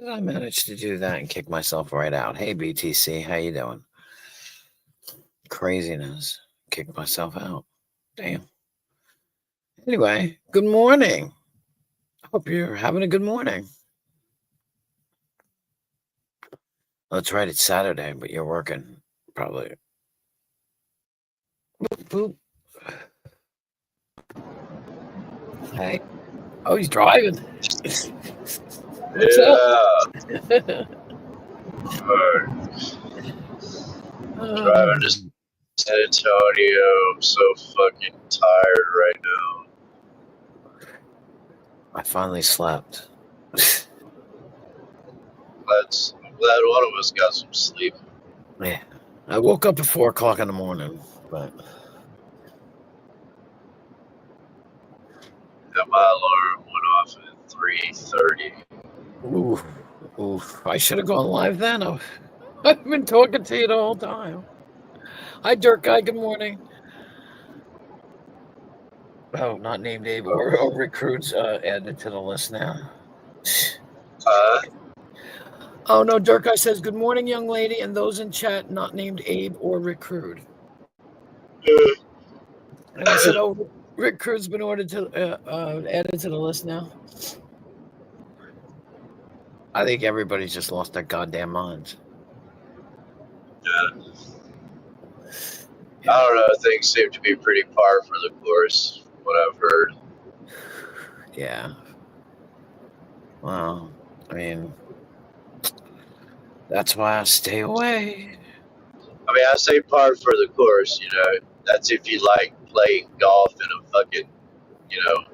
did I manage to do that and kick myself right out? Hey, BTC, how you doing? Craziness. Kicked myself out. Damn. Anyway, good morning. I hope you're having a good morning. That's right, it's Saturday, but you're working, probably. Boop, boop. Hey. Oh, he's driving. What's up? Driving to San Antonio. I'm so fucking tired right now. I finally slept. I'm glad one of us got some sleep. Yeah. I woke up at 4 o'clock in the morning, but And my alarm went off at 3:30. Oof. I should have gone live then. I've been talking to you the whole time. Hi, Dirt Guy. Good morning. Oh, not named Abe or recruits added to the list now. Oh, no, Dirt Guy says, good morning, young lady, and those in chat not named Abe or recruit. And I said, oh, recruit's been ordered to added to the list now. I think everybody's just lost their goddamn minds. Yeah. I don't know. Things seem to be pretty par for the course, from what I've heard. Yeah. Well, I mean, that's why I stay away. I mean, I say par for the course, you know. That's if you like playing golf in a fucking, you know,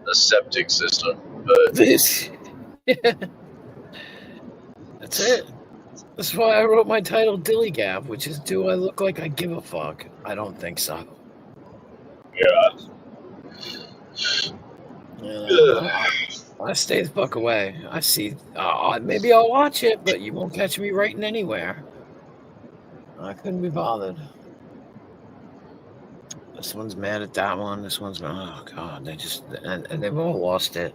a septic system. But That's it. That's why I wrote my title dilligaf, which is, do I look like I give a fuck? I don't think so. Yeah. I stay the fuck away. I see. Maybe I'll watch it, but you won't catch me writing anywhere. I couldn't be bothered. This one's mad at that one. This one's, oh god, they just, and they've all lost it.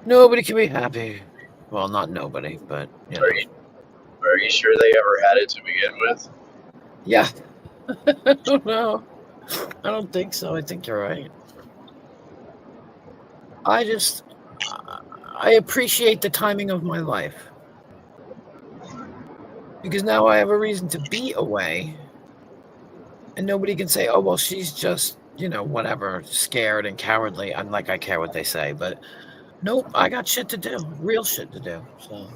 Nobody can be happy. Well, not nobody, but you know. Are you sure they ever had it to begin with? Yeah. I don't know. I don't think so. I think you're right. I appreciate the timing of my life. Because now I have a reason to be away. And nobody can say, oh, well, she's just, you know, whatever, scared and cowardly. I'm like, I care what they say. But nope, I got shit to do. Real shit to do. So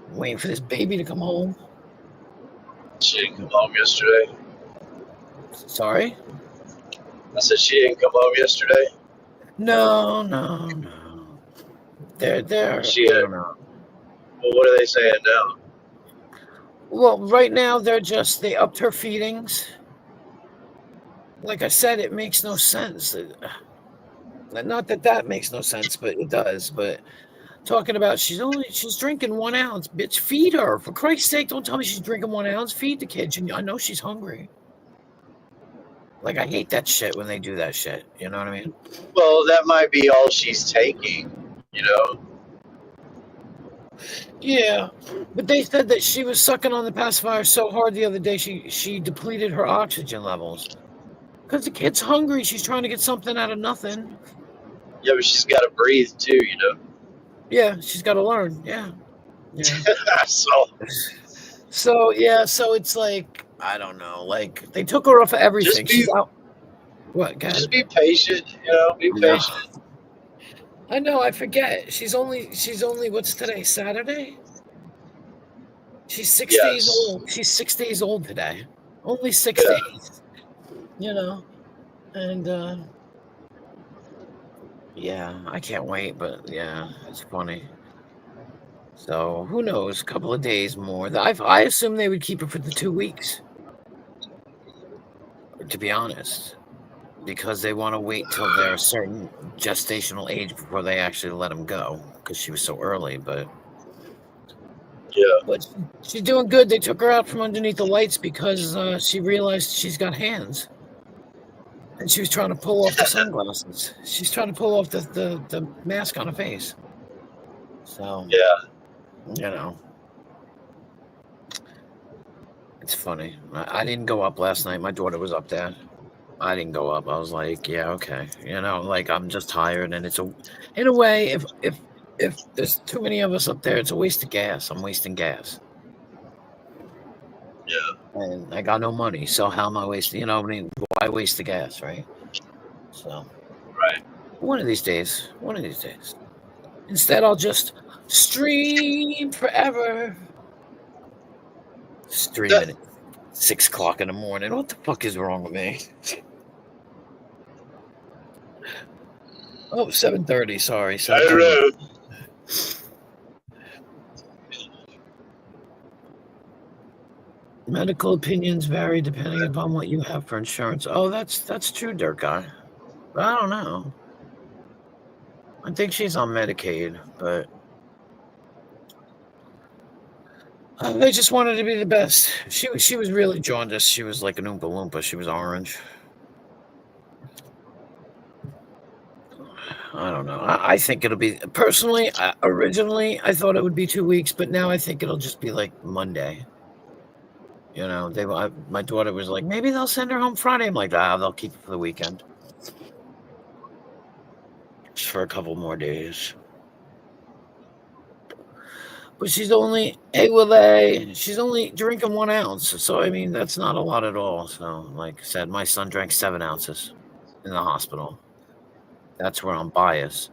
I'm waiting for this baby to come home. She didn't come home yesterday. Sorry? I said she didn't come home yesterday. No. They're I don't know. Well, what are they saying now? Well, right now they upped her feedings. Like I said, it makes no sense. Not that makes no sense, but it does. But talking about she's drinking 1 ounce. Bitch, feed her. For Christ's sake, don't tell me she's drinking 1 ounce. Feed the kid. I know she's hungry. Like, I hate that shit when they do that shit. You know what I mean? Well, that might be all she's taking, you know? Yeah, but they said that she was sucking on the pacifier so hard the other day she depleted her oxygen levels. Because the kid's hungry. She's trying to get something out of nothing. Yeah, but she's got to breathe too, you know? Yeah, she's got to learn. Yeah. So it's like, I don't know. Like, they took her off of everything. She's out. What? Just be patient, you know? Be patient. I know, I forget. She's only, what's today, Saturday? She's 6 days old. She's 6 days old today. Only 6 days. You know? And, yeah, I can't wait, but yeah, it's funny. So, who knows? A couple of days more. I assume they would keep her for the 2 weeks. To be honest. Because they want to wait till they're a certain gestational age before they actually let them go. Because she was so early, but... Yeah. But she's doing good. They took her out from underneath the lights because she realized she's got hands. And she was trying to pull off the sunglasses. She's trying to pull off the mask on her face. So, yeah. It's funny. I didn't go up last night. My daughter was up there. I didn't go up. I was like, yeah, okay. Like I'm just tired, and in a way, if there's too many of us up there, it's a waste of gas. I'm wasting gas. Yeah. And I got no money, so how am I wasting? You know what I mean? Why waste the gas, right? So, Right. one of these days. Instead, I'll just stream forever. Streaming at 6 o'clock in the morning. What the fuck is wrong with me? Oh, 7:30. Sorry, 7:30. Medical opinions vary depending upon what you have for insurance. Oh, that's true, dirt guy. But I don't know. I think she's on Medicaid, but they just wanted to be the best. She was really jaundiced. She was like an Oompa Loompa. She was orange. I don't know. I think it'll be personally. Originally, I thought it would be 2 weeks, but now I think it'll just be like Monday. My daughter was like, maybe they'll send her home Friday. I'm like, they'll keep it for the weekend. Just for a couple more days. But she's only she's only drinking 1 ounce. So, I mean, that's not a lot at all. So, like I said, my son drank 7 ounces in the hospital. That's where I'm biased.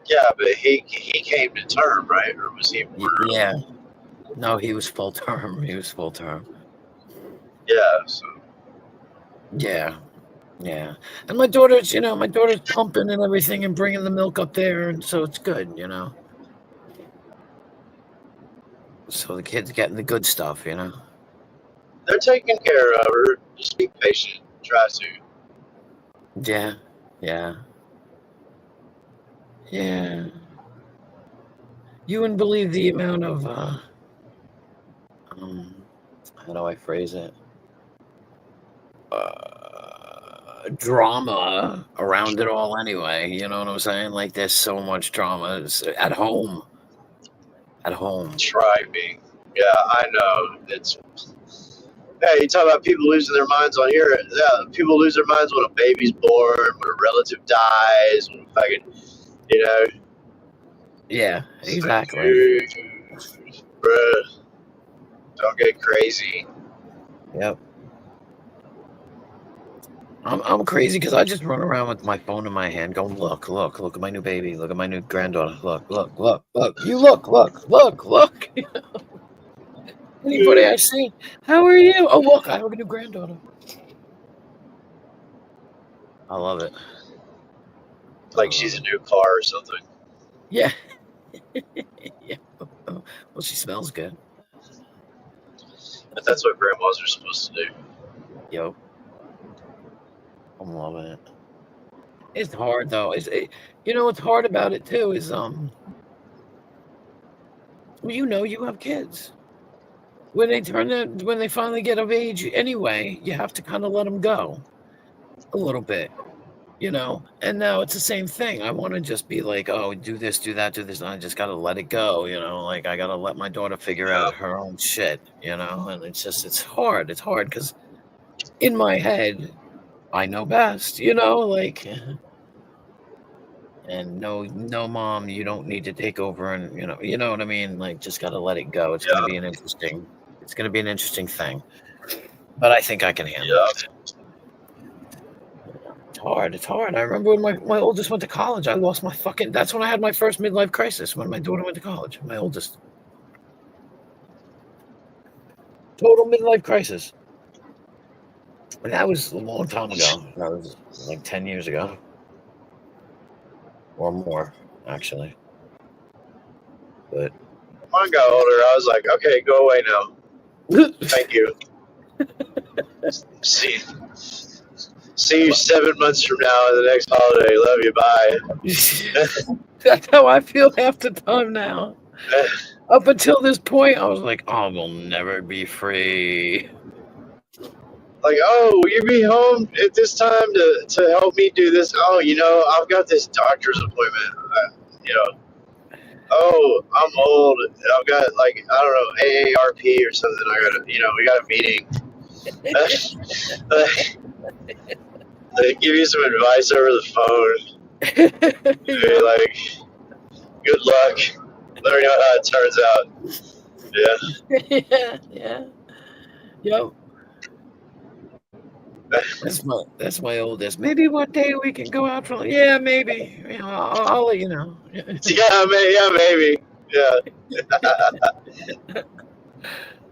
Yeah, but he came to term, right? Or was he? Yeah. No, he was full term. Yeah. So. Yeah. And my daughter's pumping and everything and bringing the milk up there. And so it's good, So the kid's getting the good stuff, They're taking care of her. Just be patient. Try to. Yeah. You wouldn't believe the amount of, how do I phrase it? Drama around it all anyway. You know what I'm saying? Like there's so much drama at home. Try me. Yeah, I know. Hey, you talk about people losing their minds on here. Yeah, people lose their minds when a baby's born, when a relative dies, when fucking, Yeah, exactly. Like, bruh, don't get crazy. Yep. I'm crazy because I just run around with my phone in my hand going, look at my new baby. Look at my new granddaughter. Look. You look. Anybody I see, how are you? Oh, look, I have a new granddaughter. I love it. Like she's a new car or something. Yeah. Yeah. Well, she smells good. But that's what grandmas are supposed to do. Yo. I'm loving it. It's hard though. What's hard about it too is you have kids. When they finally get of age anyway, you have to kind of let them go a little bit, and now it's the same thing. I want to just be like, oh, do this, do that, do this. And I just got to let it go, like I got to let my daughter figure out her own shit, and it's hard because in my head, I know best, like, and no, mom, you don't need to take over. And, you know what I mean? Like, just got to let it go. It's going to be an interesting thing, but I think I can handle it. It's hard. I remember when my oldest went to college, I lost my that's when I had my first midlife crisis, when my daughter went to college, my oldest. Total midlife crisis. And that was a long time ago. That was like 10 years ago. Or more, actually. But when I got older, I was like, okay, go away now. Thank you. See you 7 months from now in the next holiday. Love you. Bye. That's how I feel half the time now. Up until this point, I was like, oh, we'll never be free. Like, oh, will you be home at this time to help me do this? Oh, I've got this doctor's appointment. You know, oh, I'm old. I've got, like, I don't know, AARP or something. We got a meeting. They give you some advice over the phone. They're like, good luck. Let me know how it turns out. Yeah. Yeah. Yep. That's my oldest. Maybe one day we can go out for. Yeah, maybe. I'll let you know. Yeah, maybe. Yeah.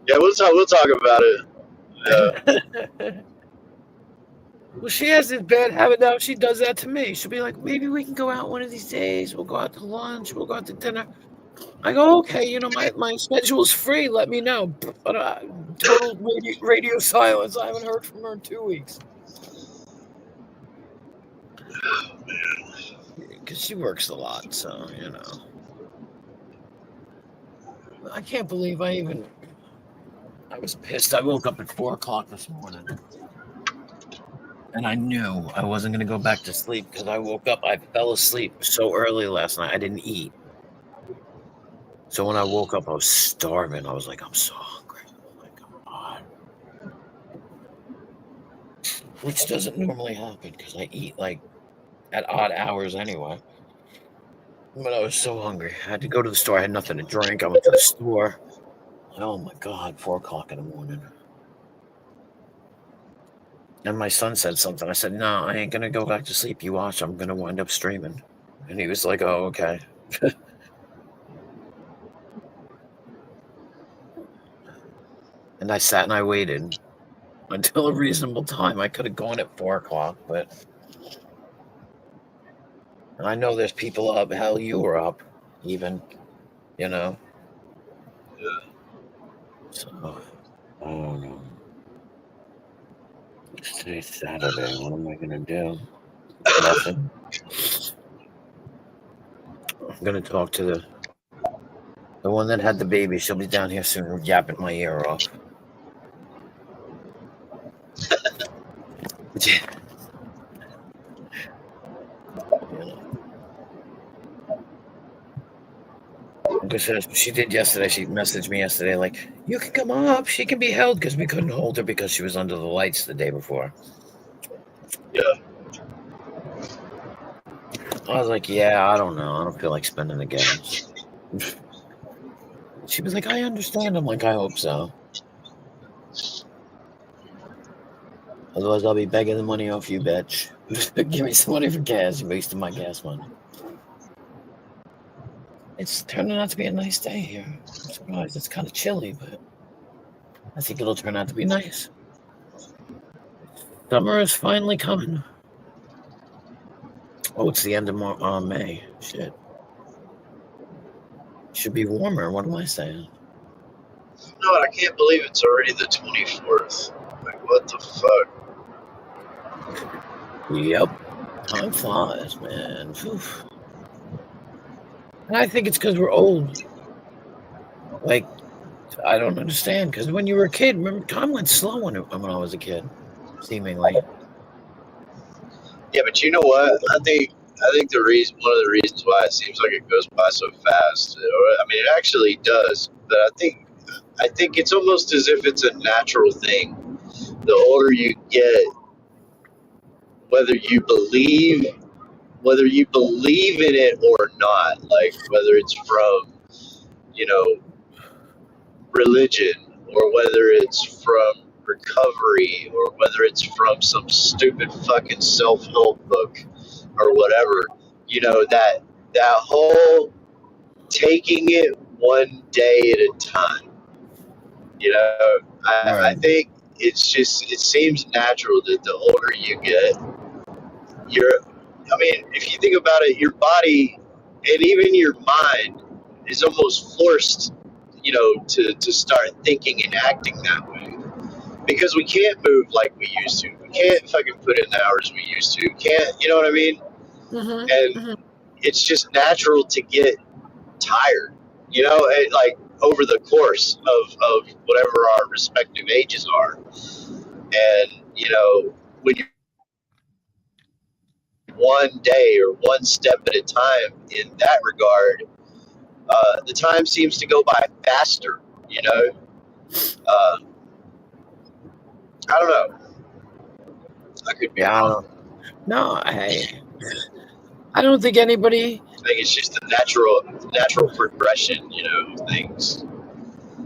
Yeah, we'll talk about it. Yeah. Well, she has this bad habit now. She does that to me. She'll be like, maybe we can go out one of these days. We'll go out to lunch. We'll go out to dinner. I go, okay, my schedule's free. Let me know. But total radio silence. I haven't heard from her in 2 weeks. Because she works a lot, so, I can't believe I was pissed. I woke up at 4 o'clock this morning. And I knew I wasn't going to go back to sleep because I woke up. I fell asleep so early last night. I didn't eat. So when I woke up, I was starving. I was like, I'm so hungry. Oh my God. Which doesn't normally happen because I eat like at odd hours anyway. But I was so hungry. I had to go to the store. I had nothing to drink. I went to the store. Oh my God, 4 o'clock in the morning. And my son said something. I said, no, I ain't going to go back to sleep. You watch. I'm going to wind up streaming. And he was like, oh, okay. And I sat and I waited until a reasonable time. I could have gone at 4 o'clock, but I know there's people up. Hell, you were up, even, Yeah. So, I don't know. Today's Saturday. What am I going to do? Nothing. I'm going to talk to the one that had the baby. She'll be down here soon, yapping my ear off. Because she did yesterday. She messaged me yesterday like, you can come up. She can be held because we couldn't hold her because she was under the lights the day before. Yeah. I was like, yeah, I don't know. I don't feel like spending the gas. She was like, I understand. I'm like, I hope so. Otherwise, I'll be begging the money off you, bitch. Give me some money for gas. You're wasting my gas money. It's turning out to be a nice day here. I'm surprised. It's kind of chilly, but I think it'll turn out to be nice. Summer is finally coming. Oh, it's the end of May. Shit. Should be warmer. What am I saying? No, I can't believe it's already the 24th. Like, what the fuck? Yep. Time flies, man. Oof. And I think it's because we're old. Like, I don't understand. Because when you were a kid, remember, time went slow when I was a kid, seemingly. Yeah, but you know what? I think one of the reasons why it seems like it goes by so fast. I mean, it actually does, but I think it's almost as if it's a natural thing. The older you get, whether you believe in it or not, like whether it's from, religion, or whether it's from recovery, or whether it's from some stupid fucking self-help book or whatever, that whole taking it one day at a time, I Right. think it seems natural that the older you get, if you think about it, your body and even your mind is almost forced, to start thinking and acting that way. Because we can't move like we used to. We can't fucking put in the hours we used to. Can't, you know what I mean? Mm-hmm. And it's just natural to get tired, like over the course of whatever our respective ages are. And, when you're one day or one step at a time in that regard, the time seems to go by faster, Uh, I don't know. I could be Yeah, wrong. no, I don't think anybody. I think it's just the natural progression, of things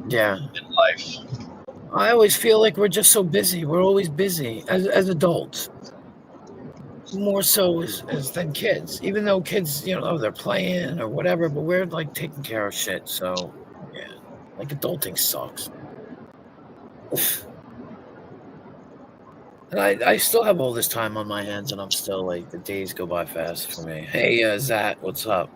Yeah, in life. I always feel like we're just so busy. We're always busy as adults, more so as than kids. Even though kids, they're playing or whatever, but we're like taking care of shit. So yeah, like adulting sucks. And I still have all this time on my hands, and I'm still like the days go by fast for me. Hey, Zach, what's up?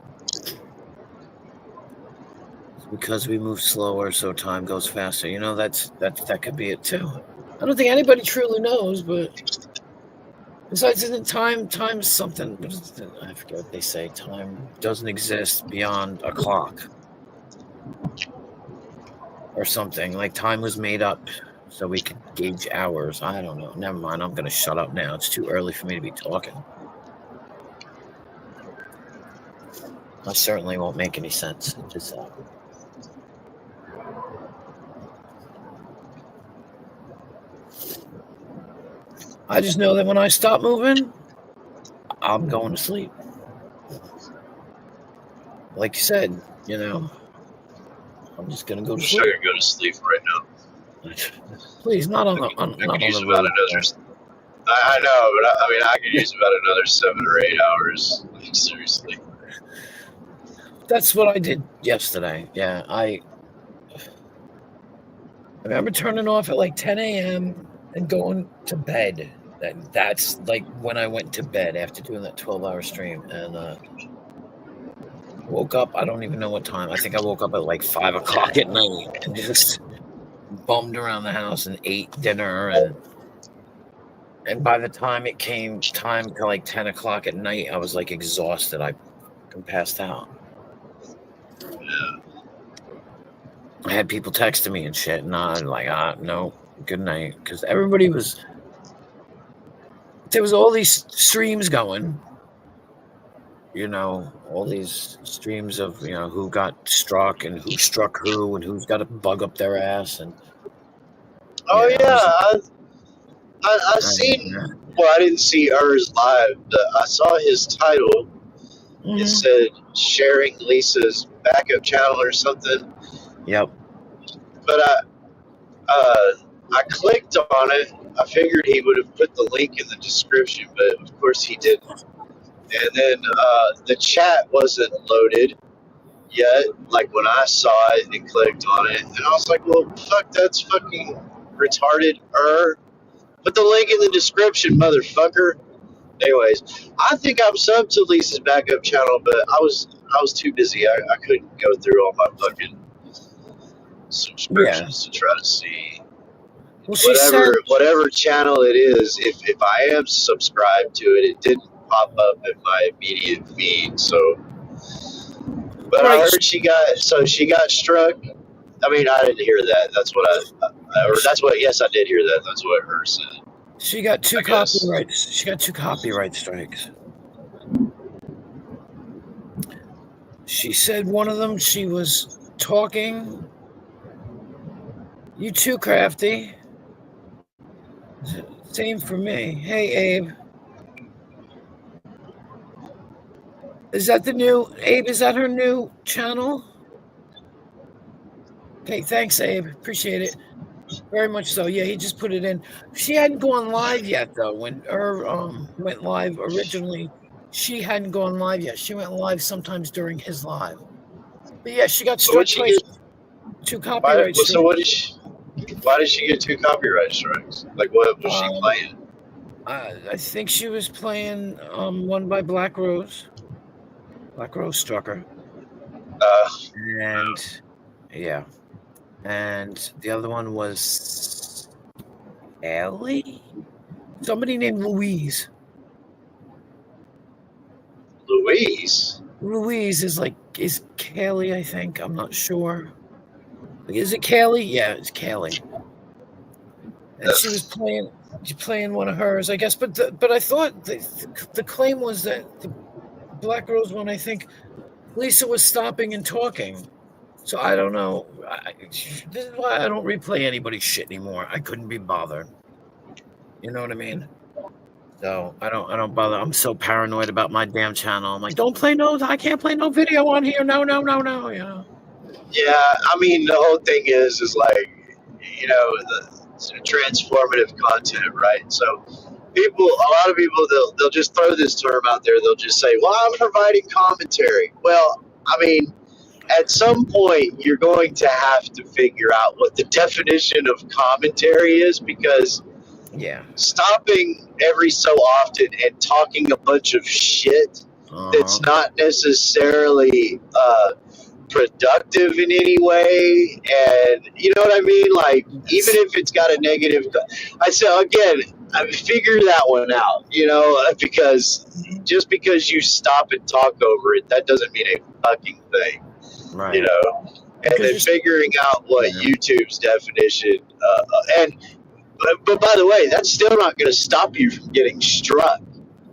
It's because we move slower, so time goes faster. That could be it too. I don't think anybody truly knows, but besides, isn't time is something? I forget what they say. Time doesn't exist beyond a clock or something. Like time was made up so we could gauge hours. I don't know. Never mind. I'm gonna shut up now. It's too early for me to be talking. I certainly won't make any sense. Just I just know that when I stop moving, I'm going to sleep. Like you said, I'm just gonna go to I'm sleep. sure you're going to sleep right now. Please, not on the I could not on use the about road. another. I know, but I could use about another 7 or 8 hours. Like, seriously. That's what I did yesterday. Yeah, I remember turning off at like 10 a.m. and going to bed. That's like when I went to bed after doing that 12-hour stream, and woke up. I don't even know what time. I think I woke up at like 5 o'clock at night and just bummed around the house and ate dinner, and by the time it came time to like 10 o'clock at night, I was like exhausted. I passed out. Yeah. I had people texting me and shit, and I'm like, no, good night, because there was all these streams going, all these streams of who got struck and who struck who and who's got a bug up their ass, and Oh yeah, I yeah, seen. Well, I didn't see hers live, but I saw his title. mm-hmm. It said sharing Lisa's backup channel or something. Yep. But I clicked on it. I figured he would have put the link in the description, but of course he didn't. And then the chat wasn't loaded yet. Like when I saw it and clicked on it, and I was like, "Well, fuck, that's fucking retarded." Put the link in the description, motherfucker. Anyways, I think I'm subbed to Lisa's backup channel, but I was too busy. I couldn't go through all my fucking subscriptions to try to see Well, she said whatever channel it is. If I am subscribed to it, it didn't pop up in my immediate feed. So, but I heard she got struck. I mean, I didn't hear that. That's what yes, I did hear that. That's what her said. She got two copyrights. She got 2 copyright strikes. She said one of them, she was talking. You too, Crafty. Same for me. Hey, Abe. Is that the new Abe? Is that her new channel? Okay, thanks, Abe. Appreciate it. Very much so. Yeah, he just put it in. She hadn't gone live yet, though. When went live originally, she hadn't gone live yet. She went live sometimes during his live. But yeah, she got struck by 2 copyright strikes. So why did she get 2 copyright strikes? Like, what was she playing? I think she was playing one by Black Rose. Black Rose struck her. And yeah. And the other one was Ellie? Somebody named Louise. Louise? Louise is Kaylee, I think. I'm not sure. Is it Kaylee? Yeah, it's Kaylee. and she was playing one of hers, I guess. But I thought the claim was that the Black Rose one, I think Lisa was stopping and talking. So I don't know. This is why I don't replay anybody's shit anymore. I couldn't be bothered. You know what I mean? So I don't bother. I'm so paranoid about my damn channel. I'm like, don't play no. I can't play no video on here. No. You know. Yeah, I mean, the whole thing is like, the transformative content, right? So a lot of people, they'll just throw this term out there. They'll just say, well, I'm providing commentary. Well, I mean, at some point, you're going to have to figure out what the definition of commentary is, because stopping every so often and talking a bunch of shit that's not necessarily productive in any way, and you know what I mean, like, even if it's got a negative, I say again, I figure that one out, because just because you stop and talk over it, that doesn't mean a fucking thing, right? And then figuring out what YouTube's definition, but by the way, that's still not going to stop you from getting struck.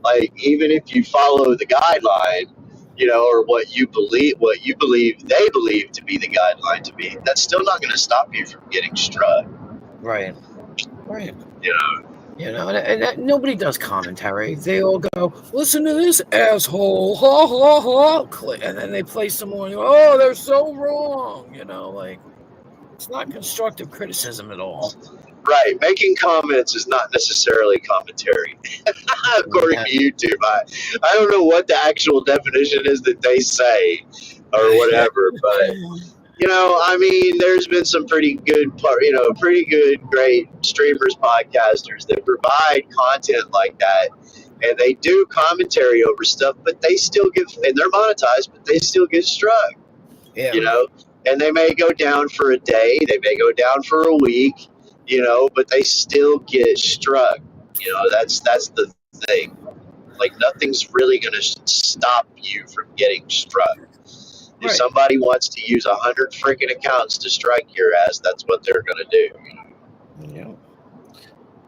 Like, even if you follow the guideline, or what you believe they believe to be the guideline to be, that's still not going to stop you from getting struck. Right. And nobody does commentary. They all go, listen to this asshole, ha ha ha, and then they play some more. Oh, they're so wrong. Like, it's not constructive criticism at all. Right, making comments is not necessarily commentary, according to YouTube. I don't know what the actual definition is that they say, or whatever, but I mean, there's been some pretty good, great streamers, podcasters that provide content like that, and they do commentary over stuff, but they still and they're monetized, but they still get struck, and they may go down for a day, they may go down for a week, but they still get struck. That's the thing. Like, nothing's really going to stop you from getting struck. If somebody wants to use 100 freaking accounts to strike your ass, that's what they're going to do. Yeah.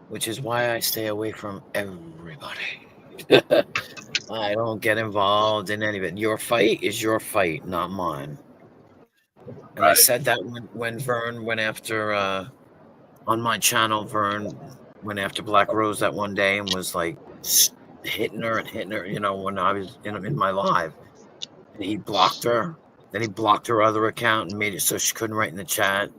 Which is why I stay away from everybody. I don't get involved in any of it. Your fight is your fight, not mine. And I said that when Vern went after, on my channel, Vern went after Black Rose that one day and was like hitting her, when I was in my live. And he blocked her. Then he blocked her other account and made it so she couldn't write in the chat,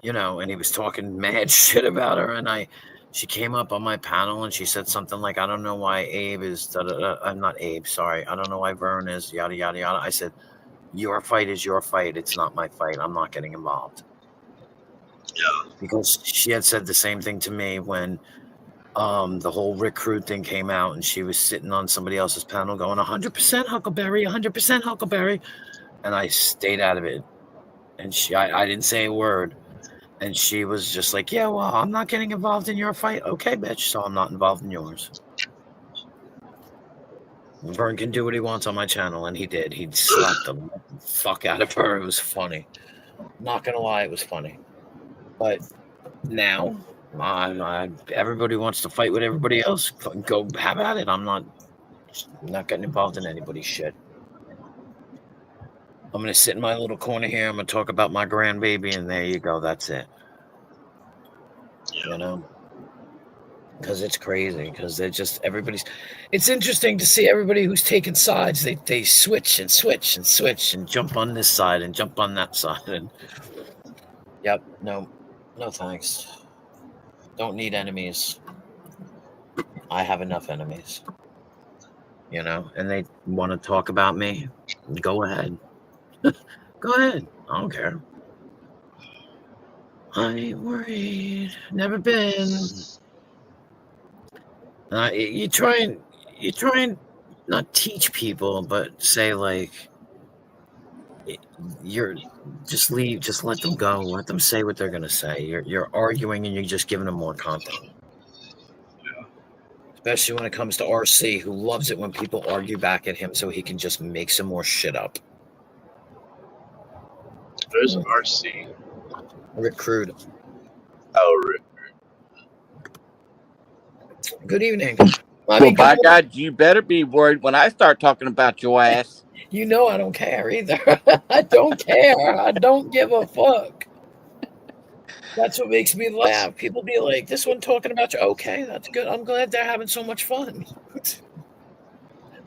and he was talking mad shit about her. And she came up on my panel and she said something like, I don't know why Abe is, I'm not Abe, sorry. I don't know why Vern is, yada, yada, yada. I said, your fight is your fight. It's not my fight. I'm not getting involved. Yeah. Because she had said the same thing to me when the whole Rick Crude thing came out, and she was sitting on somebody else's panel going 100% Huckleberry, 100% Huckleberry. And I stayed out of it. And I didn't say a word. And she was just like, yeah, well, I'm not getting involved in your fight. Okay, bitch, so I'm not involved in yours. Vern can do what he wants on my channel, and he did. He slapped the fuck out of her. It was funny. Not going to lie, it was funny. But now, everybody wants to fight with everybody else. Go have at it. I'm not getting involved in anybody's shit. I'm going to sit in my little corner here. I'm going to talk about my grandbaby, and there you go. That's it. Because it's crazy. Because they're just it's interesting to see everybody who's taking sides. They switch and switch and switch and jump on this side and jump on that side. And yep, no thanks. Don't need enemies. I have enough enemies. And they want to talk about me. Go ahead. Go ahead. I don't care. I ain't worried. Never been. You try and not teach people, but say, like, you're just leave, just let them go, let them say what they're gonna say. You're arguing and you're just giving them more content. Especially when it comes to RC, who loves it when people argue back at him so he can just make some more shit up. There's an RC. Rick Crude. Oh, Rick. Good evening. Well, by God, you better be worried when I start talking about your ass. You know I don't care either. I don't care. I don't give a fuck. That's what makes me laugh. People be like, "This one talking about you." Okay, that's good. I'm glad they're having so much fun.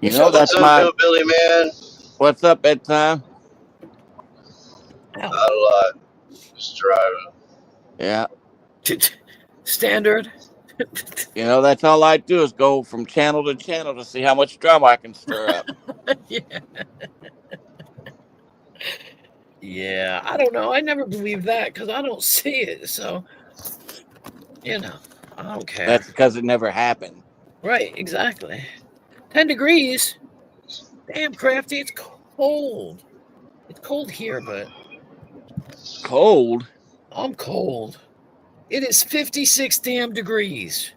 You know, that's What's up, Hillbilly Man? What's up, bedtime? Not a lot. Just driving. Yeah. Standard. You know, that's all I do is go from channel to channel to see how much drama I can stir up. Yeah. Yeah, I don't know. I never believe that because I don't see it. So, you know, I don't care. That's because it never happened. Right, exactly. 10 degrees. Damn, Crafty, it's cold. It's cold here, but... Cold? I'm cold. It is 56 damn degrees.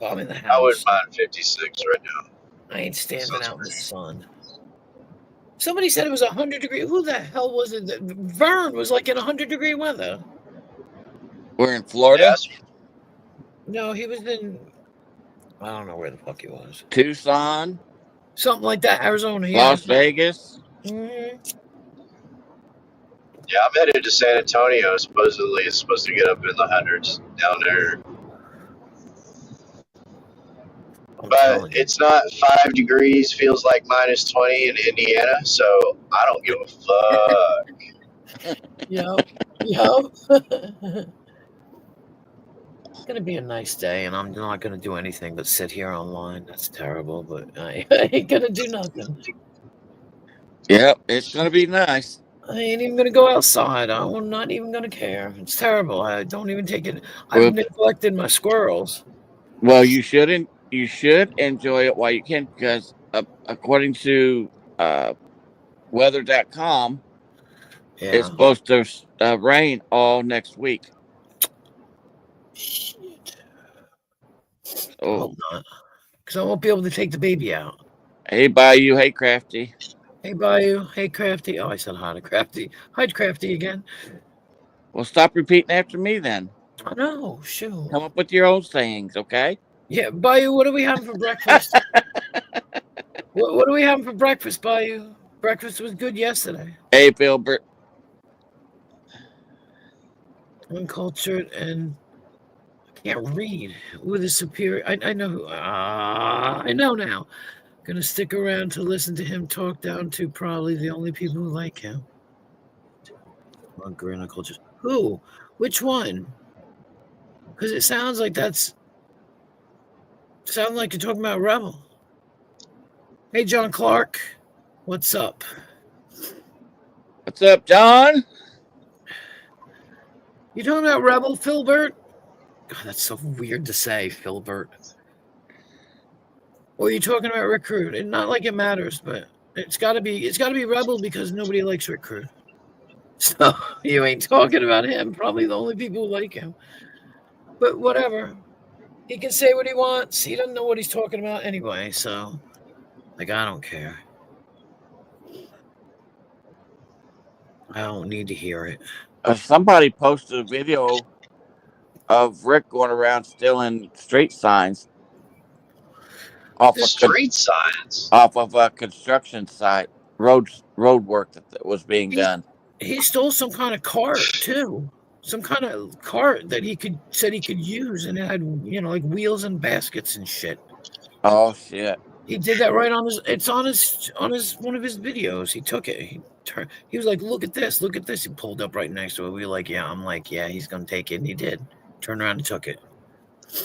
I'm in the house. I wouldn't mind 56 right now. I ain't standing out in the sun. Somebody said it was 100 degrees. Who the hell was it? Vern was like in 100-degree weather. We're in Florida? Yes. No, he was in... I don't know where the fuck he was. Tucson? Something like that. Arizona, yeah. Las Vegas? Mm-hmm. Yeah, I'm headed to San Antonio. Supposedly, it's supposed to get up in the hundreds down there. But it's not 5 degrees. Feels like minus 20 in Indiana. So I don't give a fuck. Yep. It's gonna be a nice day, and I'm not gonna do anything but sit here online. That's terrible, but I ain't gonna do nothing. Yep, it's gonna be nice. I ain't even gonna go outside. I'm not even gonna care. It's terrible. I don't even take it. I've neglected my squirrels. Well, you shouldn't. You should enjoy it while you can, because according to weather.com, it's supposed to rain all next week. Shit. Oh. I hope not, because I won't be able to take the baby out. Hey, Bayou. Hey, Crafty. Hey, Bayou. Hey, Crafty. Oh, I said hi to Crafty. Hi, Crafty again. Well, stop repeating after me then. I know. Shoot. Come up with your own sayings, okay? Yeah, Bayou, what are we having for breakfast? What are we having for breakfast, Bayou? Breakfast was good yesterday. Hey, Filbert. Uncultured and I can't read with a superior. I know. I know now. Gonna stick around to listen to him talk down to probably the only people who like him. Uncultured. Who? Which one? Because it sounds like that's. Sounds like you're talking about Rebel. Hey, John Clark. What's up? What's up, John? You talking about Rebel, Filbert? God, that's so weird to say, Filbert. Or are you talking about Recruit? And not like it matters, but it's gotta be Rebel because nobody likes Recruit. So you ain't talking about him. Probably the only people who like him. But whatever. He can say what he wants. He doesn't know what he's talking about anyway, so like I don't care. I don't need to hear it. Somebody posted a video of Rick going around stealing street signs off of a construction site, road work that was being done. He stole some kind of cart too, some kind of cart that said he could use, and it had like wheels and baskets and shit. Oh shit! He did that right on his. It's on his one of his videos. He took it. He was like, "Look at this! Look at this!" He pulled up right next to it. We were like, "Yeah." I'm like, "Yeah, he's gonna take it," and he did. Turned around and took it.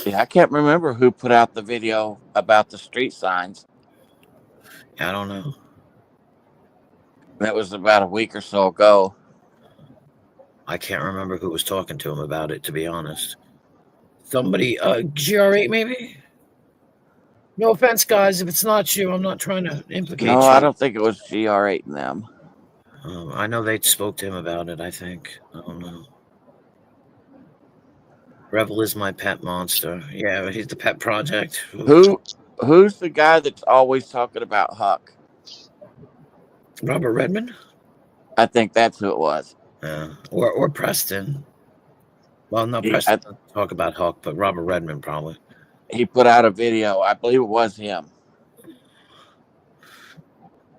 Yeah, I can't remember who put out the video about the street signs. I don't know. That was about a week or so ago. I can't remember who was talking to him about it, to be honest. Somebody, GR8 maybe? No offense, guys. If it's not you, I'm not trying to implicate you. No, I don't think it was GR8 and them. I know they spoke to him about it, I think. I don't know. Rebel is my pet monster. Yeah, he's the pet project. Who's the guy that's always talking about Huck? Robert Redmond? I think that's who it was. Or Preston. Well, no, Preston doesn't talk about Hulk, but Robert Redmond probably. He put out a video. I believe it was him.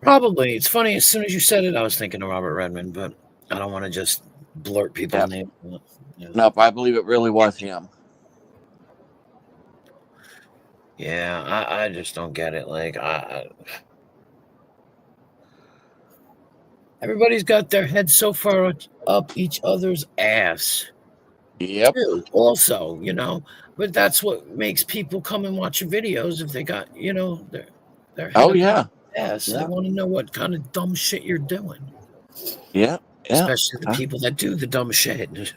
Probably. It's funny. As soon as you said it, I was thinking of Robert Redmond, but I don't want to just blurt people's names. Yeah. Nope, I believe it really was him. Yeah, I just don't get it. Like, everybody's got their heads so far up each other's ass. Yep. Too, also, but that's what makes people come and watch your videos if they got, their head up yeah. ass. Yeah. They want to know what kind of dumb shit you're doing. Yeah. Especially the people that do the dumb shit.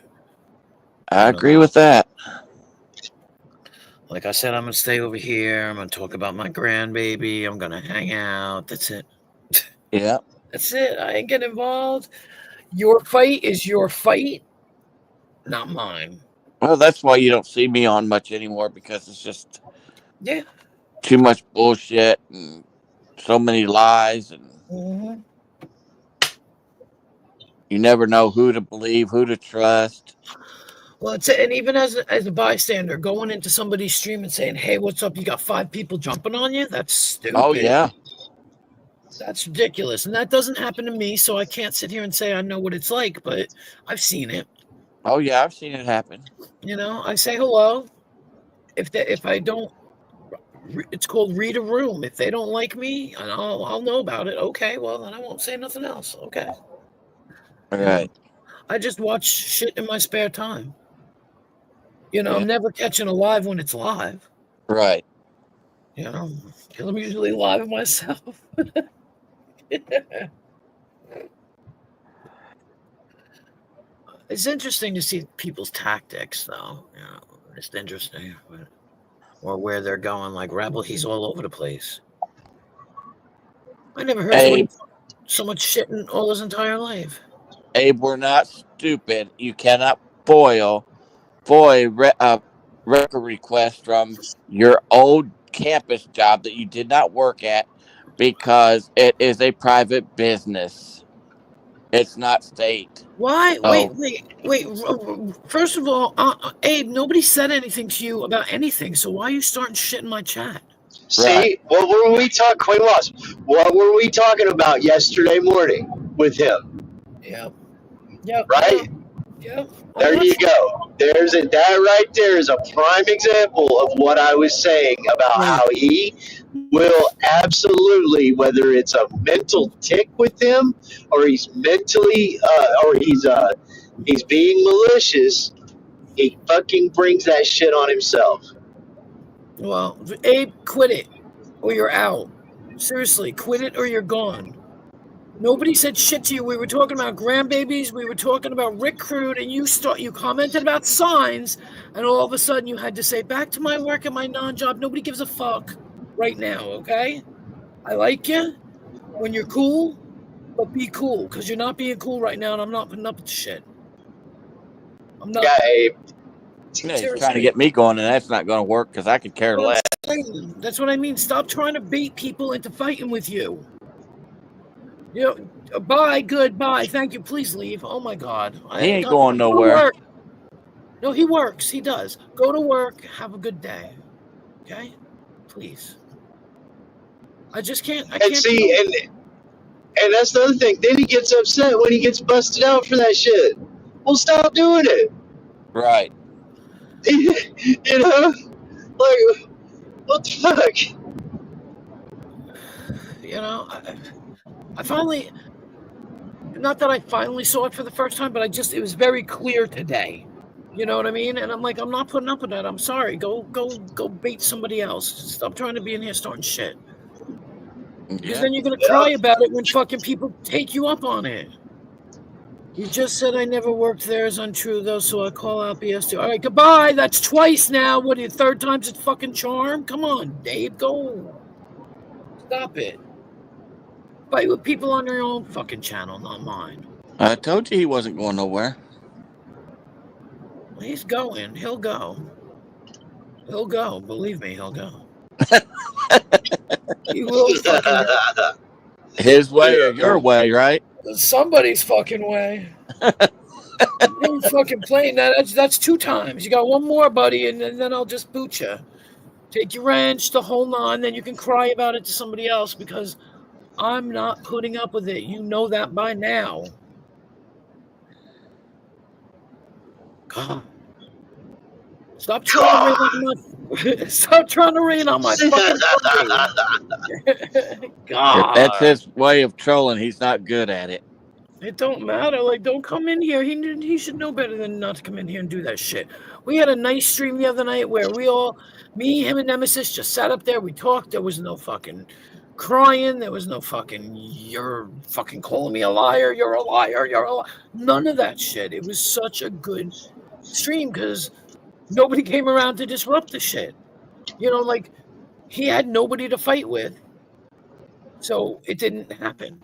I agree with that. Like I said, I'm going to stay over here. I'm going to talk about my grandbaby. I'm going to hang out. That's it. Yeah. That's it. I ain't get involved. Your fight is your fight, not mine. Well, that's why you don't see me on much anymore, because it's just too much bullshit and so many lies, and you never know who to believe, who to trust. Well, and even as a bystander, going into somebody's stream and saying, "Hey, what's up? You got 5 people jumping on you?" That's stupid. Oh yeah, that's ridiculous, and that doesn't happen to me, so I can't sit here and say I know what it's like, but I've seen it. Oh yeah, I've seen it happen. I say hello. If I don't, it's called read a room. If they don't like me, and I'll know about it. Okay, well then I won't say nothing else. Okay. All right. I just watch shit in my spare time. I'm never catching a live when it's live. Right. I'm usually live myself. It's interesting to see people's tactics, though. It's interesting. Or where they're going. Like Rebel, he's all over the place. I never heard so much shit in all his entire life. Abe, we're not stupid. You cannot void a record request from your old campus job that you did not work at, because it is a private business. It's not state. Why? Wait. First of all, Abe, nobody said anything to you about anything, so why are you starting shit in my chat? See, what were we talking? What were we talking about yesterday morning with him? Yeah. Right? Yeah. There you go. That right there is a prime example of what I was saying about how he will absolutely, whether it's a mental tick with him or he's mentally, or he's being malicious, he fucking brings that shit on himself. Well, Abe, quit it or you're out. Seriously, quit it or you're gone. Nobody said shit to you. We were talking about grandbabies. We were talking about Rick Crude, and you commented about signs, and all of a sudden you had to say, back to my work and my non-job. Nobody gives a fuck right now, okay? I like you when you're cool, but be cool, because you're not being cool right now, and I'm not putting up with the shit. I'm not. Yeah, Abe. He's trying to get me going, and that's not going to work, because I could care less. That's what I mean. Stop trying to bait people into fighting with you. Bye, goodbye, thank you, please leave. Oh my God. He ain't going nowhere. No, he works. He does. Go to work. Have a good day. Okay? Please. I just can't. I can't see, and that's the other thing. Then he gets upset when he gets busted out for that shit. Well, stop doing it. Right. Like, what the fuck? I finally, not that I finally saw it for the first time, but it was very clear today. You know what I mean? And I'm like, I'm not putting up with that. I'm sorry. Go bait somebody else. Stop trying to be in here starting shit. Because then you're going to cry about it when fucking people take you up on it. You just said I never worked there is untrue, though, so I call out BS2. All right, goodbye. That's twice now. What, the third time's a fucking charm? Come on, Dave. Go. Stop it. Fight with people on their own fucking channel, not mine. I told you he wasn't going nowhere. He's going. He'll go. He'll go. Believe me, he'll go. He will fucking go. His way or your way, right? Somebody's fucking way. He'll fucking playing that. That's 2 times. You got one more, buddy, and then I'll just boot you. Take your wrench, the whole 9, then you can cry about it to somebody else because I'm not putting up with it. You know that by now. God. Stop trying to rain on my fucking parade. God. If that's his way of trolling, he's not good at it. It don't matter. Like, don't come in here. He should know better than not to come in here and do that shit. We had a nice stream the other night where me, him, and Nemesis just sat up there. We talked. There was no fucking crying. There was no fucking, you're fucking calling me a liar. You're a liar. You're a liar. None of that shit. It was such a good stream because nobody came around to disrupt the shit. You know, like, he had nobody to fight with. So it didn't happen.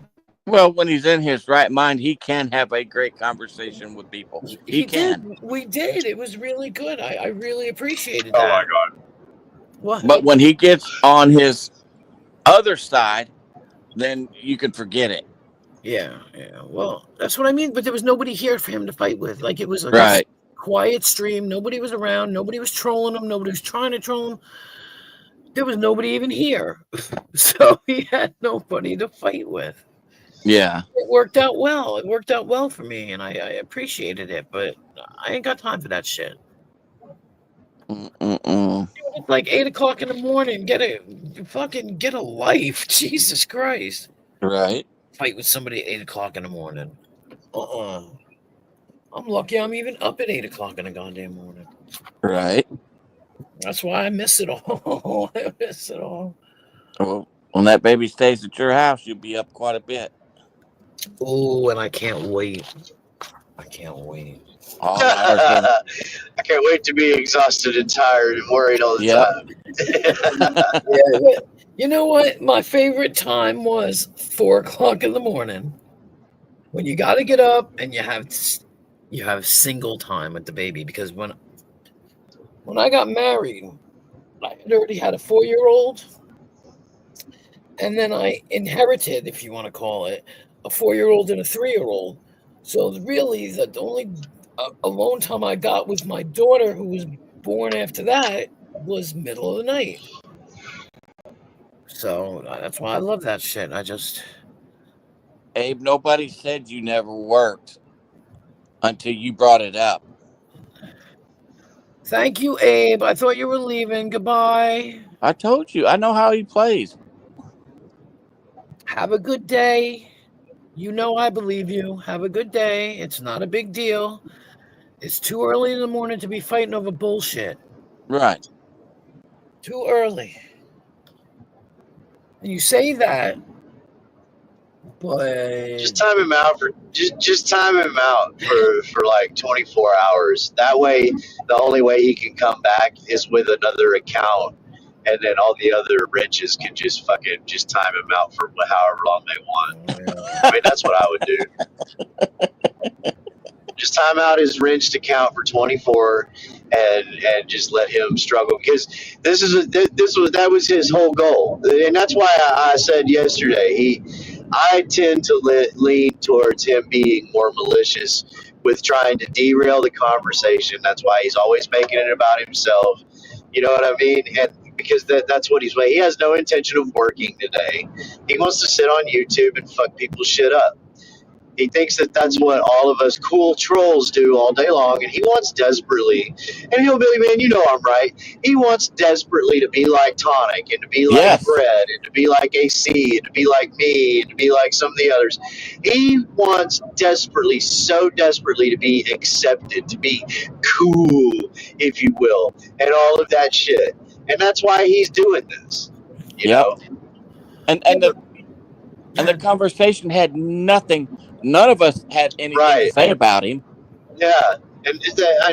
Well, when he's in his right mind, he can have a great conversation with people. He can. Did. We did. It was really good. I really appreciated that. Oh my God. What? But when he gets on his other side, then you can forget it. Yeah. Well, that's what I mean. But there was nobody here for him to fight with. Like, it was a Right. quiet stream. Nobody was around. Nobody was trolling him. Nobody was trying to troll him. There was nobody even here. So he had nobody to fight with. Yeah. It worked out well. It worked out well for me, and I appreciated it. But I ain't got time for that shit. It's like 8 o'clock in the morning. Get a life. Jesus Christ. Right. Fight with somebody at 8 o'clock in the morning. I'm lucky I'm even up at 8 o'clock in the goddamn morning. Right. That's why I miss it all. I miss it all. Well, when that baby stays at your house, you'll be up quite a bit. Oh, and I can't wait. All hours of I can't wait to be exhausted and tired and worried all the time. Yeah, you know what? My favorite time was 4 o'clock in the morning when you got to get up and you have single time with the baby. Because when I got married, I had already had a 4-year-old, and then I inherited, if you want to call it, a 4-year-old and a 3-year-old. So really, the only alone time I got with my daughter, who was born after that, was middle of the night. So that's why I love that shit. Abe, nobody said you never worked until you brought it up. Thank you, Abe. I thought you were leaving. Goodbye. I told you. I know how he plays. Have a good day. You know I believe you. Have a good day. It's not a big deal. It's too early in the morning to be fighting over bullshit. Right. Too early. And you say that, but just time him out for like 24 hours. That way, the only way he can come back is with another account, and then all the other riches can just time him out for however long they want. I mean, that's what I would do. Just time out his wrenched account for 24 and just let him struggle, because that was his whole goal, and that's why I said yesterday I tend to lean towards him being more malicious with trying to derail the conversation. That's why he's always making it about himself. You know what I mean? And because that's what he's he has no intention of working today. He wants to sit on YouTube and fuck people's shit up. He thinks that's what all of us cool trolls do all day long, and he wants desperately, and he'll be, man, you know I'm right. He wants desperately to be like Tonic, and to be like Brett, and to be like AC, and to be like me, and to be like some of the others. He wants so desperately to be accepted, to be cool, if you will, and all of that shit. And that's why he's doing this. You know? And the conversation had nothing. None of us had anything to say about him. Yeah, and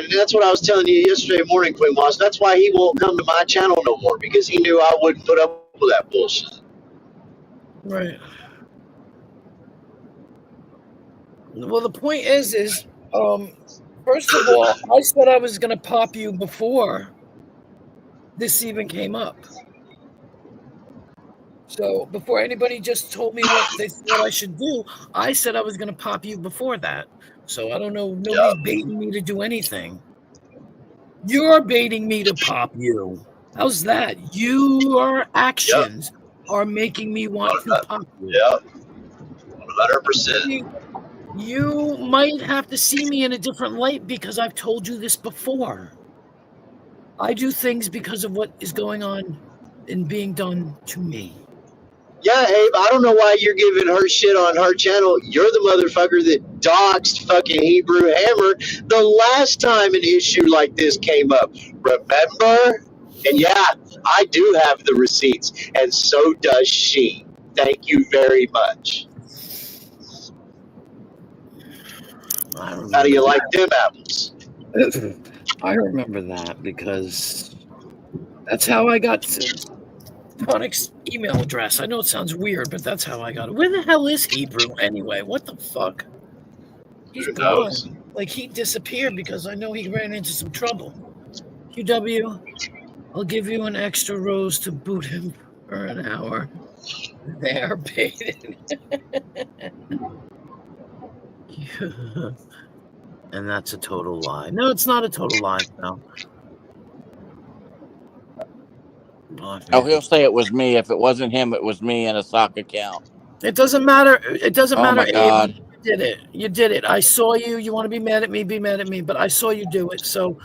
that's what I was telling you yesterday morning, Queen Moss. That's why he won't come to my channel no more, because he knew I wouldn't put up with that bullshit. Right. Well, the point is, first of all, I said I was going to pop you before this even came up. So before anybody just told me what they thought I should do, I said I was going to pop you before that. So I don't know. Nobody's baiting me to do anything. You're baiting me to pop you. How's that? Your actions are making me want to pop you. Yeah, 100%. You might have to see me in a different light because I've told you this before. I do things because of what is going on and being done to me. Yeah, Abe, I don't know why you're giving her shit on her channel. You're the motherfucker that doxed fucking Hebrew Hammer the last time an issue like this came up. Remember? And yeah, I do have the receipts, and so does she. Thank you very much. How do you like them apples? I remember that because that's how I got Tonic's email address. I know it sounds weird, but that's how I got it. Where the hell is Hebrew anyway? What the fuck? He's gone. Like, he disappeared because I know he ran into some trouble. QW, I'll give you an extra rose to boot him for an hour. They are baited. And that's a total lie. No, it's not a total lie. No. Oh, he'll say it was me. If it wasn't him, it was me in a sock account. It doesn't matter. It doesn't matter. Oh my God. Abe. You did it. You did it. I saw you. You want to be mad at me? Be mad at me. But I saw you do it. So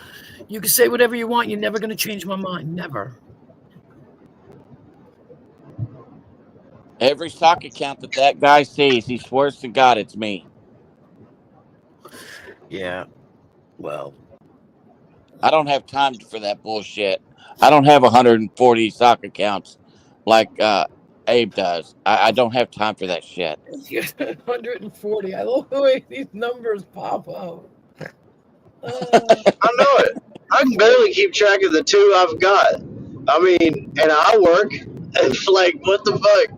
you can say whatever you want. You're never going to change my mind. Never. Every sock account that guy sees, he swears to God it's me. Yeah. Well, I don't have time for that bullshit. I don't have 140 sock accounts like Abe does. I don't have time for that shit. 140. I love the way these numbers pop up. I know it. I can barely keep track of the two I've got. I mean, and I work. It's like, what the fuck?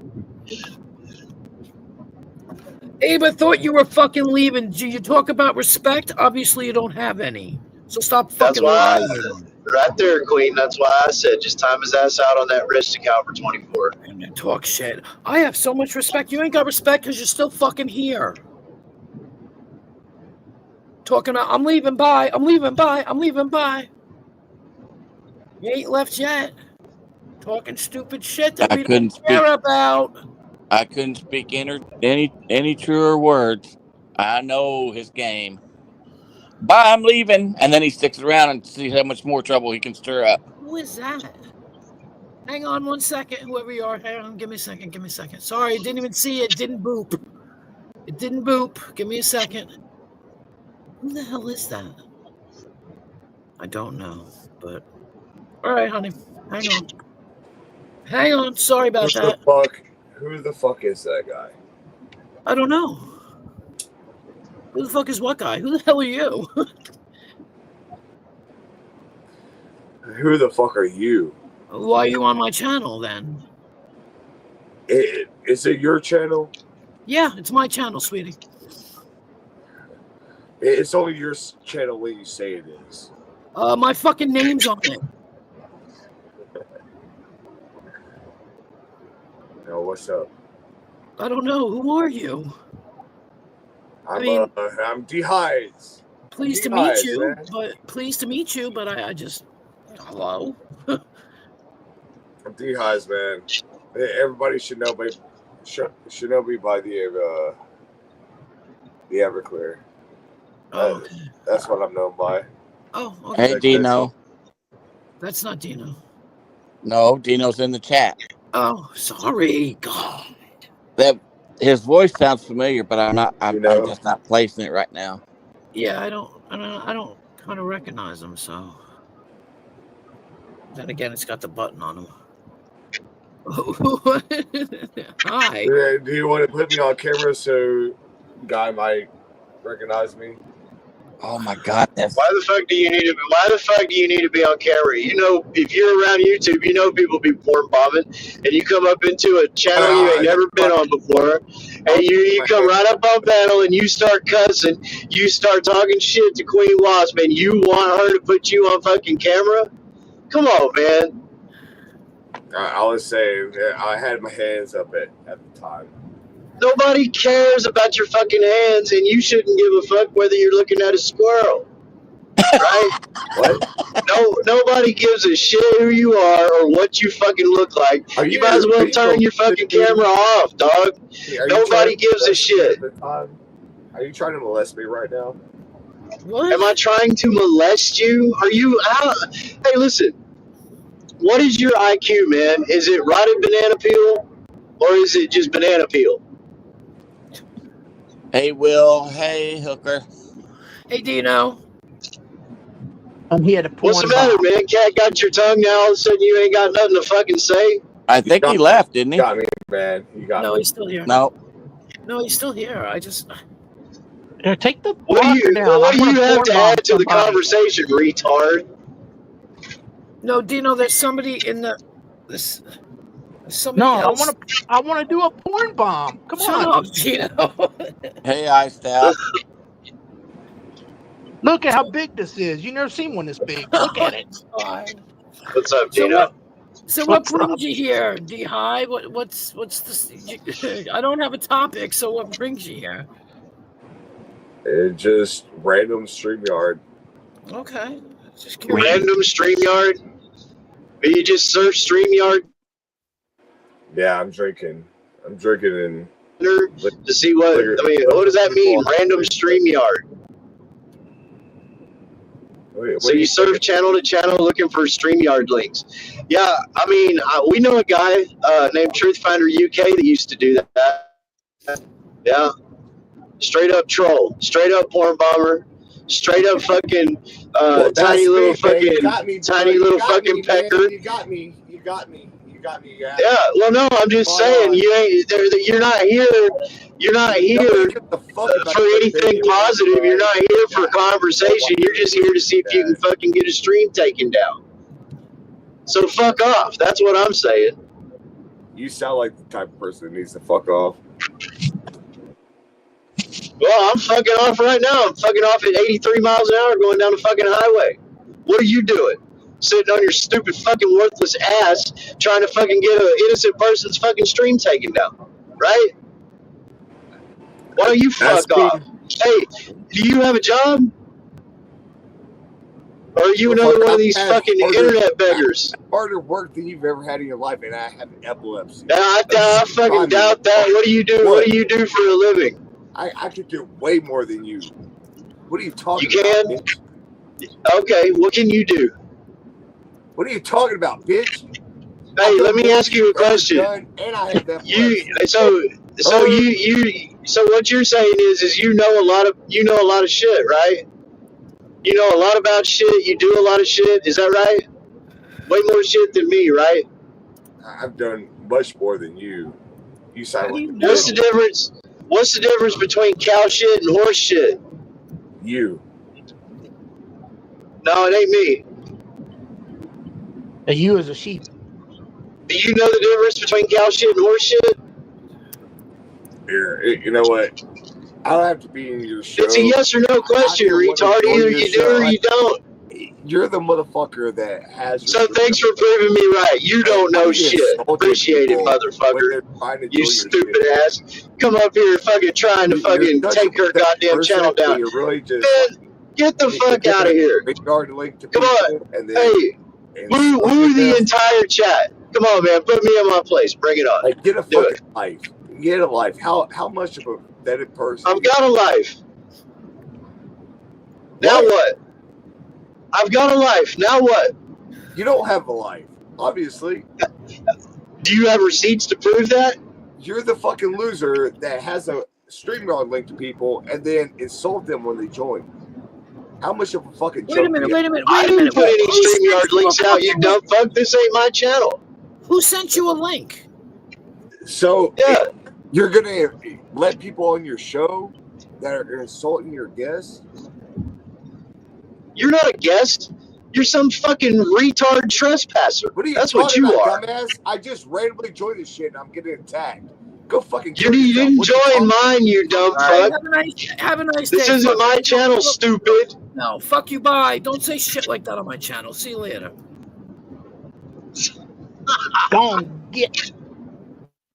Abe, I thought you were fucking leaving. Do you talk about respect? Obviously, you don't have any. So stop fucking lying. Right there, Queen. That's why I said just time his ass out on that wrist account for 24. And you talk shit. I have so much respect. You ain't got respect because you're still fucking here. Talking about, I'm leaving by. I'm leaving by. I'm leaving by. You ain't left yet. Talking stupid shit that we don't care about. I couldn't speak any truer words. I know his game. Bye, I'm leaving. And then he sticks around and sees how much more trouble he can stir up. Who is that? Hang on 1 second, whoever you are. Hang on, give me a second. Give me a second. Sorry, I didn't even see it. It didn't boop. It didn't boop. Give me a second. Who the hell is that? I don't know, but... All right, honey. Hang on. Hang on. Sorry about that. Who the fuck is that guy? I don't know. Who the fuck is what guy? Who the hell are you? Who the fuck are you? Why are you on my channel then? Is it your channel? Yeah, it's my channel, sweetie. It's only your channel when you say it is. My fucking name's on it. Yo, what's up? I don't know. Who are you? I'm D-Hides. Pleased to meet you, but I just... Hello? I'm D-Hides, man. Everybody should know me by the Everclear. Oh, that's what I'm known by. Oh, okay. Hey, Dino. That's not Dino. No, Dino's in the chat. Oh, sorry. God. His voice sounds familiar, but I'm just not placing it right now. Yeah, I don't kind of recognize him, so. Then again, it's got the button on him. Hi. Do you want to put me on camera so guy might recognize me? Oh my God! Why the fuck do you need to be on camera? You know, if you're around YouTube, you know people be porn bombing, and you come up into a channel you ain't never been on before, and you come right up on panel and you start cussing, you start talking shit to Queen Wasp, and you want her to put you on fucking camera? Come on, man. I was saying, I had my hands up at the time. Nobody cares about your fucking hands, and you shouldn't give a fuck whether you're looking at a squirrel, right? What? No, nobody gives a shit who you are or what you fucking look like. You might as well turn your fucking camera off, dog. Nobody gives a shit. Are you trying to molest me right now? What? Am I trying to molest you? Are you out? Hey, listen. What is your IQ, man? Is it rotted banana peel or is it just banana peel? Hey, Will. Hey, Hooker. Hey, Dino. I'm here to porn What's the matter, bomb. man? Cat got your tongue now. All of a sudden, you ain't got nothing to fucking say. I think he left, didn't he? You got me, man. You got No, me. he's still here. No. No, he's still here. I just. Take the What do you, down. what I do wanna you have porn to bomb add to the somebody. conversation, retard? No, Dino, there's somebody in the. This. Somebody No, else. I wanna do a porn bomb. Come Shut on. up, Dino. Hey, Iced Out. Look at how big this is. You never seen one this big. Look at it. Fine. What's up, So Dino? what What's brings up? you here, D High? What's this? I don't have a topic, so what brings you here? It just random StreamYard. Okay, just curious. Random StreamYard? Or you just search StreamYard Yeah, I'm drinking and to see what, I mean, what does that mean? Random StreamYard. So you surf channel to channel looking for StreamYard links. Yeah, I mean, we know a guy named Truthfinder UK that used to do that. Yeah. Straight up troll. Straight up porn bomber. Straight up fucking tiny little fucking pecker. You got me. Yeah. Yeah, well, no, I'm just saying you're not here. You're not here for anything positive. You're not here for conversation. You're just here to see if you can fucking get a stream taken down. So fuck off. That's what I'm saying. You sound like the type of person that needs to fuck off. Well, I'm fucking off right now. I'm fucking off at 83 miles an hour going down the fucking highway. What are you doing? Sitting on your stupid fucking worthless ass trying to fucking get an innocent person's fucking stream taken down. Right? Why don't you fuck off? Hey, do you have a job? Or are you another one of these fucking internet beggars? Harder work than you've ever had in your life, and I have epilepsy. I fucking doubt that. What do you do? What do you do for a living? I could do way more than you. What are you talking about? You can? Okay, what can you do? What are you talking about, bitch? Hey, let me ask you a question. And I have that. So what you're saying is you know a lot of shit, right? You know a lot about shit. You do a lot of shit. Is that right? Way more shit than me, right? I've done much more than you. You sound like. What's the difference? What's the difference between cow shit and horse shit? You. No, it ain't me. And you as a sheep. Do you know the difference between cow shit and horse shit? Here, you know what? I don't have to be in your show. It's a yes or no question, retard. Either you do or you don't. You're the motherfucker that has. So thanks for proving me right. You don't know shit. Appreciate it, motherfucker. You stupid ass. Come up here fucking trying to fucking take her goddamn channel down. You're really just man, get the fuck out of here. Come on. Hey, woo the entire chat. Come on, man. Put me in my place. Bring it on. Like, get a fucking life. Get a life. How much of a vetted person? I've got a life. Now what? I've got a life. Now what? You don't have a life, obviously. Do you have receipts to prove that? You're the fucking loser that has a StreamYard link to people and then insult them when they join. How much of a fucking joke? Wait a minute. I didn't put any StreamYard links out, you dumb fuck. This ain't my channel. Who sent you a link? So yeah, you're gonna let people on your show that are insulting your guests? You're not a guest. You're some fucking retard trespasser. That's what you are. Dumbass? I just randomly joined this shit and I'm getting attacked. Go fucking kill yourself. You didn't join mine, you dumb fuck. Have a nice day. This isn't my channel, stupid. No, fuck you, bye. Don't say shit like that on my channel. See you later. Don't get.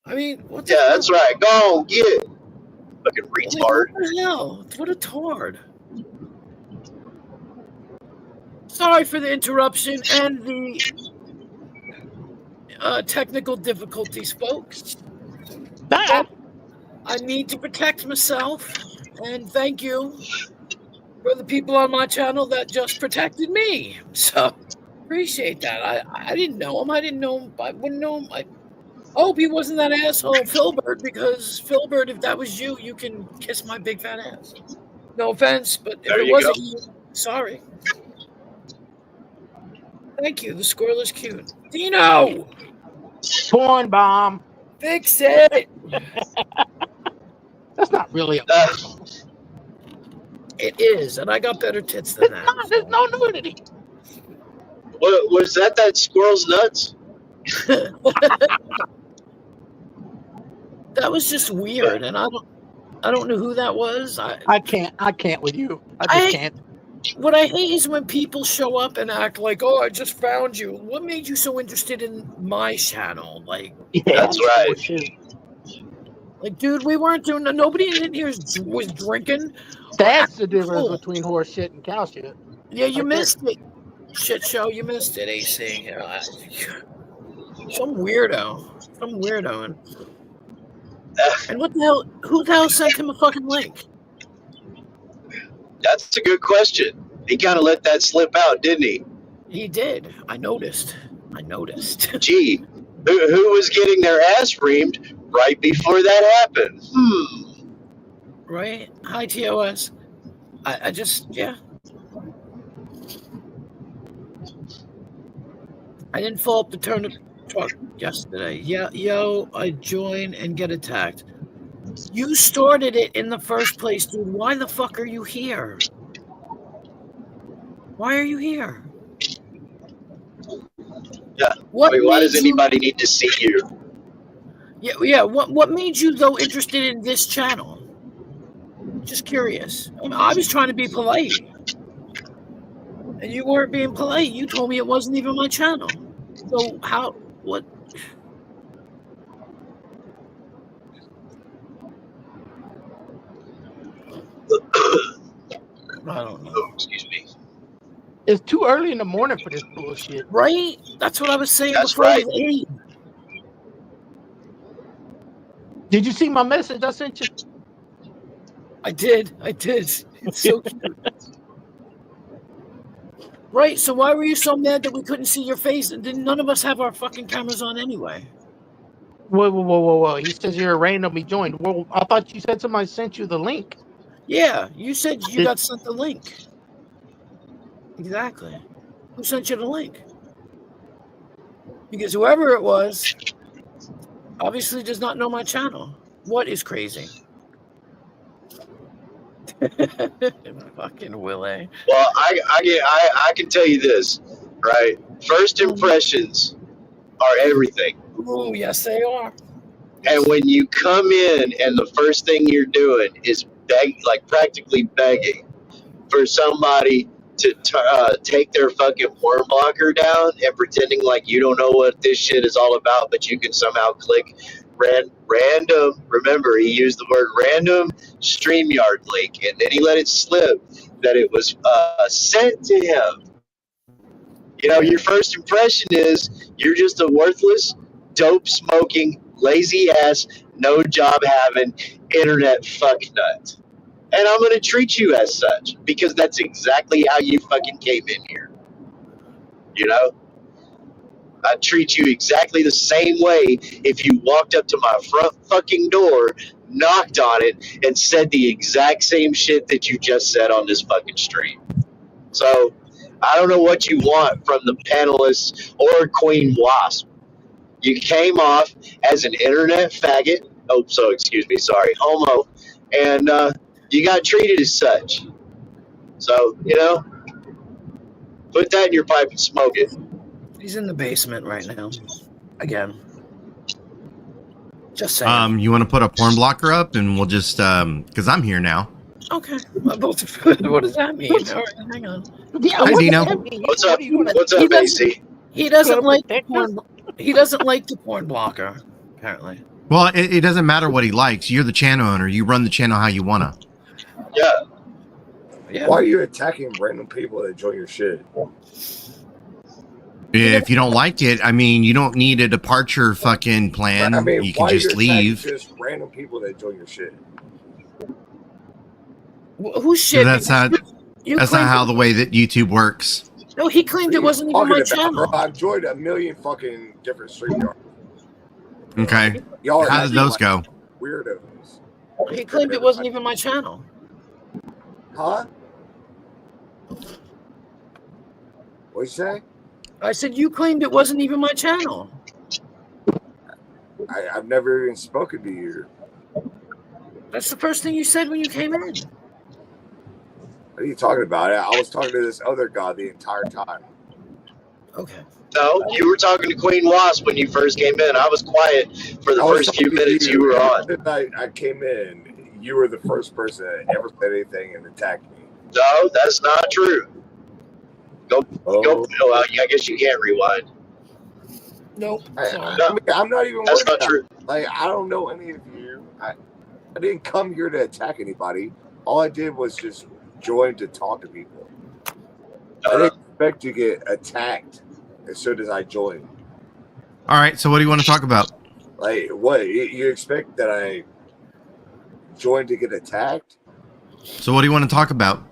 I mean, what the Yeah, hell? that's right. Go on, get it. Fucking retard. What the hell? What a tard. Sorry for the interruption and the technical difficulties, folks. But I need to protect myself, and thank you for the people on my channel that just protected me. So appreciate that. I didn't know him. I wouldn't know him. I hope he wasn't that asshole Philbert, because Philbert, if that was you, you can kiss my big fat ass. No offense, but if it wasn't you, sorry. Thank you. The squirrel is cute. Dino! Porn bomb. Fix it! That's not really a It is, and I got better tits than that. not. There's no nudity. What was that squirrel's nuts? That was just weird, and I don't know who that was. I can't with you. I just can't. What I hate is when people show up and act like, "Oh, I just found you." What made you so interested in my channel? Like, that's right. Like, dude, we weren't doing. Nobody in here was drinking. That's the difference between horse shit and cow shit. Yeah, you missed it. Shit show, you missed it, AC. Some weirdo. And what the hell? Who the hell sent him a fucking link? That's a good question. He kind of let that slip out, didn't he? He did. I noticed. Gee, who was getting their ass reamed right before that happened? Right? Hi, TOS. I just, yeah. I didn't fall up the turnip truck yesterday. Yeah, yo, I join and get attacked. You started it in the first place, dude. Why the fuck are you here? Why are you here? Yeah. Why does anybody need to see you? Yeah. What made you, though, interested in this channel? Just curious. I was trying to be polite. And you weren't being polite. You told me it wasn't even my channel. So what? I don't know. Oh, excuse me. It's too early in the morning for this bullshit. Right? That's what I was saying That's before. right. Did you see my message I sent you? I did. It's so cute. Right, so why were you so mad that we couldn't see your face? And didn't none of us have our fucking cameras on anyway? Whoa. He says you're randomly joined. Well, I thought you said somebody sent you the link. Yeah, you said you got sent the link. Exactly. Who sent you the link? Because whoever it was obviously does not know my channel. What is crazy? Fucking Willie. Well, I can tell you this, right? First impressions are everything. Oh, yes, they are. And when you come in and the first thing you're doing is practically begging for somebody to take their fucking porn blocker down and pretending like you don't know what this shit is all about, but you can somehow click random. Remember, he used the word random StreamYard link, and then he let it slip that it was sent to him. You know, your first impression is you're just a worthless, dope smoking, lazy ass, no job having internet fucknut. And I'm going to treat you as such because that's exactly how you fucking came in here. You know? I'd treat you exactly the same way if you walked up to my front fucking door, knocked on it, and said the exact same shit that you just said on this fucking stream. So, I don't know what you want from the panelists or Queen Wasp. You came off as an internet faggot. Oh, so excuse me, sorry, homo. And you got treated as such. So, you know, put that in your pipe and smoke it. He's in the basement right now. Again. Just saying. You want to put a porn blocker up and we'll just, because I'm here now. Okay. What does that mean? All right, hang on. Yeah, Hi, Dino. What's up? What's up, AC? He doesn't like the porn. He doesn't like the porn blocker. apparently. Well, it doesn't matter what he likes. You're the channel owner. You run the channel how you wanna. Yeah. Why are you attacking random people that join your shit? If you don't like it, I mean, you don't need a departure fucking plan. I mean, you can why just are you attacking leave. just random people that join your shit? Whose shit? That's not. That's not how the way that YouTube works. No, he claimed it wasn't even my channel. Bro, I've joined a million fucking different StreamYards. Okay. Y'all How did those go? Weirdos. He claimed it wasn't even my channel. Huh? What'd you say? I said you claimed it wasn't even my channel. I've never even spoken to you. That's the first thing you said when you came in. What are you talking about? I was talking to this other guy the entire time. Okay. No, you were talking to Queen Wasp when you first came in. I was quiet for the first few minutes you were on. I came in, you were the first person that ever said anything and attacked me. No, that's not true. Go. Oh, I guess you can't rewind. Nope. I'm not even. That's not true. Like, I don't know any of you. I didn't come here to attack anybody. All I did was just join to talk to people. I didn't expect to get attacked as soon as I joined. All right. So what do you want to talk about? Like, what? You expect that I joined to get attacked? So what do you want to talk about?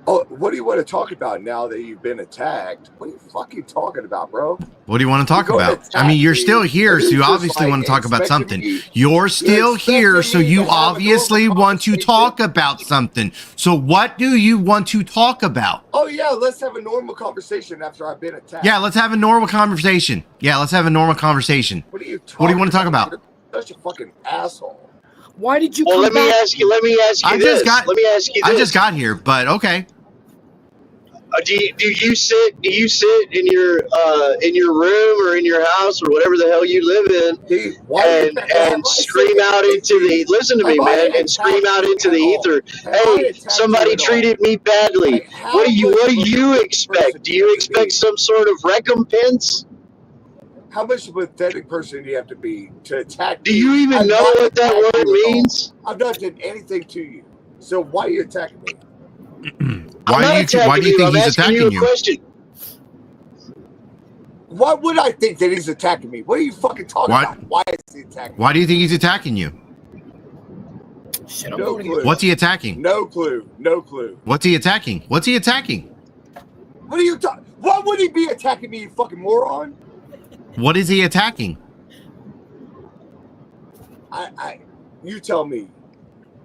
Oh, what do you want to talk about now that you've been attacked? What are you fucking talking about, bro? What do you want to talk about? I mean, you're still here, so you obviously want to talk about something. You're still here, so you obviously want to talk about something. So what do you want to talk about? Oh, yeah, let's have a normal conversation after I've been attacked. Yeah, let's have a normal conversation. Yeah, let's have a normal conversation. What do you want to talk about? You're such a fucking asshole. Why did you let me ask you this. Let me ask you this. I just got here, but okay. Do you sit in your room or in your house or whatever the hell you live in and scream out into the scream out into the ether, hey, somebody treated me badly. What do you expect? Do you expect some sort of recompense? How much of a pathetic person do you have to be to attack me? Do you even know what that word means? I've not done anything to you. So why are you attacking me? Why do you think he's attacking you? Why would I think that he's attacking me? What are you fucking talking about? Why is he attacking me? Why do you think he's attacking you? No clue. What's he attacking? No clue. No clue. What's he attacking? What's he attacking? What are you talking? Why would he be attacking me, you fucking moron? What is he attacking? You tell me.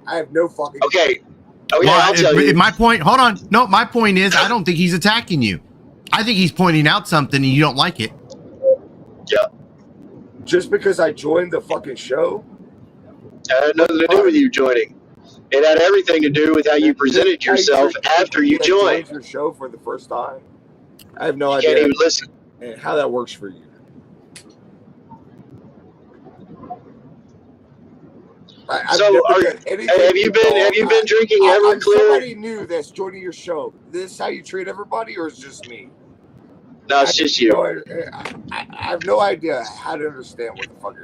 I have no fucking. Okay. Oh, yeah, I'll tell you. My point. Hold on. No, my point is, I don't think he's attacking you. I think he's pointing out something and you don't like it. Yeah. Just because I joined the fucking show? It had nothing to do with you joining. It had everything to do with how you presented yourself after you joined. Your show for the first time. I have no idea. Can't even listen. And how that works for you. Have you been drinking Everclear? Somebody new that's joining your show. This is how you treat everybody, or is it just me? No, it's just you. I have no idea how to understand what the fuck.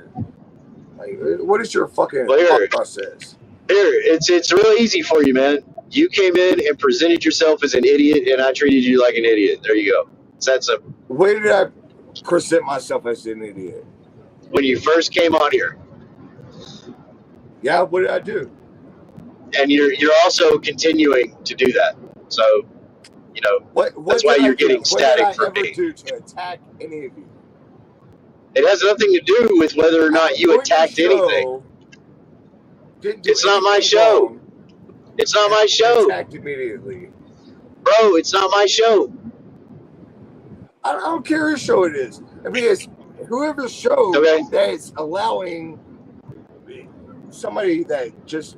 What is your fucking process? Here, it's real easy for you, man. You came in and presented yourself as an idiot, and I treated you like an idiot. There you go. It's that simple. Where did I present myself as an idiot? When you first came on here. Yeah, what did I do? And you're also continuing to do that. So, that's why you're getting static from me. What did I ever do to attack any of you? It has nothing to do with whether or not you attacked anything. It's not my show. It's not my show. Attacked immediately. Bro, it's not my show. I don't care whose show it is. I mean, it's whoever's show that's allowing somebody that just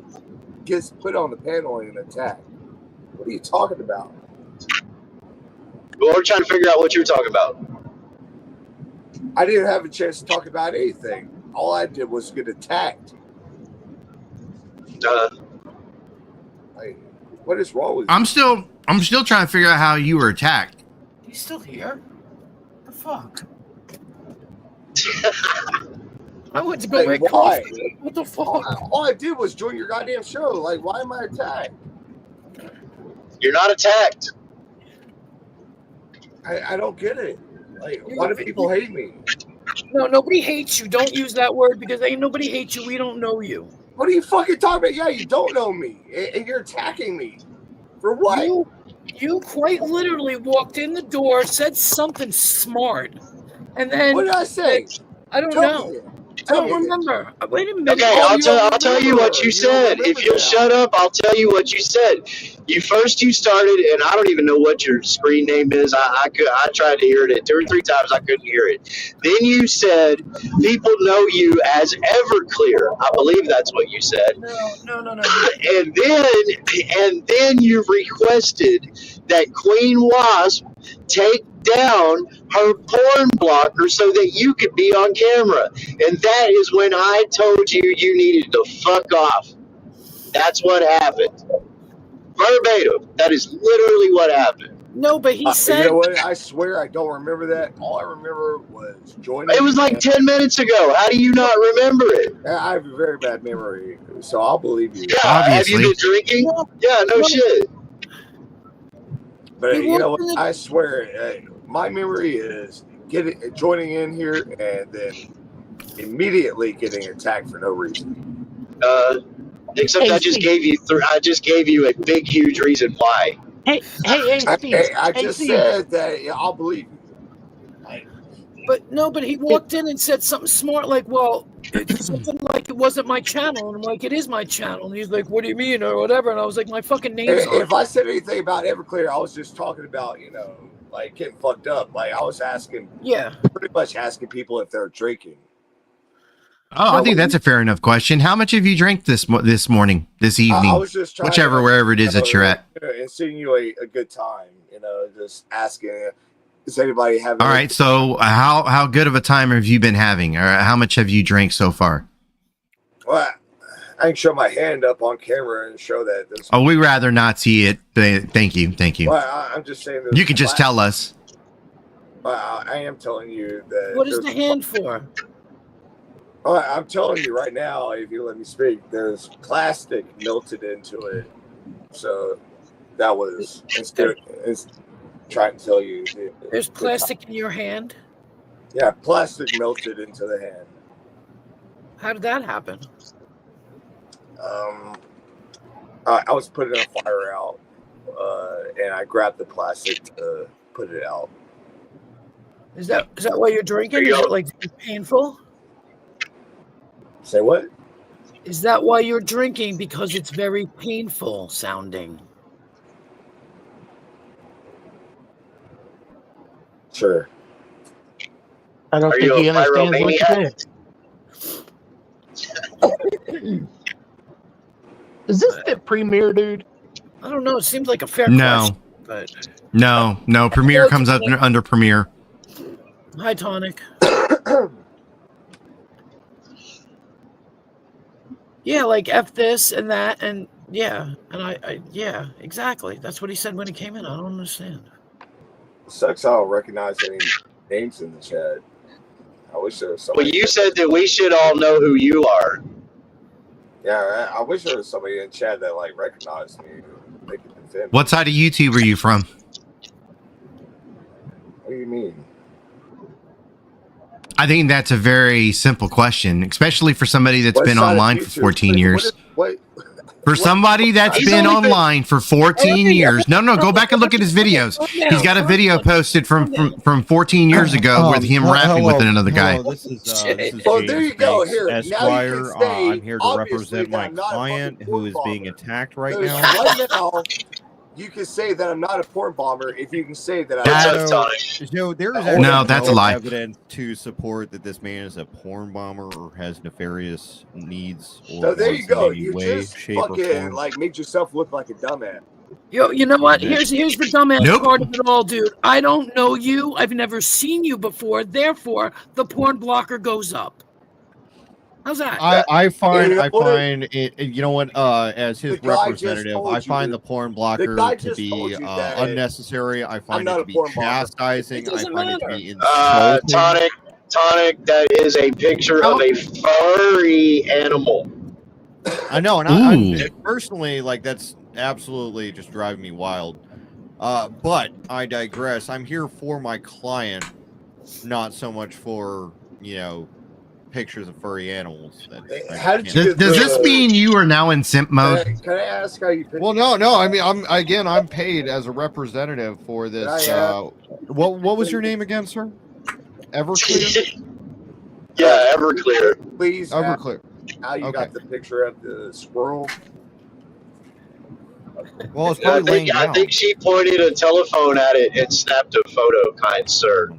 gets put on the panel and attack. What are you talking about? Well, we're trying to figure out what you're talking about. I didn't have a chance to talk about anything. All I did was get attacked. What is wrong with you? I'm still trying to figure out how you were attacked. He's still here? What the fuck? I went to go Like, make why? coffee. What the fuck? All I did was join your goddamn show. Like, why am I attacked? You're not attacked. I don't get it. Like, why do people hate me? No, nobody hates you. Don't use that word because ain't nobody hates you. We don't know you. What are you fucking talking about? Yeah, you don't know me, and you're attacking me. For what? You quite literally walked in the door, said something smart, and then what did I say? I don't know. I don't remember. Wait a minute. Okay, I'll tell you what you said. If you'll shut up, I'll tell you what you said. You started, and I don't even know what your screen name is. I tried to hear it 2 or 3 times. I couldn't hear it. Then you said people know you as Everclear. I believe that's what you said. No. And then you requested that Queen Wasp take down her porn blocker so that you could be on camera. And that is when I told you needed to fuck off. That's what happened. Verbatim. That is literally what happened. No, but he said... You know what? I swear I don't remember that. All I remember was joining... It was like 10 minutes ago. How do you not remember it? I have a very bad memory, so I'll believe you. Yeah, obviously. Have you been drinking? Yeah, no shit. But you know what? I swear, my memory is joining in here and then immediately getting attacked for no reason. Except I just gave you a big, huge reason why. Hey, Steve. I just said that I'll believe you. But he walked in and said something smart like, well, it's something like it wasn't my channel. And I'm like, it is my channel. And he's like, what do you mean? Or whatever. And I was like, my fucking name's on it. If I said anything about Everclear, I was just talking about, like getting fucked up. Like I was pretty much asking people if they're drinking. Oh, I think that's a fair enough question. How much have you drank this evening, I was just trying wherever it is that you're at? Insinuate a good time, just asking, does anybody have... All right, so how good of a time have you been having? Or how much have you drank so far? Well, I can show my hand up on camera and show that. Oh, we'd rather not see it. Thank you. Well, I'm just saying... You can just tell us. Well, I am telling you that... What is the hand for? I'm telling you right now, if you let me speak, there's plastic melted into it. So that was trying to tell you. There's plastic in your hand? Yeah, plastic melted into the hand. How did that happen? I was putting a fire out, and I grabbed the plastic to put it out. Is that why you're drinking? Is it like painful? Say what? Is that why you're drinking? Because it's very painful sounding. Sure. I don't think he understands what you did. Is this the Premiere, dude? I don't know. It seems like a fair question. But... No. Premiere comes up under Premiere. Hi, Tonic. Yeah, like F this and that, and yeah, and I yeah, exactly. That's what he said when he came in. I don't understand. Sucks I don't recognize any names in the chat. I wish there was somebody. Well, you said that we should all know who you are. Yeah, I wish there was somebody in chat that like recognized me. They could defend me. What side of YouTube are you from? What do you mean? I think that's a very simple question, especially for somebody that's been online for 14 years. For somebody that's been online for 14 years. No, go back and look at his videos. He's got a video posted from 14 years ago with him rapping with another guy. This is there you go. Here, Esquire. I'm here to represent my client who is being attacked right now. Right now, you can say that I'm not a porn bomber if you can say that that's a lie. Evidence to support that this man is a porn bomber or has nefarious needs. Or so there you go. You way, just fucking like made yourself look like a dumbass. Yo, you know what? Here's the dumbass part of it all, dude. I don't know you. I've never seen you before. Therefore, the porn blocker goes up. How's that? I find it, you know what, as his representative, I find the porn blocker to be unnecessary. I find it to be chastising. I find it to be insulting. Tonic, that is a picture of a furry animal. I know, and I'm personally like that's absolutely just driving me wild. But I digress. I'm here for my client, not so much for pictures of furry animals. How did you does this mean you are now in simp mode? Can I ask how you? Well, no. I mean, I'm paid as a representative for this. What was your name again, sir? Everclear. Yeah, Everclear. Please, Everclear. How you got the picture of the squirrel? Well, it's probably I think she pointed a telephone at it and snapped a photo, kind sir.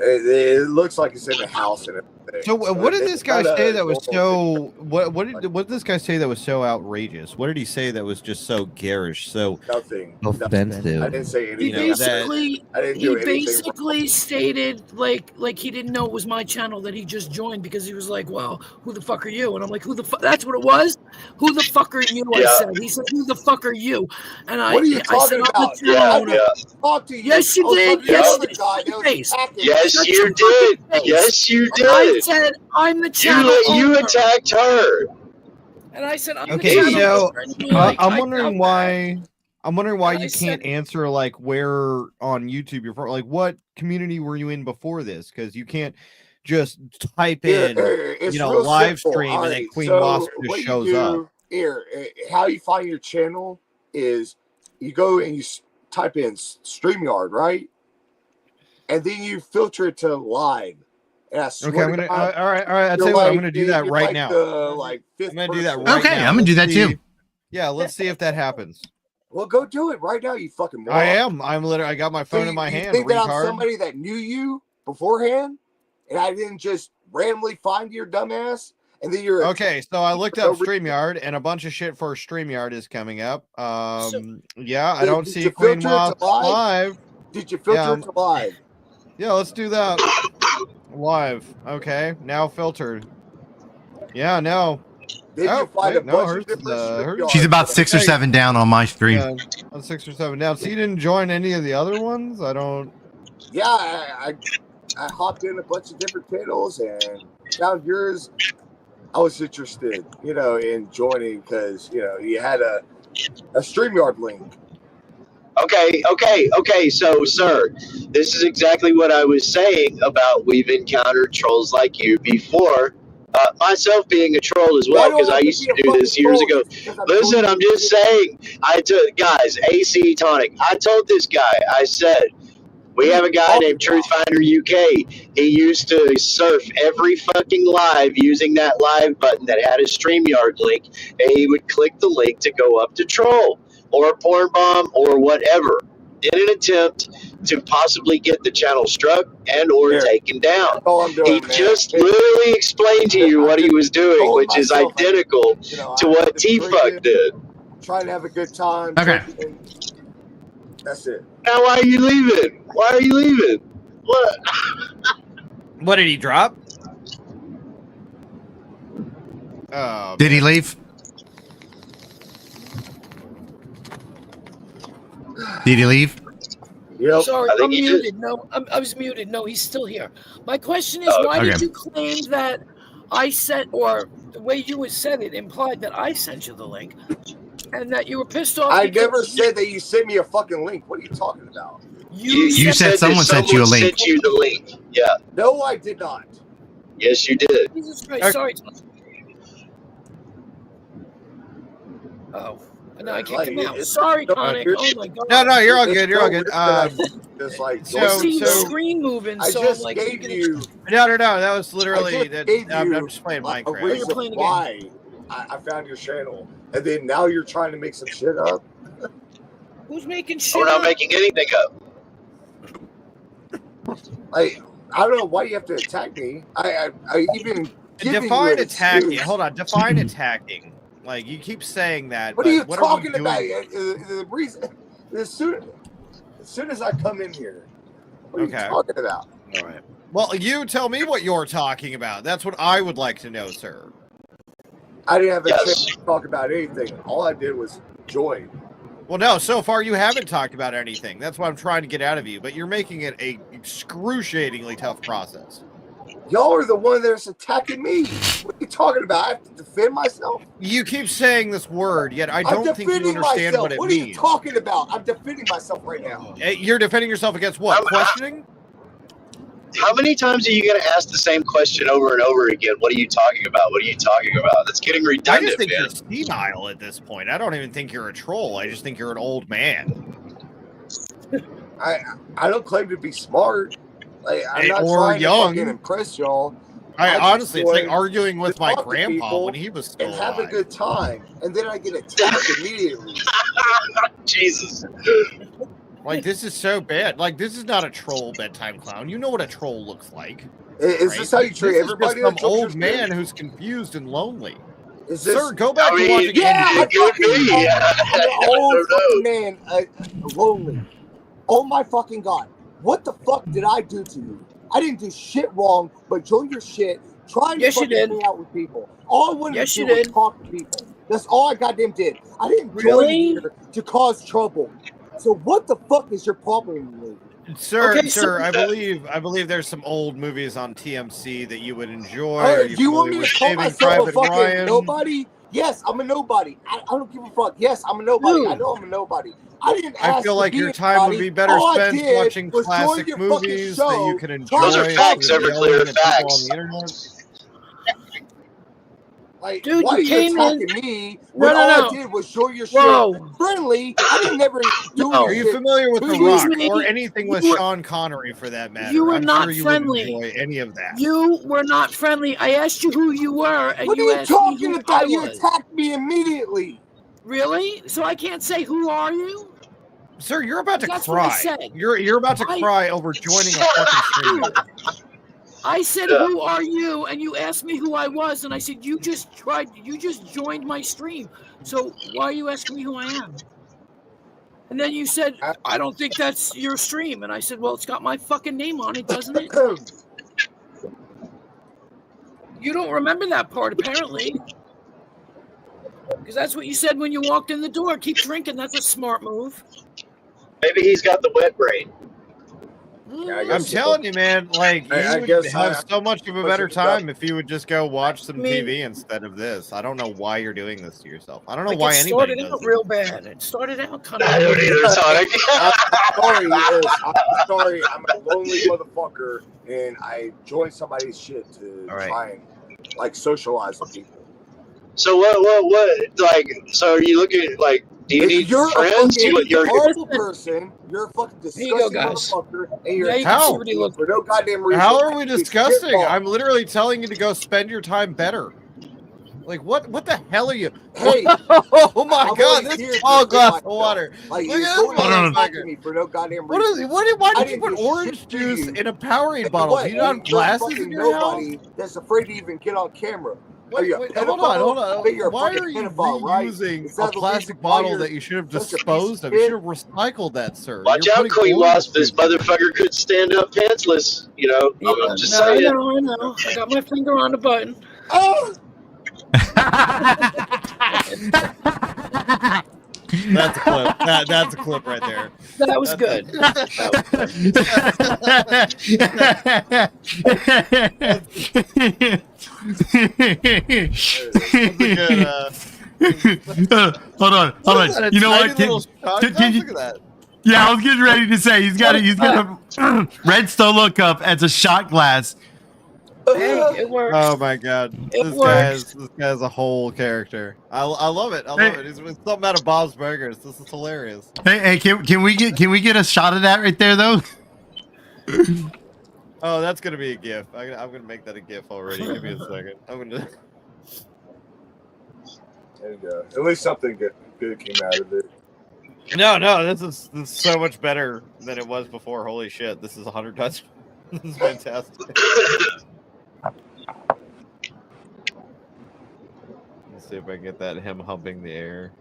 It looks like it's in the house and everything. So what did this guy say that was so? What did this guy say that was so outrageous? What did he say that was just so garish, so nothing offensive? I didn't say anything. He basically stated like he didn't know it was my channel that he just joined, because he was like, "Well, who the fuck are you?" And I'm like, "Who the fuck?" That's what it was. Who the fuck are you? I said. He said, "Who the fuck are you?" And what are you talking about? Talk to you. Yes, you did. Yes, you did. Yes, you did. I said, I'm the channel You attacked her. And I said, I'm okay, the channel so I'm wondering why. I'm wondering why you can't answer like where on YouTube you're from. Like, what community were you in before this? Because you can't just type in, live stream, and then Queen Wasp just shows up. Here, how you find your channel is you go and you type in StreamYard, right? And then you filter it to live. And I swear all right. I'll tell you what, I'm going to do that right now. I'm going to do that right now. Okay, I'm going to do that too. Yeah, let's see if that happens. Well, go do it right now, you fucking moron. I am. I'm literally. I got my phone in my hand. You think that I'm somebody that knew you beforehand, and I didn't just randomly find your dumbass, and then you're okay. So I looked up StreamYard, and a bunch of shit for StreamYard is coming up. Yeah, I don't see Queen Wasp live. Did you filter it to live? Yeah, let's do that. Live. Okay, now filtered. Yeah, no. Did you find a bunch of she's about 6 or 7 down on my stream. Yeah, 6 or 7 down. So you didn't join any of the other ones? I don't. Yeah, I hopped in a bunch of different channels and found yours. I was interested, in joining because you had a StreamYard link. Okay. So, sir, this is exactly what I was saying about we've encountered trolls like you before. Myself being a troll as well, because I used to do this years ago. Listen, I'm just saying, guys, AC Tonic, I told this guy, I said, we have a guy named Truthfinder UK. He used to surf every fucking live using that live button that had a StreamYard link, and he would click the link to go up to troll or porn bomb or whatever in an attempt to possibly get the channel struck and or taken down. He just literally explained to you what he was doing, which is identical to what T-Fuck did. Trying to have a good time. Okay. That's it. Now, why are you leaving? What? What did he drop? Did he leave? Did he leave? Yep. Sorry, I'm muted. No, I was muted. No, he's still here. My question is, why did you claim that I sent, or the way you said it implied that I sent you the link, and that you were pissed off? I never said that you sent me a fucking link. What are you talking about? You said someone sent you a link. Sent you the link. Yeah. No, I did not. Yes, you did. Jesus Christ! Sorry. Oh. No, I kicked him out. Sorry, Tonic. Oh my god. No, you're all good. You're all good. Just like I see the screen moving. So just like, gave you. No. That was literally. I'm just playing Minecraft. You're playing why I found your channel, and then now you're trying to make some shit up. Who's making shit? We're not making anything up. I don't know why you have to attack me. I even define attacking. Hold on. Define attacking. Like, you keep saying that. What are you talking about? The reason, as soon as I come in here, what are you talking about? All right. Well, you tell me what you're talking about. That's what I would like to know, sir. I didn't have a chance to talk about anything. All I did was join. Well, no, so far you haven't talked about anything. That's what I'm trying to get out of you, but you're making it a excruciatingly tough process. Y'all are the one that's attacking me. What are you talking about? I have to defend myself? You keep saying this word, yet I don't think you understand what it means. What are you talking about? I'm defending myself right now. You're defending yourself against what? Questioning? How many times are you going to ask the same question over and over again? What are you talking about? What are you talking about? That's getting redundant, I just think man. you're senile at this point. I don't even think you're a troll. I just think you're an old man. I don't claim to be smart. Like, I'm not or trying young. to fucking impress y'all. I honestly, it's like arguing with my grandpa when he was still and alive. have a good time, and then I get attacked immediately. Jesus. Like, this is so bad. Like, this is not a troll bedtime clown. You know what a troll looks like. Is this how you treat everybody? This is just some old man who's confused and lonely. Is this, Sir, go back to watching. Yeah, I'm an old fucking man, lonely. Oh my fucking God. What the fuck did I do to you? I didn't do shit wrong, but join your shit, trying to fucking hang out with people. All I wanted to do was talk to people. That's all I goddamn did. I didn't join here to cause trouble. So what the fuck is your problem with me? Sir, I believe there's some old movies on TMC that you would enjoy. Do you want me to call myself a fucking nobody? Yes, I'm a nobody. I don't give a fuck. Yes, I'm a nobody. I know I'm a nobody. I feel like your time would be better spent watching classic movies that you can enjoy. Those are facts, Everclear facts. Like, dude, why are you attacking me when all I did was show your shit friendly? I didn't never do Are you familiar with The Rock or anything with Sean Connery for that matter? You were I'm not sure you friendly. Would enjoy any of that. You were not friendly. I asked you who you were, and what you are you asked talking me who about? I You was. attacked me immediately. Really? So I can't say who are you? Sir, you're about to That's cry. What I said. You're about to cry over joining a fucking stream. I said, who are you? And you asked me who I was, and I said, you just joined my stream. So why are you asking me who I am? And then you said, I don't think that's your stream. And I said, well, it's got my fucking name on it, doesn't it? You don't remember that part, apparently. Because that's what you said when you walked in the door. Keep drinking. That's a smart move. Maybe he's got the wet brain. Yeah, I'm telling you, man, like, you would have so much of a better time if you would just go watch some TV instead of this. I don't know why you're doing this to yourself. I don't know why anybody does it. Real bad. It started out kind of. I don't either, Sonic. I'm sorry. I'm a lonely motherfucker, and I joined somebody's shit to try and like socialize with people. So what? Like, so are you looking like? Do you need friends? You're a horrible person. You're a fucking disgusting motherfucker. And you're for no goddamn reason. How are we disgusting? I'm literally telling you to go spend your time better. Like, what the hell are you? Hey, oh my God, this tall glass of water. Like, look at me for no goddamn reason. Why did you put orange juice in a Powerade bottle? Do you not have glasses in your house? That's afraid to even get on camera. Wait, hold on. Why are you reusing a plastic bottle that you should have disposed of? You should have recycled that, sir. Watch out, Queen Wasp. This motherfucker could stand up pantsless. You know, I'm just saying. I know. I got my finger on the button. Oh! That's a clip. That's a clip right there. That was good. Hold on. You know what? Can you, yeah, I was getting ready to say he's got a red solo cup as a shot glass. Hey, it works. Oh my God, this guy's a whole character. I love it. I love it. It's something out of Bob's Burgers. This is hilarious. Hey, can we get a shot of that right there though? Oh, that's gonna be a GIF. I'm gonna make that a GIF already. Give me a second. I'm gonna. There you go. At least something good came out of it. No, this is so much better than it was before. Holy shit, this is 100 times. This is fantastic. Let's see if I can get that him humping the air.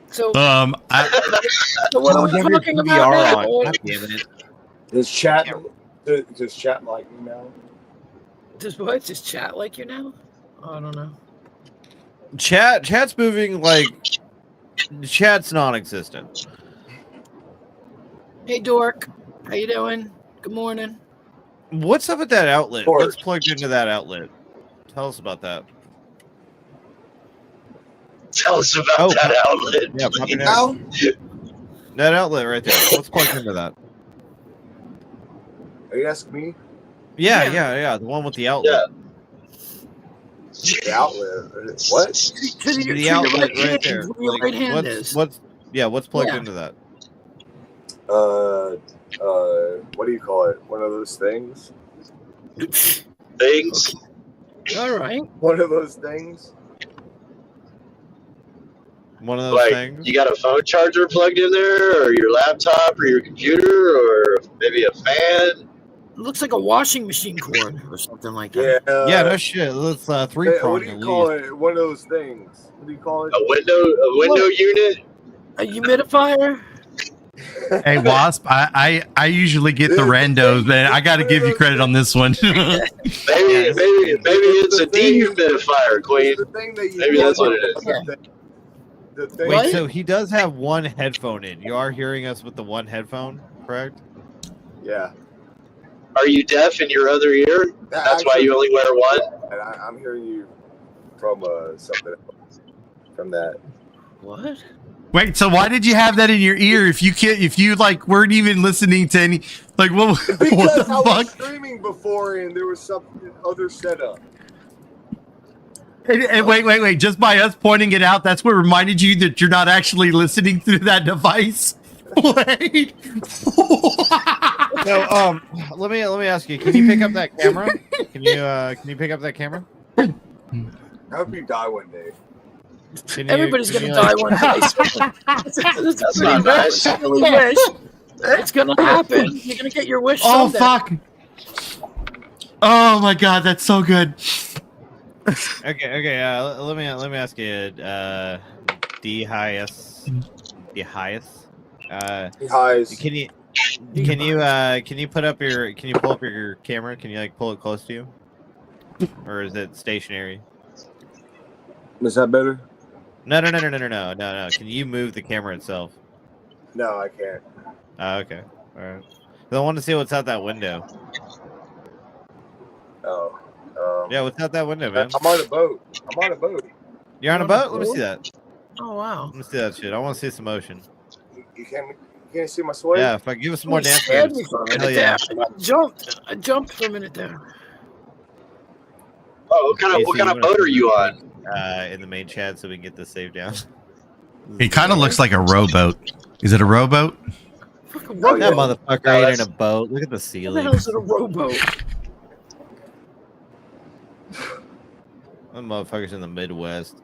So, so what are we talking about now? Does chat like you now? Does what? Does chat like you now? I don't know. Chat's moving like chat's non-existent. Hey, Dork. How you doing? Good morning. What's up with that outlet? What's plugged into that outlet? Tell us about that. Tell us about that outlet. Yeah, that outlet right there. What's plugged into that? Are you asking me? Yeah. The one with the outlet. Yeah. The outlet. What? The outlet right there. Your right hand is. What's plugged into that? What do you call it? One of those things? Things? All right. One of those things? One of those things? You got a phone charger plugged in there, or your laptop, or your computer, or maybe a fan? It looks like a washing machine cord or something like that. Yeah, no shit. That's 3-pronged. What do you call it? One of those things. What do you call it? A window unit? A humidifier? Hey, Wasp, I usually get the randos, man. I got to give you credit on this one. maybe it's a dehumidifier, Queen. Maybe that's what it is. Wait, so he does have one headphone in. You are hearing us with the one headphone, correct? Yeah. Are you deaf in your other ear? That's why you only wear one? And I'm hearing you from something else. From that. What? Wait, so why did you have that in your ear if you like weren't even listening to any like what Because the I was fuck? streaming before and there was some other setup. And wait, just by us pointing it out, that's what reminded you that you're not actually listening through that device. Wait. No, let me ask you. Can you pick up that camera? Can you pick up that camera? I hope you die one day. Everybody's gonna die one day. That's not nice. Wish. It's gonna happen. You're gonna get your wish. Oh someday. fuck! Oh my god, that's so good. Okay. Let me ask you. D highest. Can you pull up your camera? Can you like pull it close to you, or is it stationary? Is that better? No. Can you move the camera itself? No, I can't. Okay. All right. I want to see what's out that window. Oh. Yeah, what's out that window, man? I'm on a boat. You're on a boat? Let me see that. Oh wow. Let me see that shit. I want to see some motion. You can't see my sweater? Yeah, if I give us some more dance Scared moves. me for a minute Hell yeah. there. I jumped for a minute there. Oh, what kind of boat are you on? In the main chat so we can get this saved down. It kind of looks like a rowboat. Is it a rowboat? That motherfucker ain't in a boat. Look at the ceiling. What the hell is it, a rowboat? That motherfucker's in the Midwest.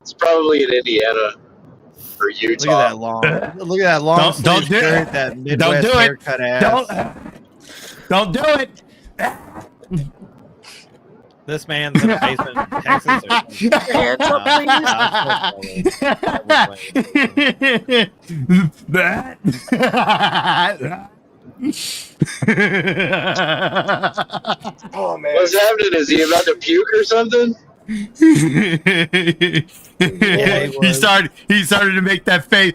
It's probably in Indiana or Utah. Look at that long. Don't do shirt, it. that Midwest Don't do it. haircut ass. Don't do it. This man's in a basement in Texas. Hands up, Oh man. What's happening? Is he about to puke or something? He started to make that face.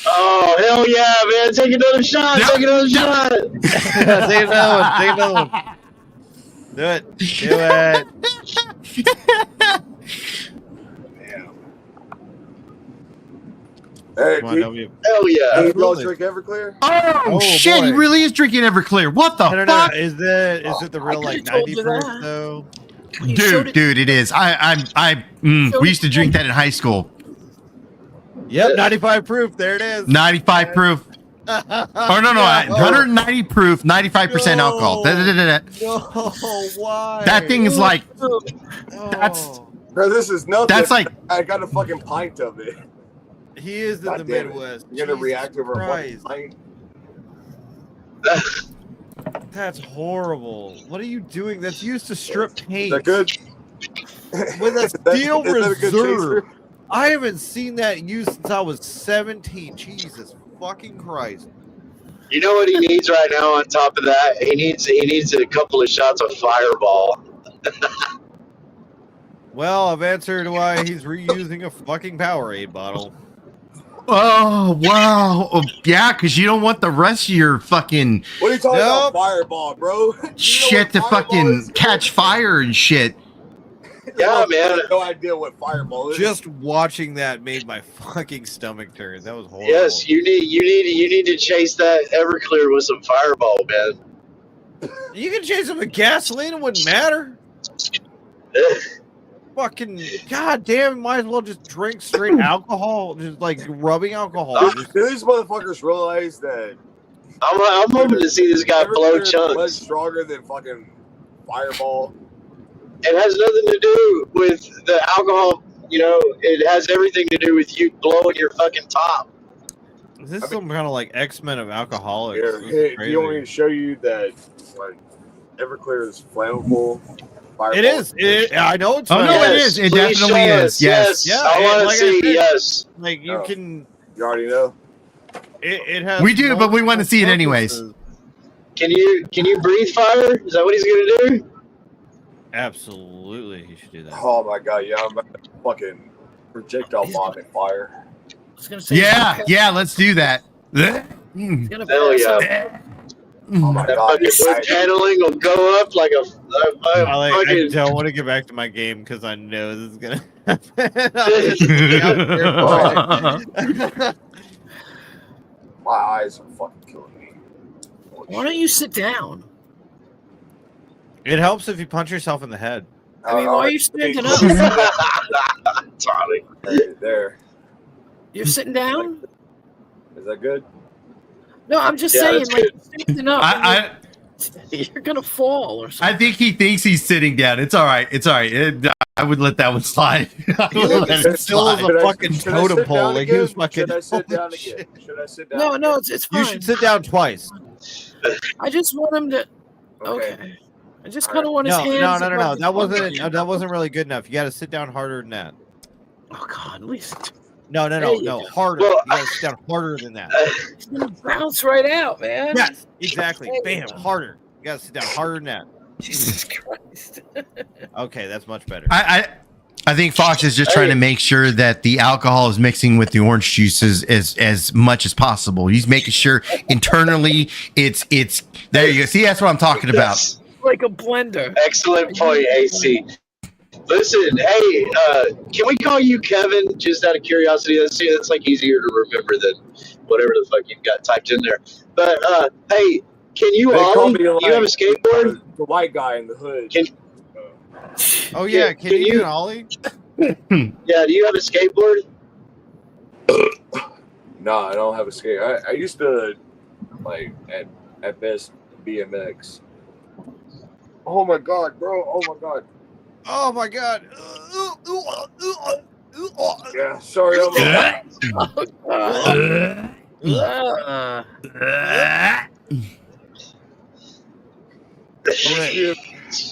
Oh hell yeah, man! Take another shot. Take another shot. Take another one. Do it. Hey, Come on, don't be... Hell yeah! you all drink Everclear? Oh shit! boy. He really is drinking Everclear. What the No. fuck? Is it the real like 90 proof though? Dude, it is. We used to drink that in high school. Yep, 95 proof. There it is. 95 proof. Oh no, 190 proof, 95% alcohol. No, why? That thing is like that's Bro, this is nothing. That's like I got a fucking pint of it. He is in God the damn it. Midwest. You're gonna Jesus react over a fucking Christ. pint? That's horrible. What are you doing? That's used to strip paint. Is that good? With a Is that- steel is that a good reserve. chaser? I haven't seen that used since I was 17. Jesus fucking Christ. You know what he needs right now? On top of that, he needs a couple of shots of Fireball. Well, I've answered why he's reusing a fucking Powerade bottle. Oh, wow. Oh, yeah, because you don't want the rest of your fucking What are you talking about? Fireball, bro. shit to fucking catch fire and shit. Yeah, man. I have no idea what fireball is. Just watching that made my fucking stomach turn. That was horrible. Yes, you need to chase that Everclear with some Fireball, man. You can chase them with gasoline, it wouldn't matter. Fucking goddamn, might as well just drink straight alcohol, just like rubbing alcohol. Do these motherfuckers realize that I'm hoping to see this guy blow chunks. Much stronger than fucking Fireball. It has nothing to do with the alcohol. You know, it has everything to do with you blowing your fucking top. Is this some kind of like X-Men of alcoholics? Hey, do you want me to show you that like Everclear is flammable? Fireball? It is. I know it's. Oh no, it is. It definitely is. Yes. Yeah, I want to see. Yes. Like you can. You already know. It has. We do, but we want to see it anyways. Can you breathe fire? Is that what he's gonna do? Absolutely, he should do that. Oh my god, yeah, I'm about to fucking projectile vomit fire. I was gonna say, Yeah, let's do that. Hell yeah. Oh my that god, fucking wood paneling will go up like a I don't want to get back to my game because I know this is gonna happen. My eyes are fucking killing me. Why don't you sit down? It helps if you punch yourself in the head. I mean, why are you standing up? Tommy. There. You're sitting down? Is that good? No, I'm just saying, like, standing up. You're gonna fall or something. I think he thinks he's sitting down. It's all right. It's all right. I would let that one slide. Still is a fucking totem pole. Like he was fucking. Should I sit down again? Should I sit down? No, it's fine. You should sit down twice. I just want him to. Okay. I just kind of want his hands. No. That wasn't really good enough. You got to sit down harder than that. Oh God, at least. No, harder. Well, you got to sit down harder than that. He's gonna bounce right out, man. Yes, exactly. Bam, harder. You got to sit down harder than that. Jesus Christ. Okay, that's much better. I think Fox is just trying to make sure that the alcohol is mixing with the orange juices as much as possible. He's making sure internally it's there you go. See, that's what I'm talking about. Like a blender. Excellent point, AC. Listen, hey, can we call you Kevin? Just out of curiosity, that's like easier to remember than whatever the fuck you've got typed in there. But hey, can you ollie? You have a skateboard? The white guy in the hood. Oh yeah, can you do an ollie? Yeah, do you have a skateboard? No, I don't have a skate. I used to like at best BMX. Oh my god, bro! Oh my god! Oh my god! Yeah, sorry. I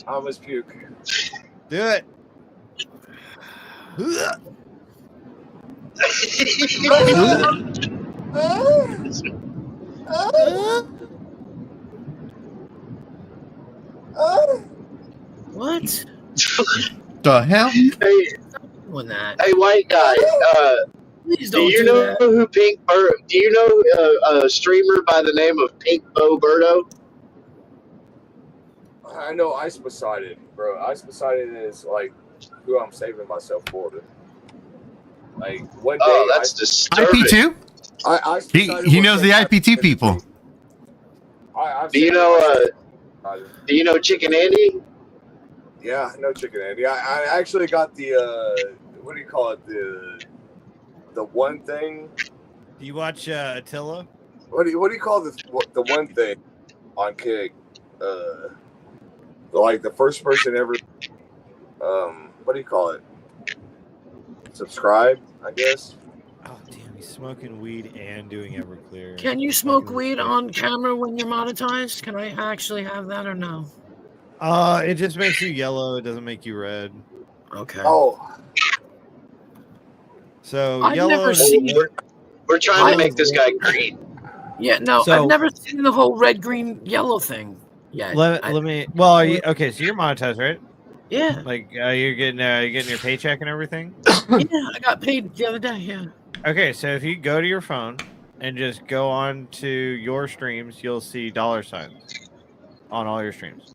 almost puke. Do it. What? The hell? Hey, That. hey, white guy. Please Do don't you know who Pink? Do you know a streamer by the name of Pink Boberto? I know Ice Poseidon, bro. Ice Poseidon is like who I'm saving myself for. Like one day. Oh, that's disturbing. IP2? He knows the IP2 people. Do you know Chicken Andy? Yeah, I know Chicken Andy. I actually got the what do you call it? The one thing. Do you watch Attila? What do you call the one thing on Kick? Like the first person ever. What do you call it? Subscribe, I guess. Oh damn, he's smoking weed and doing Everclear. Can you smoke weed on camera when you're monetized? Can I actually have that or no? It just makes you yellow. It doesn't make you red. Okay. Oh. So I've yellow. never seen. We're trying to make this guy green. Yeah, no, So- I've never seen the whole red, green, yellow thing yet. Let me. Well, okay. So you're monetized, right? Yeah. Like you're getting your paycheck and everything? Yeah, I got paid the other day, yeah. Okay, so if you go to your phone and just go on to your streams, you'll see $ signs on all your streams.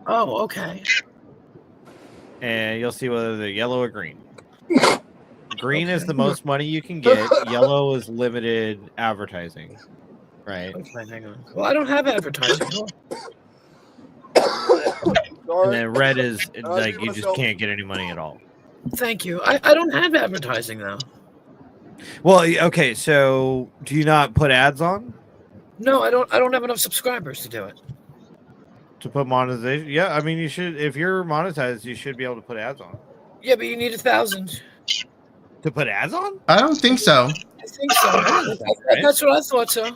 Oh, okay. And you'll see whether they're yellow or green. Green is the most money you can get. Yellow is limited advertising. Right. Okay, hang on. Well, I don't have advertising. Huh? And then red is like you just can't get any money at all. Thank you. I don't have advertising though. Well, okay, so do you not put ads on? No, I don't have enough subscribers to do it. To put monetization? Yeah, I mean you should. If you're monetized, you should be able to put ads on. Yeah, but you need 1,000 to put ads on. I don't think so. I think so. That's what I thought. So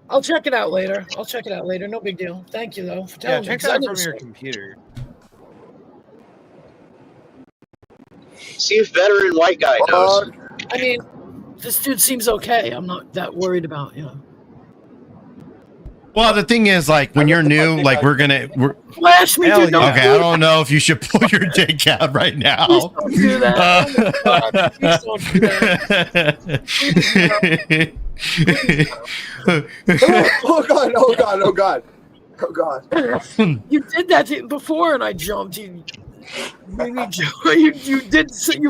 I'll check it out later. No big deal. Thank you though for telling me. Check that from your computer. See if veteran white guy knows. I mean, this dude seems okay. I'm not that worried about, Well, the thing is, like, when you're new, like, we're flash me, dude. Okay, I don't know if you should pull your dick out right now. Please don't do that. Please don't do that. Oh God. You did that before, and I jumped. You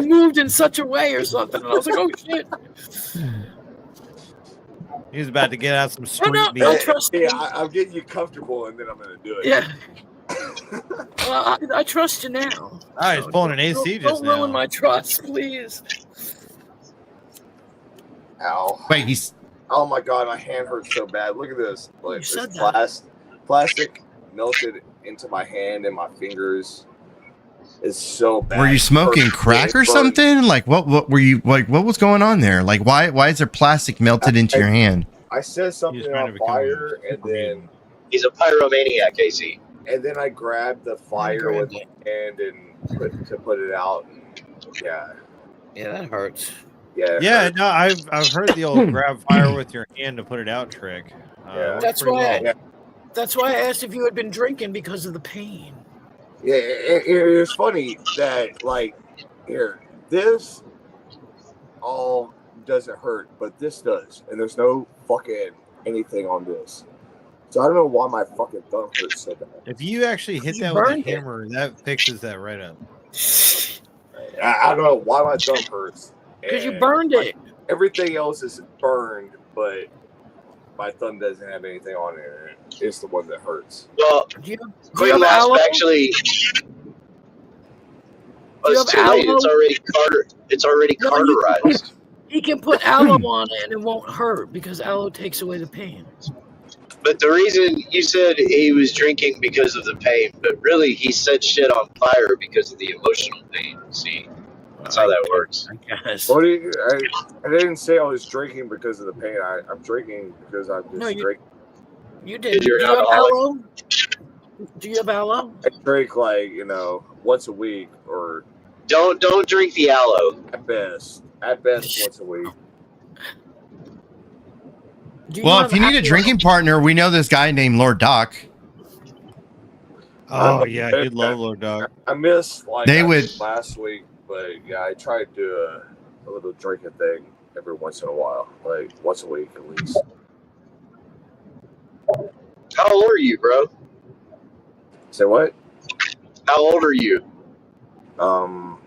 moved in such a way or something, and I was like, oh shit. He's about to get out some street meat. I'm getting you comfortable, and then I'm going to do it. Yeah. Well, I trust you now. He's pulling an AC just now. Don't ruin my trust, please. Ow. Wait, oh my God, my hand hurts so bad. Look at this. Like, You said this plastic melted into my hand and my fingers. It's so bad. Were you smoking crack or something? Like, what were you, like, what was going on there? Like, why is there plastic melted into your hand? I set something on fire, and then he's a pyromaniac, AC. And then I grabbed the fire with my hand and put it out. And, yeah, that hurts. Yeah. No, I've heard the old grab fire with your hand to put it out trick. That's why I asked if you had been drinking because of the pain. Yeah, it's funny that, like, this all doesn't hurt, but this does, and there's no fucking anything on this. So I don't know why my fucking thumb hurts so bad. If you actually hit that with a hammer, that fixes that right up. I don't know why my thumb hurts. Because you burned it. Everything else is burned, but my thumb doesn't have anything on it. It's the one that hurts. Well, Queen Wasp actually. It's too late. It's already cauterized. He can put aloe on it and it won't hurt because aloe takes away the pain. But the reason you said he was drinking because of the pain, but really he set shit on fire because of the emotional pain. See, that's how that works. I guess. I didn't say I was drinking because of the pain. I'm drinking because I'm just drinking. You did. Do you have aloe? Do you have aloe? I drink like once a week or. Don't drink the aloe. At best once a week. Well, if you need a drinking partner, we know this guy named Lord Doc. Oh yeah, you'd love Lord Doc. I missed last week, but yeah, I try to do a little drinking thing every once in a while, like once a week at least. How old are you, bro? Say what? How old are you? I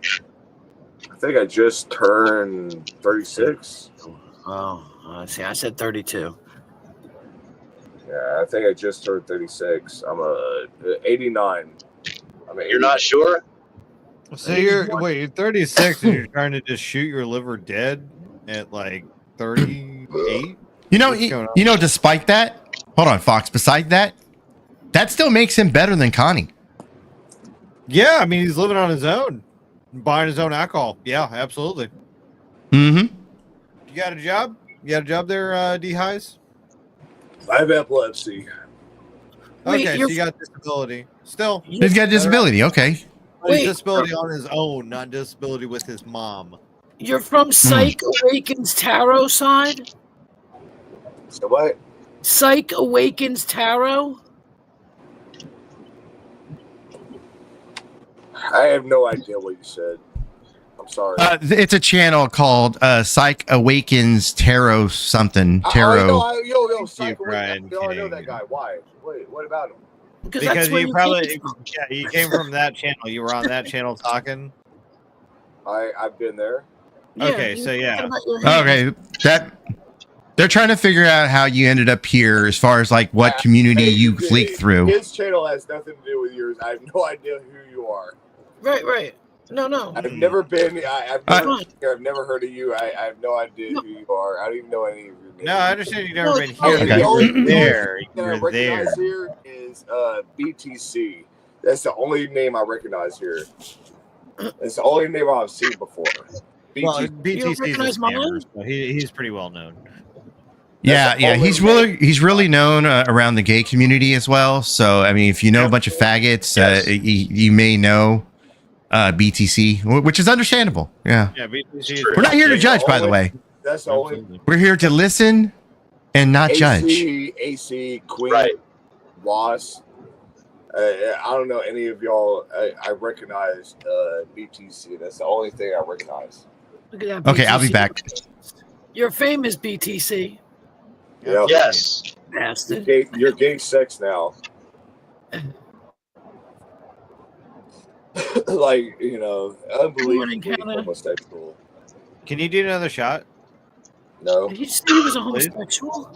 think I just turned 36. Oh, see, I said 32. Yeah, I think I just turned 36. I'm 89. You're not sure? So you're 36 and you're trying to just shoot your liver dead at like 38? Despite that, hold on, Fox, beside that still makes him better than Connie. Yeah, I mean, he's living on his own, buying his own alcohol. Yeah, absolutely. Mm-hmm. You got a job? You got a job there, D-Highs? I have epilepsy. Okay, so you got disability. Still. He's got a disability, okay. Disability on his own, not disability with his mom. You're from Psych Awakens Tarot side? So what? Psych Awakens Tarot? I have no idea what you said. I'm sorry. It's a channel called Psych Awakens Tarot something. Tarot. Yo, Psych Awakens. I know that guy. Why? Wait, what about him? Because you probably, you came from that channel. You were on that channel talking. I've been there. Yeah, okay, so yeah. Okay, they're trying to figure out how you ended up here, as far as like what community you leaked through. His channel has nothing to do with yours. I have no idea who you are. Right. No. I've never been. I've never heard of you. I have no idea who you are. I don't even know any of your names. No, I understand you've never been here. Okay. You were there. The only thing I recognize here is BTC. That's the only name I recognize here. It's the only name I've seen before. Well, BTC is a scammer, so he's pretty well known. Yeah, he's really known around the gay community as well. So I mean, if you know a bunch of faggots, you may know BTC, which is understandable. Yeah. BTC. We're not here to judge, by the way. That's the only. We're here to listen and not judge. AC, Queen, Ross. I don't know any of y'all. I recognize BTC. That's the only thing I recognize. Look at that. Okay, BTC. I'll be back. You're famous, BTC. Yep. Yes. Bastard. You're gay sex now. Like, unbelievably homosexual. Can you do another shot? No. Did you say he was a homosexual?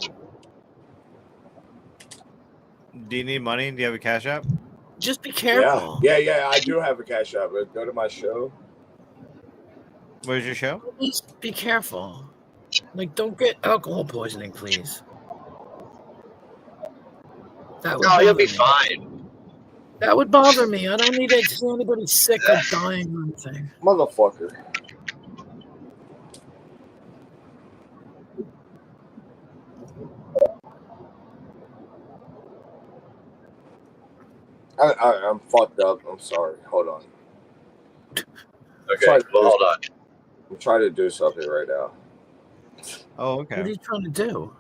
Do you need money? Do you have a cash app? Just be careful. Yeah. I do have a cash app. Go to my show. Where's your show? Please be careful. Like, don't get alcohol poisoning, please. You'll be fine. That would bother me. I don't need to see anybody sick or dying or anything. Motherfucker. I'm fucked up. I'm sorry. Hold on. Okay, hold on. I'm trying to do something right now. Oh, okay. What are you trying to do?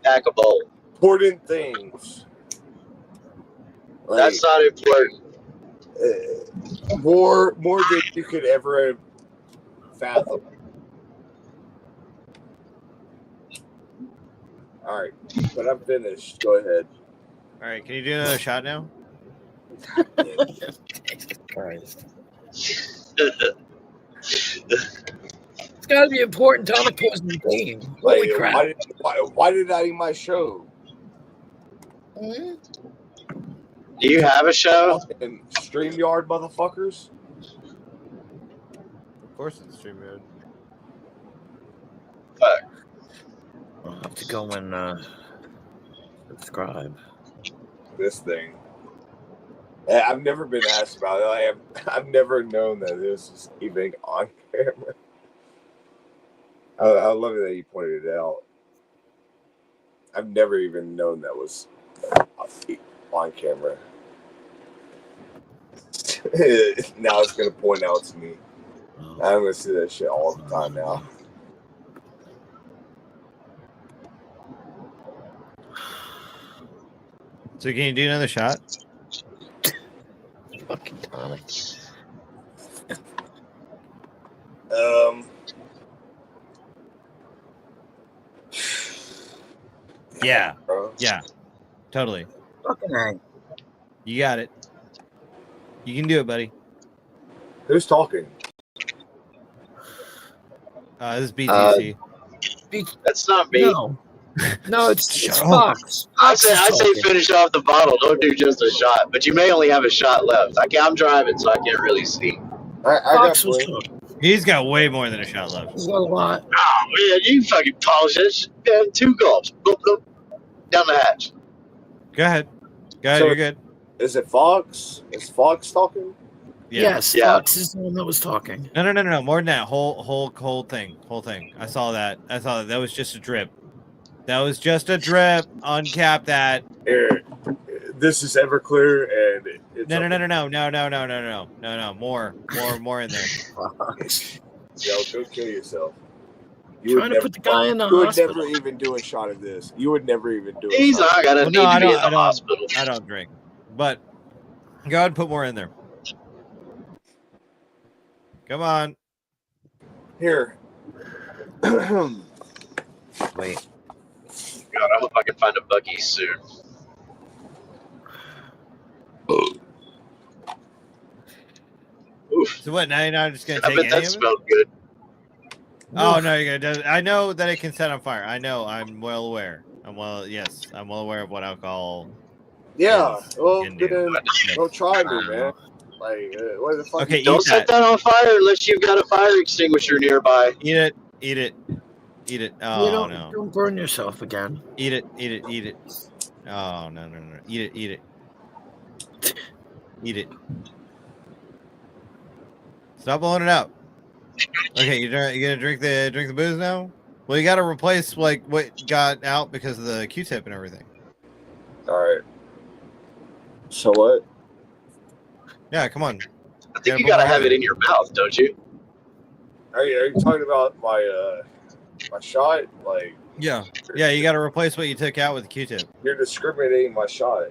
Pack a bowl. Important things. Like, that's not important. More than you could ever fathom. All right, but I'm finished. Go ahead. All right, can you do another shot now? Christ. It's got to be important to have a poison game. Holy crap. Why did I eat my show? Hmm? Do you have a show? And StreamYard, motherfuckers? Of course it's StreamYard. Fuck. I'll have to go and subscribe. This thing. I've never been asked about it. I've never known that this is even on camera. I love it that you pointed it out. I've never even known that was on camera. Now it's going to point out to me. I'm going to see that shit all the time now. So can you do another shot? Fucking Tommy. Yeah. Yeah. Totally. Fucking hang. You got it. You can do it, buddy. Who's talking? This is BTC. That's not me. No, it's Fox. I say finish off the bottle. Don't do just a shot. But you may only have a shot left. I'm driving, so I can't really see. Fox was talking. He's got way more than a shot left. He's got a lot. Oh, man, you fucking polish this. Yeah, 2 gulps. Boop, boop. Down the hatch. Go ahead. You're good. Is it Fox? Is Fox talking? Yeah. Yes, Fox is the one that was talking. No. More than that. Whole thing. I saw that. That was just a drip. That was just a drip. Uncap that. This is Everclear, and it's No. More in there. Yo, go kill yourself. Trying to put the guy in the hospital. You would never even do a shot of this. You would never even do it. He's not gonna need to be in the hospital. I don't drink. But go ahead and put more in there. Come on. Here. Wait. God, I hope I can find a Buc-ee's soon. Oof. So what? Now you're not just gonna I take bet any that of it? smelled good. Oh no, you're gonna. I know that it can set on fire. I know. I'm well aware. I'm well aware of what alcohol. Yeah. Well, can do. then don't try me, man. Like, what the fuck? Okay, Don't eat set that on fire unless you've got a fire extinguisher nearby. Eat it. Eat it. Eat it. Oh no. Don't burn yourself again. Eat it. Eat it. Eat it. Oh no. Eat it. Eat it. Eat it. Stop blowing it out. Okay, you gonna drink the booze now? Well, you got to replace like what got out because of the Q-tip and everything. All right. So what? Yeah, come on. I think you gotta have it in your mouth, don't you? Are you talking about my my shot? Like, yeah, you got to replace what you took out with the Q-tip. You're discriminating my shot.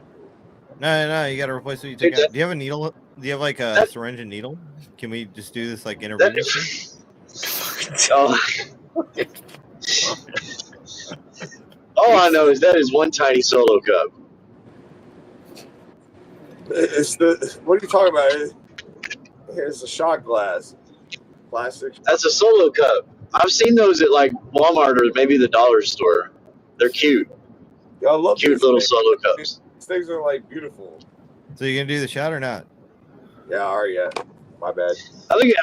No, you got to replace what you took out. Do you have a needle? Do you have like a syringe and needle? Can we just do this like intravenously? All I know is that is one tiny solo cup. What are you talking about? Here's a shot glass. Plastic. That's a solo cup. I've seen those at like Walmart or maybe the dollar store. They're cute. Yeah, I love cute little solo cups. These things are like beautiful. So you gonna do the shot or not? Yeah, all right, yeah. My bad. I think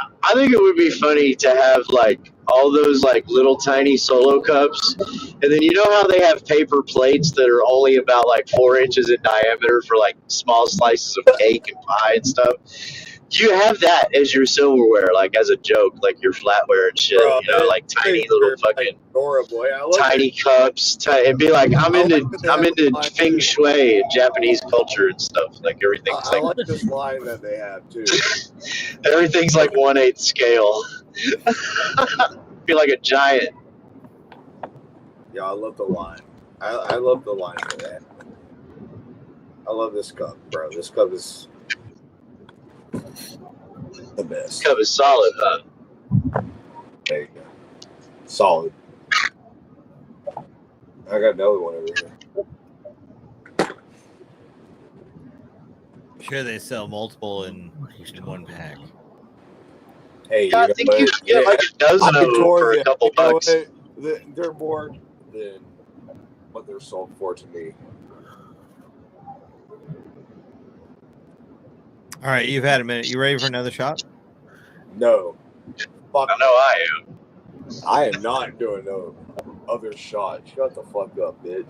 it would be funny to have like all those like little tiny solo cups, and then you know how they have paper plates that are only about like 4 inches in diameter for like small slices of cake and pie and stuff. You have that as your silverware, like as a joke, like your flatware and shit. Bro, you know, like tiny little fucking adorable. tiny cups. It'd be like I'm into feng shui and Japanese culture and stuff. Like everything's I like this line that they have too. Everything's like 1/8 scale. Be like a giant. Yeah, I love the line. I love the line for that. I love this cup, bro. This cup is the best. This cup is solid, huh? There you go. Solid. I got another one over here. I'm sure they sell multiple in one pack. Hey, yeah, I think you can get like a dozen of them for a couple bucks. They're more than what they're sold for to me. All right, you've had a minute. You ready for another shot? No. Fuck. I know I am. I am not doing no other shot. Shut the fuck up, bitch.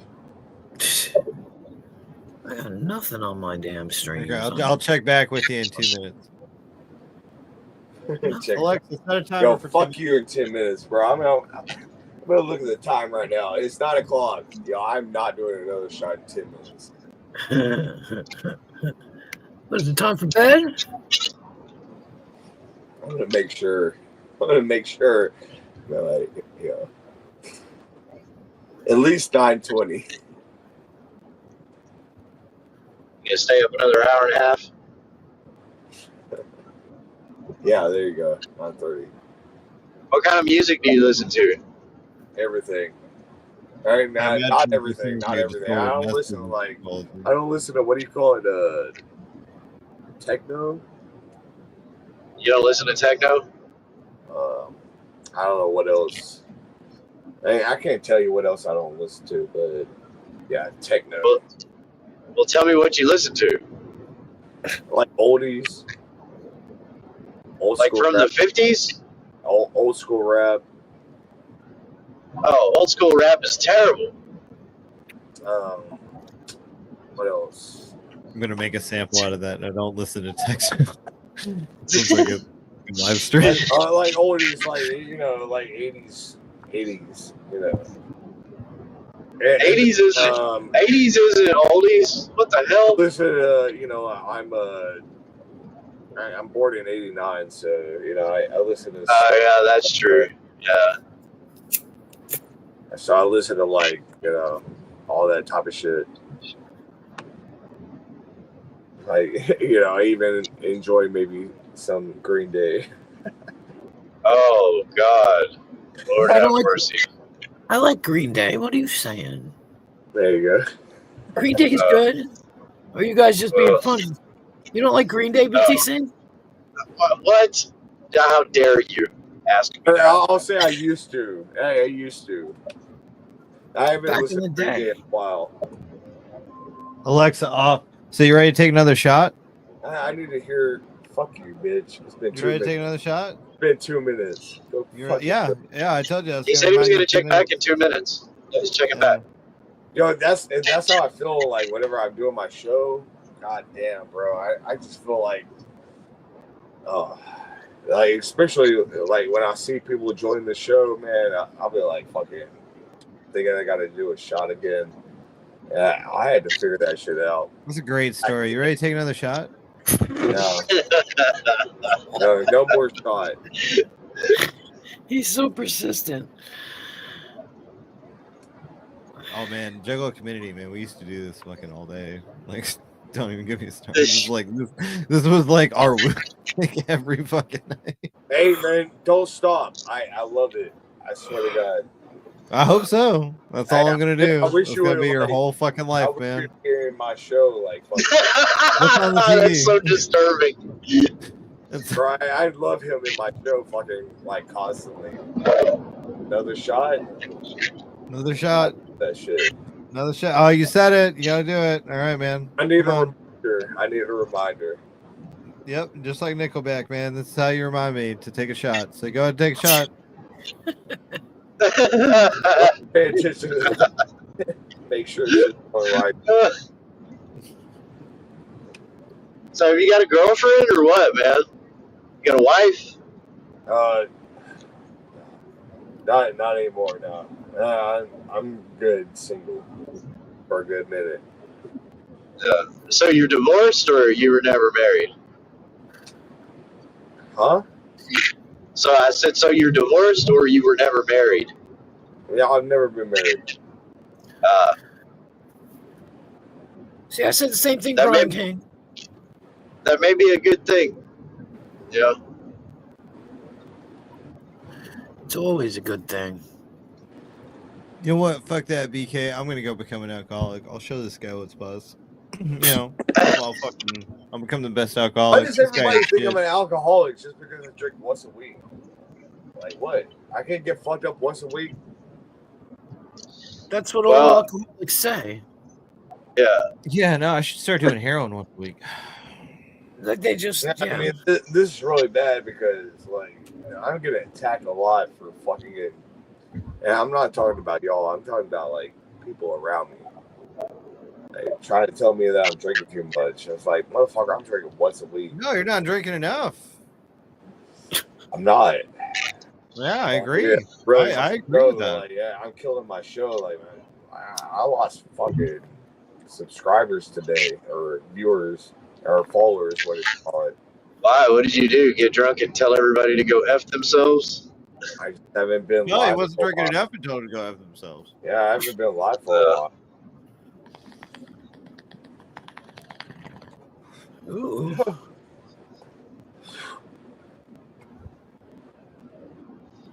I got nothing on my damn stream. Okay, I'll check back with you in 2 minutes. Alexa, set a timer for fuck you in 10 minutes, bro. I'm gonna look at the time right now. It's 9 o'clock. Yo, I'm not doing another shot in 10 minutes. What is it, time for bed? I'm gonna make sure. Like, you know, at least 9:20. You gonna stay up another hour and a half? Yeah, there you go. 9:30. What kind of music do you listen to? Everything. All right, not everything. Not everything. I don't listen to what do you call it? Techno. You don't listen to techno? I don't know what else. I can't tell you what else I don't listen to, but yeah, techno. Well, tell me what you listen to. Like oldies. Like from the 50s? Old school rap. Oh, old school rap is terrible. What else? I'm gonna make a sample out of that. And I don't listen to text. Sounds like a live stream. Like oldies, like like 80s, you know. 80s isn't oldies. What the hell? Listen, I'm born in '89, so I listen to. Oh yeah, that's true. Yeah. So I listen to all that type of shit. Like I even enjoy maybe some Green Day. Oh God, Lord I have don't like. mercy. I like Green Day. What are you saying? There you go. Green Day is good. Or are you guys just being funny? You don't like Green Day, BTC? What? How dare you ask me that? I'll say I used to. I used to. I haven't Back in listened the to Green Day day. in a while. Alexa off. So you ready to take another shot? I need to hear. Fuck you, bitch. It's been You 2 ready minutes. to take another shot? It's been 2 minutes. Go fuck Yeah, yourself. I told you. I was He gonna said he was remind you going to in 2 check back in minutes. 2 minutes. Yeah, he's checking Yeah. back. Yo, that's how I feel like whenever I'm doing my show. God damn, bro. I just feel like, oh, like especially like when I see people joining the show, man, I'll be like fucking thinking I got to do a shot again. Yeah, I had to figure that shit out. That's a great story. You ready to take another shot? No, no more shot. He's so persistent. Oh man, Juggalo community, man. We used to do this fucking all day. Like, don't even get me started. This was like this was like our like every fucking night. Hey man, don't stop. I love it. I swear to God. I hope so. That's all I'm gonna do. I wish It's you gonna would be your like, whole fucking life, I wish man. you'd hear in my show like fucking. What's on the That's TV? so disturbing. Bro, I love him in my show fucking like constantly. Another shot. Another shot. That shit. Another shot. Oh, you said it. You gotta do it. All right, man. I need Come a on. reminder. I need a reminder. Yep, just like Nickelback, man. This is how you remind me to take a shot. So go ahead and take a shot. Pay attention to that. Make sure shit's going right. So have you got a girlfriend or what, man? You got a wife? Not anymore. No, I'm good single for a good minute. So you're divorced or you were never married? Huh? So I said, so you're divorced or you were never married? Yeah, I've never been married. See, I said the same thing, That Brian may- King. That may be a good thing. Yeah. It's always a good thing. You know what? Fuck that, BK. I'm gonna go become an alcoholic. I'll show this guy what's buzz. You know, I'll become the best Why alcoholic. does This guy everybody is think good. I'm an alcoholic just because I drink once a week? Like what? I can't get fucked up once a week. That's what all alcoholics say. Yeah. Yeah, no, I should start doing heroin once a week. Like they just, I mean, this is really bad because like I'm getting attacked a lot for fucking it. And I'm not talking about y'all. I'm talking about like people around me. Like trying to tell me that I'm drinking too much. It's like, motherfucker, I'm drinking once a week. No, you're not drinking enough. I'm not. Yeah, I agree. Yeah, really, I agree with that. Like, yeah, I'm killing my show. Like, man, I lost fucking subscribers today, or viewers, or followers, what do you call it? Why? What did you do? Get drunk and tell everybody to go F themselves? I just haven't been No, live. he wasn't for a drinking while. enough and told to go after themselves. Yeah, I haven't been live for a while. Ooh.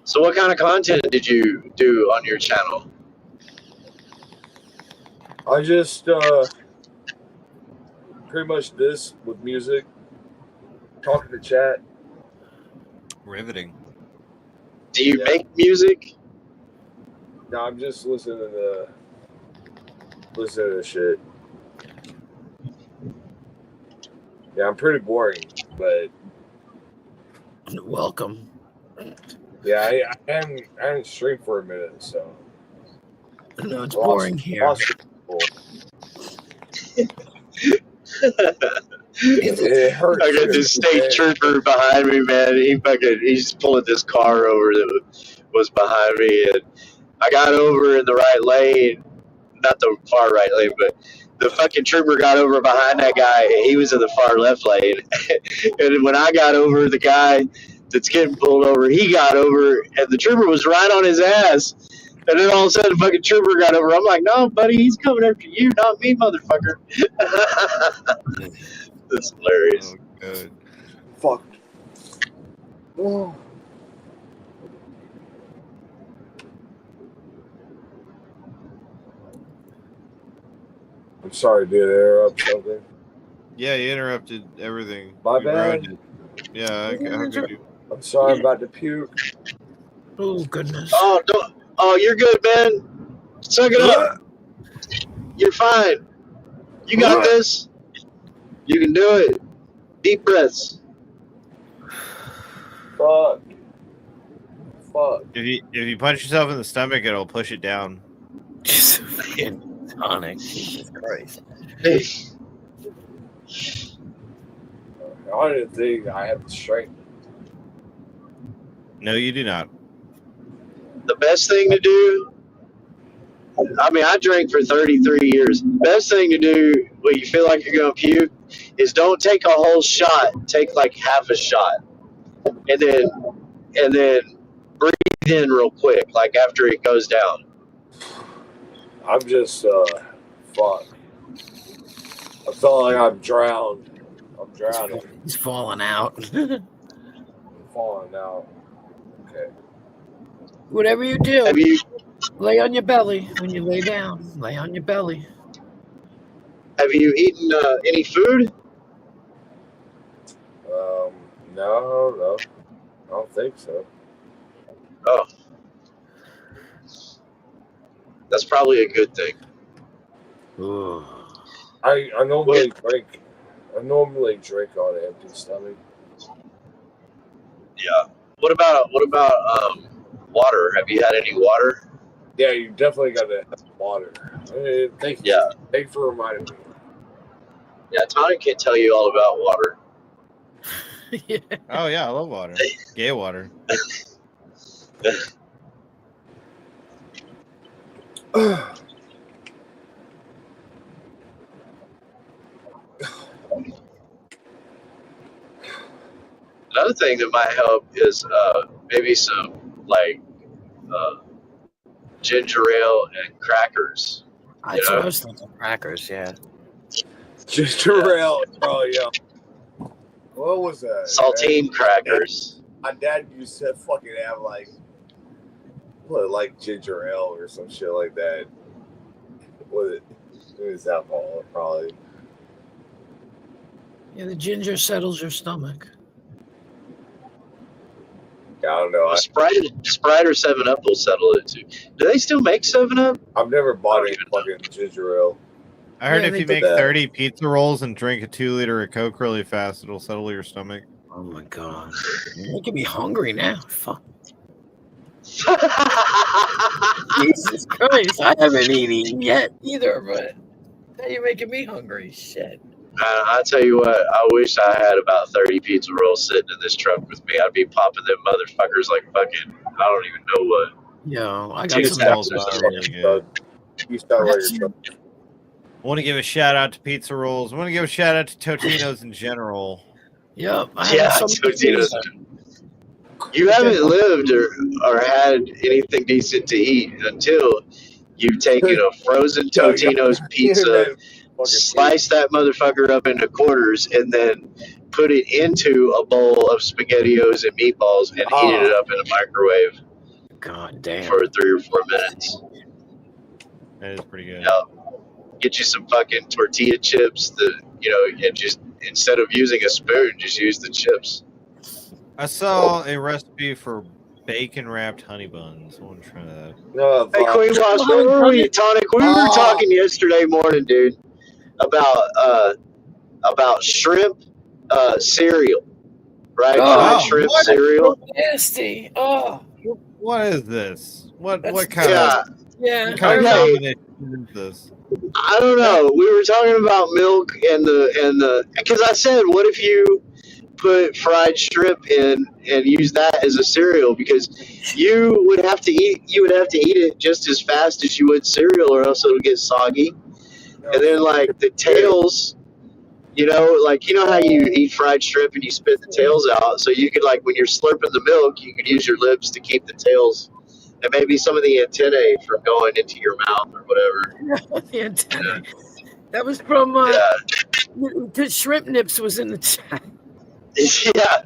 So what kind of content did you do on your channel? I just pretty much this with music, talking to chat. Riveting. Do you make music? No, I'm just listening to shit. Yeah, I'm pretty boring, but Welcome. yeah, I haven't streamed for a minute, so No, it's boring here. It hurts. I got this state trooper behind me, man. He's pulling this car over that was behind me, and I got over in the right lane, not the far right lane, but the fucking trooper got over behind that guy. He was in the far left lane, and when I got over, the guy that's getting pulled over, he got over, and the trooper was right on his ass. And then all of a sudden, the fucking trooper got over. I'm like, no, buddy, he's coming after you, not me, motherfucker. That's hilarious. Oh, good. Fuck. Oh. I'm sorry, did I interrupt something? Yeah, you interrupted everything. My You bad. ruined it. Yeah, how could you? I'm sorry about the puke. Oh goodness. Oh, don't. Oh, you're good, man. Suck it up. You're fine. You got this. You can do it. Deep breaths. Fuck. If you punch yourself in the stomach, it'll push it down. Tonic. Jesus Christ. I didn't think I had the strength. No, you do not. The best thing to do, I mean, I drank for 33 years. Best thing to do when you feel like you're going to puke is don't take a whole shot. Take like half a shot. And then breathe in real quick, like after it goes down. I'm just, fuck. I felt like I'm drowned. I'm drowning. He's falling out. I'm falling out. Okay. Whatever you do, Have you lay on your belly when you lay down. Lay on your belly. have you eaten any food? No. I don't think so. Oh, that's probably a good thing. I normally drink. I normally drink on an empty stomach. Yeah. What about water? Have you had any water? Yeah, you definitely got to have water. Thank you. Yeah. Thank you for reminding me. Yeah, Tonic can tell you all about water. Yeah. Oh yeah, I love water. Gay water. Another thing that might help is maybe some like ginger ale and crackers. That's what I was thinking. Crackers, yeah. Ginger ale, bro, yeah. What was that? Saltine crackers. My dad used to fucking have like ginger ale or some shit like that. It was alcohol, probably. Yeah, the ginger settles your stomach. Yeah, I don't know. Well, Sprite or 7-Up will settle it too. Do they still make 7-Up? I've never bought any fucking ginger ale. I heard Yeah, if they you did make that. 30 pizza rolls and drink a 2-liter of Coke really fast, it'll settle your stomach. Oh my god. You're making me hungry now. Fuck. Jesus Christ. I haven't eaten yet either, but now you're making me hungry. Shit. I tell you what, I wish I had about 30 pizza rolls sitting in this truck with me. I'd be popping them motherfuckers like fucking, I don't even know what. Yo, I got Pizza some. rolls are really good. You start with your I want to give a shout out to pizza rolls. I want to give a shout out to Totino's in general. Yep. Totino's. You haven't lived or had anything decent to eat until you've taken a frozen Totino's pizza, slice that motherfucker up into quarters, and then put it into a bowl of SpaghettiOs and meatballs and heated it up in a microwave. God damn. For 3 or 4 minutes. That is pretty good. Yeah. Get you some fucking tortilla chips and just instead of using a spoon, just use the chips. I saw a recipe for bacon wrapped honey buns. I want to try that. Hey, Queen Lost, where were we, Tonic? We were talking yesterday morning, dude, about shrimp cereal, right? Shrimp cereal. Nasty. Oh. What is this? What kind of yeah? What kind of combination is this? I don't know. We were talking about milk and the because I said, what if you put fried shrimp in and use that as a cereal, because you would have to eat it just as fast as you would cereal, or else it'll get soggy. And then like the tails, like how you eat fried shrimp and you spit the tails out, so you could, like, when you're slurping the milk, you could use your lips to keep the tails and maybe some of the antennae from going into your mouth or whatever. The antennae. That was from Shrimp Nips was in the chat. Yeah,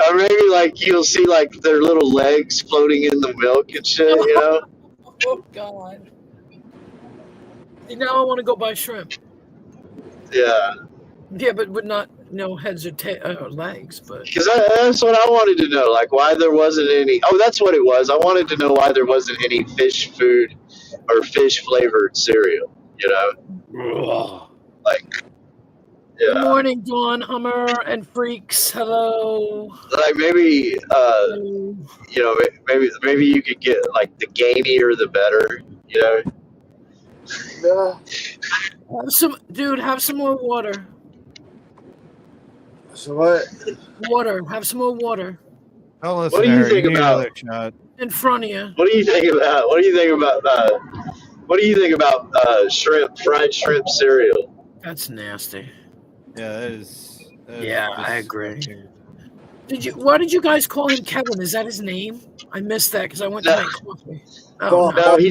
or maybe like you'll see like their little legs floating in the milk and shit. Oh God! See, now I want to go buy shrimp. Yeah. Yeah, but would not no heads or legs, but Because that's what I wanted to know, like why there wasn't any. Oh, that's what it was. I wanted to know why there wasn't any fish food or fish flavored cereal. You know, like Good yeah, morning, Dawn, Hummer, and Freaks. Hello. like maybe Hello. you know maybe you could get like the gamier the better. You know. No. Have some more water. So what? Water. Have some more water Don't listen What do to you her. think You need about? another shot. in front of you. What do you think about? What do you think about? What do you think about fried shrimp cereal? That's nasty. Yeah, that is Yeah, I agree. disgusting. Why did you guys call him Kevin? Is that his name? I missed that because I went to No, make coffee. Oh, no. no, he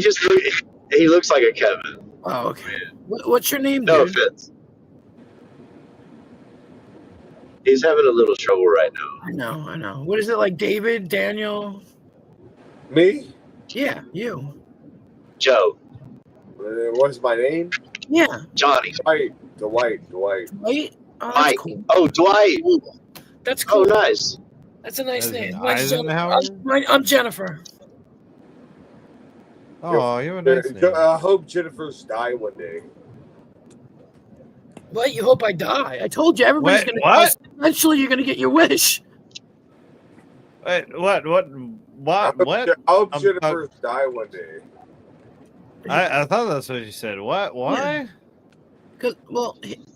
looks like a Kevin. Oh, okay. What's your name, No dude? offense. He's having a little trouble right now. I know. What is it, like David, Daniel? Me? Yeah, you. Joe. What's my name? Yeah. Johnny. Dwight. Wait. Oh, that's Mike. cool. Oh, Dwight. That's cool. Oh, nice. That's a nice name. Eisenhower? I'm Jennifer. Oh, you have a nice name. I hope Jennifer's die one day. What? You hope I die? I told you everybody's going to die. Eventually, you're going to get your wish. Wait, what? I hope Jennifer's die one day. I thought that's what you said. What? Why? Because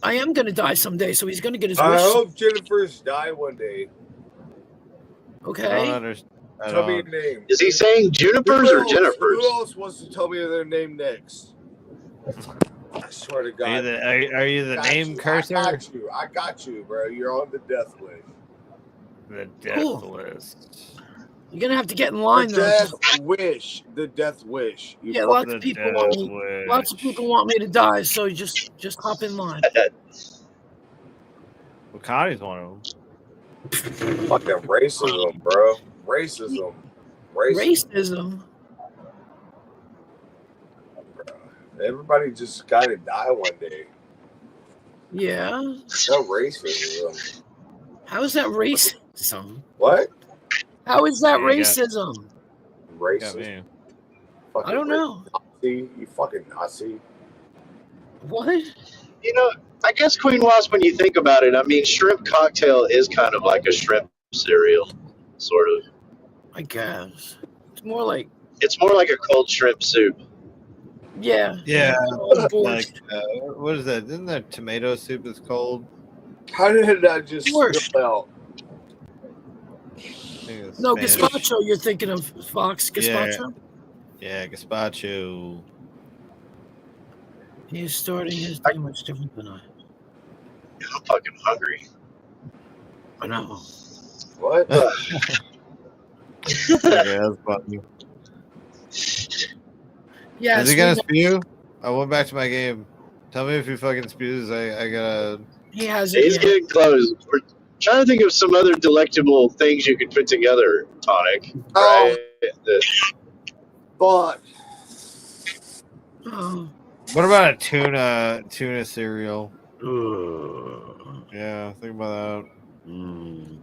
I am going to die someday, so he's going to get his wish. I hope Jennifer's die one day. Okay. I don't understand. Tell me your name. Is he saying Junipers or Jennifers? Who else wants to tell me their name next? I swear to God. Are you the name cursor? I got you, bro. You're on the death list. The death list. You're going to have to get in line, The death wish. The death wish. Yeah, lots of people want me to die, so just hop in line. Well, Connie's one of them. Fucking racism, bro. Racism. Everybody just gotta die one day. Yeah. No racism. How is that racism? What? How is that racism? Racist. I don't know. Nazi, you fucking Nazi. What? You know, I guess Queen Wasp, when you think about it, I mean, shrimp cocktail is kind of like a shrimp cereal, sort of. I guess. It's more like a cold shrimp soup. Yeah. Yeah. Like, what is that? Isn't that tomato soup that's cold? How did that just spill out? No, gazpacho. You're thinking of Fox gazpacho? Yeah, gazpacho. He's starting his day much different than I. I'm fucking hungry. I know. What? Okay, that's funny. Yeah. Is he gonna spew? I went back to my game. Tell me if he fucking spews. I gotta. He has. He's getting close. We're trying to think of some other delectable things you could put together, Tonic. Oh. Right? Fuck. Oh. What about a tuna cereal? Yeah, think about that.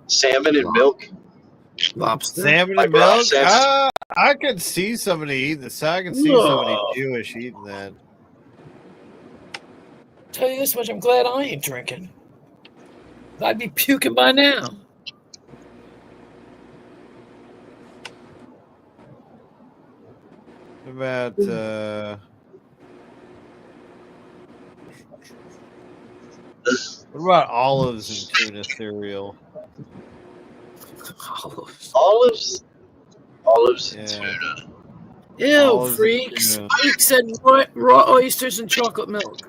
Salmon and milk. Lobster. Salmon and milk? I could see somebody eating this. I can see somebody Jewish eating that. Tell you this much, I'm glad I ain't drinking. I'd be puking by now. What about what about olives and tuna cereal? Olives Yeah. tuna. Ew, Olives freaks. and tuna. Freak said raw oysters and chocolate milk.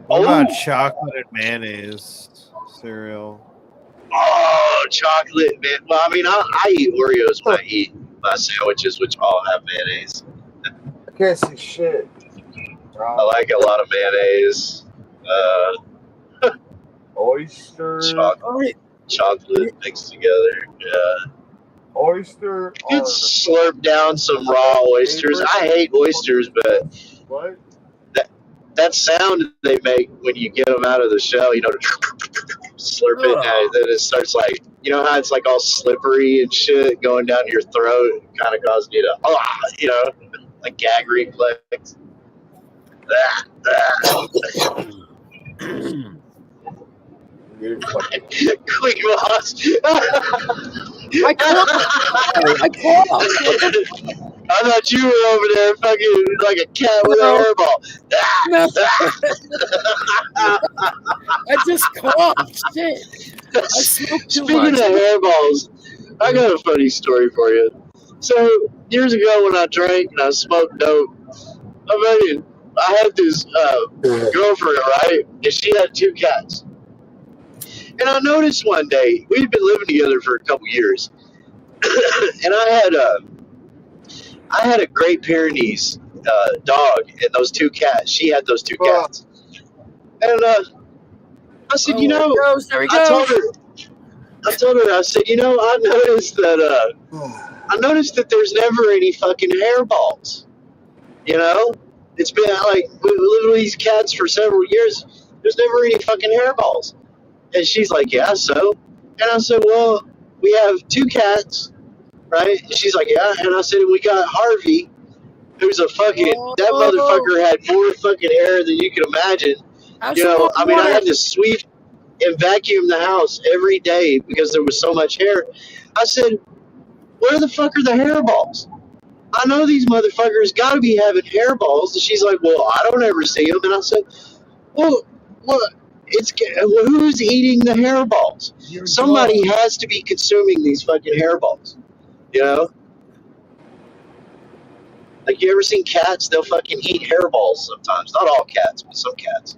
What about chocolate and mayonnaise cereal? Oh, chocolate, man. Well, I mean, I eat Oreos when I eat my sandwiches, which all have mayonnaise. I can't see shit. I like a lot of mayonnaise. Oyster. Chocolate mixed together. Yeah. Oyster. You can slurp down some raw oysters. I hate oysters, but what? that sound they make when you get them out of the shell, you know, slurp it, and then it starts like, you know how it's like all slippery and shit going down your throat, kind of causing you to, you know, like gag reflex. Queen Moss. I coughed. I thought you were over there fucking like a cat with a hairball. No. I just coughed. Shit. I smoked too Speaking much. of hairballs, I got a funny story for you. So years ago when I drank and I smoked dope, I had this girlfriend, right? And she had 2 cats. And I noticed one day, we had been living together for a couple years, and I had a Great Pyrenees dog and those 2 cats. She had those 2 cats. And I said, you know, I told her, I said, you know, I noticed that there's never any fucking hairballs. You know, it's been like we lived with these cats for several years. There's never any fucking hairballs. And she's like, yeah, so. And I said, well, we have 2 cats, right? And she's like, yeah. And I said, we got Harvey, who's that motherfucker had more fucking hair than you can imagine. You know, I mean, I had to sweep and vacuum the house every day because there was so much hair. I said, where the fuck are the hairballs? I know these motherfuckers got to be having hairballs. And she's like, well, I don't ever see them. And I said, well, who's eating the hairballs? Somebody has to be consuming these fucking hairballs. You know? Like, you ever seen cats? They'll fucking eat hairballs sometimes. Not all cats, but some cats.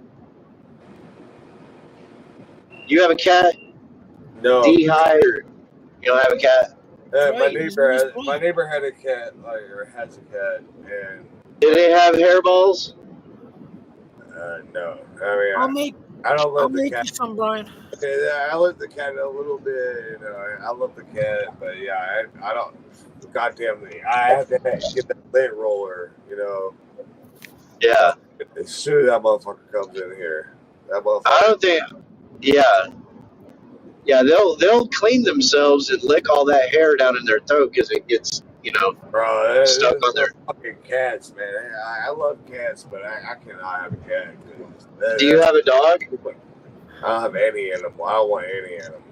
You have a cat? No. D-high, or you don't have a cat? My neighbor had a cat, or has a cat, and did they have hairballs? No. I mean, I don't let the cat. You some, Brian. Okay, I let the cat a little bit. You know, I love the cat, but yeah, I don't. Goddamn me, I have to get that lint roller. You know. Yeah. As soon as that motherfucker comes in here, that motherfucker. I don't think. Yeah. Yeah, they'll clean themselves and lick all that hair down in their throat because it gets, you know, stuck on their fucking cats, man. I love cats, but I cannot have a cat. Do you have a dog? I don't have any animal. I don't want any animal.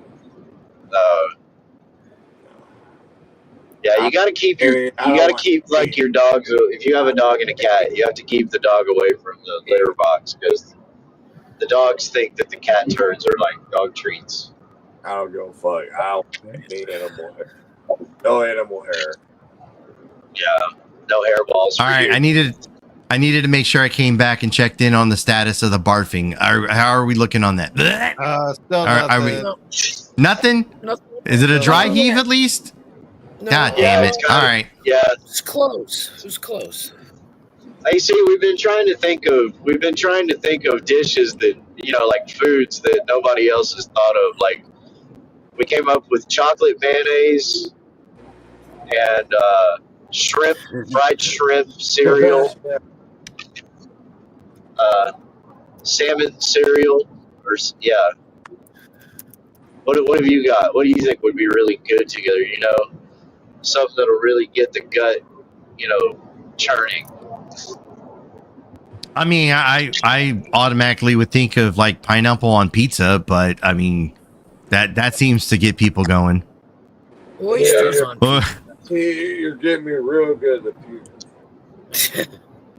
Yeah, you got to keep your dogs. If you have a dog and a cat, you have to keep the dog away from the litter box because the dogs think that the cat turds are like dog treats. I don't give a fuck. I don't want any animal hair. No animal hair. Yeah, no hairballs. All right, I needed to make sure I came back and checked in on the status of the barfing. How are we looking on that? Still nothing. Nothing? Is it a dry heave at least? No. God damn it! All right. Yeah, it's close. It was close. I see. We've been trying to think of dishes that, you know, like foods that nobody else has thought of. Like, we came up with chocolate mayonnaise and fried shrimp cereal, salmon cereal, What have you got? What do you think would be really good together? You know, something that'll really get the gut, you know, churning. I mean, I automatically would think of like pineapple on pizza, but I mean, that seems to get people going. Oysters on pizza. You're getting me real good at the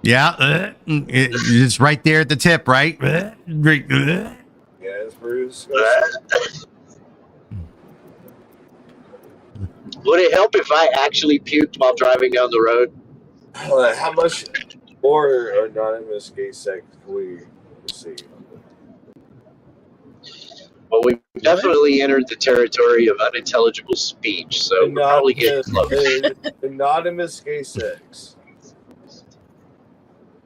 Yeah, it's right there at the tip, right? Yeah, it's pretty disgusting. Would it help if I actually puked while driving down the road? How much more anonymous gay sex can we receive? Well, we've definitely entered the territory of unintelligible speech, so we're probably getting close. Anonymous gay sex.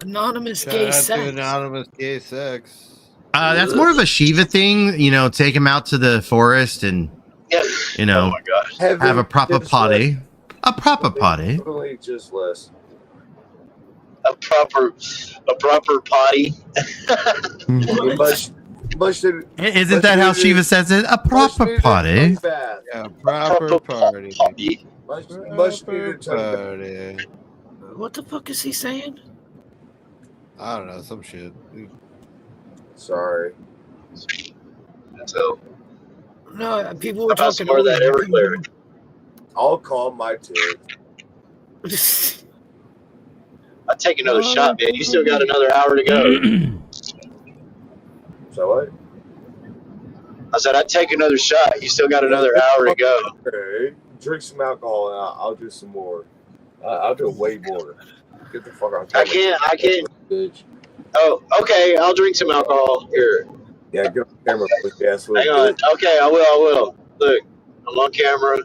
Anonymous gay sex. Anonymous gay sex. That's more of a Shiva thing, you know, take him out to the forest and, you know, oh my gosh. have a proper potty. A proper potty. Just less. a proper potty. Isn't that how Shiva says it? A proper potty. Yeah, proper party. Proper Party. What the fuck is he saying? I don't know, some shit. Sorry. So No, people were about talking some more of that over Everclear. I'll call my tip. I'll take another shot, man. You still got another hour to go. So what? I said I'd take another shot. You still got another hour to go. Okay. Drink some alcohol and I'll do some more. I'll do way more. Get the fuck out. I can't. Oh, okay. I'll drink some alcohol here. Yeah, get on camera. Hang on. Okay, I will. Look, I'm on camera.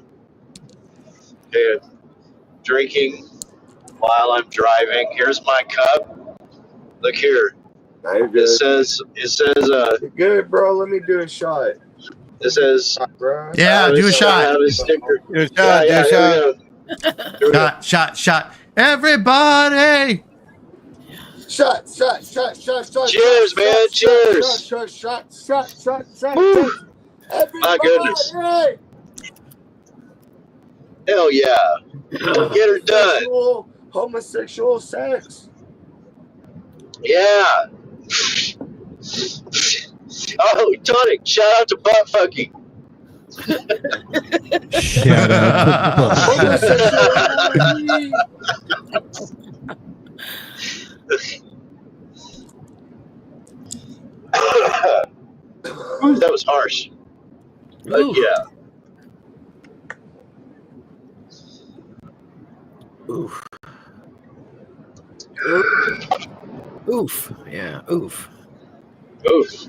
Yeah, drinking while I'm driving. Here's my cup. Look here. It says. You're good, bro. Let me do a shot. It says. Bro. Yeah, do a shot. Have a sticker. Do a shot, do a shot. Here we go. Shot. Everybody. Shot. Cheers, man. Cheers. Shot. Woo. Everybody. My goodness. Hell yeah. Get her done. Homosexual sex. Yeah. Oh, tonic. Shout out to butt fucking. Shout out. Ooh, that was harsh. But yeah. Oof. Oof. Yeah, oof. Oof.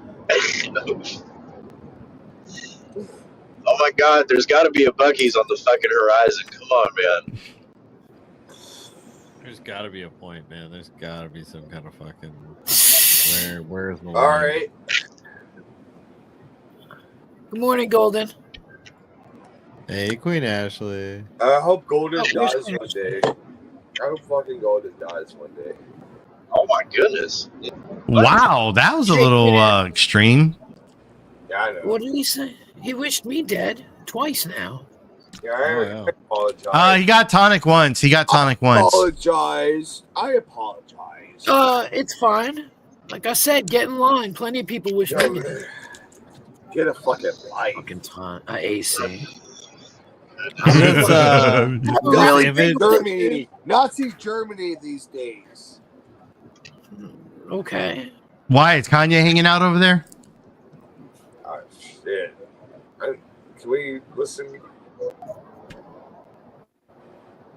Oh my God, there's got to be a Buc-ee's on the fucking horizon. Come on, man. There's got to be a point, man. There's got to be some kind of fucking. Where's the line? All right. Good morning, Golden. Hey, Queen Ashley. I hope Golden Oh, dies where's- one day. I hope fucking Golden dies one day. Oh my goodness. Wow, that was a little extreme. Yeah, I know. What did he say? He wished me dead twice now. Yeah, I apologize. He got tonic once. I apologize. It's fine. Like I said, get in line. Plenty of people wish me dead. Get a fucking life. Fucking AC. Germany. Nazi Germany these days. Okay. Why is Kanye hanging out over there? Oh, shit. Can we listen?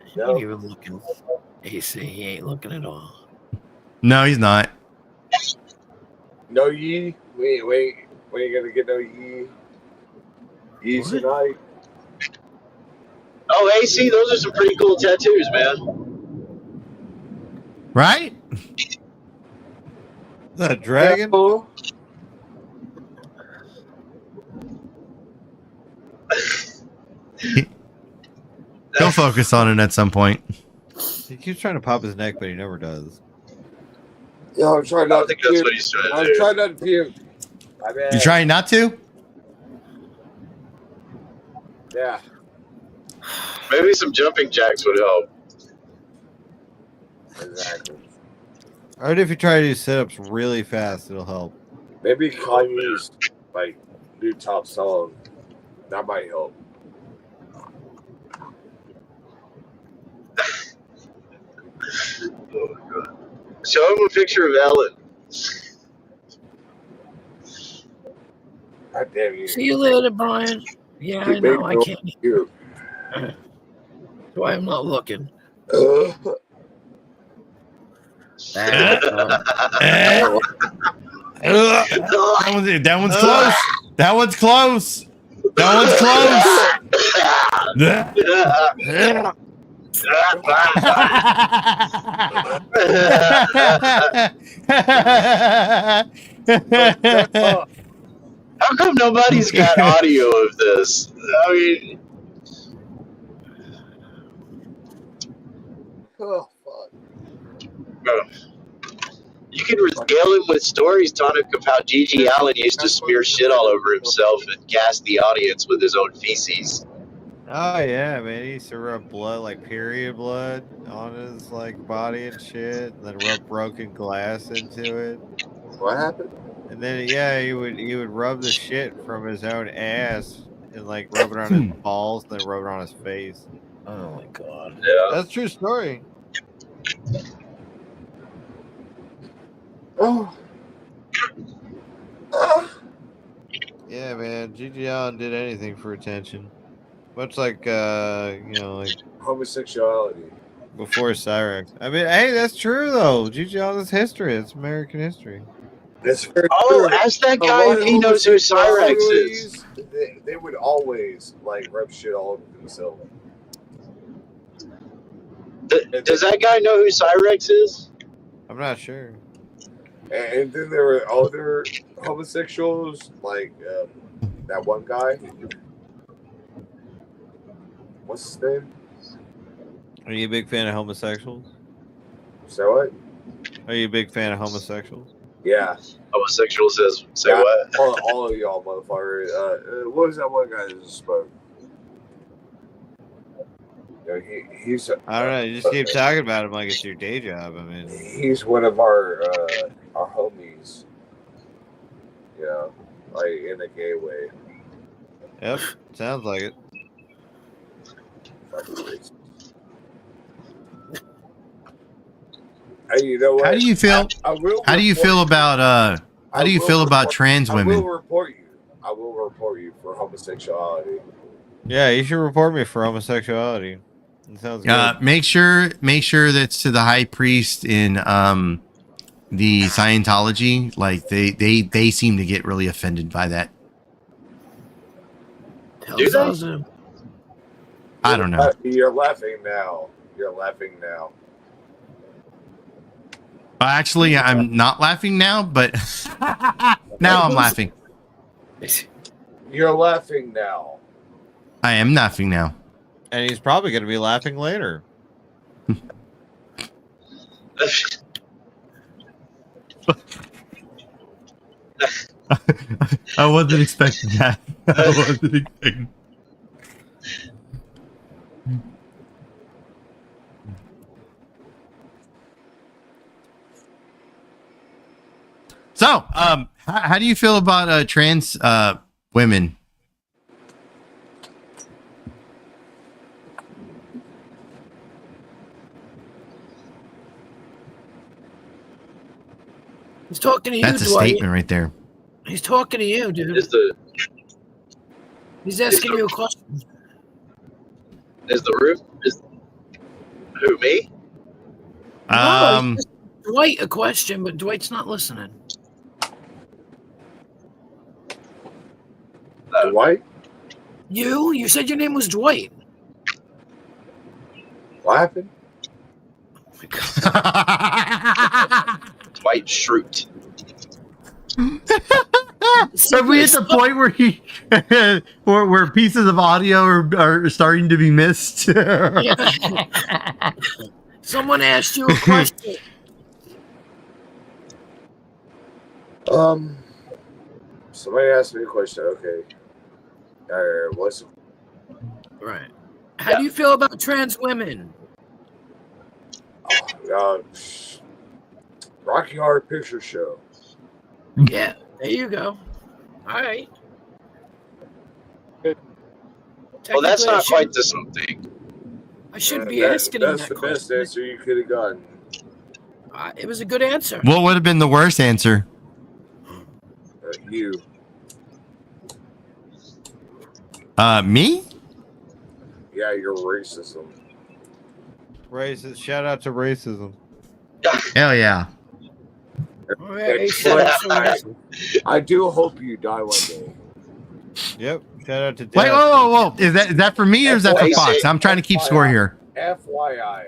He ain't even looking. AC, he ain't looking at all. No, he's not. No ye? Wait. We ain't gonna get no ye. Ye What? tonight? Oh, AC, those are some pretty cool tattoos, man. Right? Is that a dragon? Oh. He'll focus on it at some point. He keeps trying to pop his neck, but he never does. Yeah, I'm trying I not think to that's puke. what he's trying to I'm do. trying not to puke. My bad. You trying not to? Yeah. Maybe some jumping jacks would help. Exactly. I heard if you try to do sit-ups really fast, it'll help. Maybe Kanye's like new top song. That might help. Oh, God. Show him a picture of Ellen. God damn you. See you later, Brian. Yeah, I know. I can't. You. That's why I'm not looking. That one's close. That one's close. That one's close. How come nobody's got audio of this? I mean, Oh, fuck. You can regale him with stories, Tonic, of how G.G. Allen used to smear shit all over himself and gas the audience with his own feces. Oh yeah, man. He used to rub blood, like period blood, on his like body and shit, and then rub broken glass into it. What happened? And then yeah, he would rub the shit from his own ass and like rub it on his balls, then rub it on his face. Oh my god. Yeah. That's a true story. Oh. Yeah, man. G.G. Allen did anything for attention. Much like like Homosexuality. before Cyrex. I mean, hey, that's true though. G.G. Allen's history. It's American history. That's very Oh, true. ask that guy if he knows who Cyrex is. They would always like rub shit all over themselves. Does that guy know who Cyrex is? I'm not sure. And then there were other homosexuals, like that one guy. What's his name? Are you a big fan of homosexuals? Say what? Are you a big fan of homosexuals? Yeah. Homosexual says, say Yeah, what? all of y'all motherfuckers. What was that one guy that just spoke? He's. I don't know. You just keep talking about him like it's your day job. I mean, He's one of our homies. You know, like in a gay way. yep, sounds like it. Fucking racist. Hey, you know what? How do you feel? How do you feel about trans women? I will report you. I will report you for homosexuality. Yeah, you should report me for homosexuality. It sounds good. Make sure that's to the high priest in the Scientology. Like they seem to get really offended by that. Do they? I don't know. You're laughing now. You're laughing now. Actually, I'm not laughing now, but now I'm laughing. You're laughing now. I am laughing now. And he's probably going to be laughing later. I wasn't expecting that. I wasn't expecting. So, how do you feel about trans women? He's talking to you, That's a Dwight. statement right there. He's talking to you, dude. He's asking you a question. Is the roof? Who, me? No, he's asking Dwight a question, but Dwight's not listening. Dwight? You said your name was Dwight. What happened? Oh my God. Dwight Schrute. Are we at the point where where pieces of audio are starting to be missed? Someone asked you a question. Somebody asked me a question. Okay. What's Right. How do you feel about trans women? Rocky Horror Picture Show. Yeah, there you go. All right. Well, that's not quite the same thing. I shouldn't be asking him That's that the best question. answer you could have gotten. It was a good answer. What would have been the worst answer? You. Me? Yeah, you're racism. Racist. Shout out to racism. Hell yeah. All right, he said it's so racist. I do hope you die one day. Yep. Shout out to Wait, Dad. whoa. Is that for me or is that for Fox? I'm trying to keep score here. FYI.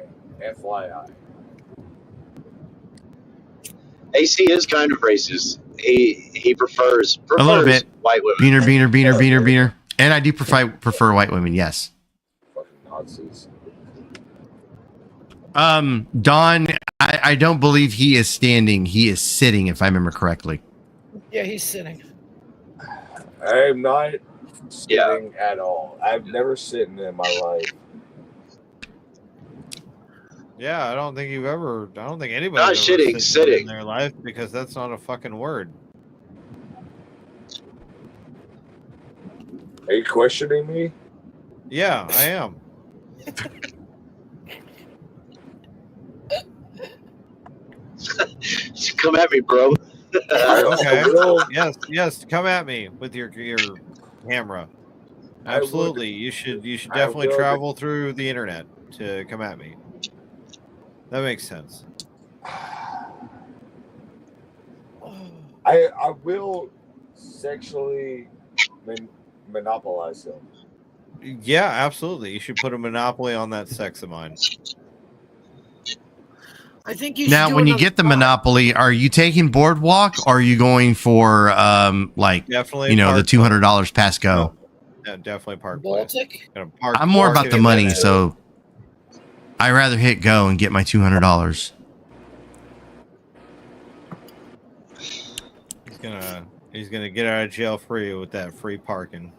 AC is kind of racist. He prefers A little bit. white women. Beaner. And I do prefer white women, yes. Fucking Nazis. Don, I don't believe he is standing. He is sitting, if I remember correctly. Yeah, he's sitting. I am not sitting at all. I've never sitting in my life. Yeah, I don't think anybody's Not ever shitting, sitting. in their life, because that's not a fucking word. Are you questioning me? Yeah, I am. Come at me, bro. Okay. Yes, come at me with your camera. Absolutely. You should definitely travel through the internet to come at me. That makes sense. I will sexually monopolize them. Yeah, absolutely. You should put a monopoly on that sex of mine. I think you now, should when you get the monopoly, are you taking Boardwalk or are you going for definitely the $200 pass go? No, definitely Park Baltic. I'm more about the money, so I'd rather hit go and get my $200. He's gonna get out of jail free with that free parking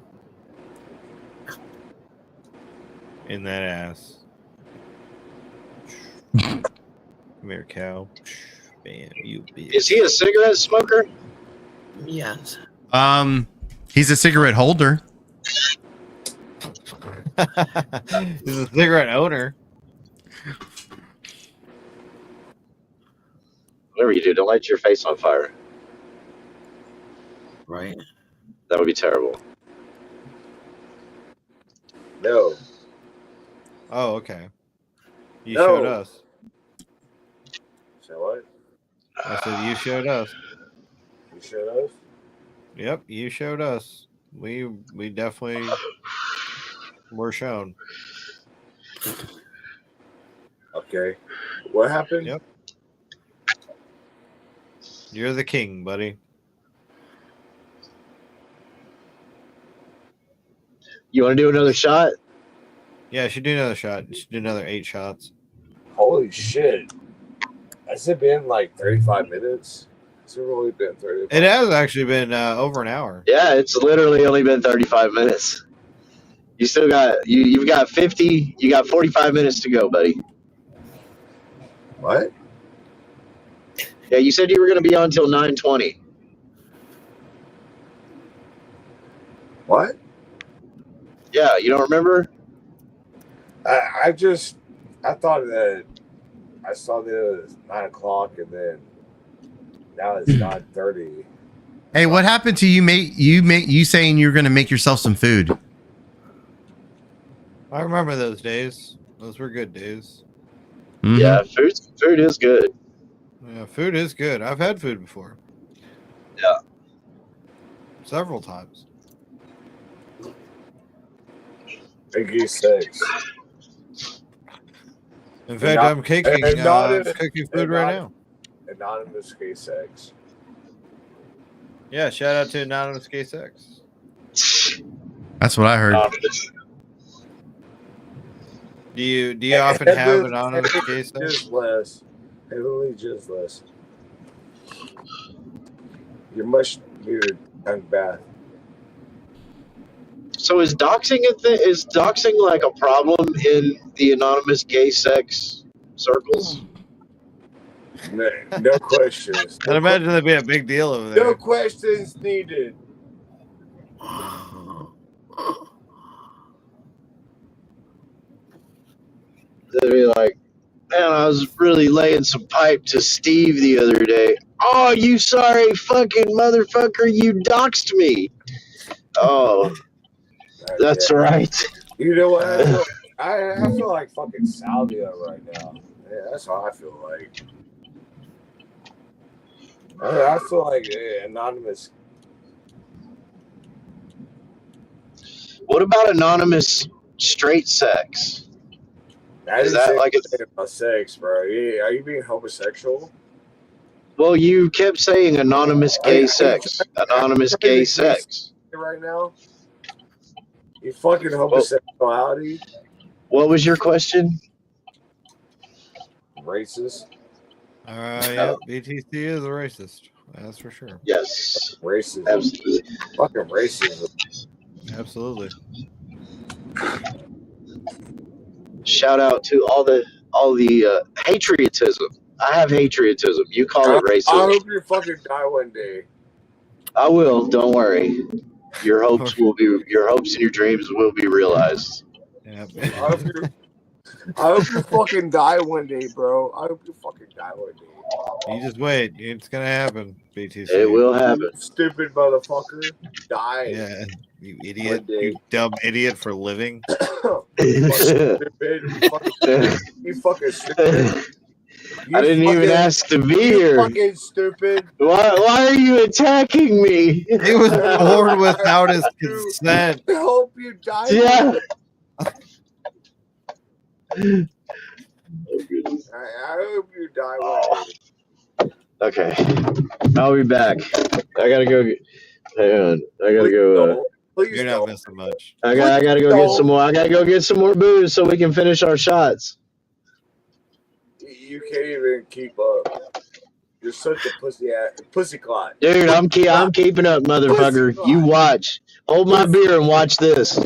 in that ass. Come here, cow. Bam, you bitch. Is he a cigarette smoker? Yes. He's a cigarette holder. He's a cigarette owner. Whatever you do, don't light your face on fire. Right. That would be terrible. No. Oh, okay. You showed us. So what? I said you showed us. You showed us? Yep, you showed us. We definitely were shown. Okay. What happened? Yep. You're the king, buddy. You want to do another shot? Yeah, I should do another shot. You should do another 8 shots. Holy shit. Has it been like 35 minutes? Has it really been 35 It has actually been over an hour. Yeah, it's literally only been 35 minutes. You still got you've got 50. You got 45 minutes to go, buddy. What? Yeah, you said you were going to be on until 9:20. What? Yeah, you don't remember? I thought that I saw that it was 9 o'clock and then now it's 9:30. Hey, what happened to you saying you were going to make yourself some food? I remember those days. Those were good days. Mm-hmm. Yeah, food is good. Yeah, food is good. I've had food before. Yeah. Several times. Biggie 6. In fact, I'm cooking food right now. Anonymous K6. Yeah, shout out to Anonymous K6. That's what I heard. Do you often have Anonymous K6? Just less. Heavily just less. You must need a tongue bath. So is doxing is doxing like a problem in the anonymous gay sex circles? No questions. I'd imagine that'd be a big deal over there. No questions needed. They'd be like, man, I was really laying some pipe to Steve the other day. Oh, you sorry fucking motherfucker, you doxed me. Oh, that's right. You know what? I feel like fucking salvia right now. Yeah, that's how I feel like. I feel like anonymous. What about anonymous straight sex? Is that like about sex, bro? Are you being homosexual? Well, you kept saying anonymous gay sex. Anonymous gay sex. Right now? You fucking homosexuality? What was your question? racist. Yeah, BTC is a racist. That's for sure. Yes. Racism. Absolutely. Fucking racism. Absolutely. Shout out to all the patriotism. I have patriotism. You call it I racism. hope you fucking die one day. I will. Don't worry. Your hopes and your dreams will be realized. Yeah. I hope you fucking die one day, bro. I hope you fucking die one day. You just wait. It's gonna happen, BTC. It will happen. Stupid motherfucker. Die. Yeah. You idiot. One day. You dumb idiot for living. You fucking stupid. I didn't even ask to be here. Fucking stupid. Why are you attacking me? He was born without his consent. I hope you die. Yeah. I hope you die one day. Okay. I'll be back. I gotta go. Hang on. I gotta go. You're not missing much. I gotta go get some more. I gotta go get some more booze so we can finish our shots. You can't even keep up. You're such a pussy clot. Dude, I'm keeping up, motherfucker. You watch. Hold my beer and watch this.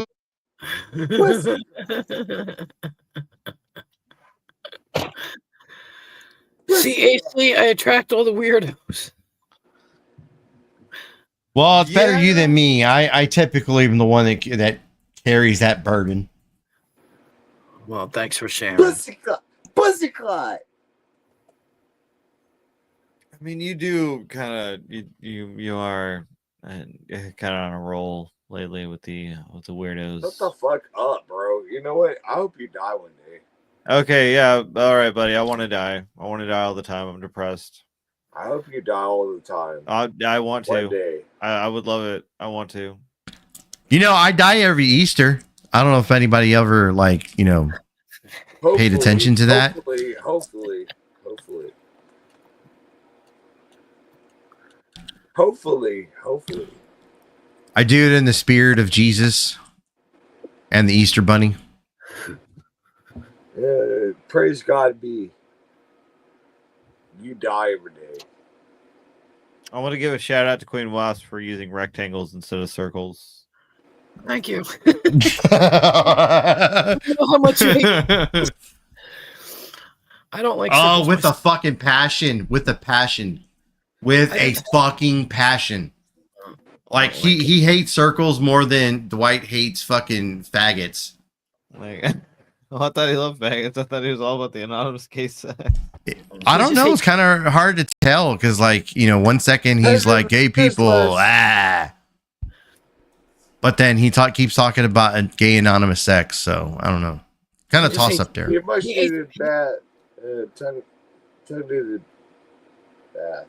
See, Ashley, I attract all the weirdos. Well, it's better you than me. I typically am the one that carries that burden. Well, thanks for sharing. Pussy clot. I mean, you do kind of you are kind of on a roll lately with the weirdos. Shut the fuck up, bro. You know what? I hope you die one day. Okay, yeah, all right, buddy. I want to die. I want to die all the time. I'm depressed. I hope you die all the time. I want to. One day. I would love it. I want to. You know, I die every Easter. I don't know if anybody ever paid attention to that. Hopefully. I do it in the spirit of Jesus and the Easter Bunny. Praise God be. You die every day. I want to give a shout out to Queen Wasp for using rectangles instead of circles. Thank you. You know how much you hate. I don't like. Oh, with a fucking passion. With a passion. With a fucking passion. Like he hates circles more than Dwight hates fucking faggots. Like, I thought he loved faggots. I thought he was all about the anonymous case. I don't know. It's kind of hard to tell because, 1 second he's like gay people, but then he keeps talking about gay anonymous sex. So I don't know. Kind of toss up there. You must do that. Time to do the bath.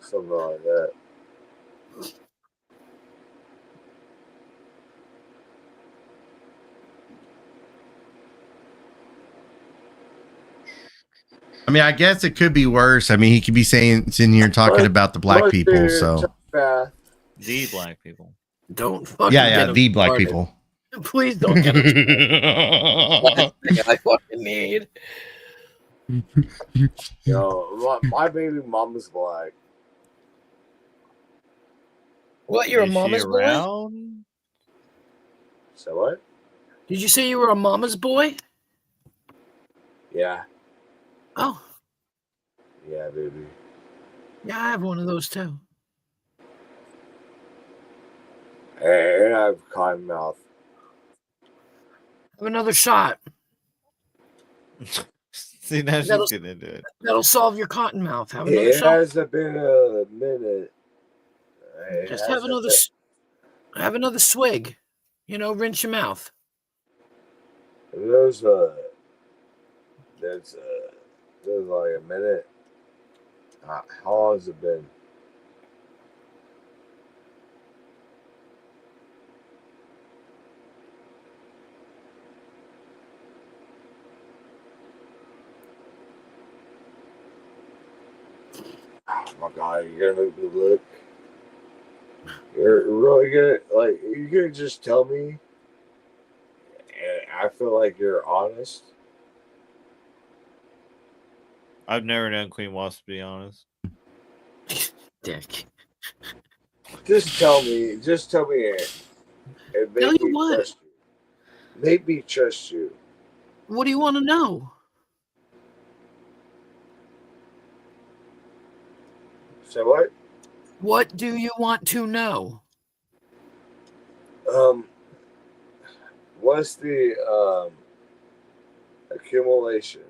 Something like that. I mean, I guess it could be worse. I mean, he could be sitting here talking about the black people. So the black people. Don't fucking the black started. People. Please don't get it. I fucking need. Yo, my baby mama's black. What? You're a mama's boy? So what? Did you say you were a mama's boy? Yeah. Oh. Yeah, baby. Yeah, I have one of those too. And I have cotton mouth. Have another shot. See, now she's getting into it. That'll solve your cotton mouth. Have another shot. It hasn't been a minute. Just have another swig. Rinse your mouth. There's like a minute. How long has it been? Oh my God, you're gonna make me look. You're really good. Like, you can just tell me, and I feel like you're honest. I've never known Queen Wasp, to be honest. Dick. Just tell me it. And Tell make you me what? trust you. Make me trust you. What do you want to know? Say what? What do you want to know? What's the accumulation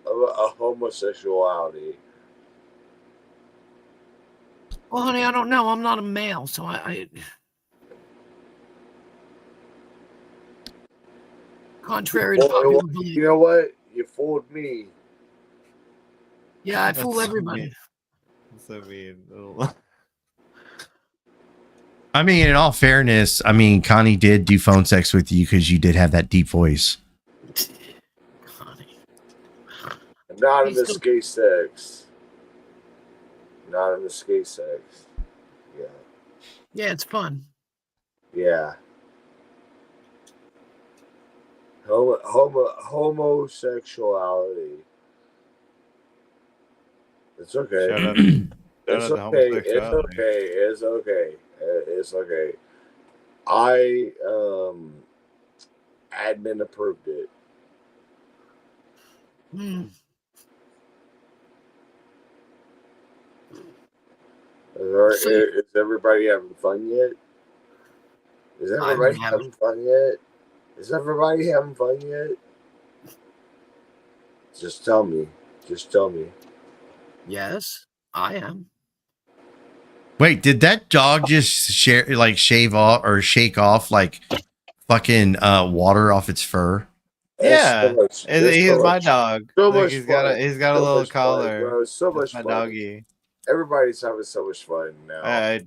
of a homosexuality? Well, honey, I don't know. I'm not a male, so I contrary to popular belief. You know what? You fooled me. Yeah, I fool everybody. So mean. I mean, in all fairness, I mean, Connie did do phone sex with you because you did have that deep voice. Connie. Anonymous gay sex. Anonymous gay sex. Yeah. Yeah, it's fun. Yeah. Homosexuality. It's okay. Shout out It's to okay. homosexuality. It's okay. It's okay. I admin approved it. Is everybody having fun yet? Is everybody having fun yet? Is everybody having fun yet? Just tell me. Just tell me. Yes, I am. Wait, did that dog just shave off or shake off like fucking water off its fur? Yeah, he's my dog. So Like, much he's fun. got a little collar. Bro. So much my fun. Doggy. Everybody's having so much fun now. I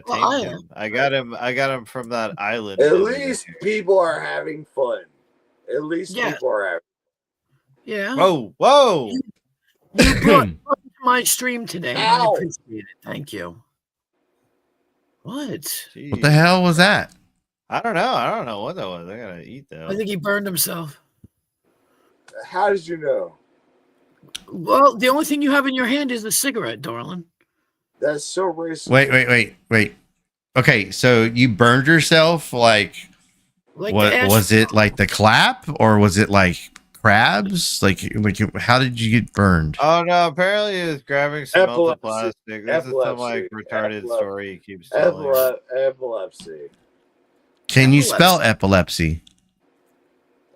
tamed him. I got him from that island. At least people are having fun. At least people are having. Yeah. Whoa! You brought my stream today. I appreciate it. Thank you. What? Jeez. What the hell was that? I don't know what that was. I gotta eat though. I think he burned himself. How did you know? Well, the only thing you have in your hand is a cigarette, darling. That's so racist. Wait. Okay, so you burned yourself like what was it, like the clap, or was it like crabs? Like how did you get burned? Oh no, apparently he was grabbing some melted plastic. This is some like retarded story he keeps telling. Epilepsy. Can you spell epilepsy?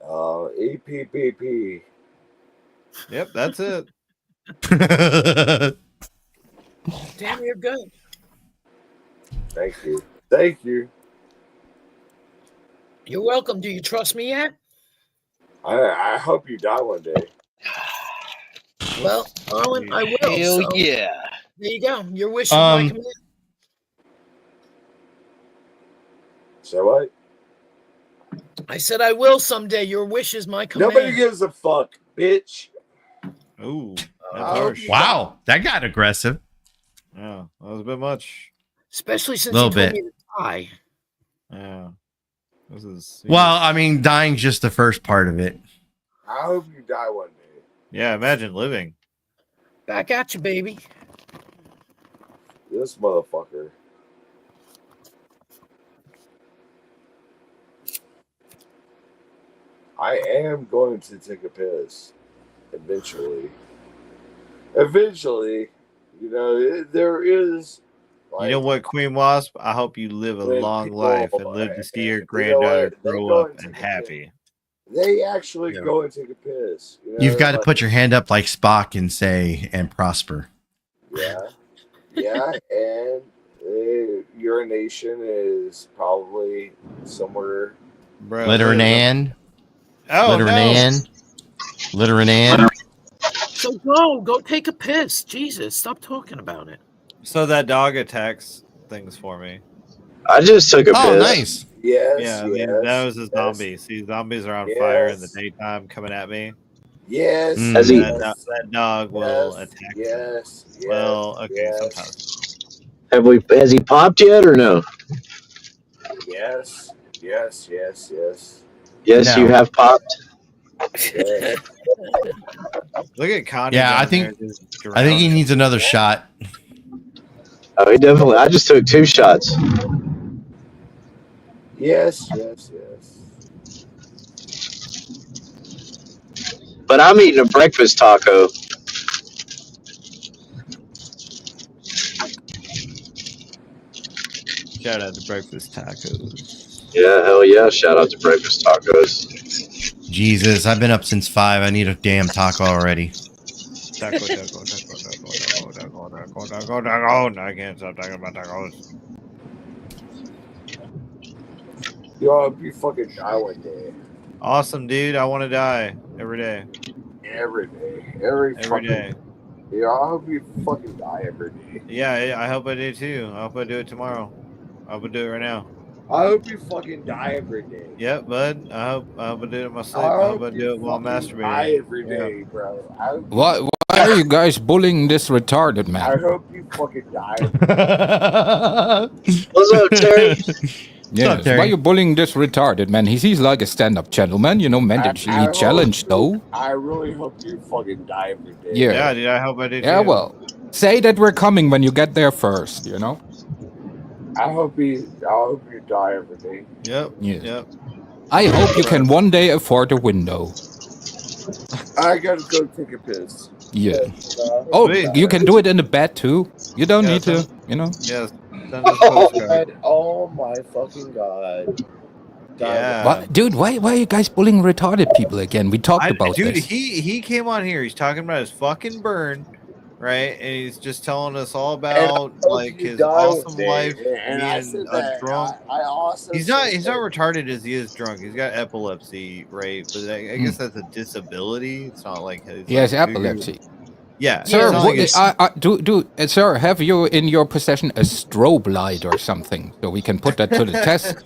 EPPP. Yep, that's it. Damn, you're good. Thank you. Thank you. You're welcome. Do you trust me yet? I hope you die one day. Well, darling, I will. Hell so yeah. There you go. Your wish is my command. So what? I said I will someday. Your wish is my command. Nobody gives a fuck, bitch. Ooh. Wow, that got aggressive. Yeah, that was a bit much. Especially since you told me to die. Yeah. This is. Well, I mean, dying's just the first part of it. I hope you die one day. Yeah, imagine living. Back at you, baby. This motherfucker. I am going to take a piss. Eventually. You know, there is. Like, you know what, Queen Wasp? I hope you live a long life and live to see your granddaughter grow up and happy. They actually go and take a piss. You know? You've got to put your hand up like Spock and say, and prosper. Yeah, and urination is probably somewhere. Littering So go take a piss. Jesus, stop talking about it. So that dog attacks things for me. I just took a piss. Oh, nice. Yes. That was a zombie. See, zombies are on fire in the daytime coming at me. Yes. That dog will attack me. Yes. Well, okay, sometimes. Has he popped yet or no? Yes. Yes, No. you have popped. Look at Connie. Yeah, I down think there just I think he drowning. needs another shot. Oh, he definitely. I just took 2 shots. Yes. But I'm eating a breakfast taco. Shout out to breakfast tacos. Yeah, hell yeah! Shout out to breakfast tacos. Jesus, I've been up since 5. I need a damn taco already. Taco. I can't stop talking about tacos. Yo, you fucking die one day. Awesome, dude. I want to die every day. Every day. Every day. Yeah, I hope you fucking die every day. Yeah, I hope I do too. I hope I do it tomorrow. I hope I do it right now. I hope you fucking die every day. Yep, bud. I hope I do it in my sleep. I hope I do it while masturbating. Die every day, bro. Why are you guys bullying this retarded I man? hope you fucking die. What's up, Terry? Yes, Terry? why are you bullying this retarded man? He's like a stand-up gentleman, you know, man. He challenged though. I really hope you fucking die every day. Yeah, dude. I hope I do too. Yeah, well, say that we're coming when you get there first, you know. I hope you die every day. Yep. Yeah. Yep. I hope you can one day afford a window. I gotta go take a piss. Yeah. Oh, Sweet. you can do it in the bed too. You don't need to, you know. Yes. Send us postcard. Oh my fucking god. Yeah. What? Dude, why are you guys bullying retarded people again? We talked about Dude, this. he came on here. He's talking about his fucking burn, right? And he's just telling us all about like his awesome life and I being said a that, drunk. I also He's not retarded as he is drunk. He's got epilepsy, right? But I guess that's a disability. It's not like He has epilepsy. Yeah, Sir, it's not like sir, have you in your possession a strobe light or something so we can put that to the test?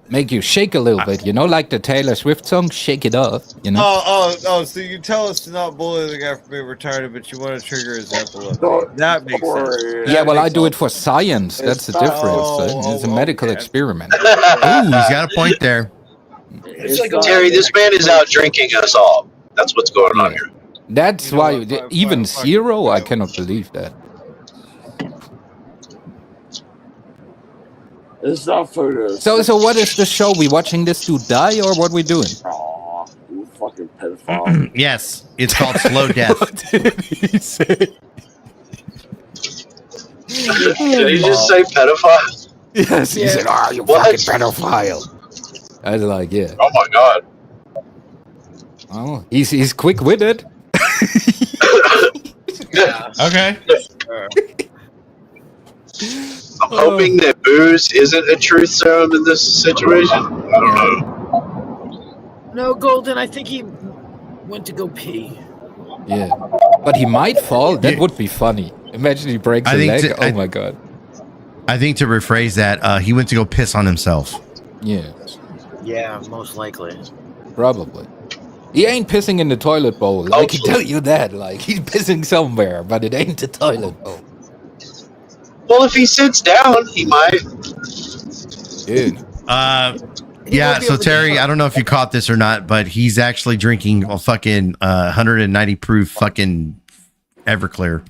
Make you shake a little bit, you know, like the Taylor Swift song, "Shake It Up," you know. Oh! So you tell us to not bully the guy for being retarded, but you want to trigger his epilepsy. That makes sense. Yeah, well, I do it for science. That's the difference. It's a medical experiment. Ooh, he's got a point there. Terry, this man is out drinking us all. That's what's going on here. That's why even zero, I cannot believe that. It's not photos. So what is the show? We watching this dude die, or what we doing? Aw, you fucking pedophile. Yes, it's called slow death. What did he say? Did he just say pedophile? Yes, he said, "Ah, you What? fucking pedophile." I was like, yeah. Oh my god. Oh, he's quick-witted. Okay. I'm hoping that booze isn't a truth serum in this situation. I don't know. No, Golden, I think he went to go pee. Yeah, but he might fall. That would be funny. Imagine he breaks a leg. Oh my god. I think to rephrase that, he went to go piss on himself. Yeah, Yeah, most likely. probably. He ain't pissing in the toilet bowl. I can tell you that. Like, he's pissing somewhere, but it ain't the toilet bowl. Well, if he sits down, he might. Dude. Yeah, so Terry, I don't know if you caught this or not, but he's actually drinking a fucking 190 proof fucking Everclear.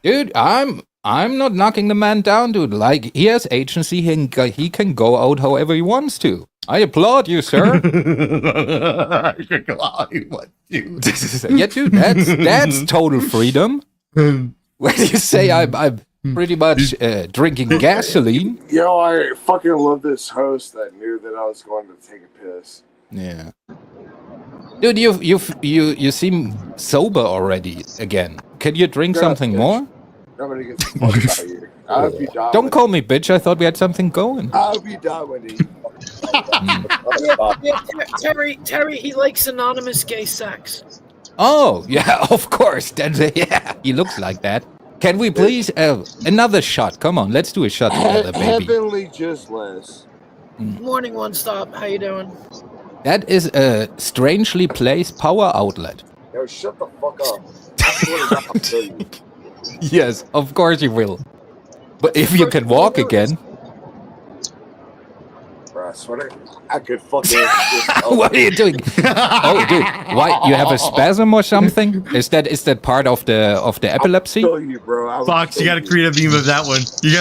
Dude, I'm not knocking the man down, dude. Like, he has agency. He can go out however he wants to. I applaud you, sir. Yeah, dude, that's total freedom. When you say I'm pretty much drinking gasoline. Yo, I fucking love this host that knew that I was going to take a piss. Yeah. Dude, you seem sober already again. Can you drink something more? Nobody gets the fuck out of here. I hope you die. Don't call me bitch. I thought we had something going. I hope you die when he. Terry, he likes anonymous gay sex. Oh, yeah, of course. Yeah, he looks like that. Can we please another shot? Come on, let's do a shot together, baby. Heavenly Jizzless. Morning, One Stop. How you doing? That is a strangely placed power outlet. Yo, shut the fuck up. I swear to God, I'll kill you. Yes, of course you will. But if you can walk again. Bruh. swear I could fucking. What are you doing? Oh, dude, why you have a spasm or something? Is that part of the epilepsy? I'll show you, bro. Fox, you gotta create a meme of that one. You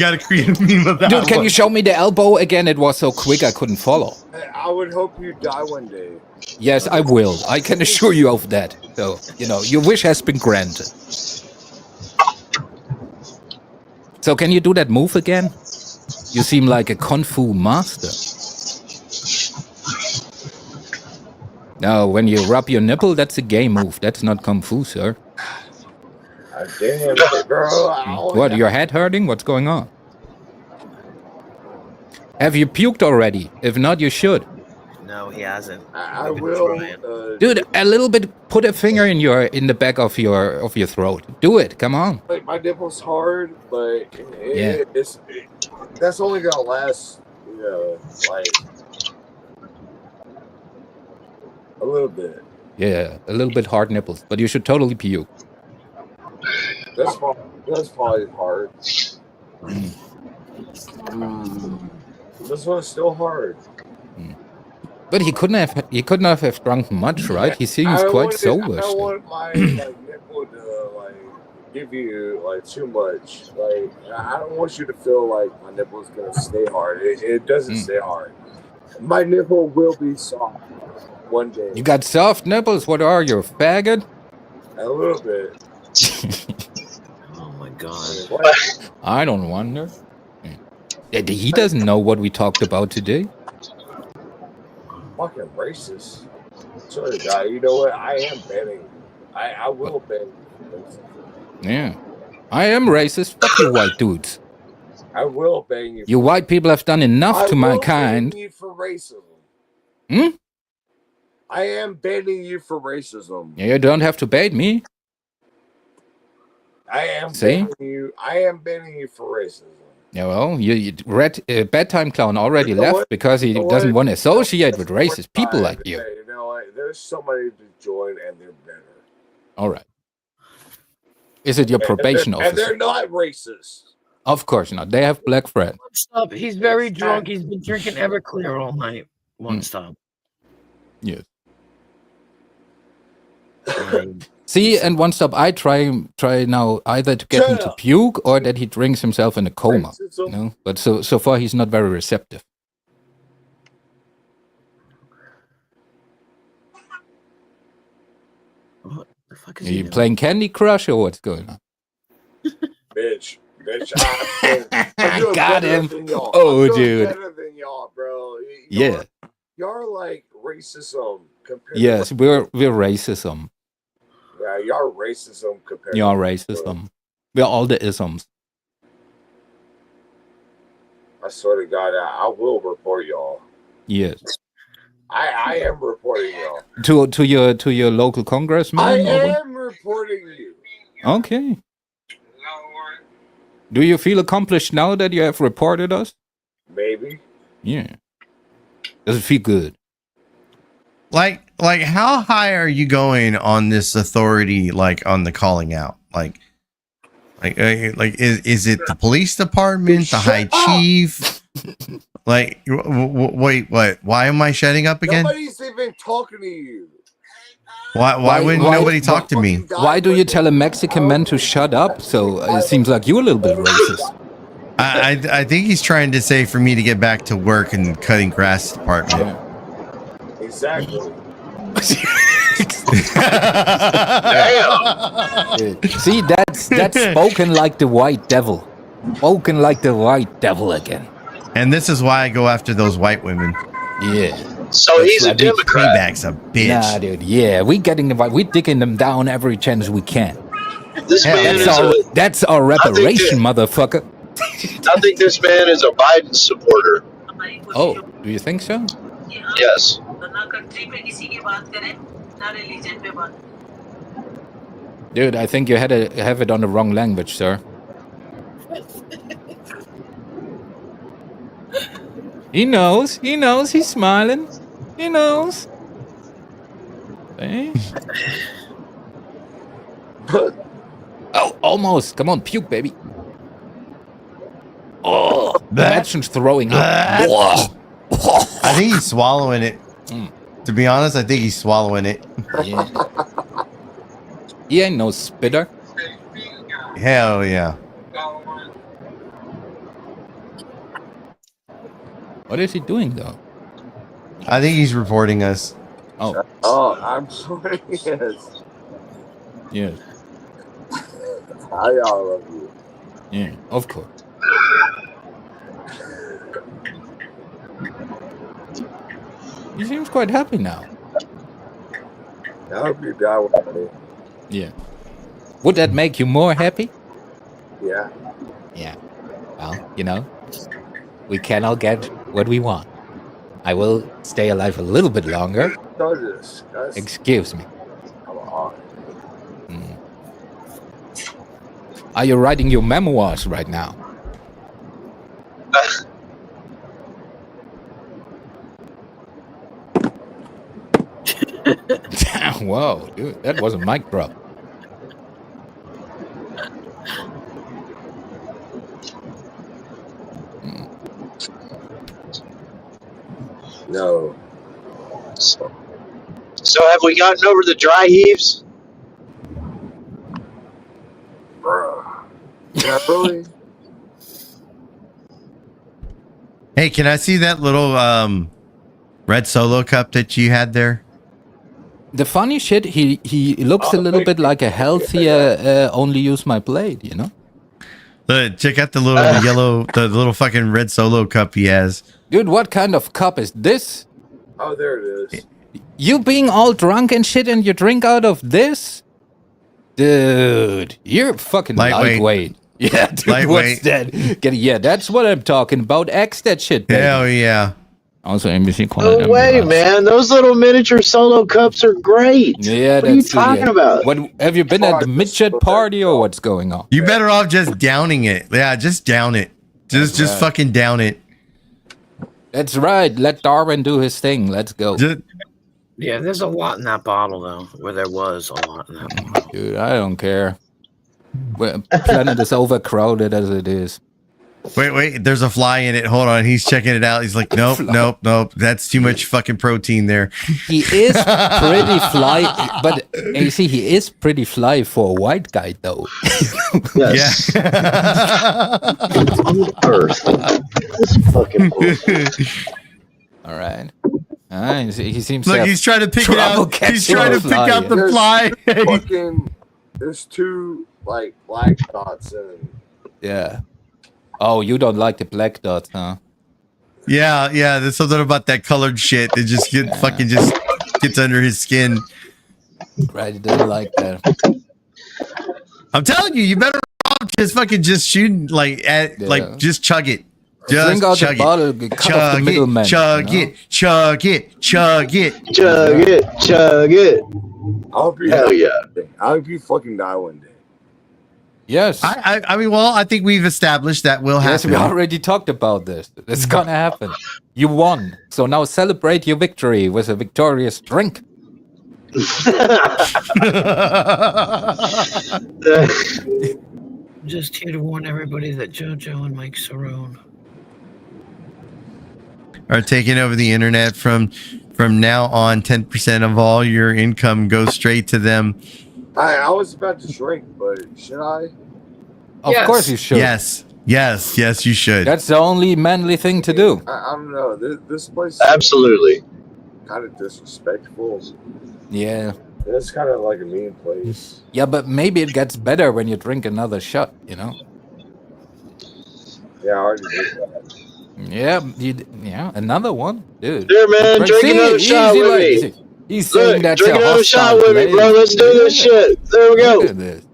gotta create a meme of that Dude, one. can you show me the elbow again? It was so quick I couldn't follow. I would hope you die one day. Yes, I will. I can assure you of that. So, your wish has been granted. So can you do that move again? You seem like a Kung Fu master. No, when you rub your nipple, that's a gay move. That's not Kung Fu, sir. Damn, bro. What, your head hurting? What's going on? Have you puked already? If not, you should. No, he hasn't. I will. Dude, a little bit. Put a finger in the back of your throat. Do it. Come on. Like my nipple's hard, but that's only gonna last, like a little bit. Yeah, a little bit hard nipples, but you should totally puke. That's probably hard. This one's still hard. But he couldn't have drunk much, right? He seems quite sober. I don't want my nipple to give you too much. I don't want you to feel like my nipple is gonna stay hard. It doesn't stay hard. My nipple will be soft one day. You got soft nipples? What are you, a faggot? A little bit. Oh my god. I don't wonder. He doesn't know what we talked about today. Fucking racist. Sorry, guy. You know what? I am banning. I will ban. Yeah. I am racist. Fuck you white dudes. I will ban you. You white people have done enough to mankind. I will ban you for racism. Hmm? I am banning you for racism. You don't have to bait me. I am banning you for racism. Yeah, well, you bedtime clown already left because he doesn't want to associate with racist people like you. You know what? There's somebody to join and they're better. All right. Is it your probation officer? And they're not racist. Of course not. They have black friends. Stop. He's very drunk. He's been drinking Everclear all night. One stop. Yes. See, and one stop, I try now either to get him to puke or that he drinks himself in a coma. But so far he's not very receptive. What the fuck is Are you playing Candy Crush or what's going on? Bitch, I got him. Oh, dude. Better than y'all, bro. Yeah. Y'all like racism compared. Yes, we're racism. Yeah, y'all racism compared. You're racism. We're all the isms. I swear to God, I will report y'all. Yes. I am reporting y'all. To your local congressman? I am reporting you. Okay. Do you feel accomplished now that you have reported us? Maybe. Yeah. Does it feel good? Like how high are you going on this authority, on the calling out? Is it the police department, the high chief? Wait, what? Why am I shutting up again? Nobody's even talking to you. Why wouldn't nobody talk to me? Why do you tell a Mexican man to shut up? So it seems like you're a little bit racist. I think he's trying to say for me to get back to work and cutting grass department. Yeah. Exactly. Damn. See, that's spoken like the white devil. Spoken like the white devil again. And this is why I go after those white women. Yeah. So he's a Democrat. Payback's a bitch. Nah, dude. Yeah, we're digging them down every chance we can. This man that's our reparation, motherfucker. I think this man is a Biden supporter. Oh, do you think so? Yes. Dude, I think you have it on the wrong language, sir. He knows. He's smiling. He knows. Hey. Oh, almost. Come on, puke, baby. Oh, imagine throwing up. I think he's swallowing it. To be honest, I think he's swallowing it. Yeah. He ain't no spitter. Hell yeah. What is he doing though? I think he's reporting us. Oh. Oh, I'm sorry. Yes. Yes. I love you. Yeah, of course. He seems quite happy now. I hope you die with me. Yeah. Would that make you more happy? Yeah. Yeah. Well, you know, we can all get what we want. I will stay alive a little bit longer. Excuse me. Come on. Are you writing your memoirs right now? Whoa, dude, that was a mic drop. No. So have we gotten over the dry heaves? Yeah, really? Hey, can I see that little red Solo cup that you had there? The funny shit, he looks a little bit like a healthier only use my blade, you know? Check out the little yellow, the little fucking red Solo cup he has. Dude, what kind of cup is this? Oh, there it is. You being all drunk and shit and you drink out of this? Dude, you're fucking lightweight. Yeah, dude, what's that? Yeah, that's what I'm talking about. X that shit, baby. Hell yeah. Also, NBC No way, man. Those little miniature Solo cups are great. Yeah, what are you talking about? What, have you been at the midget party or what's going on? You better off just downing it. Yeah, just down it. Just fucking down it. That's right. Let Darwin do his thing. Let's go. Yeah, there's a lot in that bottle, though. Where there was a lot in that bottle. Dude, I don't care. Planet is overcrowded as it is. Wait. There's a fly in it. Hold on. He's checking it out. He's like, nope. That's too much fucking protein there. He is pretty fly, but you see, he is pretty fly for a white guy, though. Yes. Yeah. On Earth. This fucking bullshit. All right. He seems Look, he's trying to pick it out. He's trying to pick out the fly. There's two like black dots in. Yeah. Oh, you don't like the black dots, huh? Yeah. There's something about that colored shit that just fucking just gets under his skin. Right, he doesn't like that. I'm telling you, you better just fucking just shoot like just chug it. Just drink out chug the bottle, cut off the middleman. Chug it. Hell yeah. I hope you fucking die one day. Yes. I mean, well, I think we've established that will happen. Yes, we already talked about this. It's gonna happen. You won. So now celebrate your victory with a victorious drink. Just here to warn everybody that JoJo and Mike Cerrone are taking over the internet. From now on, 10% of all your income goes straight to them. I was about to shrink, but should I? Of course you should. Yes, you should. That's the only manly thing to do. I don't know. This place absolutely kind of disrespectful. Yeah. It's kind of like a mean place. Yeah, but maybe it gets better when you drink another shot, you know? Yeah, I already did that. Yeah, another one, dude. Here, man, drink another shot with me. He's saying that's drink another shot with me, bro. Let's do this shit. There we go. Look at this.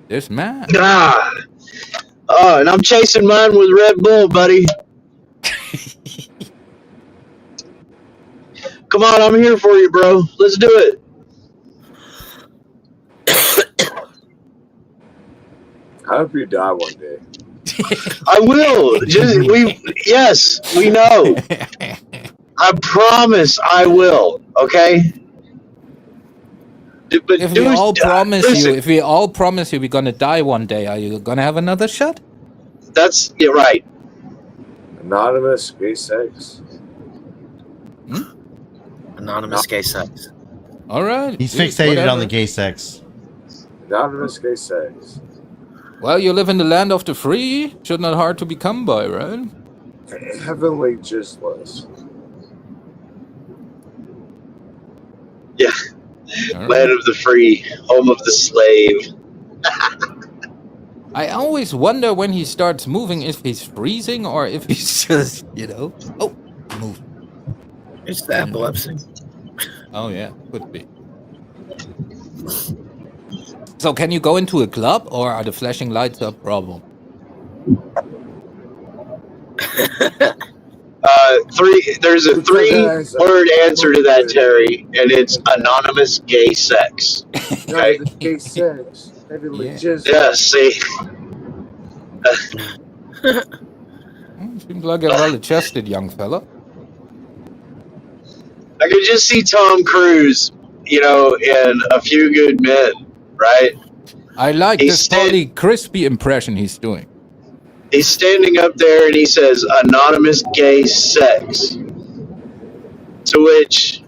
This man. Oh, and I'm chasing mine with Red Bull, buddy. Come on, I'm here for you, bro. Let's do it. I hope you die one day. I will. Yes, we know. I promise I will. Okay. But if we all promise you we're gonna die one day, are you gonna have another shot? That's right. Anonymous gay sex. Anonymous gay sex. All right. He's fixated on the gay sex. Anonymous gay sex. Well, you live in the land of the free. Should not hard to become by, right? Heavenly Gistless. Yeah. All Land right. of the free, home of the slave. I always wonder when he starts moving if he's freezing or if he's just, oh, move. It's the epilepsy. Oh, yeah, could be. So can you go into a club or are the flashing lights a problem? There's a 3-word answer to that, Terry, and it's anonymous gay sex. Okay? No, gay sex. Heavenly Gistless. Yeah, see. Seems like a well-adjusted young fella. I could just see Tom Cruise, in A Few Good Men, right? I like this Paulie Crispy impression he's doing. He's standing up there and he says, anonymous gay sex. To which,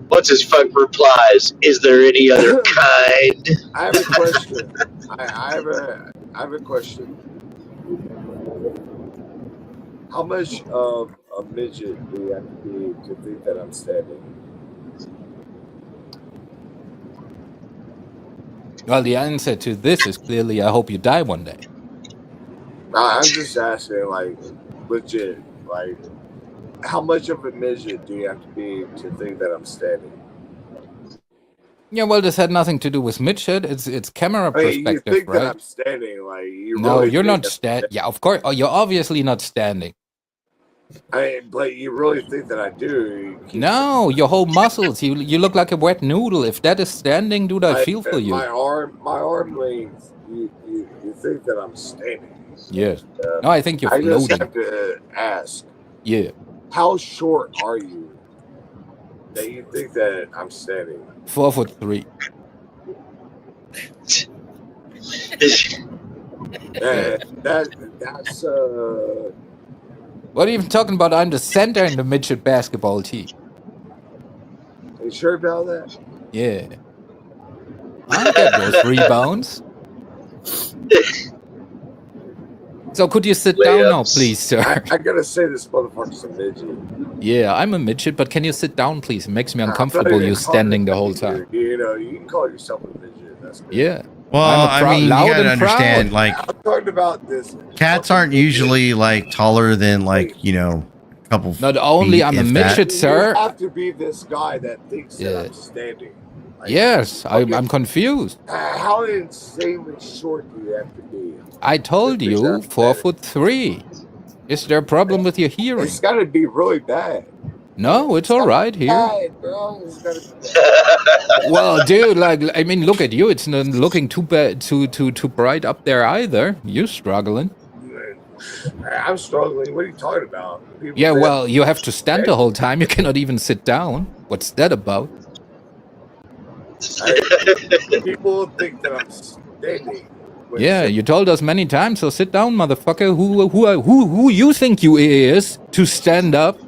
what's-his-fuck replies, is there any other kind? I have a question. I have a question. How much of a midget do you have to be to think that I'm standing? Well, the answer to this is clearly, I hope you die one day. I'm just asking, legit, how much of a midget do you have to be to think that I'm standing? Yeah, well, this had nothing to do with midget. It's camera perspective, you think right? that I'm standing, No, you're not standing. Yeah, of course. Oh, you're obviously not standing. But you really think that I do? No, your whole muscles. You look like a wet noodle. If that is standing, dude, I feel for you. My arm length. You think that I'm standing? Yes. No, I think you're floating. I just have to ask. Yeah. How short are you that you think that I'm standing? 4'3". That's What are you even talking about? I'm the center in the midget basketball team. Are you sure about that? Yeah. I get those rebounds. So could you sit down now, please, sir? I gotta say this motherfucker's a midget. Yeah, I'm a midget, but can you sit down, please? It makes me uncomfortable you standing the whole time. You can call yourself a midget. That's good. Yeah. Well, you gotta understand, I'm talking about this. Cats aren't usually taller than a couple. Not only feet, I'm a if midget, that. sir. You have to be this guy that thinks that I'm standing. Yes, I'm confused. How insanely short do you have to be? I told you, 4'3". Is there a problem with your hearing? It's got to be really bad. No, it's all right here. Bad, bro. It's gotta be bad. Well, dude, look at you. It's not looking too bad, too bright up there either. You're struggling. I'm struggling. What are you talking about? Yeah, well, you have to stand the whole time. You cannot even sit down. What's that about? People think that I'm standing. Yeah, you told us many times, so sit down, motherfucker. Who you think you is to stand up?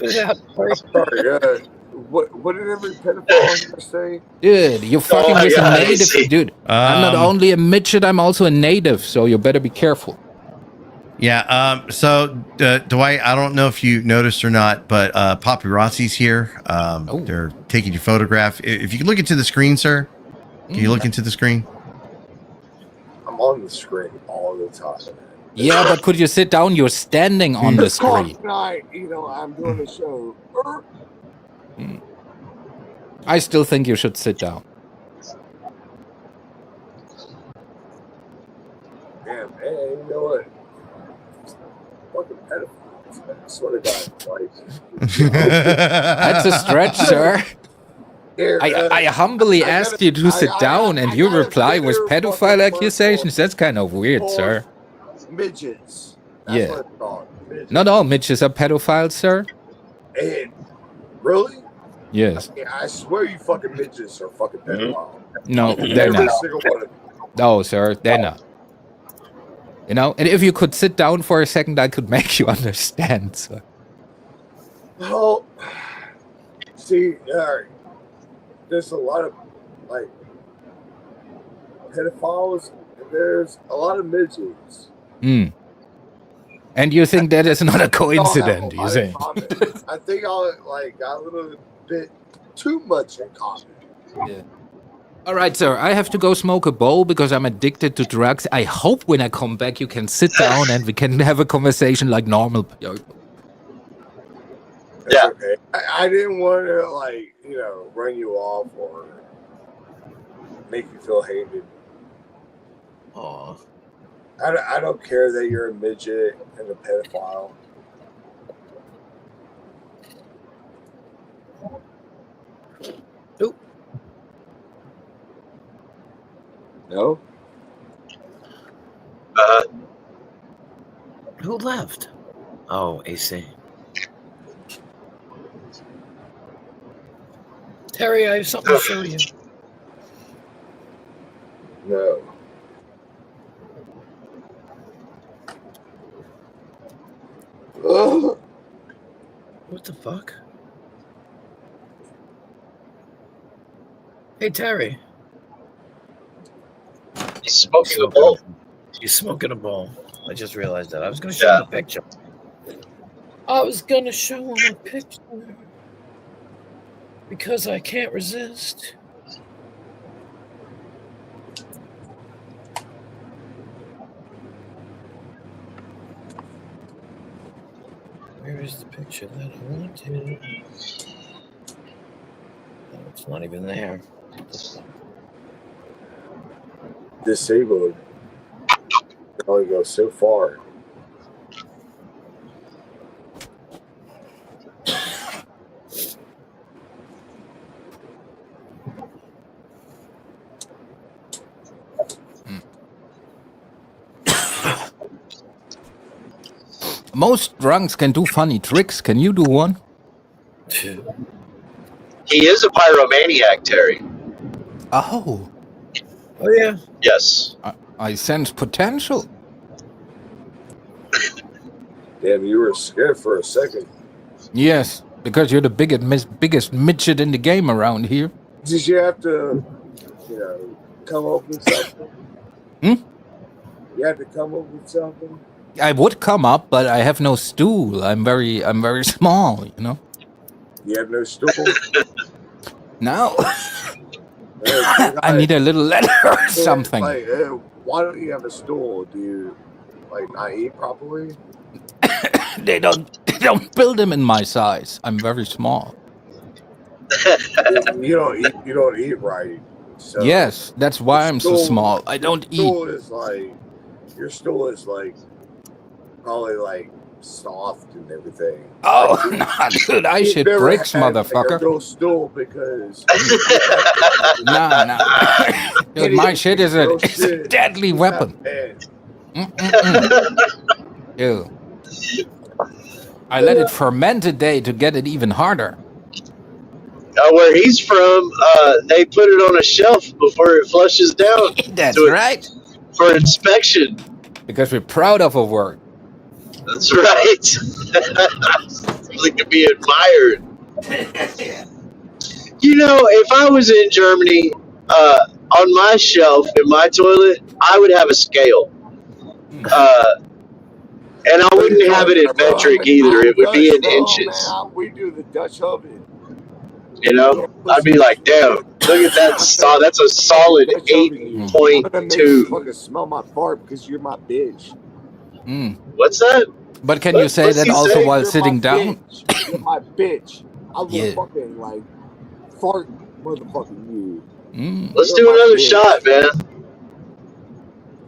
I'm sorry, what did every pedophile say? Dude, you're fucking with a native. Dude, I'm not only a midget, I'm also a native, so you better be careful. Yeah, so Dwight, I don't know if you noticed or not, but paparazzi's here. They're taking your photograph. If you can look into the screen, sir. Can you look into the screen? I'm on the screen all the time. Yeah, but could you sit down? You're standing on the screen. Tonight, I'm doing a show. I still think you should sit down. Damn, man, you know what? Fucking pedophiles, man. I swear to God, That's a stretch, sir. I humbly asked you to sit down, and you reply with pedophile accusations. That's kind of weird, sir. Midgets. That's what it's called. Midgets. Not all midgets are pedophiles, sir. And really? Yes. I swear you fucking midgets are fucking pedophiles. No, they're Every not. single one of them. No, sir, they're not. You know, and if you could sit down for a second, I could make you understand. So. Well, see, there's a lot of like pedophiles. There's a lot of midgets. And you think that is not a coincidence? You think? I think I got a little bit too much in common. Yeah. All right, sir. I have to go smoke a bowl because I'm addicted to drugs. I hope when I come back, you can sit down and we can have a conversation like normal. Yeah. Okay. I didn't want to run you off or make you feel hated. Aw. I don't care that you're a midget and a pedophile. Oop. No? Who left? Oh, AC. Terry, I have something to show you. No. What the fuck? Hey, Terry. He's smoking a bowl. He's smoking a bowl. I just realized that. I was going to show him a picture. Because I can't resist. Where is the picture that I wanted? Oh, it's not even there. Disabled. Can only go so far. Most drunks can do funny tricks. Can you do one? He is a pyromaniac, Terry. Oh. Oh, yeah. Yes. I sense potential. Damn, you were scared for a second. Yes, because you're the biggest midget in the game around here. Did you have to, come up with something? You had to come up with something? I would come up, but I have no stool. I'm very small, you know. You have no stool? No. I need a little ladder or something. Why don't you have a stool? Do you not eat properly? They don't build them in my size. I'm very small. You don't eat right. So yes, that's why I'm so small. I don't eat. Your stool is probably soft and everything. Oh, not good. I should bricks, motherfucker. A real stool because nah. Dude, my shit is a deadly weapon. Dude. I let it ferment a day to get it even harder. Where he's from, they put it on a shelf before it flushes down. That's right. For inspection. Because we're proud of our work. That's right. Something to be admired. If I was in Germany, on my shelf in my toilet, I would have a scale. And I wouldn't have it in metric either. It would be in inches. We do the Dutch oven. I'd be like, damn, look at that. That's a solid 8.2. Fucking smell my fart because you're my bitch. What's that? But can you say that also while sitting down? You're my bitch. I will fucking fart motherfucking you. Let's do another shot, man.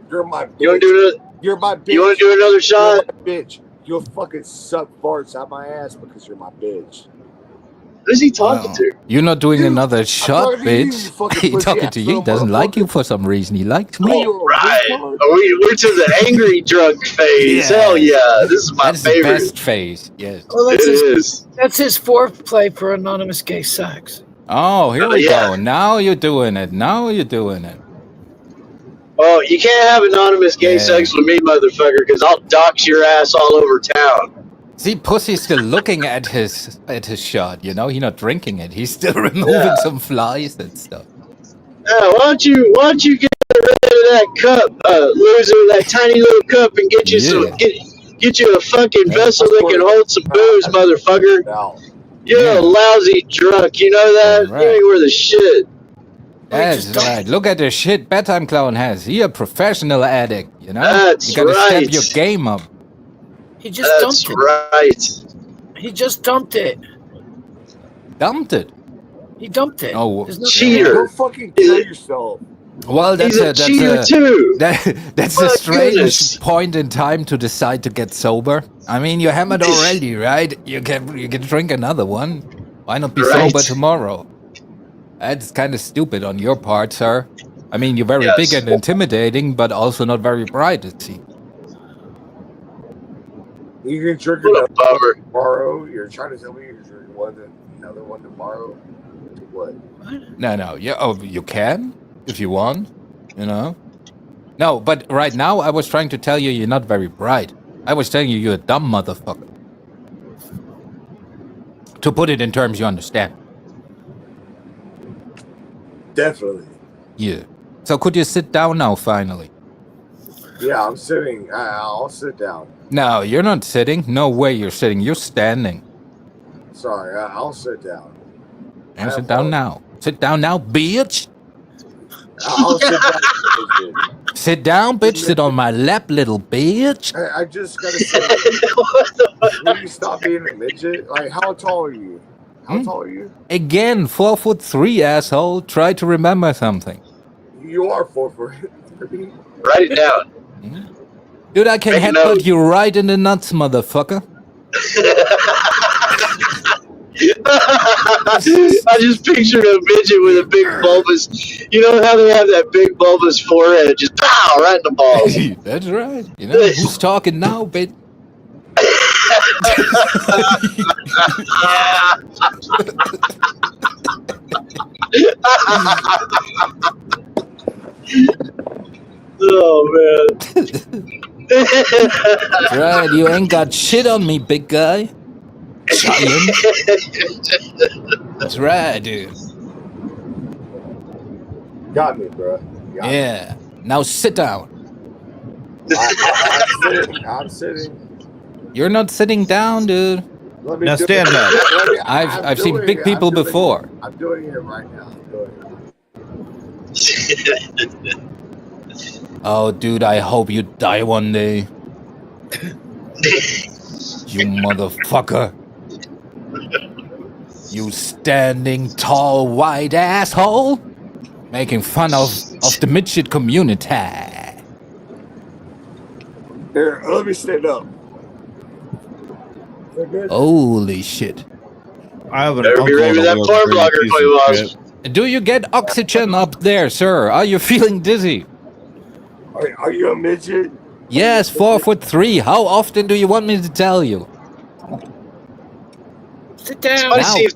You're my bitch. You're my bitch. You want to do another shot? You're my bitch. You'll fucking suck farts out my ass because you're my bitch. Who is he talking to? You're not doing another shot, bitch. He's talking to you. He doesn't like you for some reason. He likes me. Oh, right. We're to the angry drunk phase. Yeah. Hell yeah. This is my favorite. That's the best phase. Yes. Well, that's his foreplay for anonymous gay sex. Oh, here we go. Now you're doing it. Oh, you can't have anonymous gay sex with me, motherfucker, because I'll dox your ass all over town. See, Pussy's still looking at his shot, you know? He's not drinking it. He's still removing some flies and stuff. Yeah, why don't you get rid of that cup, loser, that tiny little cup, and get you get you a fucking vessel that can hold some booze, motherfucker. You're a lousy drunk, you know that? Right. You ain't worth a shit. That's right. Look at the shit Bedtime Clown has. He a professional addict, you know? That's you gotta right. step your game up. He just dumped it. Right. He just dumped it. Dumped it? He dumped it. Oh, cheater. Go fucking kill yourself. Well, that's a cheater too. That's a strange point in time to decide to get sober. I mean, you're hammered already, right? You can drink another one. Why not be sober tomorrow? That's kind of stupid on your part, sir. I mean, you're very big and intimidating, but also not very bright, it seems. You can drink another tomorrow. You're trying to tell me you can drink another one tomorrow? What? No. Yeah. Oh, you can if you want. You know. No, but right now I was trying to tell you you're not very bright. I was telling you you're a dumb motherfucker. To put it in terms you understand. Definitely. Yeah. So could you sit down now, finally? Yeah, I'm sitting. I'll sit down. No, you're not sitting. No way you're sitting. You're standing. Sorry, I'll sit down. And sit down now. Sit down now, bitch. I'll sit down. Sit down, bitch. Sit on my lap, little bitch. I just gotta say, will you stop being a midget? Like, how tall are you? How tall are you? Again, 4'3", asshole. Try to remember something. You are 4'3". Write it down. Dude, I can headbutt you right in the nuts, motherfucker. I just pictured a midget with a big bulbous. You know how they have that big bulbous forehead? Just pow right in the balls. That's right. You know who's talking now, bitch? Oh man. That's right. You ain't got shit on me, big guy. Giant. That's right, dude. Got me, bro. Yeah. Now sit down. I'm sitting. You're not sitting down, dude. Now stand up. I've seen big people before. I'm doing it right now. Oh, dude, I hope you die one day. You motherfucker. You standing tall, white asshole. Making fun of the midget community. Here, let me stand up. Holy shit. I have an Better be ready with that porn blogger for you, boss. Do you get oxygen up there, sir? Are you feeling dizzy? Are you a midget? Yes, 4'3". How often do you want me to tell you? Sit down. Somebody see if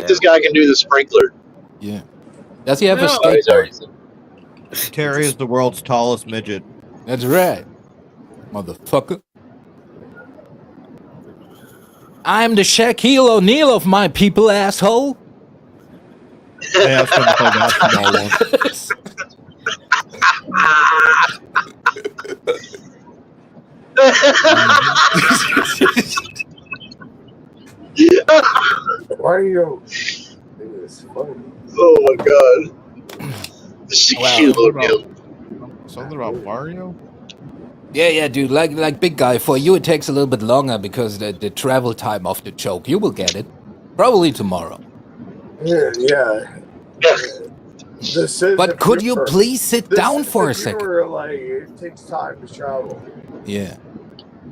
this guy can do the sprinkler. Yeah. Does he have a skateboard? Terry is the world's tallest midget. That's right. Motherfucker. I'm the Shaquille O'Neal of my people, asshole. I asked him to play basketball once. Mario. Oh my god. Shaquille O'Neal. Something about Mario? Yeah, dude. Like big guy. For you, it takes a little bit longer because the travel time of the joke. You will get it. Probably tomorrow. Yeah. But could you please sit down for a second? Like, it takes time to travel. Yeah.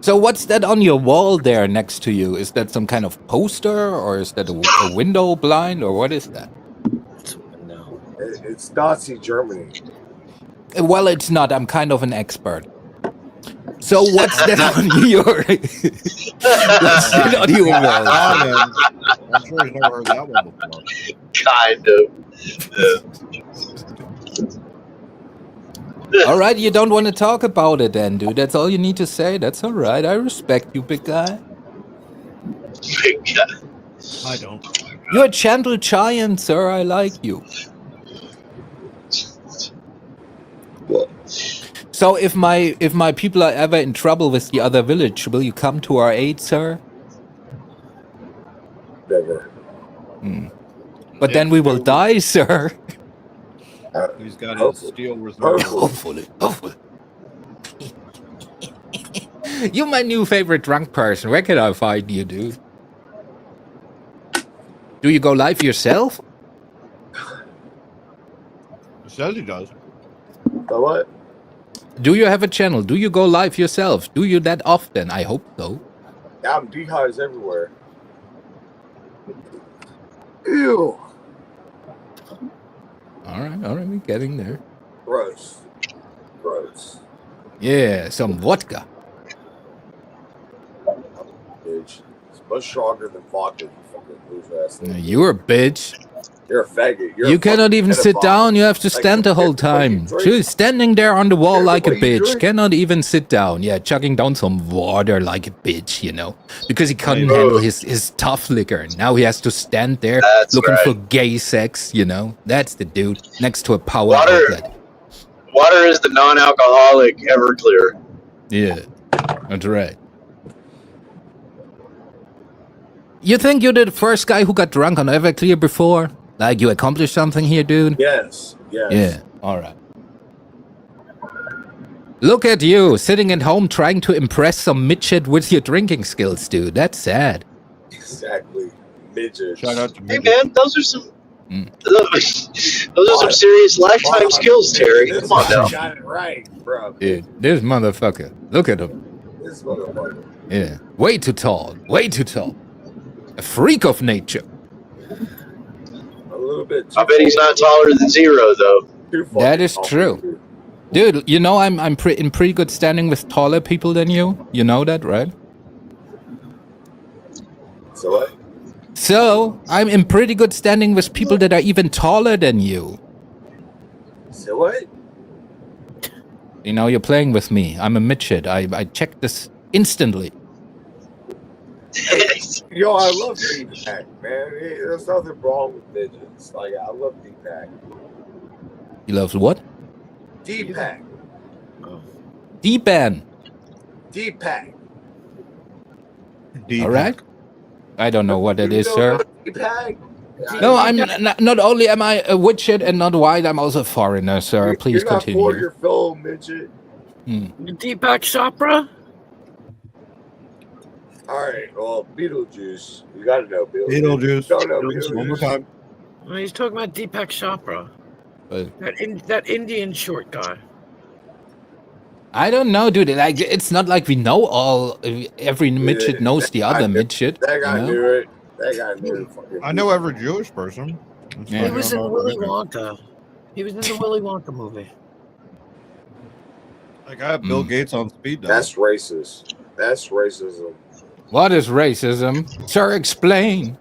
So what's that on your wall there next to you? Is that some kind of poster, or is that a window blind, or what is that? It's Nazi Germany. Well, it's not. I'm kind of an expert. So what's that on your? What's that on your wall? I'm sure he's never heard that one before. Kind of. All right, you don't want to talk about it then, dude. That's all you need to say. That's all right. I respect you, big guy. Big guy. I don't. You're a gentle giant, sir. I like you. So if my people are ever in trouble with the other village, will you come to our aid, sir? Never. But then we will die, sir. He's got his steel reserve. Hopefully. You're my new favorite drunk person. Where can I find you, dude? Do you go live yourself? He says he does. So what? Do you have a channel? Do you go live yourself? Do you that often? I hope so. Yeah, I'm dehydrated everywhere. Ew. All right, we're getting there. Gross. Yeah, some vodka. Bitch. It's much stronger than vodka, you fucking loser ass. You're a bitch. You're a faggot. You cannot even sit down. You have to stand the whole time. She's standing there on the wall like a bitch. Cannot even sit down. Yeah, chugging down some water like a bitch, you know. Because he couldn't handle his tough liquor. Now he has to stand there looking for gay sex, you know. That's the dude next to a power outlet. Water is the non-alcoholic Everclear. Yeah, that's right. You think you're the first guy who got drunk on Everclear before? Like you accomplished something here, dude? Yes. Yeah, alright. Look at you, sitting at home trying to impress some midget with your drinking skills, dude. That's sad. Exactly. Midget. Shout out to Hey man, those are some those are some serious lifetime skills, Terry. Come on now. Got it right, bro. Dude, this motherfucker. Look at him. This motherfucker. Yeah. Way too tall. A freak of nature. A little bit. I bet he's not taller than zero, though. That is true. Dude, you know I'm in pretty good standing with taller people than you. You know that, right? So what? So, I'm in pretty good standing with people that are even taller than you. So what? You know, you're playing with me. I'm a midget. I checked this instantly. Yo, I love D-Pack, man. There's nothing wrong with midgets. Like, I love D-Pack. You love what? D-Pack. D-Ban. D-Pack. All right. I don't know what it is, sir. D-Pack? No, I'm not only am I a widget and not white, I'm also a foreigner, sir. Please continue. You're not for your fellow midget. Deepak Chopra? All right, well, Beetlejuice. You got to know Beetlejuice. Don't know Beetlejuice. One more time. Well, he's talking about Deepak Chopra. That Indian short guy. I don't know, dude. Like, it's not like we know every midget knows the other midget. That guy knew it. That guy knew it. I know every Jewish person. Yeah. He was in Willy Wonka. He was in the Willy Wonka movie. Like, I have Bill Gates on speed dial. That's racist. That's racism. What is racism? Sir, explain.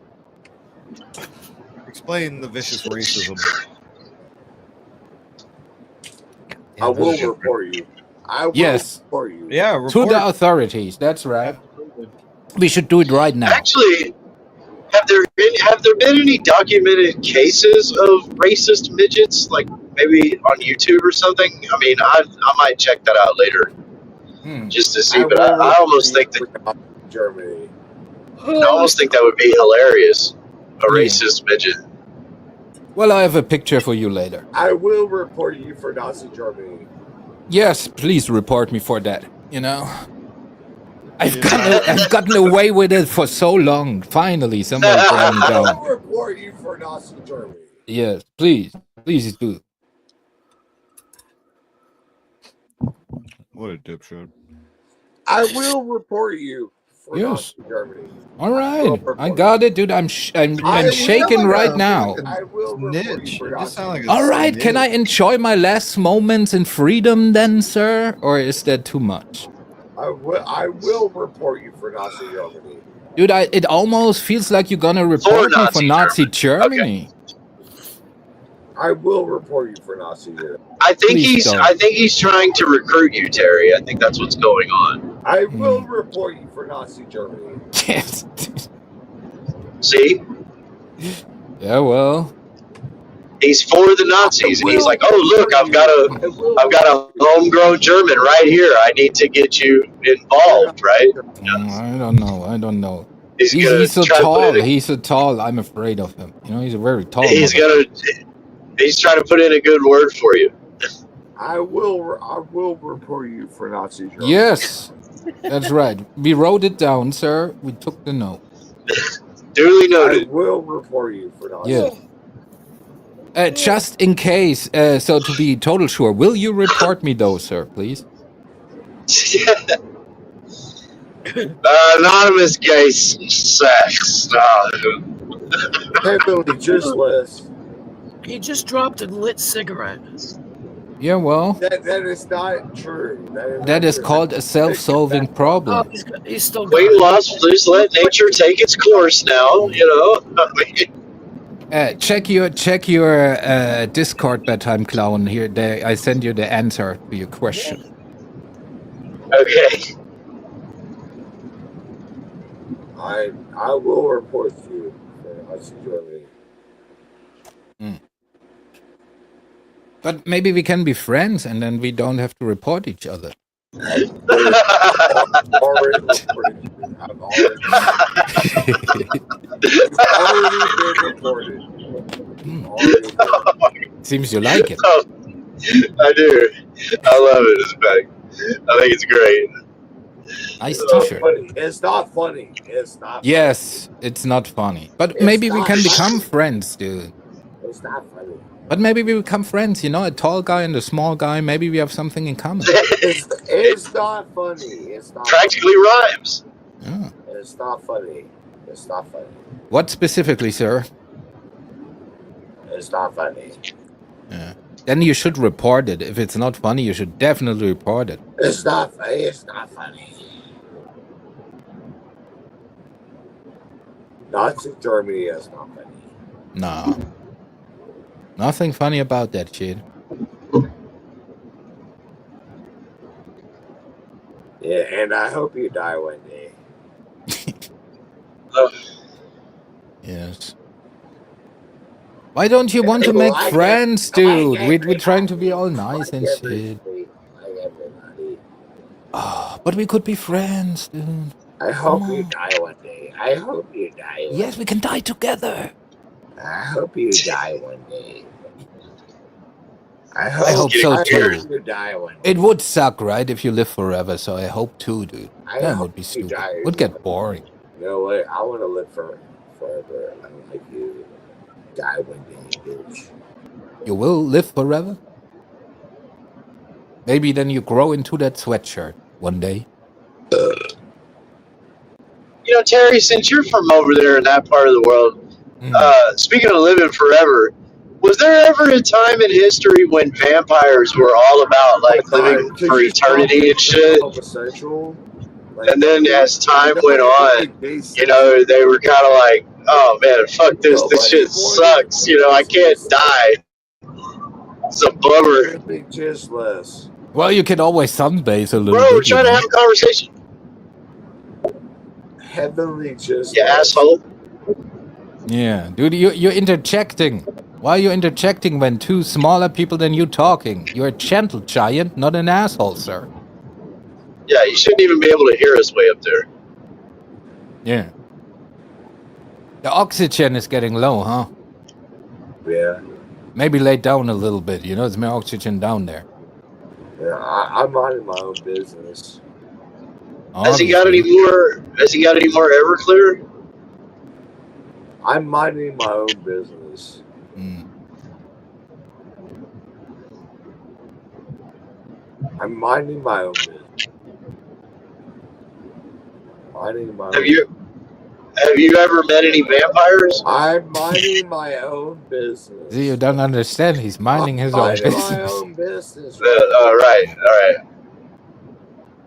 Explain the vicious racism. I will report you. I will report you. Yeah, report. To the authorities. That's right. We should do it right now. Actually, have there been any documented cases of racist midgets, like maybe on YouTube or something? I mean, I might check that out later, just to see. But I almost think that Germany. I almost think that would be hilarious. A racist midget. Well, I have a picture for you later. I will report you for Nazi Germany. Yes, please report me for that. You know, I've gotten away with it for so long. Finally, someone brought me I down. will report you for Nazi Germany. Yes, please do. What a dipshit. I will report you for Yes. Nazi Germany. All right, I got it, dude. I'm shaking right now. I will report you Snitch. for You Nazi sound like a All right, can I enjoy my last moments in freedom then, sir? Or is that too much? I will report you for Nazi Germany. Dude, it almost feels like you're gonna report me for Nazi Germany. I will report you for Nazi Germany. I think he's trying to recruit you, Terry. I think that's what's going on. I will report you for Nazi Germany. Yes. See? Yeah, well. He's for the Nazis, and he's like, "Oh, look, I've got a homegrown German right here. I need to get you involved, right?" I don't know. He's so tall. He's so tall. I'm afraid of him. You know, he's a very tall. He's trying to put in a good word for you. I will report you for Nazi Germany. Yes, that's right. We wrote it down, sir. We took the note. Duly noted. I will report you for Nazi. Yeah. Just in case, so to be total sure, will you report me though, sir, please? Anonymous gay sex. Heavily useless. He just dropped a lit cigarette. Yeah, well. That is not true. That is called a self-solving problem. Oh, he's still weight loss. Please let nature take its course now. You know. Check your Discord bedtime clown here. I send you the answer to your question. Okay. I will report you for Nazi Germany. But maybe we can be friends, and then we don't have to report each other. I've already been reported. Seems you like it. Oh, I do. I love it. It's back. I think it's great. Nice t-shirt. It's not funny. It's not. Yes, it's not funny. But maybe we can become friends, dude. It's not funny. But maybe we become friends, you know, a tall guy and a small guy. Maybe we have something in common. It's not funny. It's not practically funny. Rhymes. Yeah. It's not funny. It's not funny. What specifically, sir? It's not funny. Yeah. Then you should report it. If it's not funny, you should definitely report it. It's not funny. It's not funny. Nazi Germany is not funny. No. Nothing funny about that shit. Yeah, and I hope you die one day. Yes. Why don't you want to make friends, dude? We're trying to be all nice and shit. But we could be friends, dude. I hope you die one day. I hope you die. Yes, we can die together. I hope you die one day. I hope so too. You die one day. It would suck, right, if you live forever. So I hope too, dude. That would be stupid. It would get boring. You know what? I want to live forever. I like you. Die one day, bitch. You will live forever? Maybe then you grow into that sweatshirt one day. You know, Terry, since you're from over there in that part of the world, speaking of living forever, was there ever a time in history when vampires were all about like living for eternity and shit? And then as time went on, you know, they were kind of like, oh man, fuck this. This shit sucks. You know, I can't die. It's a bummer. Well, you can always sunbathe a little bit. Bro, we're trying to have a conversation. Heavenly just. You asshole. Yeah, dude, you're interjecting. Why are you interjecting when two smaller people than you talking? You're a gentle giant, not an asshole, sir. Yeah, you shouldn't even be able to hear us way up there. Yeah. The oxygen is getting low, huh? Yeah. Maybe lay down a little bit. You know, there's more oxygen down there. Yeah, I'm minding my own business. Has he got any more? Has he got any more Everclear? I'm minding my own business. I'm minding my own business. Have you ever met any vampires? I'm minding my own business. See, you don't understand. He's minding his own business. My own business. All right.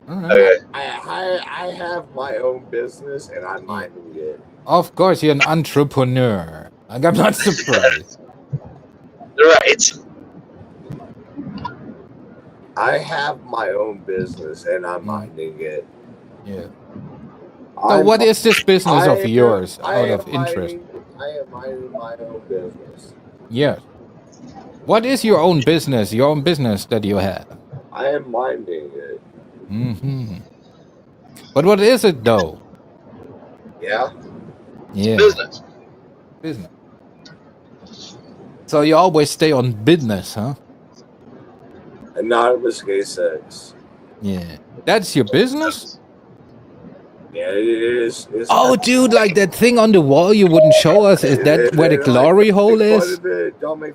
Okay. I have my own business and I'm minding it. Of course, you're an entrepreneur. Like, I'm not surprised. Right. I have my own business and I'm minding it. Yeah. So what is this business of yours out of interest? I am minding my own business. Yes. What is your own business? Your own business that you have? I am minding it. Mm-hmm. But what is it though? Yeah. Yeah. Business. Business. So you always stay on business, huh? Anonymous gay sex. Yeah. That's your business? Yeah, it is. Oh, dude, like that thing on the wall you wouldn't show us. Is that where the glory hole is?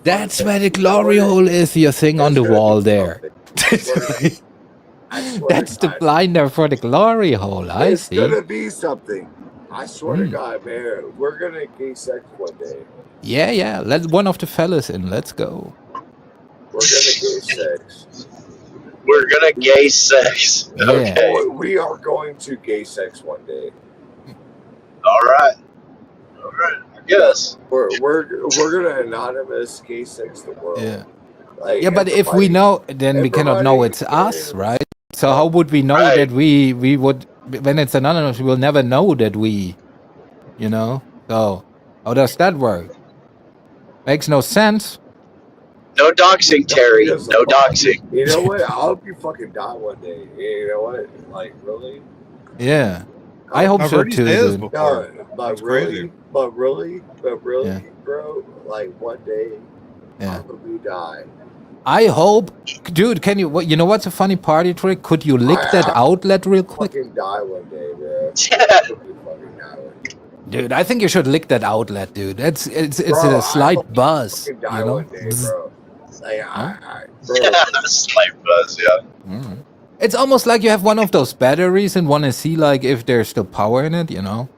That's where the glory hole is, your thing on the wall there. That's the blinder for the glory hole, I see. It's gonna be something. I swear to God, man. We're gonna gay sex one day. Yeah. Let one of the fellas in. Let's go. We're gonna gay sex. We're gonna gay sex. Yeah. Okay. We are going to gay sex one day. All right. I guess. We're gonna anonymous gay sex the world. Yeah. Like, Yeah, but if we know, then we cannot know it's us, right? So how would we know that we would, when it's anonymous, we will never know that we, you know? So how does that work? Makes no sense. No doxing, Terry. No doxing. You know what? I hope you fucking die one day. You know what? Like, really? Yeah. I hope so too, dude. No, but really, yeah. Bro, like one day, I hope you die. I hope, dude. Can you? You know what's a funny party trick? Could you lick that outlet real quick? Fucking die one day, bro. Dude, I think you should lick that outlet, dude. It's a slight buzz, you know. Slight buzz, yeah. Mm. It's almost like you have one of those batteries and want to see like if there's still power in it, you know.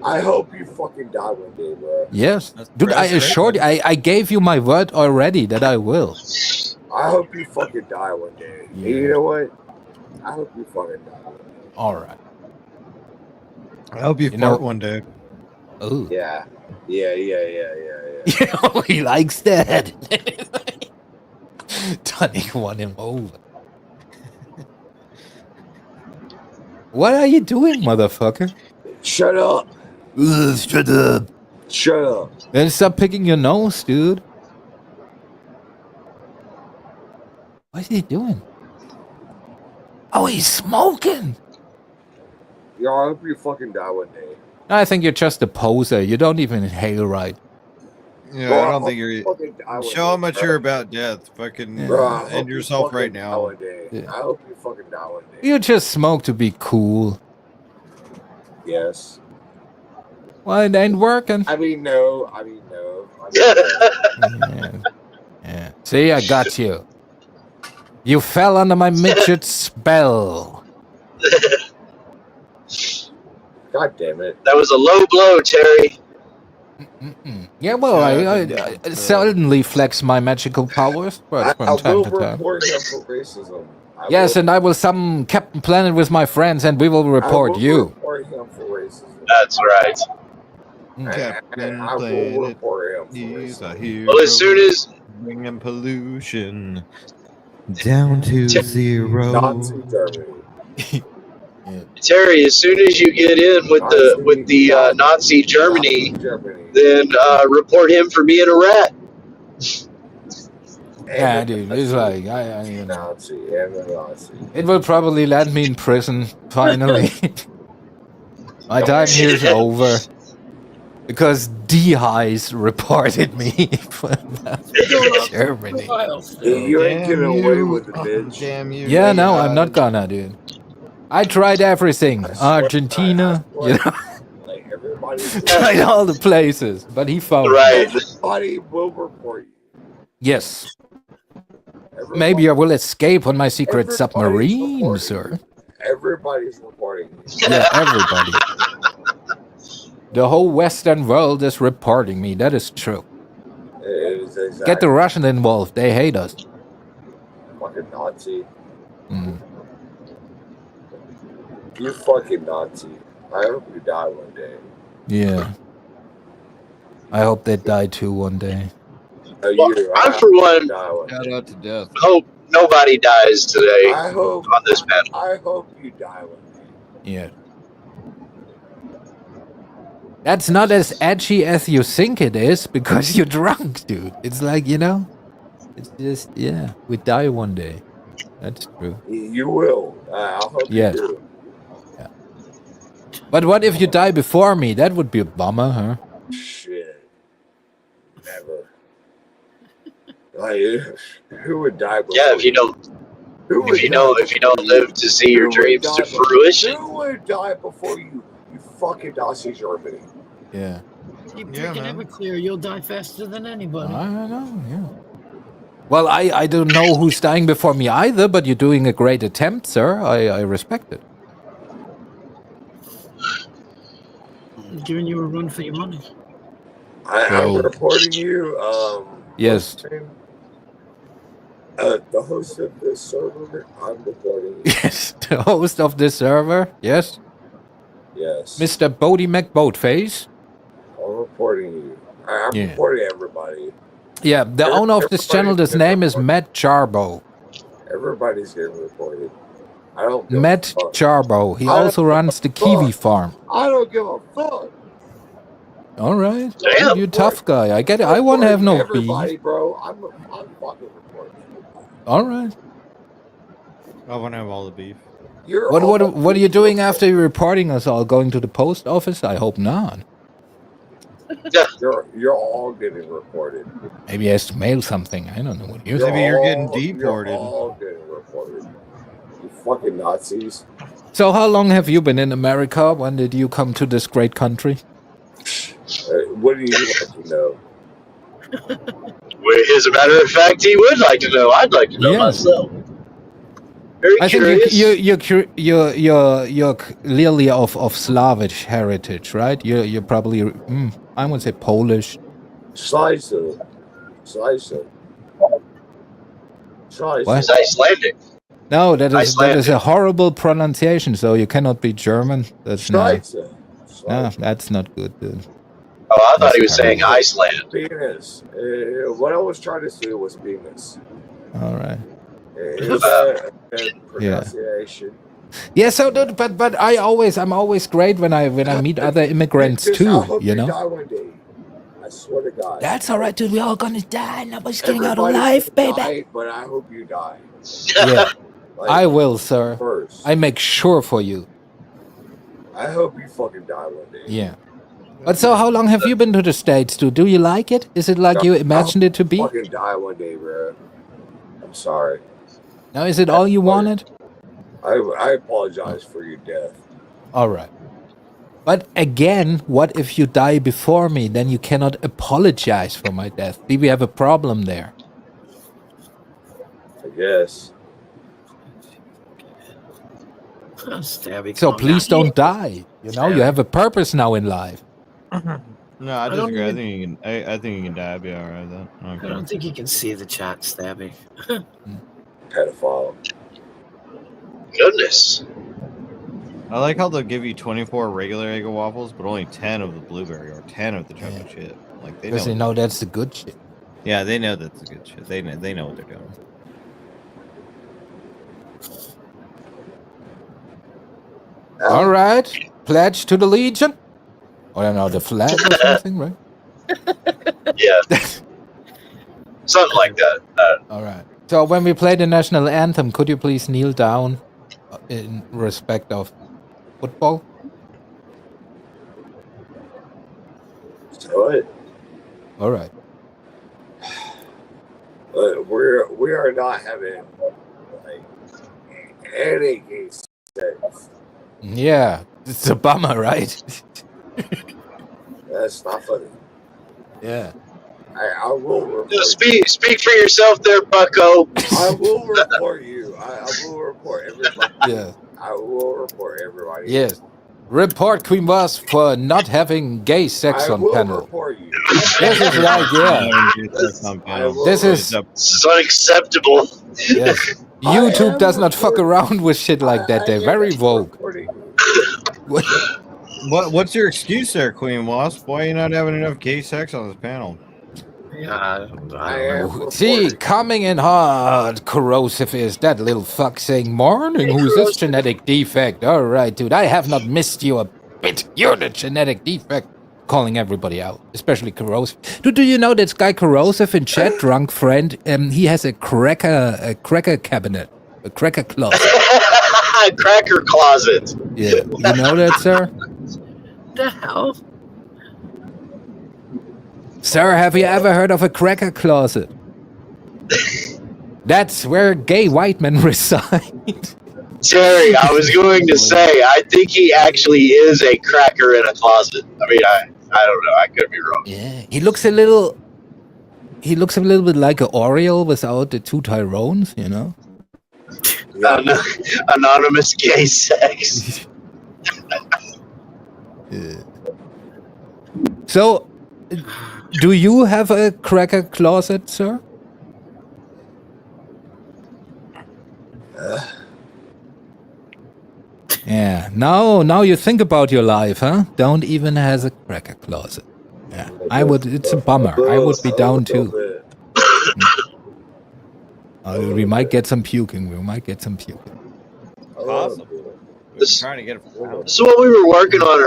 I hope you fucking die one day, bro. Yes, dude. I assured you. I gave you my word already that I will. I hope you fucking die one day. Yeah. You know what? I hope you fucking die one day. All right. I hope you fart one day. Oh. Yeah. Oh, he likes that. Tony won him over. What are you doing, motherfucker? Shut up. Shut up. Shut up. Then stop picking your nose, dude. What is he doing? Oh, he's smoking. Yo, I hope you fucking die one day. I think you're just a poser. You don't even inhale right. Yeah, I don't think you're. Show how much you're about death. Fucking end yourself right now. Yeah. I hope you fucking die one day. You just smoke to be cool. Yes. Well, it ain't working. I mean, no. Yeah. See, I got you. You fell under my midget spell. God damn it. That was a low blow, Terry. Yeah, well, I suddenly flex my magical powers from time to time. Report him for racism. Yes, and I will summon Captain Planet with my friends, and we will report you. Report him for racism. That's right. Captain I will report him for racism. Well, as soon as bringing pollution down to zero. Nazi Germany. Terry, as soon as you get in with the Nazi Germany, then report him for being a rat. Yeah, dude, it's like you know. Nazi. It will probably land me in prison finally. My time here is over because D-Highs reported me from Germany. You ain't getting away with it, bitch. Damn you. Yeah, no, I'm not gonna, dude. I tried everything. Argentina, you know. Like everybody tried all the places, but he found me. Everybody will report you. Yes. Maybe I will escape on my secret submarine, sir. Everybody's reporting you. Yeah, everybody. The whole Western world is reporting me. That is true. Exactly. Get the Russians involved. They hate us. Fucking Nazi. Mm. You fucking Nazi. I hope you die one day. Yeah. I hope they die too one day. I for one Shout out to death. hope nobody dies today on this panel. I hope you die one day. Yeah. That's not as edgy as you think it is because you're drunk, dude. It's like, it's just, we die one day. That's true. You will. I hope you do. Yeah. But what if you die before me? That would be a bummer, huh? Shit. Never. Like, who would die before Yeah, if you don't live to see your dreams to fruition. Who would die before you fucking Nazi Germany? Yeah. Keep drinking Everclear, you'll die faster than anybody. I don't know, yeah. Well, I don't know who's dying before me either, but you're doing a great attempt, sir. I respect it. I'm giving you a run for your money. I'm reporting you. Yes. The host of this server, I'm reporting you. Yes, the host of this server, yes. Yes. Mr. Bodie McBoatface. I'm reporting you. I'm reporting everybody. Yeah, the owner of this channel, his name is Matt Charbo. Everybody's getting reported. I don't give Matt a fuck. Charbo. He also runs the Kiwi farm. I don't give a fuck. All right. Damn. You tough guy. I get it. I want to have no Everybody, beef. bro. I'm fucking reporting. All right. I want to have all the beef. What are you doing after you're reporting us all? Going to the post office? I hope not. You're all getting reported. Maybe he has to mail something. I don't know what you're Maybe you're getting deported. You're all getting reported. You fucking Nazis. So how long have you been in America? When did you come to this great country? What do you like to know? As a matter of fact, he would like to know. I'd like to know myself. Very curious. think you're clearly of Slavic heritage, right? You're probably I would say Polish. Slice. What? It's Icelandic. No, that is a horrible pronunciation. So you cannot be German. That's not. No, that's not good, dude. Oh, I thought he was saying Iceland. Penis. What I was trying to say was penis. All right. Pronunciation. Yeah. So, dude, but I'm always great when I meet other immigrants too. I hope you die one day. I swear to God. That's all right, dude. We're all gonna die. Nobody's getting out alive, baby. Die, but I hope you die. Yeah. I will, sir. First. I make sure for you. I hope you fucking die one day. Yeah. But so, how long have you been to the States, dude? Do you like it? Is it like you imagined it to be? Fucking die one day, bro. I'm sorry. Now, is it all you wanted? I apologize for your death. All right. But again, what if you die before me? Then you cannot apologize for my death. See, we have a problem there. I guess. So please don't die. You know, you have a purpose now in life. No, I disagree. I think you can. I think you can die. Be all right then. I don't think you can see the chat, Stabby. Pedophile. Goodness. I like how they'll give you 24 regular Eggo waffles, but only 10 of the blueberry or 10 of the chocolate chip. Like Because they know that's the good shit. Yeah, they know that's the good shit. They know what they're doing. All right. Pledge to the Legion. I don't know, the flag or something, right? Yeah. Something like that. All right. So when we play the national anthem, could you please kneel down in respect of football? So it. All right. We are not having like any gay sex. Yeah, it's a bummer, right? That's not funny. Yeah. I will report speak for yourself there, bucko. I will report you. I will report everybody. Yeah. I will report everybody. Yes. Report Queen Boss for not having gay sex on panel. Report you. This is like, This is unacceptable. Yes. YouTube does not fuck around with shit like that. They're very woke. What's your excuse there, Queen Wasp? Why are you not having enough gay sex on this panel? Yeah, I don't know. See, coming in hard, corrosive is that little fuck saying, morning, who's this genetic defect? All right, dude, I have not missed you a bit. You're the genetic defect. Calling everybody out, especially corrosive. Do you know this guy corrosive in chat, drunk friend? He has a cracker cabinet, a cracker closet. Cracker closet. Yeah, you know that, sir? The hell? Sir, have you ever heard of a cracker closet? That's where gay white men reside. Terry, I was going to say, I think he actually is a cracker in a closet. I mean, I don't know. I could be wrong. Yeah, he looks a little bit like an Oriole without the two Tyrones, you know? Anonymous gay sex. Yeah. So, do you have a cracker closet, sir? Yeah. Now you think about your life, huh? Don't even has a cracker closet. Yeah. It's a bummer. I would be down too. We might get some puking. Awesome. We're trying to get it. So what we were working on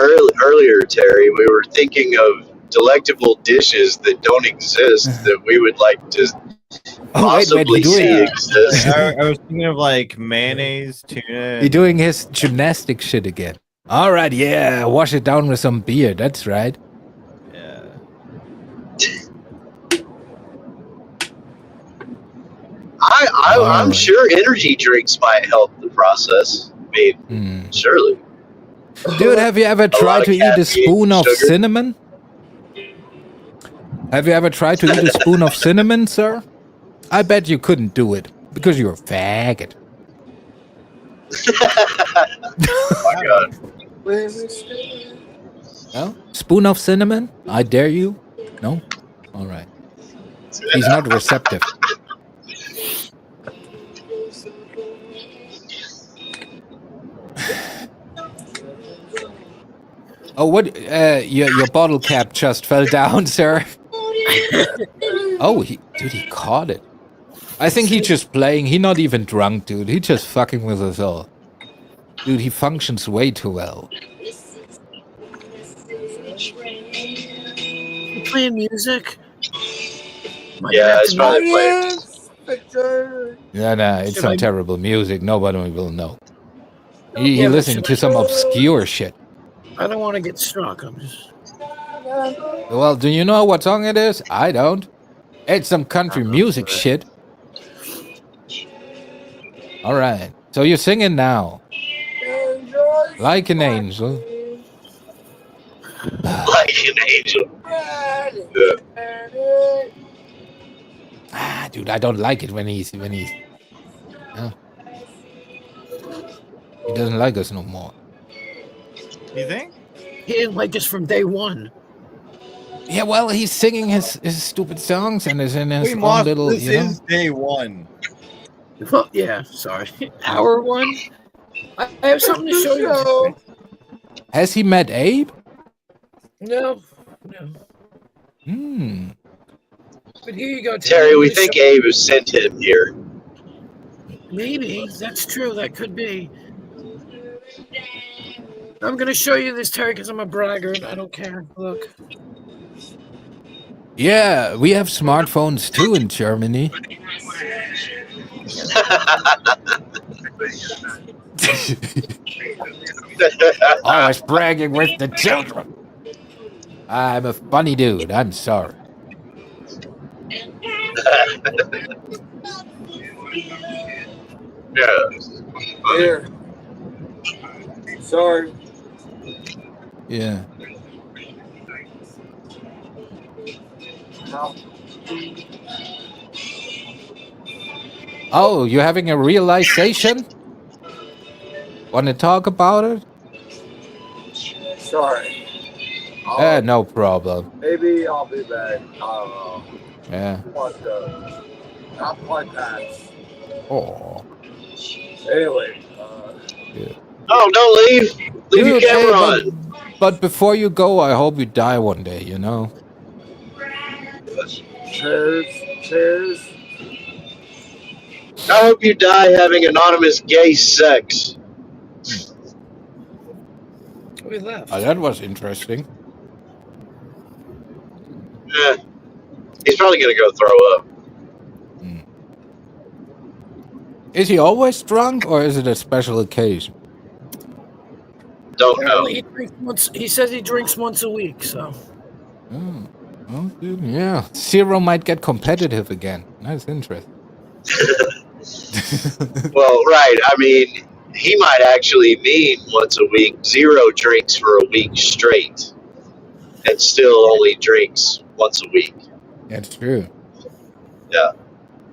earlier, Terry, we were thinking of delectable dishes that don't exist that we would like to possibly see exist. I was thinking of like mayonnaise, tuna. You're doing his gymnastic shit again. All right, yeah, wash it down with some beer. That's right. Yeah. I'm sure energy drinks might help the process. I mean, surely. Dude, have you ever tried to eat a spoon of cinnamon? Have you ever tried to eat a spoon of cinnamon, sir? I bet you couldn't do it because you're a faggot. Oh my god. No? Spoon of cinnamon? I dare you? No? All right. He's not receptive. Oh, what? Your bottle cap just fell down, sir. Oh, he caught it. I think he's just playing. He's not even drunk, dude. He's just fucking with us all. Dude, he functions way too well. You playing music? Yeah, it's probably playing. Yeah, it's some terrible music. Nobody will know. He listening to some obscure shit. I don't want to get struck. I'm just... Well, do you know what song it is? I don't. It's some country music shit. All right. So you're singing now. Like an angel. Like an angel. Ah, dude, I don't like it when he's. Yeah. He doesn't like us no more. You think? He didn't like us from day one. Yeah, well, he's singing his stupid songs and is in his own little. This is day one. Well, yeah, sorry. Hour one? I have something to show you. Has he met Abe? No. But here you go, Terry. We think Abe has sent him here. Maybe. That's true. That could be. I'm going to show you this, Terry, because I'm a bragger and I don't care. Look. Yeah, we have smartphones too in Germany. Always bragging with the children. I'm a funny dude. I'm sorry. Yeah. Here. Sorry. Yeah. Oh, you're having a realization? Want to talk about it? Sorry. No problem. Maybe I'll be back. I don't know. Yeah. Not like that. Oh. Anyway. Yeah. Oh, don't leave. Leave your camera on. But before you go, I hope you die one day, you know? Chairs. I hope you die having anonymous gay sex. We left. Oh, that was interesting. Yeah. He's probably going to go throw up. Is he always drunk, or is it a special occasion? Don't know. He says he drinks once a week, so. Oh, yeah. Zero might get competitive again. That's interesting. Well, right. I mean, he might actually mean once a week. Zero drinks for a week straight and still only drinks once a week. That's true. Yeah.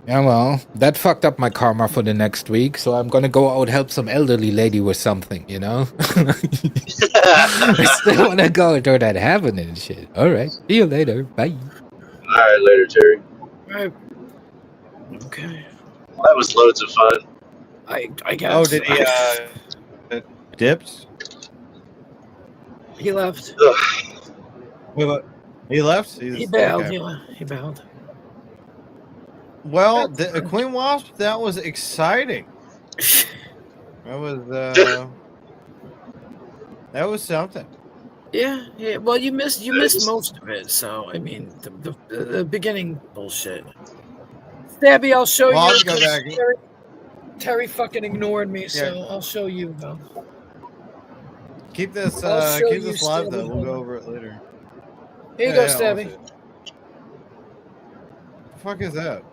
Yeah, well, that fucked up my karma for the next week, so I'm gonna go out help some elderly lady with something, you know? I still wanna go to that heaven and shit. Alright, see you later. Bye. Alright, later, Terry. Alright. Okay. Well, that was loads of fun. I guess. Oh, did he, dips? He left. Wait, what? He left? He bailed, okay. yeah. He bailed. Well, the Queen Wasp, that was exciting. That was something. Yeah. Well, you missed most of it. So I mean, the beginning bullshit. Stabby, I'll show you. I'll go back. Terry fucking ignored me, so I'll show you though. Keep this live though. We'll go over it later. Here you go, Stabby. The fuck is that?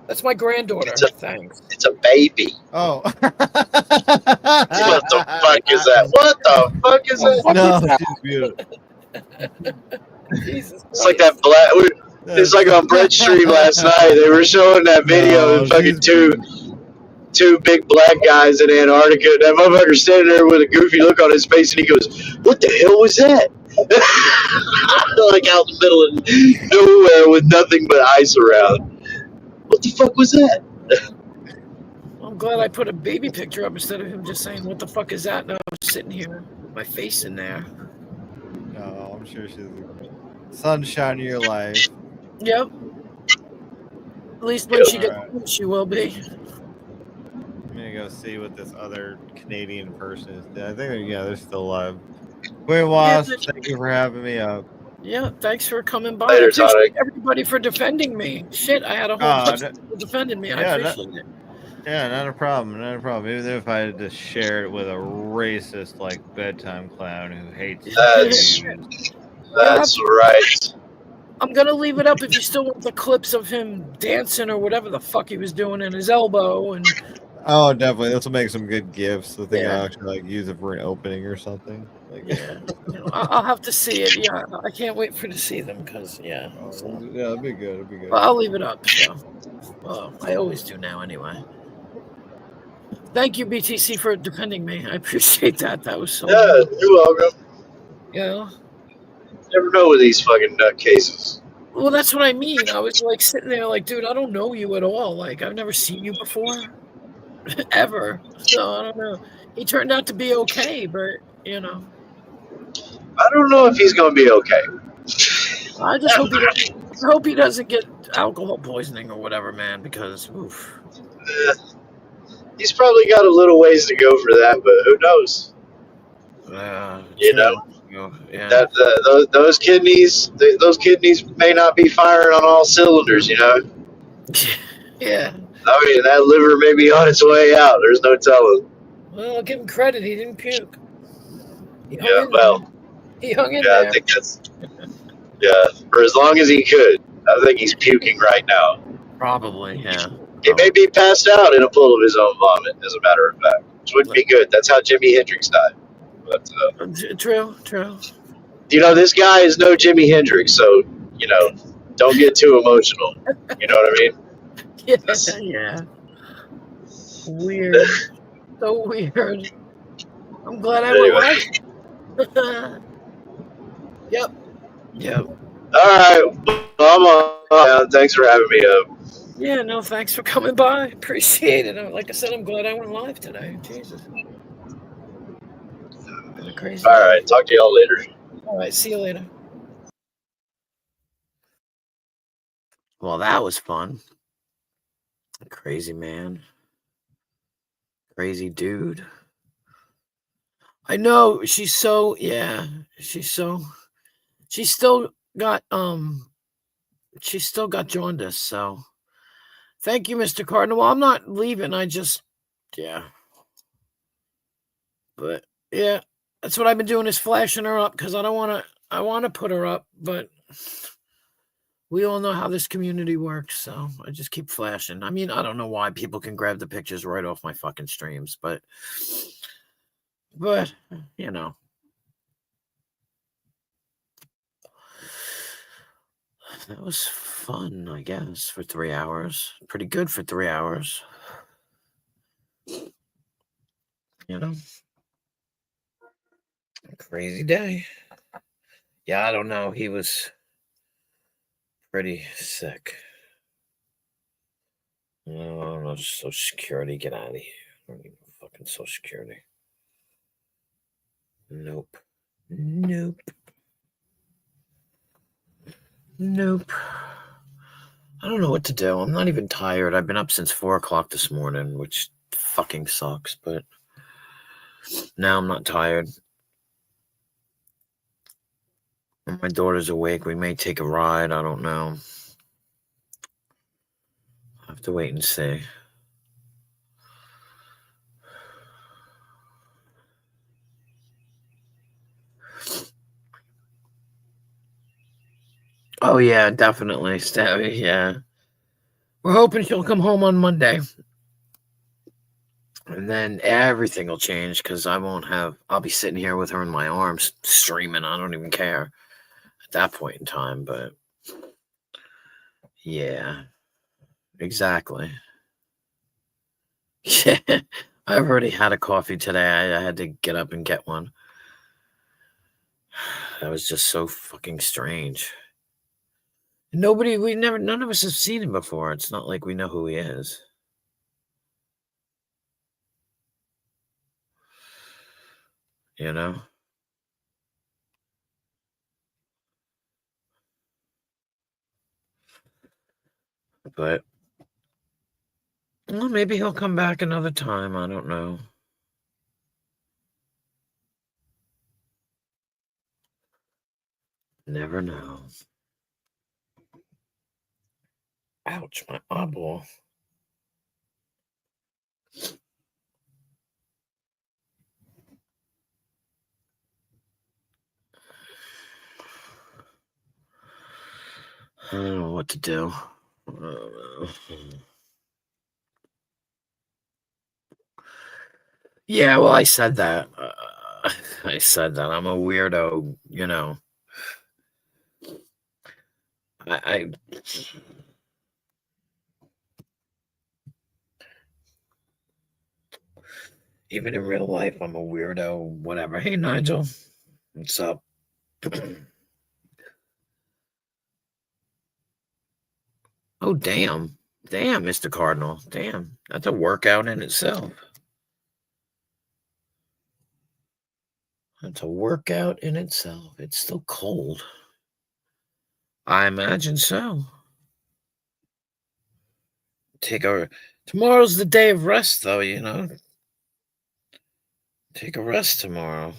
That's my granddaughter. Thanks. It's a baby. Oh. What the fuck is that? What the fuck is that? No, she's beautiful. Jesus It's like that black. It's like on Bread Stream last night. They were showing that video of fucking two big black guys in Antarctica. That motherfucker standing there with a goofy look on his face, and he goes, "What the hell was that?" Like out in the middle of nowhere with nothing but ice around. What the fuck was that? I'm glad I put a baby picture up instead of him just saying, "What the fuck is that?" Now I'm sitting here with my face in there. No, I'm sure she's the sunshine of your life. Yep. At least when she gets home, she will be. I'm gonna go see what this other Canadian person is. I think they're still alive. Queen Wasp, thank you for having me up. Yeah, thanks for coming by. Later, I appreciate everybody for defending me. Shit, I had a whole bunch of people defending me. I appreciate it. Yeah, not a problem. Even if I had to share it with a racist, like, bedtime clown who hates That's right. I'm gonna leave it up if you still want the clips of him dancing or whatever the fuck he was doing in his elbow and. Oh, definitely. This will make some good gifts. I think I'll actually use it for an opening or something. Like, yeah, I'll have to see it. Yeah, I can't wait to see them because yeah, it'd be good. It'd be good. Well, I'll leave it up. So. Well, I always do now, anyway. Thank you, BTC, for defending me. I appreciate that. That was so. Yeah, you're welcome. Yeah. Never know with these fucking nutcases. Well, that's what I mean. I was like sitting there, like, dude, I don't know you at all. Like, I've never seen you before, ever. So I don't know. He turned out to be okay, but you know. I don't know if he's gonna be okay. I just hope he doesn't get alcohol poisoning or whatever, man. Because oof. He's probably got a little ways to go for that, but who knows? You know, yeah. Those kidneys may not be firing on all cylinders. You know. Yeah. I mean, that liver may be on its way out. There's no telling. Well, I'll give him credit. He didn't puke. He hung in there. I think that's. Yeah, for as long as he could. I think he's puking right now. Probably, yeah. He may be passed out in a pool of his own vomit, as a matter of fact, which wouldn't be good. That's how Jimi Hendrix died. But true. You know, this guy is no Jimi Hendrix, so you know, don't get too emotional. You know what I mean? Yeah. Weird. So weird. I'm glad I went live. Yep. All right. I'm on. Thanks for having me up. Yeah, no, thanks for coming by. Appreciate it. Like I said, I'm glad I went live today. Jesus. Crazy. All right. Talk to y'all later. All right. See you later. Well, that was fun. Crazy man. Crazy dude. I know. She's so, yeah. She's still got jaundice, so thank you, Mr. Cardinal. Well, I'm not leaving. Yeah. But yeah, that's what I've been doing is flashing her up because I want to put her up, but we all know how this community works, so I just keep flashing. I mean, I don't know why people can grab the pictures right off my fucking streams, but you know. That was fun, I guess, for 3 hours. Pretty good for 3 hours. You know? Crazy day. Yeah, I don't know. He was pretty sick. No, Social Security, get out of here. I don't need no fucking Social Security. Nope. I don't know what to do. I'm not even tired. I've been up since 4 o'clock this morning, which fucking sucks, but now I'm not tired. When my daughter's awake, we may take a ride. I don't know. I'll have to wait and see. Oh, yeah, definitely. Stabby, yeah. We're hoping she'll come home on Monday. And then everything will change because I'll be sitting here with her in my arms streaming. I don't even care at that point in time, but yeah, exactly. Yeah, I've already had a coffee today. I had to get up and get one. That was just so fucking strange. None of us have seen him before. It's not like we know who he is. You know? But well, maybe he'll come back another time. I don't know. Never know. Ouch, my eyeball. I don't know what to do. Yeah, well, I said that. I'm a weirdo, you know. I even in real life, I'm a weirdo, whatever. Hey, Nigel. What's up? Oh, damn. Damn, Mr. Cardinal. Damn. That's a workout in itself. It's a workout in itself. It's still cold. I imagine so. Tomorrow's the day of rest, though, you know. Take a rest tomorrow.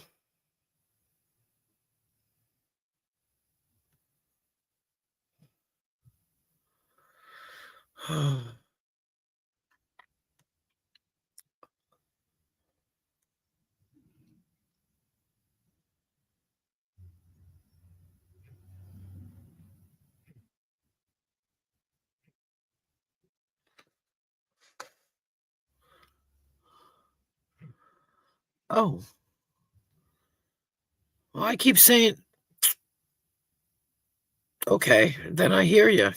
Oh. Well, I keep saying, okay, then I hear you.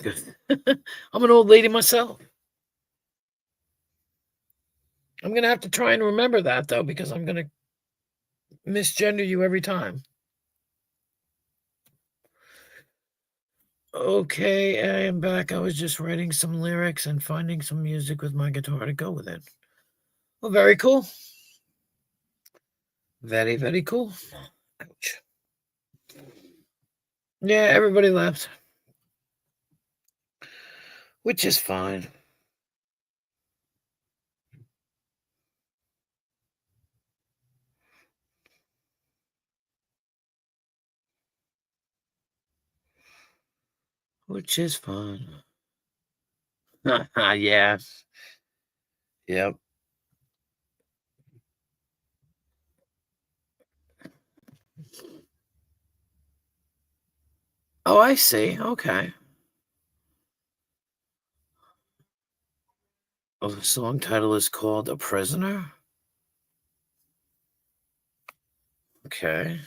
I'm an old lady myself. I'm going to have to try and remember that, though, because I'm going to misgender you every time. Okay, I am back. I was just writing some lyrics and finding some music with my guitar to go with it. Well, very cool. Very, very cool. Ouch. Yeah, everybody left. Which is fine. Which is fun. Yeah. Yep. Oh, I see. Okay. Oh, the song title is called A Prisoner? Okay.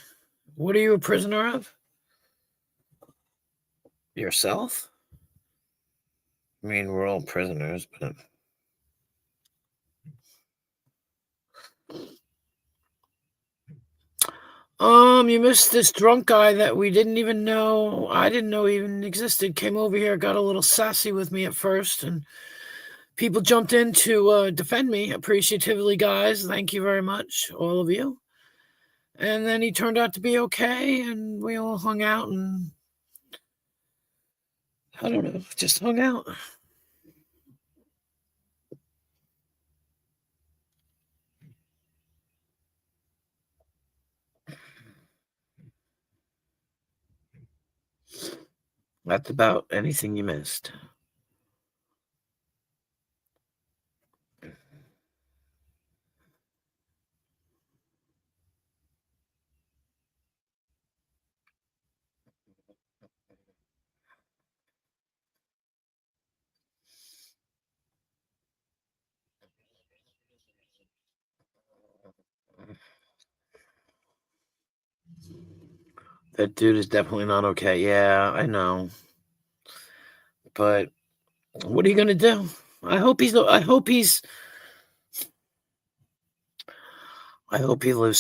What are you a prisoner of? Yourself? I mean, we're all prisoners, but... You missed this drunk guy that we didn't even know, I didn't know even existed, came over here, got a little sassy with me at first, and people jumped in to defend me appreciatively, guys. Thank you very much, all of you. And then he turned out to be okay, and we all hung out, and I don't know, just hung out. That's about anything you missed. That dude is definitely not okay. Yeah, I know. But what are you gonna do? I hope he lives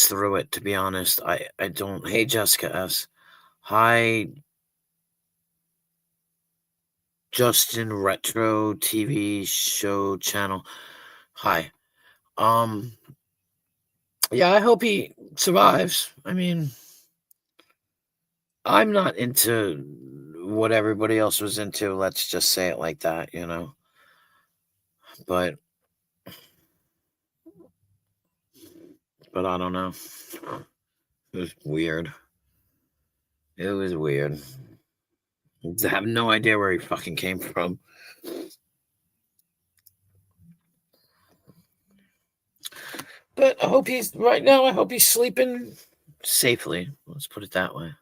through it, to be honest. I don't. Hey, Jessica S. Hi, Justin Retro TV show channel. Hi. Yeah, I hope he survives. I mean, I'm not into what everybody else was into. Let's just say it like that, you know. But I don't know. It was weird. It was weird. I have no idea where he fucking came from. But I hope he's sleeping safely. Let's put it that way.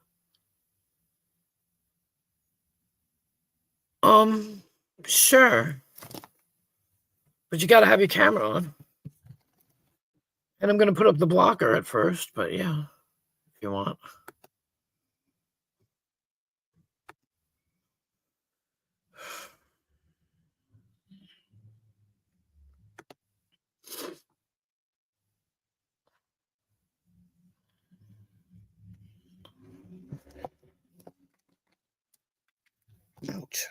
Sure. But you gotta have your camera on. And I'm gonna put up the blocker at first, but yeah, if you want. Ouch.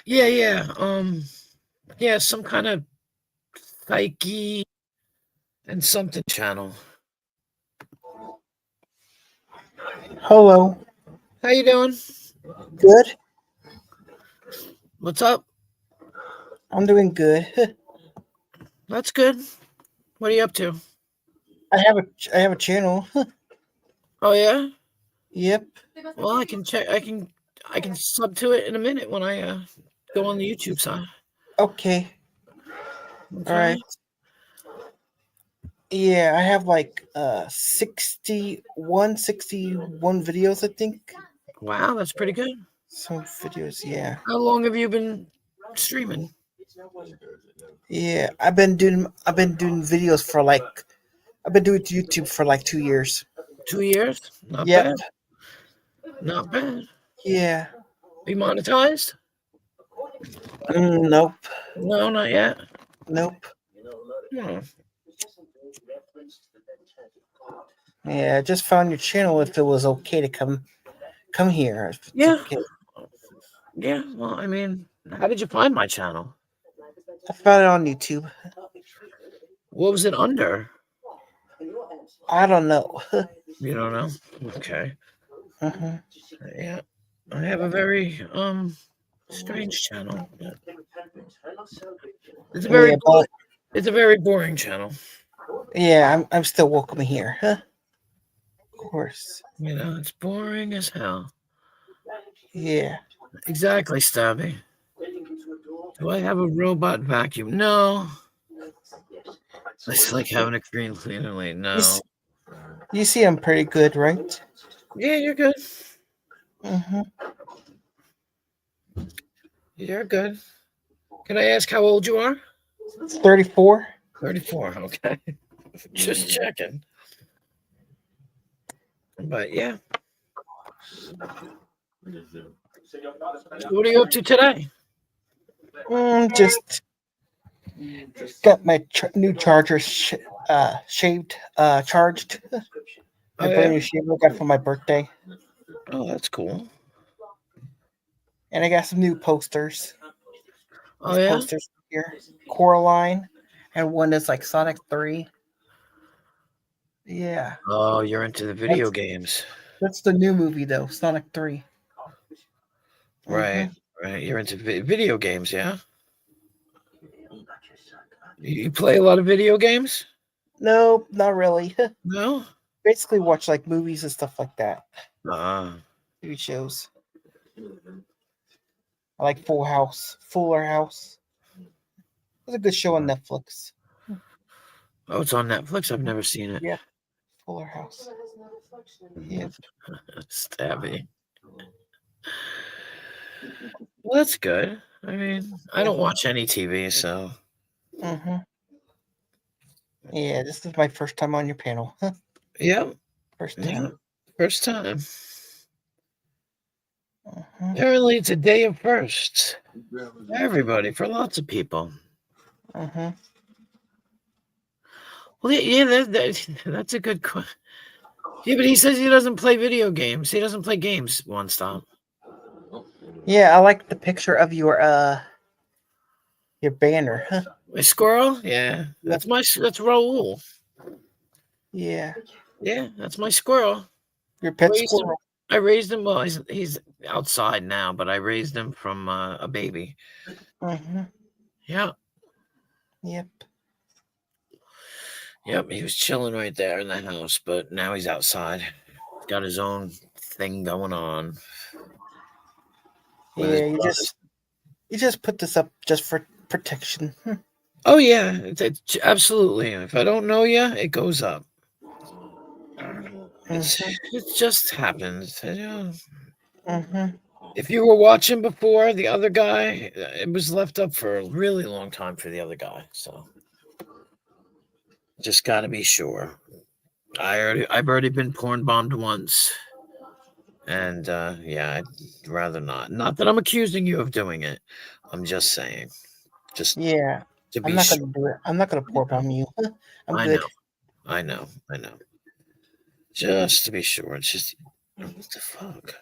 Yeah, yeah, some kind of psyche and something channel. Hello. How you doing? Good. What's up? I'm doing good. That's good. What are you up to? I have a channel. Oh yeah? Yep. Well, I can check. I can sub to it in a minute when I go on the YouTube side. Okay. Okay. All right. Yeah, I have like 61 videos, I think. Wow, that's pretty good. Some videos, yeah. How long have you been streaming? Yeah, I've been doing videos for like I've been doing YouTube for like 2 years. 2 years? Not Yep. bad. Not bad. Yeah. Be monetized? Nope. No, not yet. Nope. Hmm. Yeah, I just found your channel if it was okay to come here. Yeah. Okay. Yeah, well, I mean, how did you find my channel? I found it on YouTube. What was it under? I don't know. You don't know? Okay. Mm-hmm. Yeah, I have a very strange channel. It's a very Yeah, it's a very boring channel. Yeah, I'm still welcome here. Huh? Of course. You know, it's boring as hell. Yeah. Exactly, Stabby. Do I have a robot vacuum? No. It's like having a green cleaner lane. No. You see I'm pretty good, right? Yeah, you're good. Mm-hmm. You're good. Can I ask how old you are? 34. 34, okay. Just checking. But yeah. What are you up to today? Just got my new charger charged. My brand new shaver I got for my birthday. Oh, that's cool. And I got some new posters. Oh, yeah? Posters here. Coraline. And one that's like Sonic 3. Yeah. Oh, you're into the video games. That's the new movie, though. Sonic 3. Right, right. You're into video games, yeah? You play a lot of video games? No, not really. No? Basically watch like movies and stuff like that. TV shows. I like Fuller House. It's a good show on Netflix. Oh, it's on Netflix? I've never seen it. Yeah. Fuller House. Yeah. Stabby. Well, that's good. I mean, I don't watch any TV, so. Mm-hmm. Yeah, this is my first time on your panel. Yep. First time. Yeah. First time. Apparently, it's a day of firsts. Everybody, for lots of people. Well, yeah, that's a good question. Yeah, but he says he doesn't play video games. He doesn't play games one stop. Yeah, I like the picture of your banner. My squirrel? Yeah. That's Raul. Yeah. Yeah, that's my squirrel. Your pet squirrel. I raised him. Well, he's outside now, but I raised him from a baby. Yeah. Yep. Yep, he was chilling right there in the house, but now he's outside. He's got his own thing going on. Yeah, you just put this up just for protection. Oh yeah, absolutely. If I don't know you, it goes up. It just happens. You know? If you were watching before the other guy, it was left up for a really long time for the other guy. So just got to be sure. I've already been porn bombed once, and yeah, I'd rather not. Not that I'm accusing you of doing it. I'm just saying. Just yeah. To be I'm not sure. gonna do it. I'm not gonna pour bomb you. I'm good. I know. Just to be sure. It's just what the fuck.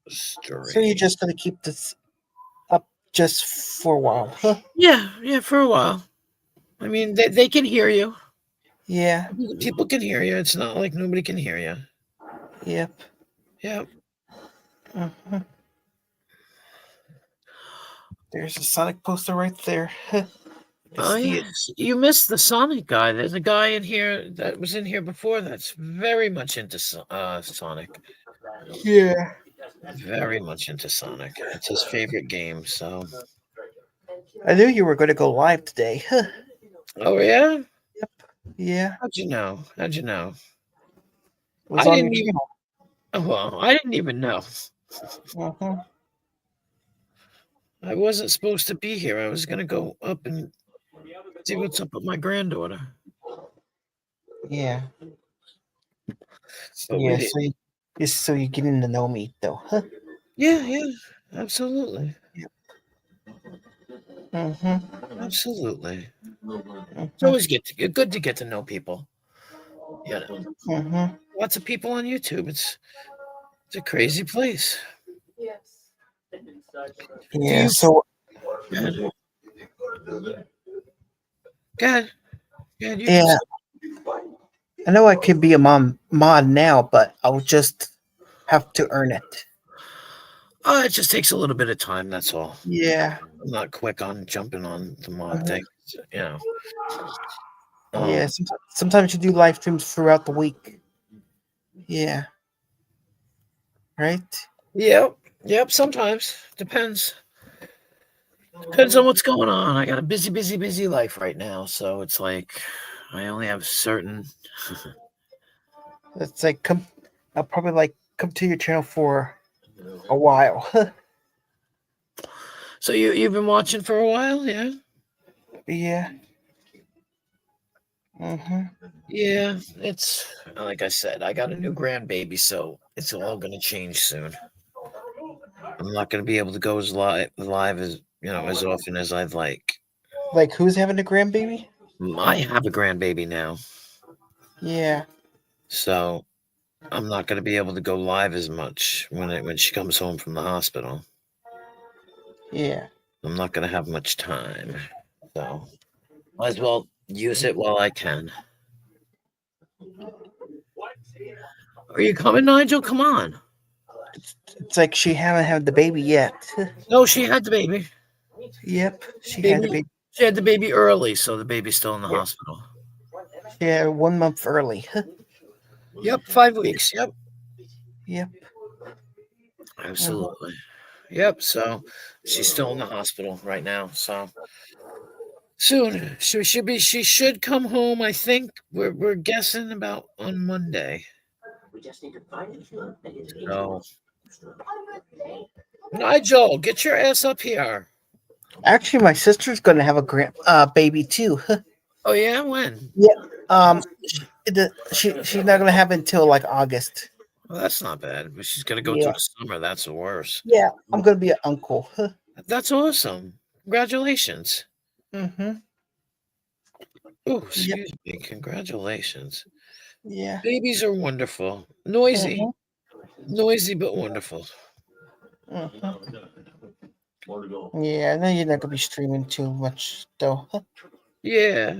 So you're just gonna keep this up just for a while? Huh? Yeah, for a while. I mean, they can hear you. Yeah. People can hear you. It's not like nobody can hear you. Yep. Yep. There's a Sonic poster right there. Oh, yes. You missed the Sonic guy. There's a guy in here that was in here before that's very much into Sonic. Yeah. Very much into Sonic. It's his favorite game, so. I knew you were going to go live today. Oh, yeah? Yep. Yeah. How'd you know? I didn't even. Oh, well, I didn't even know. I wasn't supposed to be here. I was going to go up and see what's up with my granddaughter. Yeah. But yeah, so you're getting to know me, though. Huh? Yeah, absolutely. Yep. Absolutely. It's always good to get to know people. You know. Lots of people on YouTube. It's a crazy place. Yeah. So. God. Yeah. I know I could be a mod now, but I'll just have to earn it. Oh, it just takes a little bit of time. That's all. Yeah. I'm not quick on jumping on the mod thing. You know. Yeah. Sometimes you do live streams throughout the week. Yeah. Right. Yep. Sometimes depends. Depends on what's going on. I got a busy life right now, so it's like I only have certain. It's like I'll probably come to your channel for a while. So you've been watching for a while, yeah? Yeah. Yeah, it's like I said, I got a new grandbaby, so it's all gonna change soon. I'm not gonna be able to go as live as as often as I'd like. Like who's having a grandbaby? I have a grandbaby now. Yeah. So I'm not gonna be able to go live as much when she comes home from the hospital. Yeah. I'm not gonna have much time. So might as well use it while I can. Are you coming, Nigel? Come on. It's like she haven't had the baby yet. No, she had the baby. Yep, she had the baby. She had the baby early, so the baby's still in the hospital. Yeah, 1 month early. Yep, 5 weeks. Yep. Yep. Absolutely. Yep. So she's still in the hospital right now. So soon she should come home. I think we're guessing about on Monday. So Nigel, get your ass up here. Actually, my sister's gonna have a baby too. Oh yeah, when? Yeah. She's not gonna have it until like August. Well, that's not bad, but she's gonna go through the summer. That's the worst. Yeah, I'm gonna be an uncle. That's awesome. Congratulations. Mm-hmm. Oh, excuse me. Congratulations. Yeah. Babies are wonderful. Noisy. Noisy, but wonderful. Yeah, I know you're not gonna be streaming too much though. Yeah.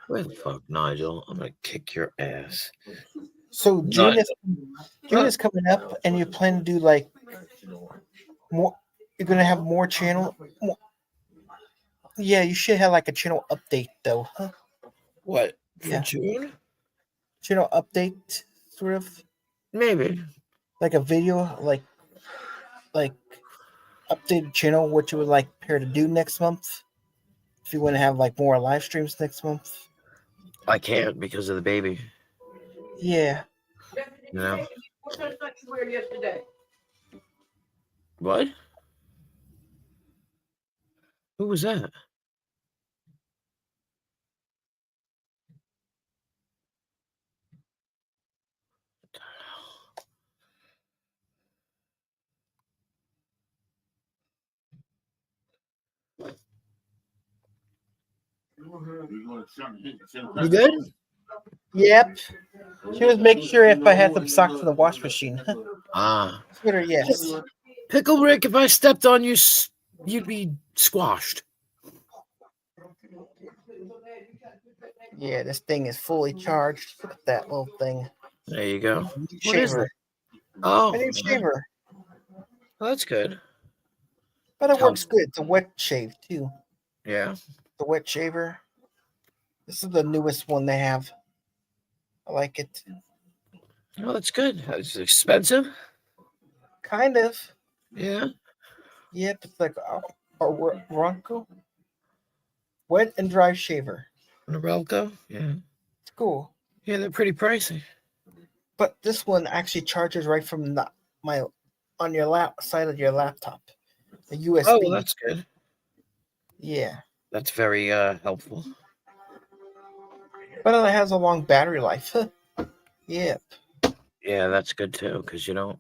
Where the fuck, Nigel? I'm gonna kick your ass. So June is coming up, and you plan to do like more. You're gonna have more channel. Yeah, you should have like a channel update though. What for June? Channel update, sort of. Maybe like a video, like updated channel. What you would like her to do next month? If you want to have like more live streams next month. I can't because of the baby. Yeah. You know. What? Who was that? You good? Yep. She was making sure if I had some socks in the wash machine. Twitter, yes. Pickle Rick, if I stepped on you, you'd be squashed. Yeah, this thing is fully charged. Look at that little thing. There you go. Shaver. Oh, my new shaver. Well, that's good. But it works good. It's a wet shave too. Yeah. The wet shaver. This is the newest one they have. I like it. Oh, that's good. It's expensive. Kind of. Yeah. Yep, it's like a Ronco. Wet and dry shaver. Norelco? Yeah. It's cool. Yeah, they're pretty pricey. But this one actually charges right from on your side of your laptop. The USB. Oh, well, that's good. Yeah. That's very helpful. But it has a long battery life. Yep. Yeah, that's good too, because you don't,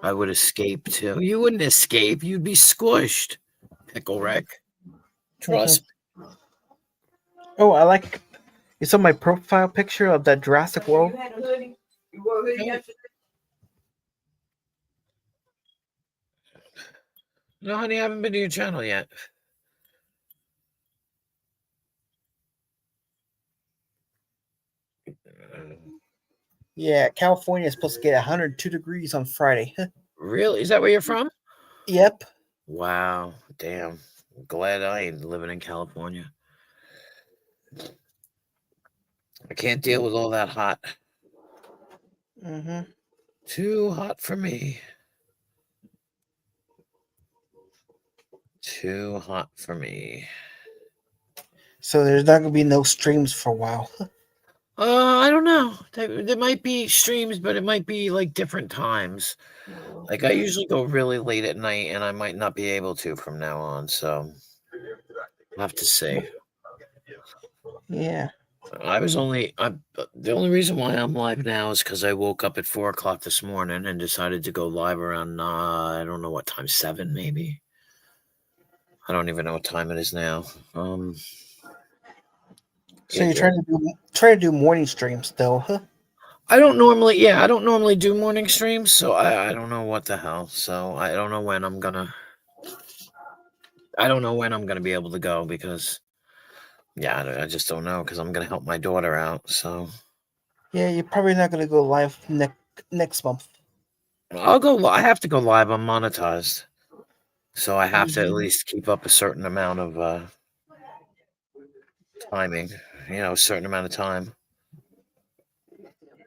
I would escape too. You wouldn't escape. You'd be squished. Pickle Rick. Trust me. Oh, I like You saw my profile picture of that Jurassic World? No, honey, I haven't been to your channel yet. Yeah, California is supposed to get 102 degrees on Friday. Really? Is that where you're from? Yep. Wow. Damn. I'm glad I ain't living in California. I can't deal with all that hot. Mm-hmm. Too hot for me. Too hot for me. So there's not going to be no streams for a while. I don't know. There might be streams, but it might be like different times. Like I usually go really late at night, and I might not be able to from now on. So I'll have to see. Yeah. The only reason why I'm live now is because I woke up at 4 o'clock this morning and decided to go live around I don't know what time, 7 maybe. I don't even know what time it is now. So you're trying to do morning streams though, huh? I don't normally do morning streams, so I don't know what the hell. So I don't know when I'm gonna be able to go because I just don't know because I'm gonna help my daughter out. So Yeah, you're probably not going to go live next month. I have to go live. I'm monetized, so I have to at least keep up a certain amount of timing. A certain amount of time.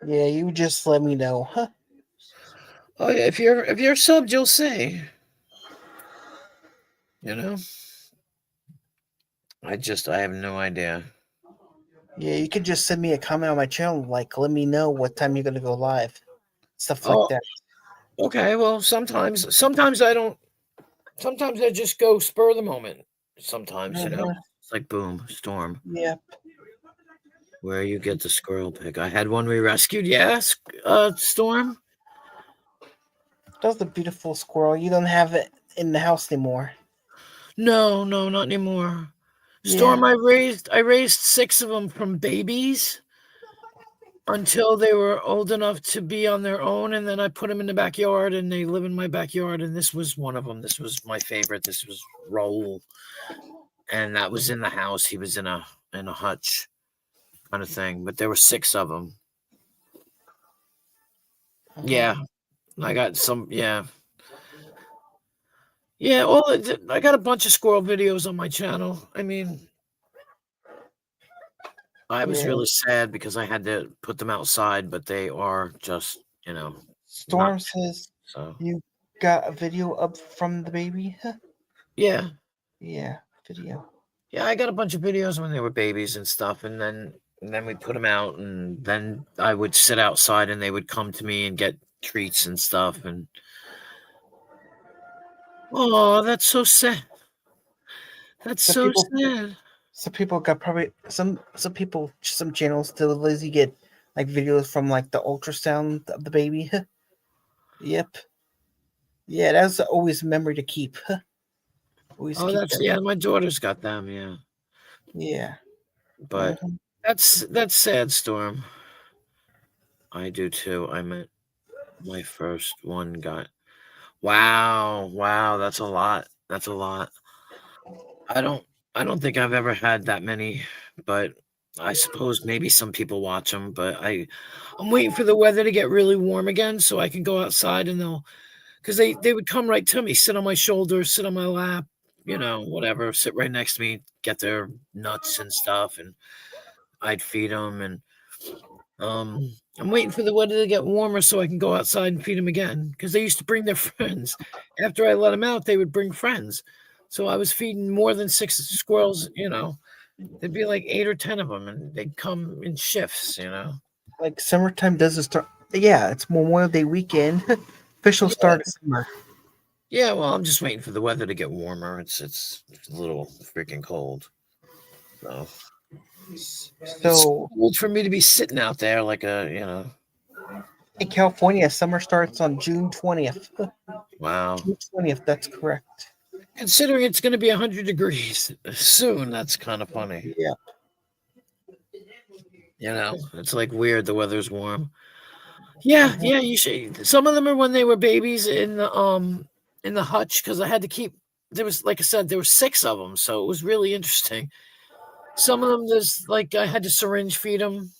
Yeah, you just let me know, huh? Oh yeah, if you're subbed, you'll see. I have no idea. Yeah, you could just send me a comment on my channel, like let me know what time you're gonna go live, stuff like that. Okay, well sometimes I don't. Sometimes I just go spur of the moment. Sometimes it's like boom, storm. Yep. Where you get the squirrel pick? I had one we rescued. Yes, Storm. That was a beautiful squirrel. You don't have it in the house anymore. No, not anymore. Storm, I raised 6 of them from babies until they were old enough to be on their own, and then I put them in the backyard, and they live in my backyard. And this was one of them. This was my favorite. This was Raoul, and that was in the house. He was in a hutch kind of thing, but there were 6 of them. Yeah, I got some. Yeah. Yeah, well, I got a bunch of squirrel videos on my channel. I mean, I was really sad because I had to put them outside, but they are just, Storm says you got a video up from the baby? Yeah. Yeah, video. Yeah, I got a bunch of videos when they were babies and stuff, and then we put them out, and then I would sit outside, and they would come to me and get treats and stuff, and oh, that's so sad. That's so sad. Some people got probably some channels still lazy get like videos from like the ultrasound of the baby. Yep. Yeah, that's always a memory to keep. My daughter's got them. Yeah. Yeah. But that's sad, Storm. I do too. I meant my first one got. Wow, that's a lot. I don't think I've ever had that many, but I suppose maybe some people watch them. But I'm waiting for the weather to get really warm again so I can go outside and because they would come right to me, sit on my shoulder, sit on my lap, whatever, sit right next to me, get their nuts and stuff, and I'd feed them. And I'm waiting for the weather to get warmer so I can go outside and feed them again because they used to bring their friends. After I let them out, they would bring friends. So I was feeding more than 6 squirrels, there'd be like 8 or 10 of them, and they'd come in shifts, Like summertime doesn't start. Yeah, it's Memorial Day weekend. Official start of summer. Yeah, well, I'm just waiting for the weather to get warmer. It's a little freaking cold. So it's cold for me to be sitting out there like In California, summer starts on June 20th. Wow. June 20th, that's correct. Considering it's going to be 100 degrees soon, that's kind of funny. Yeah. It's like weird. The weather's warm. Yeah, yeah. You should. Some of them are when they were babies in the hutch because I had to keep. There was, like I said, there were 6 of them, so it was really interesting. Some of them, there's like I had to syringe feed them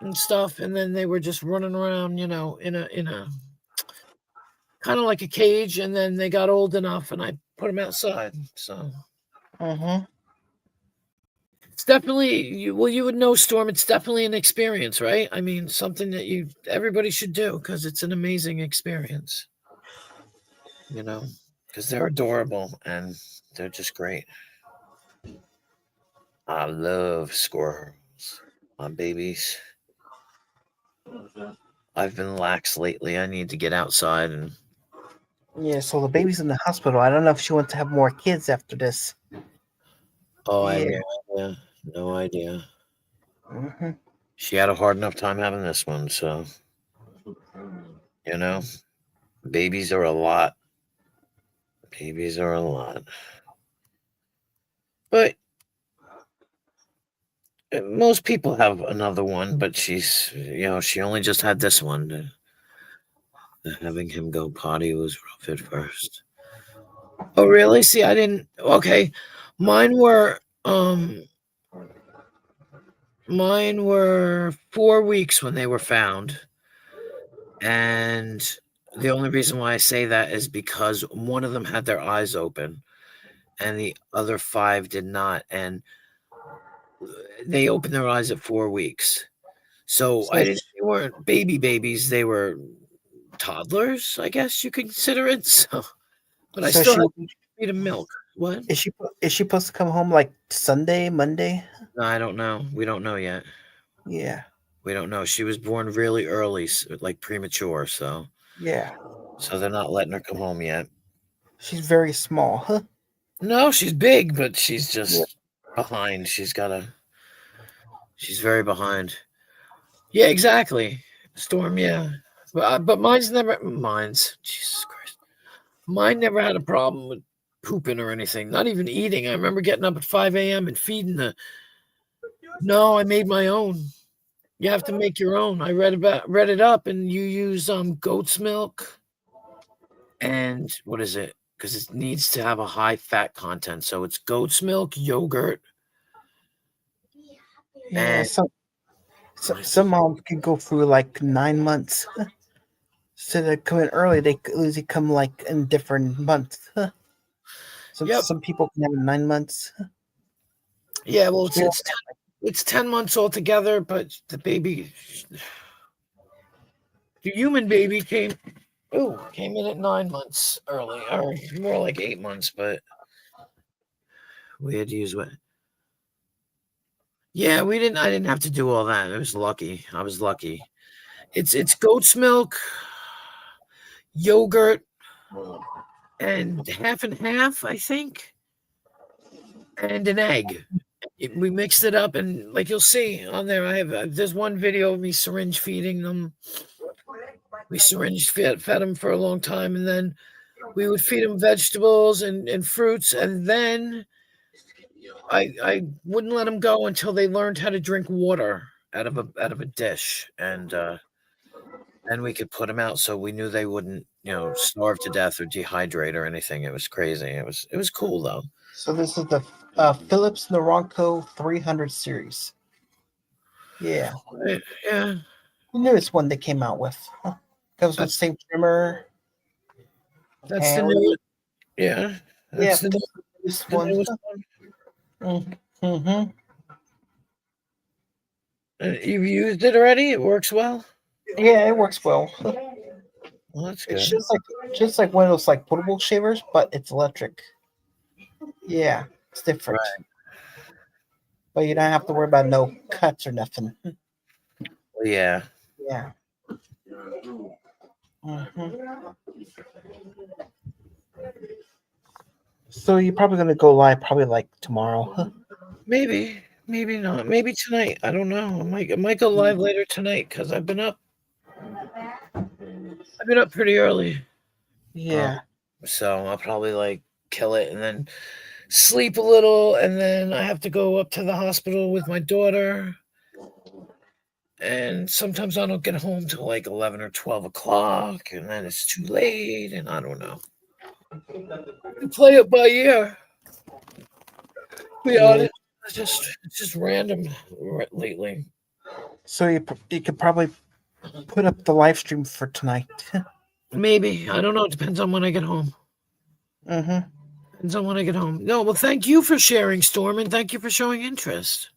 and stuff, and then they were just running around, in a kind of like a cage, and then they got old enough, and I put them outside. So. It's definitely you would know, Storm. It's definitely an experience, right? I mean, something that everybody should do because it's an amazing experience. Because they're adorable and they're just great. I love squirrels, my babies. I've been lax lately. I need to get outside and. Yeah, so the baby's in the hospital. I don't know if she wants to have more kids after this. Oh, I have no idea. No idea. She had a hard enough time having this one, so babies are a lot. Babies are a lot. But most people have another one, but she's, she only just had this one. Having him go potty was rough at first. Oh, really? See, I didn't. Okay, mine were 4 weeks when they were found, and the only reason why I say that is because one of them had their eyes open, and the other 5 did not, and they opened their eyes at 4 weeks. So they weren't babies; they were toddlers, I guess you could consider it. So, but I still have to feed them milk. What is she supposed to come home like Sunday, Monday? No, I don't know. We don't know yet. Yeah, we don't know. She was born really early, like premature. So yeah. So they're not letting her come home yet. She's very small, huh? No, she's big, but she's just behind. She's very behind. Yeah, exactly. Storm, yeah. But Jesus Christ. Mine never had a problem with pooping or anything, not even eating. I remember getting up at 5 a.m. and feeding No, I made my own. You have to make your own. I read it up, and you use goat's milk and what is it? Because it needs to have a high fat content. So it's goat's milk, yogurt. Yeah, some moms can go through like 9 months. So they come in early. They usually come like in different months. Some people can have 9 months. Yeah, well, it's 10 months altogether, but the human baby came in at 9 months early, or more like 8 months, but we had to use what? Yeah, I didn't have to do all that. I was lucky. It's goat's milk, yogurt, and half and half, I think, and an egg. We mixed it up, and like you'll see on there, there's one video of me syringe feeding them. We syringe fed them for a long time, and then we would feed them vegetables and fruits, and then I wouldn't let them go until they learned how to drink water out of a dish, and then we could put them out, so we knew they wouldn't, starve to death or dehydrate or anything. It was crazy. It was cool though. So this is the Philips Noronco 300 series. Yeah. Yeah. The newest one they came out with. Comes with the same trimmer. That's the new. Yeah. That's the newest one. Mm-hmm. You've used it already? It works well? Yeah, it works well. Well, that's good. It's just like one of those like portable shavers, but it's electric. Yeah, it's different. Right. But you don't have to worry about no cuts or nothing. Yeah. Yeah. Mm-hmm. So you're probably gonna go live probably like tomorrow. Huh? Maybe not. Maybe tonight. I don't know. I might go live later tonight because I've been up pretty early. Yeah. So I'll probably kill it and then sleep a little, and then I have to go up to the hospital with my daughter, And sometimes I don't get home till like 11 or 12 o'clock, and then it's too late, and I don't know. I play it by ear. Be honest, it's just random lately. So you could probably put up the live stream for tonight. Maybe. I don't know. It depends on when I get home. Mm-hmm. Depends on when I get home. No, well, thank you for sharing, Storm, and thank you for showing interest.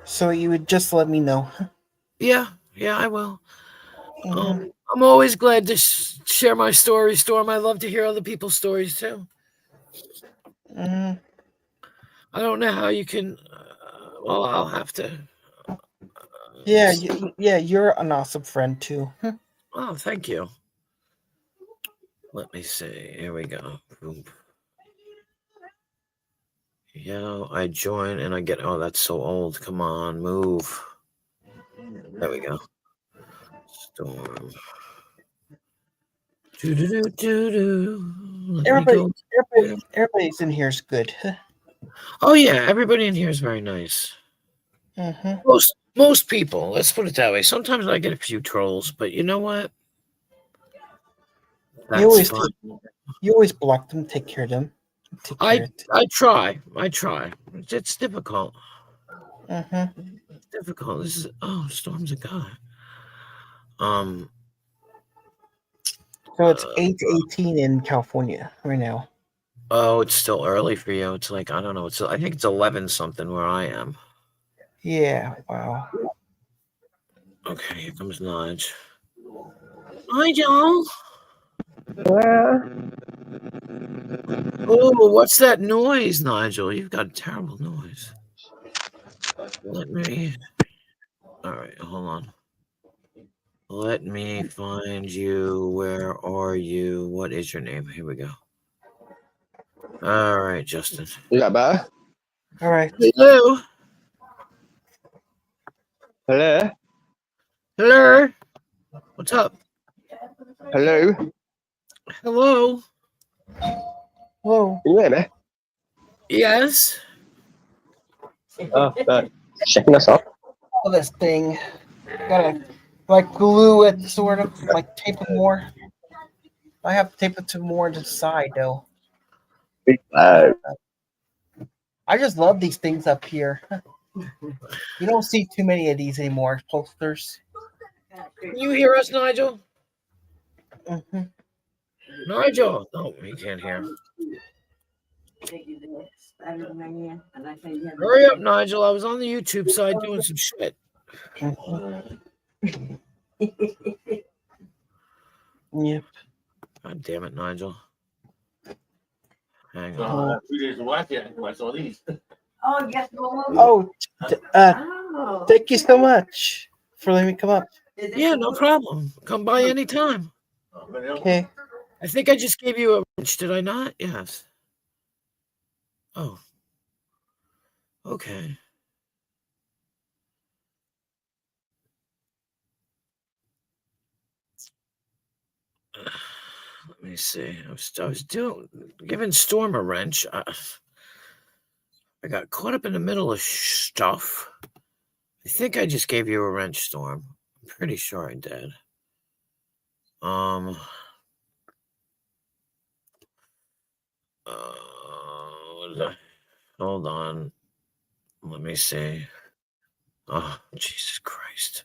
So you would just let me know. Yeah, I will. I'm always glad to share my story, Storm. I love to hear other people's stories, too. Mm-hmm. I don't know how you can... well, I'll have to... Yeah, you're an awesome friend, too. Oh, thank you. Let me see. Here we go. Boom. Yeah, I join and I get... Oh, that's so old. Come on, move. There we go. Storm. Everybody's in here is good. Oh, yeah. Everybody in here is very nice. Mm-hmm. Most people. Let's put it that way. Sometimes I get a few trolls, but you know what? That's fine. You always block them, take care of them. I try. It's difficult. Mm-hmm. It's difficult. This is Storm's a guy. So it's 8:18 in California right now. Oh, it's still early for you. It's like I don't know. I think it's 11 something where I am. Yeah. Wow. Okay, here comes Nige. Nigel. Oh, what's that noise, Nigel? You've got a terrible noise. Let me... All right, hold on. Let me find you. Where are you? What is your name? Here we go. All right, Justin. You got better? All right. Hello. Hello? Hello. What's up? Hello? Hello. Hello. Can you hear me? Yes. Oh, no. Checking us up. Oh, this thing. Gotta like glue it, sort of like tape it more. I have to tape it to more to the side though. I just love these things up here. You don't see too many of these anymore, posters. Can you hear us, Nigel? Mm-hmm. Nigel. No, he can't hear. Hurry up, Nigel. I was on the YouTube side doing some shit. Yep. God damn it, Nigel. Hang on. 2 days to watch it. I saw these. Oh, yes. Thank you so much for letting me come up. Yeah, no problem. Come by anytime. Okay. I think I just gave you a wrench, did I not? Yes. Oh. Okay. Let me see. I was giving Storm a wrench. I got caught up in the middle of stuff. I think I just gave you a wrench, Storm. I'm pretty sure I did. Hold on. Let me see. Oh, Jesus Christ.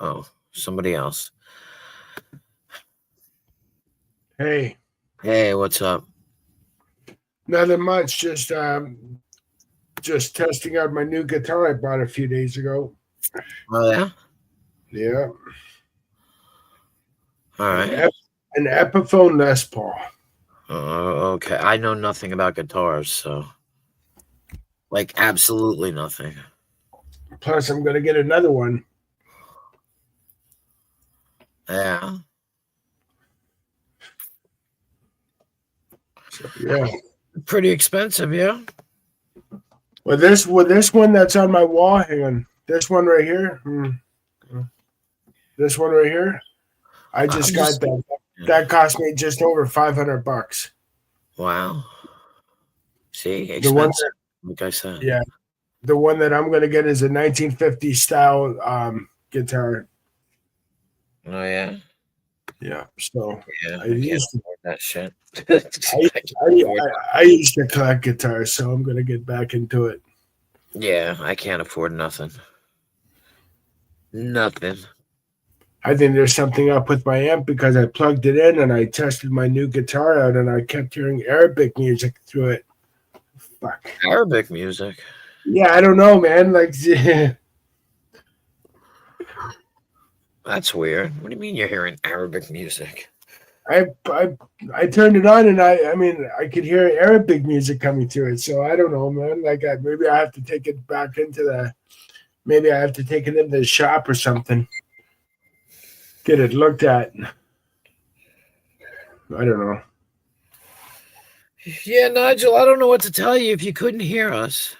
Oh, somebody else. Hey. Hey, what's up? Nothing much. Just testing out my new guitar I bought a few days ago. Oh, yeah? Yeah. All right. An Epiphone Les Paul. Oh, okay. I know nothing about guitars, so like absolutely nothing. Plus, I'm gonna get another one. Yeah. So, yeah. Pretty expensive, yeah. With this one that's on my wall, hang on. This one right here. This one right here. I just got that. That cost me just over $500. Wow. See, expensive, like I said. Yeah. the one that I'm gonna get is a 1950s style guitar. Oh yeah. Yeah. So Yeah, I I can't used to, afford that shit. I used to collect guitars, so I'm gonna get back into it. Yeah, I can't afford nothing. Nothing. I think there's something up with my amp because I plugged it in and I tested my new guitar out and I kept hearing Arabic music through it. Fuck. Arabic music. Yeah, I don't know, man. Like, That's weird. What do you mean you're hearing Arabic music? I turned it on and I mean I could hear Arabic music coming through it. So I don't know, man. Like maybe I have to take it back into maybe I have to take it into the shop or something. Get it looked at. I don't know. Yeah, Nigel, I don't know what to tell you if you couldn't hear us.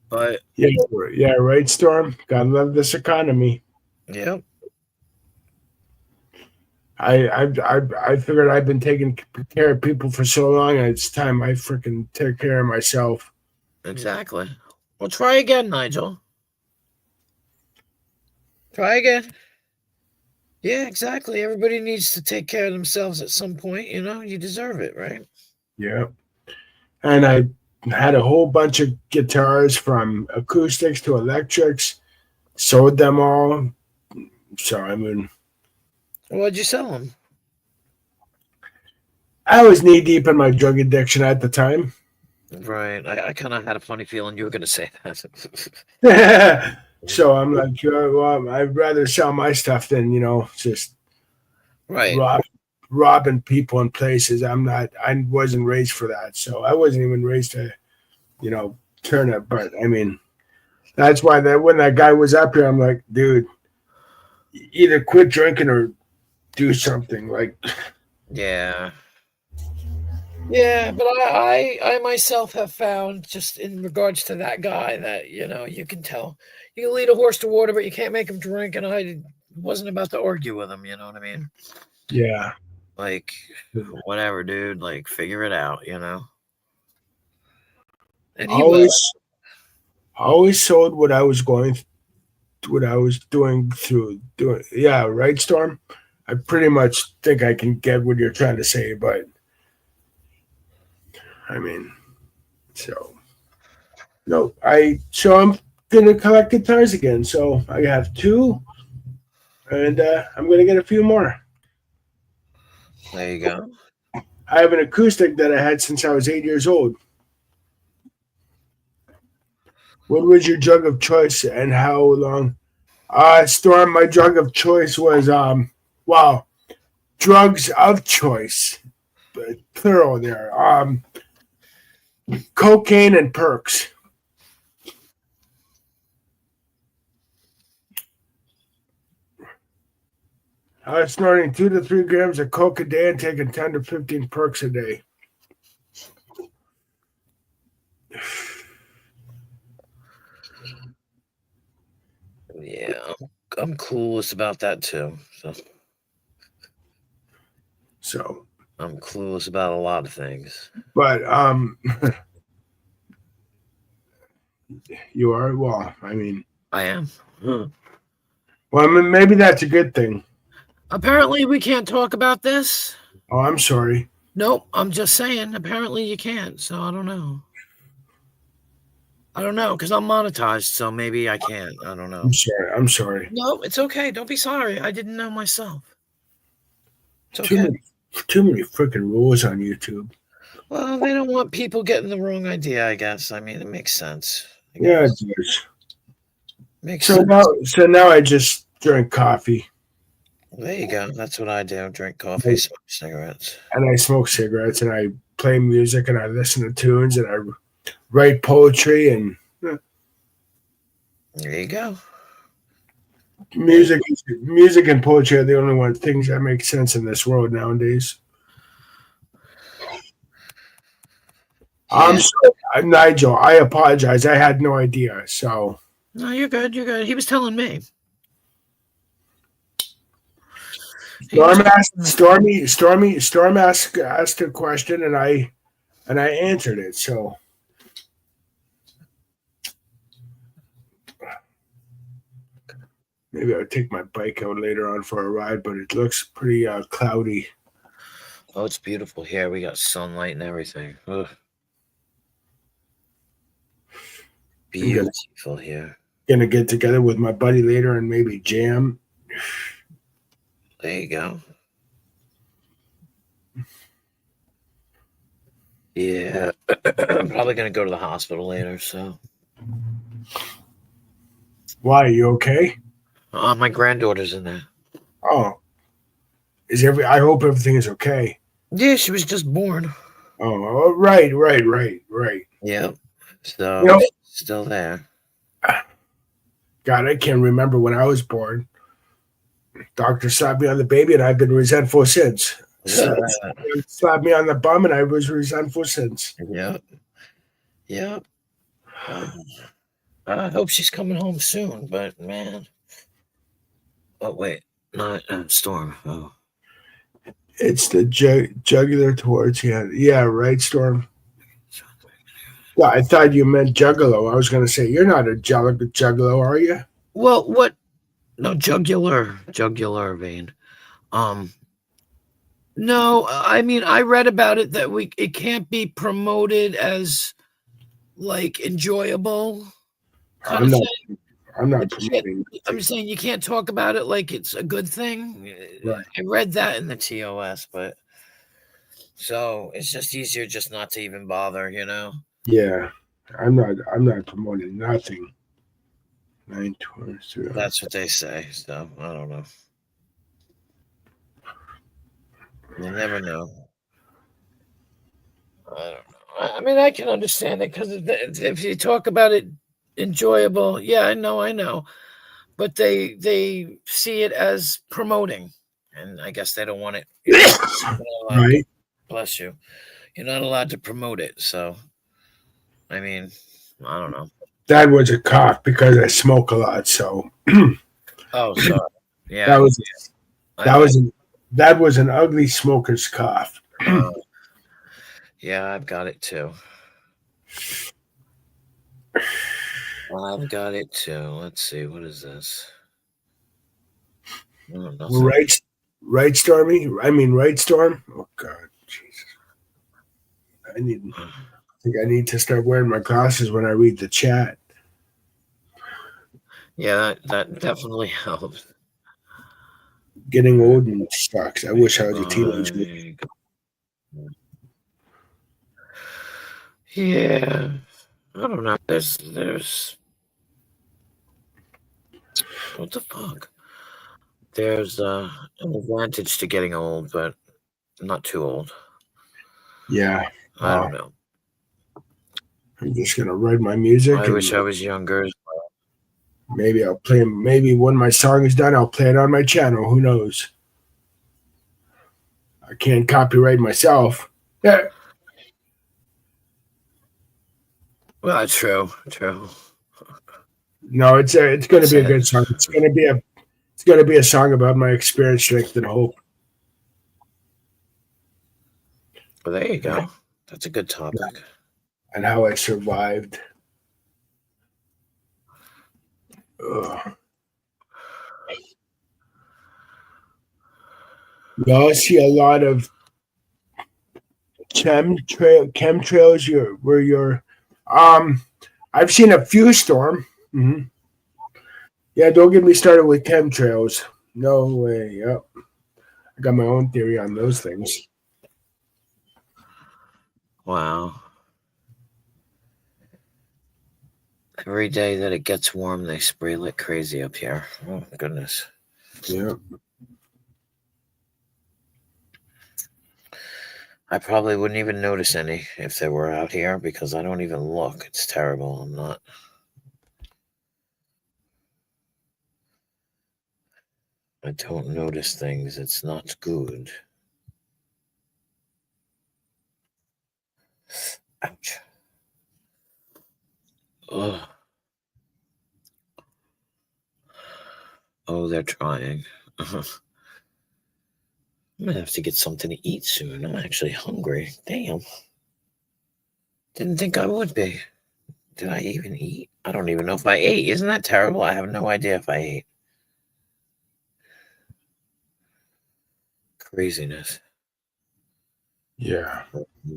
But yeah, right, Storm. Gotta love this economy. Yep. I figured I've been taking care of people for so long, and it's time I freaking take care of myself. Exactly. Well, try again, Nigel. Try again. Yeah, exactly. Everybody needs to take care of themselves at some point. You know, you deserve it, right? Yeah. And I had a whole bunch of guitars from acoustics to electrics, sold them all. So, I mean, what'd you sell them? I was knee deep in my drug addiction at the time. Right. I kind of had a funny feeling you were going to say that. So I'm like, well, I'd rather sell my stuff than, just robbing people in places. I wasn't raised for that. So I wasn't even raised to, turn it. But I mean, that's why when that guy was up here, I'm like, dude, either quit drinking or do something. Like, yeah. Yeah, but I myself have found, just in regards to that guy, that, you can tell. You can lead a horse to water, but you can't make him drink, and I wasn't about to argue with him, you know what I mean? Yeah. Like, whatever, dude. Like, figure it out, And he always sold what I was doing. Yeah, right, Storm? I pretty much think I can get what you're trying to say, but I mean, I'm gonna collect guitars again. So I have 2, and I'm gonna get a few more. There you go. I have an acoustic that I had since I was 8 years old. What was your drug of choice and how long? Storm, my drug of choice was drugs of choice, plural there. Cocaine and perks. I was snorting 2 to 3 grams of coke a day and taking 10 to 15 perks a day. Yeah, I'm clueless about that too. So I'm clueless about a lot of things. But you are? Well, I mean, I am. Well, I mean, maybe that's a good thing. Apparently, we can't talk about this. Oh, I'm sorry. Nope, I'm just saying. Apparently, you can't. So I don't know. Because I'm monetized, so maybe I can't. I don't know. I'm sorry. No, it's okay. Don't be sorry. I didn't know myself. It's okay. Too many freaking rules on YouTube. Well, they don't want people getting the wrong idea, I guess. I mean, it makes sense. Yeah, it does. Makes sense. Now I just drink coffee. There you go. That's what I do. Drink coffee, smoke cigarettes. And I smoke cigarettes, and I play music, and I listen to tunes, and I write poetry, and there you go. Music and poetry are the only things that make sense in this world nowadays. Yeah. I'm sorry, Nigel. I apologize. I had no idea. So no, you're good. You're good. He was telling me. Storm asked a question, and I answered it. So Maybe I'll take my bike out later on for a ride, but it looks pretty cloudy. Oh, it's beautiful here. We got sunlight and everything. Ugh. Beautiful here. Gonna get together with my buddy later and maybe jam. There you go. Yeah, I'm probably gonna go to the hospital later. So, why? Are you okay? My granddaughter's in there. Oh, I hope everything is okay. Yeah, she was just born. Oh, right. Yeah, so she's still there. God, I can't remember when I was born. Doctor slapped me on the baby, and I've been resentful since. Slapped me on the bum, and I was resentful since. Yep. I hope she's coming home soon, but man. Oh wait, not Storm. Oh, it's the jugular towards yeah, right, Storm. Yeah, I thought you meant juggalo. I was going to say you're not a juggalo, are you? Well, what? No, jugular vein. No, I mean I read about it that it can't be promoted as like enjoyable. I'm not promoting. I'm saying you can't talk about it like it's a good thing. Right. I read that in the TOS, but so it's just easier just not to even bother, you know. Yeah, I'm not promoting nothing. 923. That's what they say. So I don't know. You never know. I don't know. I mean, I can understand it because if you talk about it enjoyable, yeah, I know, but they see it as promoting, and I guess they don't want it. Right. Bless you. You're not allowed to promote it, so I mean, I don't know. That was a cough because I smoke a lot, so. Oh, sorry. Yeah. That was an ugly smoker's cough. Yeah, I've got it too. I've got it too. Let's see. What is this? Oh, right, Stormy? I mean, right, Storm? Oh, God. Jesus. I think I need to start wearing my glasses when I read the chat. Yeah, that definitely helps. Getting old and sucks. I wish I was a teenager. Yeah, I don't know. There's what the fuck? There's an advantage to getting old, but not too old. Yeah. I don't know. I'm just gonna write my music. I wish I was younger. Maybe I'll play. Maybe when my song is done, I'll play it on my channel. Who knows? I can't copyright myself. Yeah. Well, true. No, it's going to be a good song. It's going to be a song about my experience, strength, and hope. Well, there you go. That's a good topic. And how I survived. Well, I see a lot of chemtrails. Where you're, I've seen a few, Storm. Mm-hmm. Yeah, don't get me started with chemtrails. No way. Yep. I got my own theory on those things. Wow. Every day that it gets warm, they spray like crazy up here. Oh, goodness. Yeah. I probably wouldn't even notice any if they were out here because I don't even look. It's terrible. I'm not. I don't notice things. It's not good. Ouch. Ugh. Oh, they're trying. I'm gonna have to get something to eat soon. I'm actually hungry. Damn. Didn't think I would be. Did I even eat? I don't even know if I ate. Isn't that terrible? I have no idea if I ate. Craziness. Yeah.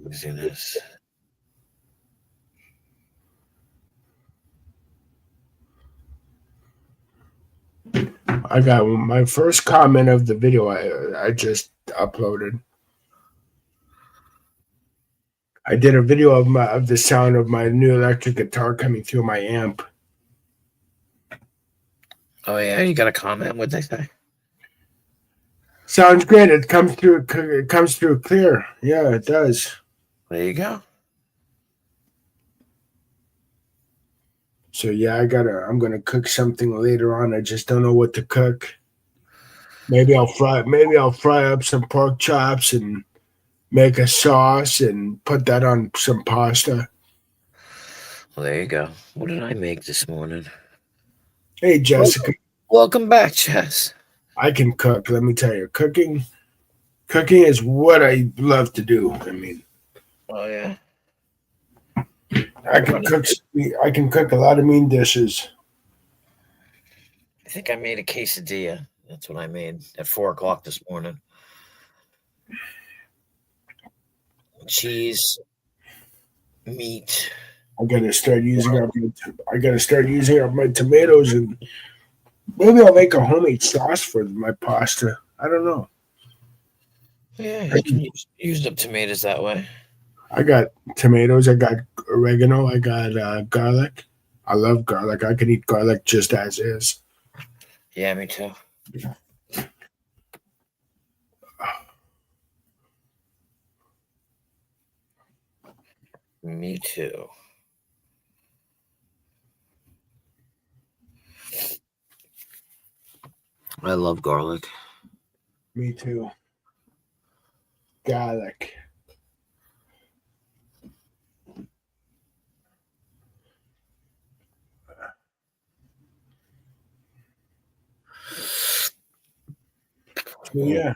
Craziness. I got my first comment of the video I just uploaded. I did a video of the sound of my new electric guitar coming through my amp. Oh yeah, you got a comment? What'd they say? Sounds great. It comes through. It comes through clear. Yeah, it does. There you go. So yeah, I'm gonna cook something later on. I just don't know what to cook. Maybe I'll fry up some pork chops and make a sauce and put that on some pasta. Well, there you go. What did I make this morning? Hey, Jessica. Welcome back, Chess. I can cook. Let me tell you, cooking is what I love to do. I mean, oh yeah, I can cook. I can cook a lot of mean dishes. I think I made a quesadilla. That's what I made at 4 o'clock this morning. Cheese, meat. I gotta start using up. I gotta start using up my tomatoes, and maybe I'll make a homemade sauce for my pasta. I don't know. Yeah, you can use up tomatoes that way. I got tomatoes. I got oregano. I got garlic. I love garlic. I can eat garlic just as is. Yeah, me too. Me too. I love garlic. Me too. Garlic. Yeah.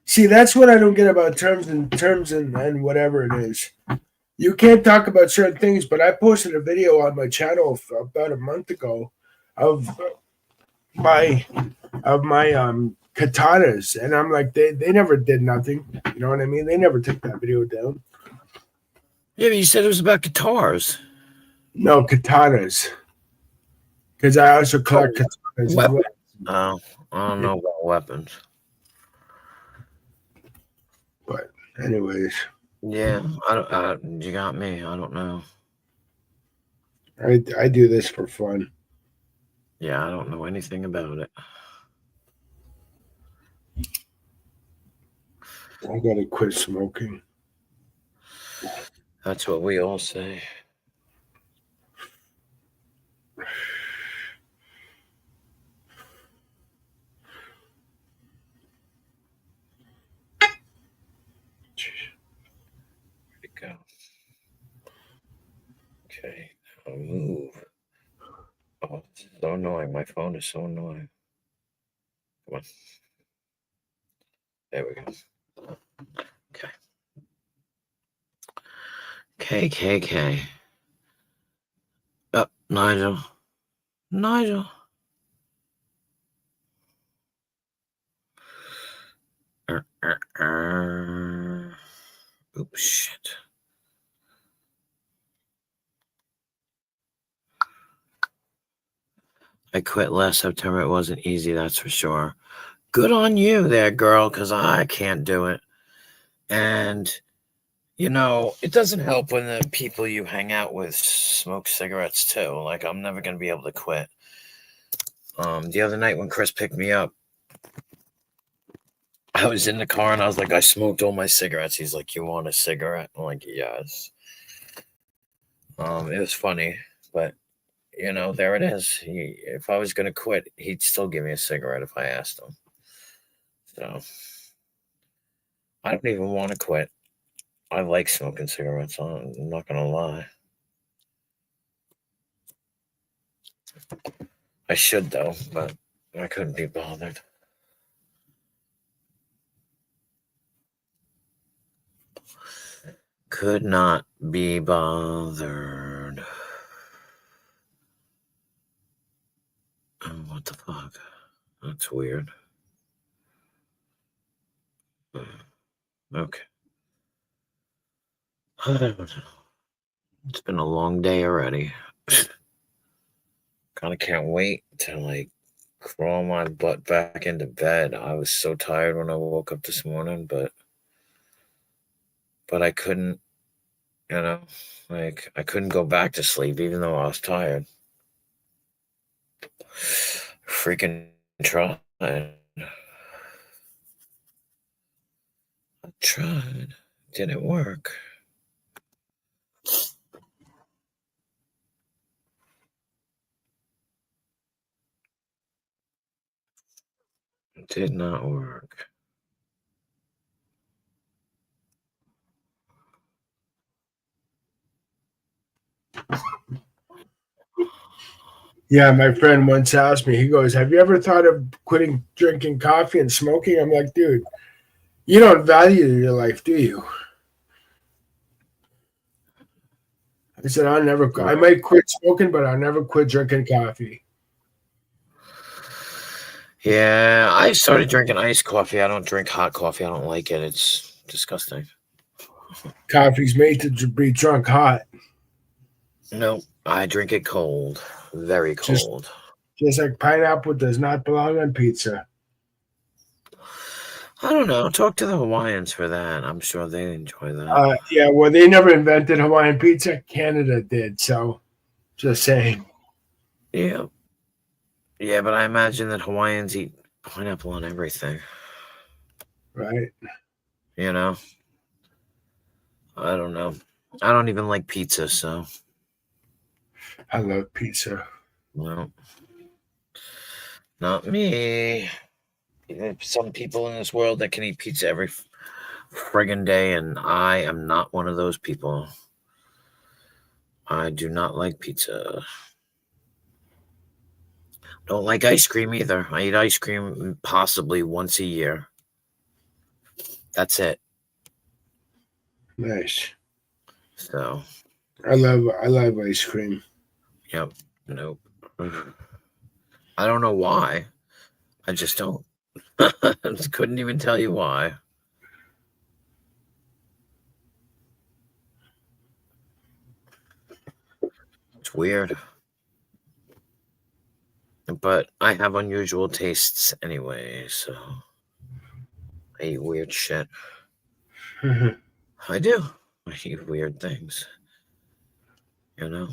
See, that's what I don't get about terms and whatever it is. You can't talk about certain things, but I posted a video on my channel about a month ago of my katanas, and I'm like, they never did nothing. You know what I mean? They never took that video down. Yeah, but you said it was about guitars. No, katanas. Because I also collect katanas. Weapons. Oh, I don't know about weapons. But anyways. Yeah, you got me. I don't know. I do this for fun. Yeah, I don't know anything about it. I gotta quit smoking. That's what we all say. Where'd it go? Okay, I'll move. Oh, this is so annoying. My phone is so annoying. Come on. There we go. Okay. KKK. Oh, Nigel. Oops, shit. I quit last September. It wasn't easy, that's for sure. Good on you there, girl, because I can't do it. And, you know, it doesn't help when the people you hang out with smoke cigarettes too. Like, I'm never going to be able to quit. The other night when Chris picked me up, I was in the car and I was like, I smoked all my cigarettes. He's like, you want a cigarette? I'm like, yes. It was funny, but you know, there it is. If I was going to quit, he'd still give me a cigarette if I asked him. So I don't even want to quit. I like smoking cigarettes. I'm not going to lie. I should though, but I couldn't be bothered. Could not be bothered. Oh, what the fuck? That's weird. Okay. I don't know. It's been a long day already. Kind of can't wait to like crawl my butt back into bed. I was so tired when I woke up this morning, but I couldn't, like I couldn't go back to sleep even though I was tired. Freaking tried. I tried. Didn't work. It did not work. Yeah, my friend once asked me, he goes, "Have you ever thought of quitting drinking coffee and smoking?" I'm like, dude, you don't value your life, do you? I said, I might quit smoking, but I'll never quit drinking coffee. Yeah, I started drinking iced coffee. I don't drink hot coffee. I don't like it. It's disgusting. Coffee's made to be drunk hot. No, I drink it cold. Very cold. Just like pineapple does not belong on pizza. I don't know. Talk to the Hawaiians for that. I'm sure they enjoy that. Yeah, well, they never invented Hawaiian pizza. Canada did, so just saying. Yeah. Yeah, but I imagine that Hawaiians eat pineapple on everything. Right. You know? I don't know. I don't even like pizza, so. I love pizza. Well, not me. There's some people in this world that can eat pizza every friggin' day, and I am not one of those people. I do not like pizza. Don't like ice cream either. I eat ice cream possibly once a year. That's it. Nice. So. I love ice cream. Yep. Nope. I don't know why. I just don't. I just couldn't even tell you why. It's weird. But I have unusual tastes anyway, so I eat weird shit. I do. I eat weird things. You know?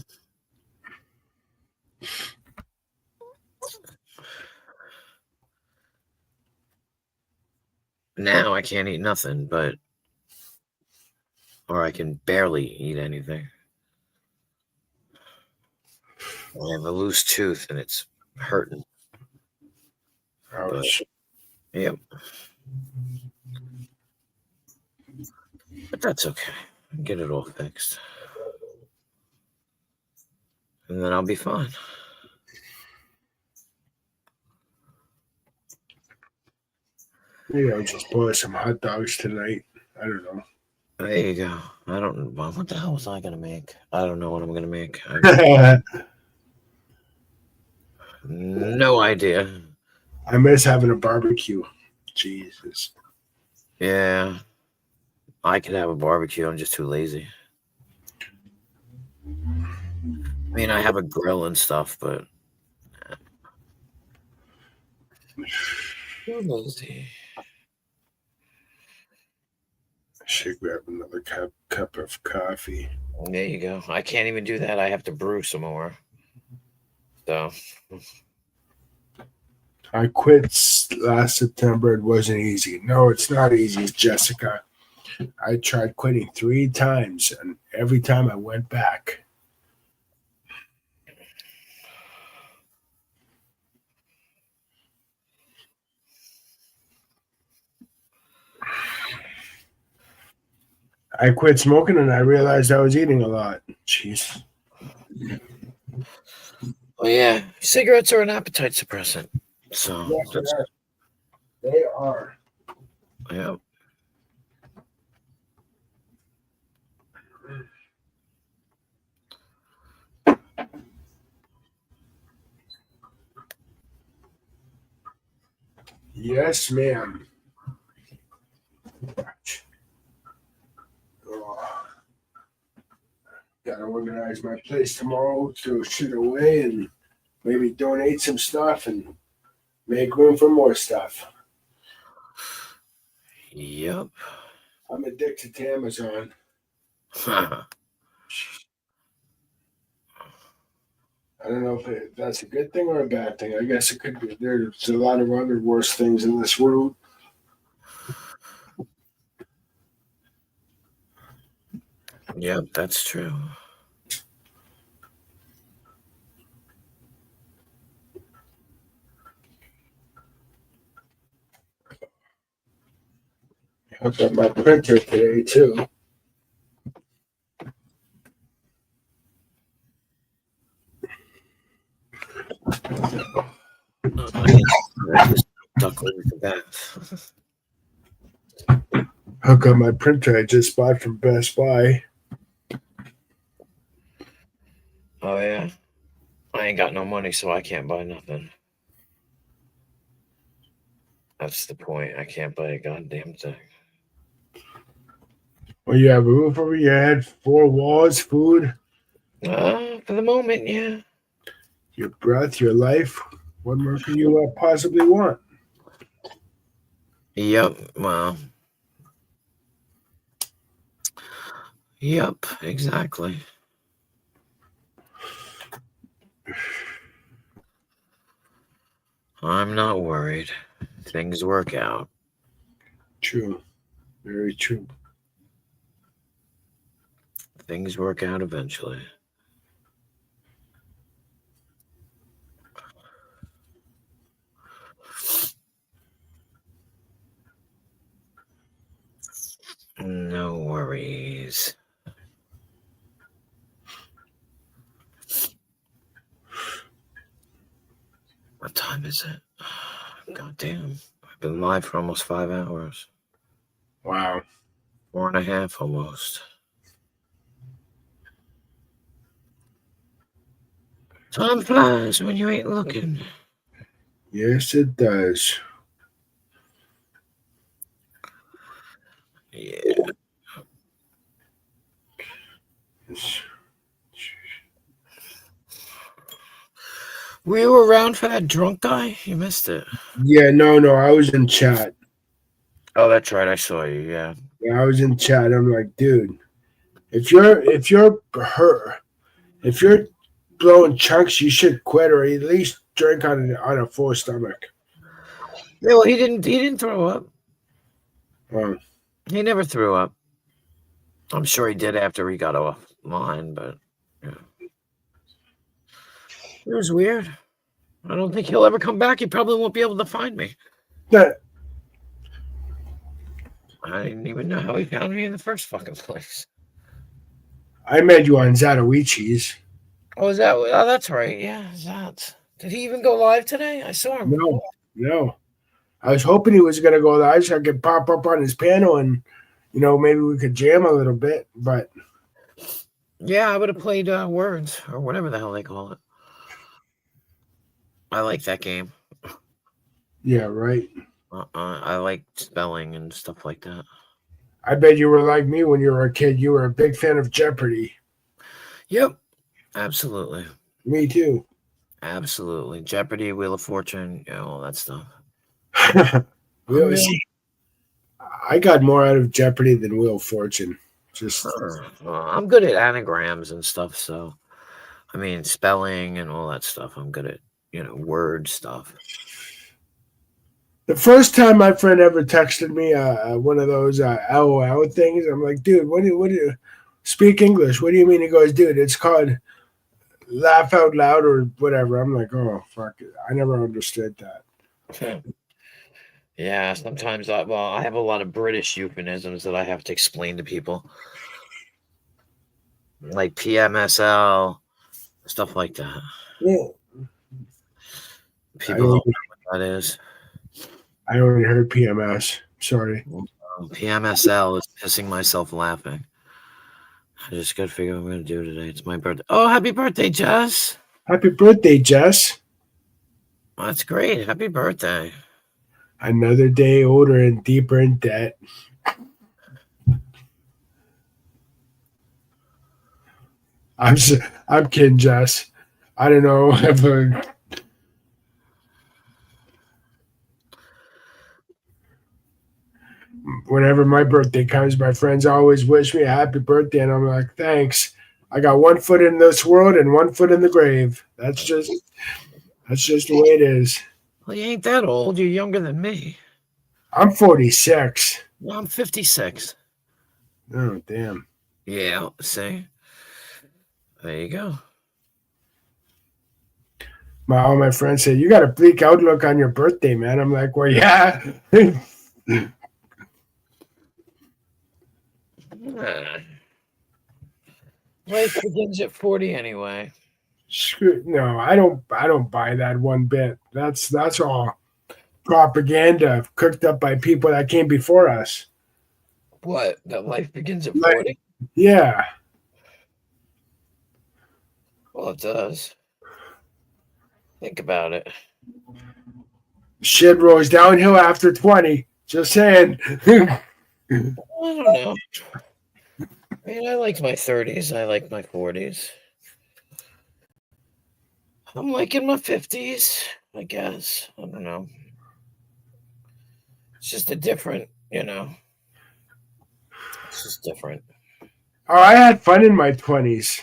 Now I can't eat nothing, or I can barely eat anything. I have a loose tooth and it's hurting. Ouch. Yep. But that's okay. Get it all fixed. And then I'll be fine. Maybe I'll just boil some hot dogs tonight. I don't know. There you go. I don't know. What the hell was I going to make? I don't know what I'm going to make. No idea. I miss having a barbecue. Jesus. Yeah. I could have a barbecue. I'm just too lazy. I mean, I have a grill and stuff, but too lazy. I should grab another cup of coffee. There you go. I can't even do that. I have to brew some more. So. I quit last September. It wasn't easy. No, it's not easy, Jessica. I tried quitting 3 times, and every time I went back. I quit smoking, and I realized I was eating a lot. Jeez. Well, yeah, cigarettes are an appetite suppressant. So yeah, they are. Yeah. Yes, ma'am. Gotta organize my place tomorrow to shit away and maybe donate some stuff and make room for more stuff. Yep. I'm addicted to Amazon. I don't know if that's a good thing or a bad thing. I guess it could be. There's a lot of other worse things in this world. Yep, that's true. I hooked up my printer today too. Duck over the bath. Hook up my printer I just bought from Best Buy. Oh yeah. I ain't got no money, so I can't buy nothing. That's the point. I can't buy a goddamn thing. Well, you have a roof over your head, 4 walls, food. For the moment, yeah. Your breath, your life. What more can you possibly want? Yep. Well. Yep. Exactly. I'm not worried. Things work out. True. Very true. Things work out eventually. No worries. What time is it? God damn. I've been live for almost 5 hours. Wow. 4.5 almost. Time flies when you ain't looking. Yes, it does. Yeah. Were you around for that drunk guy? You missed it. Yeah, no, I was in chat. Oh, that's right. I saw you. Yeah. Yeah, I was in chat. I'm like, dude, if you're blowing chunks, you should quit or at least drink on a full stomach. Yeah, well, he didn't throw up. Oh. He never threw up. I'm sure he did after he got offline, but yeah. It was weird. I don't think he'll ever come back. He probably won't be able to find me. Yeah. I didn't even know how he found me in the first fucking place. I met you on Zatoichi's. Oh, is that? Oh, that's right. Yeah, that. Did he even go live today? I saw him. No. I was hoping he was going to go live so I could pop up on his panel and, maybe we could jam a little bit, but. Yeah, I would have played Words or whatever the hell they call it. I like that game. Yeah, right. I like spelling and stuff like that. I bet you were like me when you were a kid. You were a big fan of Jeopardy. Yep, absolutely. Me too. Absolutely. Jeopardy, Wheel of Fortune, all that stuff. I got more out of Jeopardy than Wheel of Fortune. I'm good at anagrams and stuff, so I mean spelling and all that stuff. I'm good at word stuff. The first time my friend ever texted me one of those LOL things, I'm like, dude, what do you speak English? What do you mean? He goes, dude, it's called laugh out loud or whatever. I'm like, oh fuck it. I never understood that. Yeah, sometimes I have a lot of British euphemisms that I have to explain to people. Like PMSL, stuff like that. Yeah. People don't know what that is. I only heard PMS. Sorry. PMSL is pissing myself laughing. I just got to figure out what I'm going to do today. It's my birthday. Oh, happy birthday, Jess. Happy birthday, Jess. Oh, that's great. Happy birthday. Another day older and deeper in debt. I'm kidding, Jess. I don't know if whenever my birthday comes, my friends always wish me a happy birthday, and I'm like, thanks. I got 1 foot in this world and 1 foot in the grave. That's just the way it is. Well, you ain't that old. You're younger than me. I'm 46. Well, I'm 56. Oh, damn. Yeah, see? There you go. All my friends say, you got a bleak outlook on your birthday, man. I'm like, well, yeah. Life begins at 40 anyway. No, I don't buy that one bit. That's all propaganda cooked up by people that came before us. What? That life begins at 40? Yeah. Well, it does. Think about it. Shit rolls downhill after 20. Just saying. I don't know. I mean, I like my 30s. I like my 40s. I'm like in my 50s, I guess. I don't know. It's just a different, It's just different. Oh, I had fun in my 20s.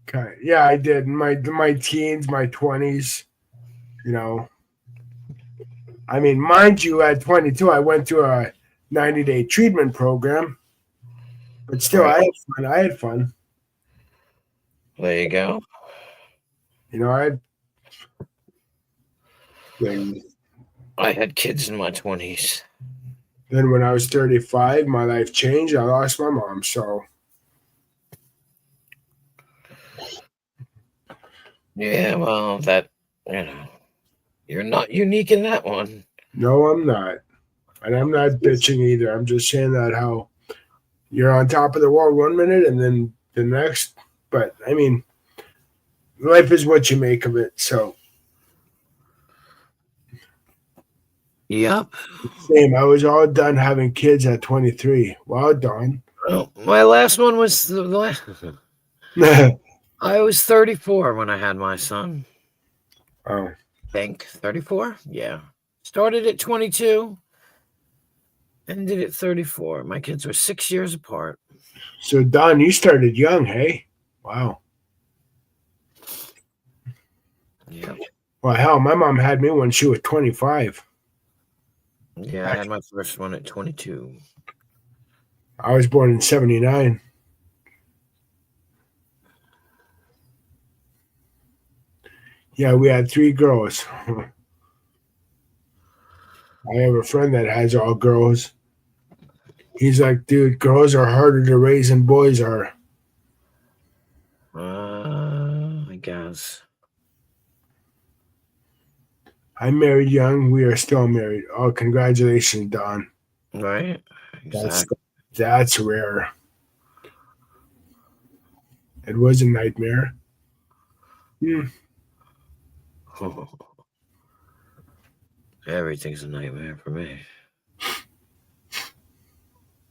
Okay. Yeah, I did. My teens, my 20s, I mean, mind you, at 22, I went through a 90-day treatment program. But still, right. I had fun. There you go. I had kids in my 20s. Then when I was 35, my life changed. I lost my mom, so. Yeah, well, you're not unique in that one. No, I'm not. And I'm not bitching either. I'm just saying that how you're on top of the world 1 minute and then the next. But, I mean, life is what you make of it, so. Yep. Same. I was all done having kids at 23. Well done. Well, my last one was the last. I was 34 when I had my son. Oh. I think 34? Yeah. Started at 22. Ended at 34. My kids were 6 years apart. So, Don, you started young, hey? Wow. Yeah. Well, hell, my mom had me when she was 25. Yeah, I had my first one at 22. I was born in 79. Yeah, we had 3 girls. I have a friend that has all girls. He's like, dude, girls are harder to raise than boys are. I guess. I married young. We are still married. Oh, congratulations, Don. Right? Exactly. That's rare. It was a nightmare. Everything's a nightmare for me.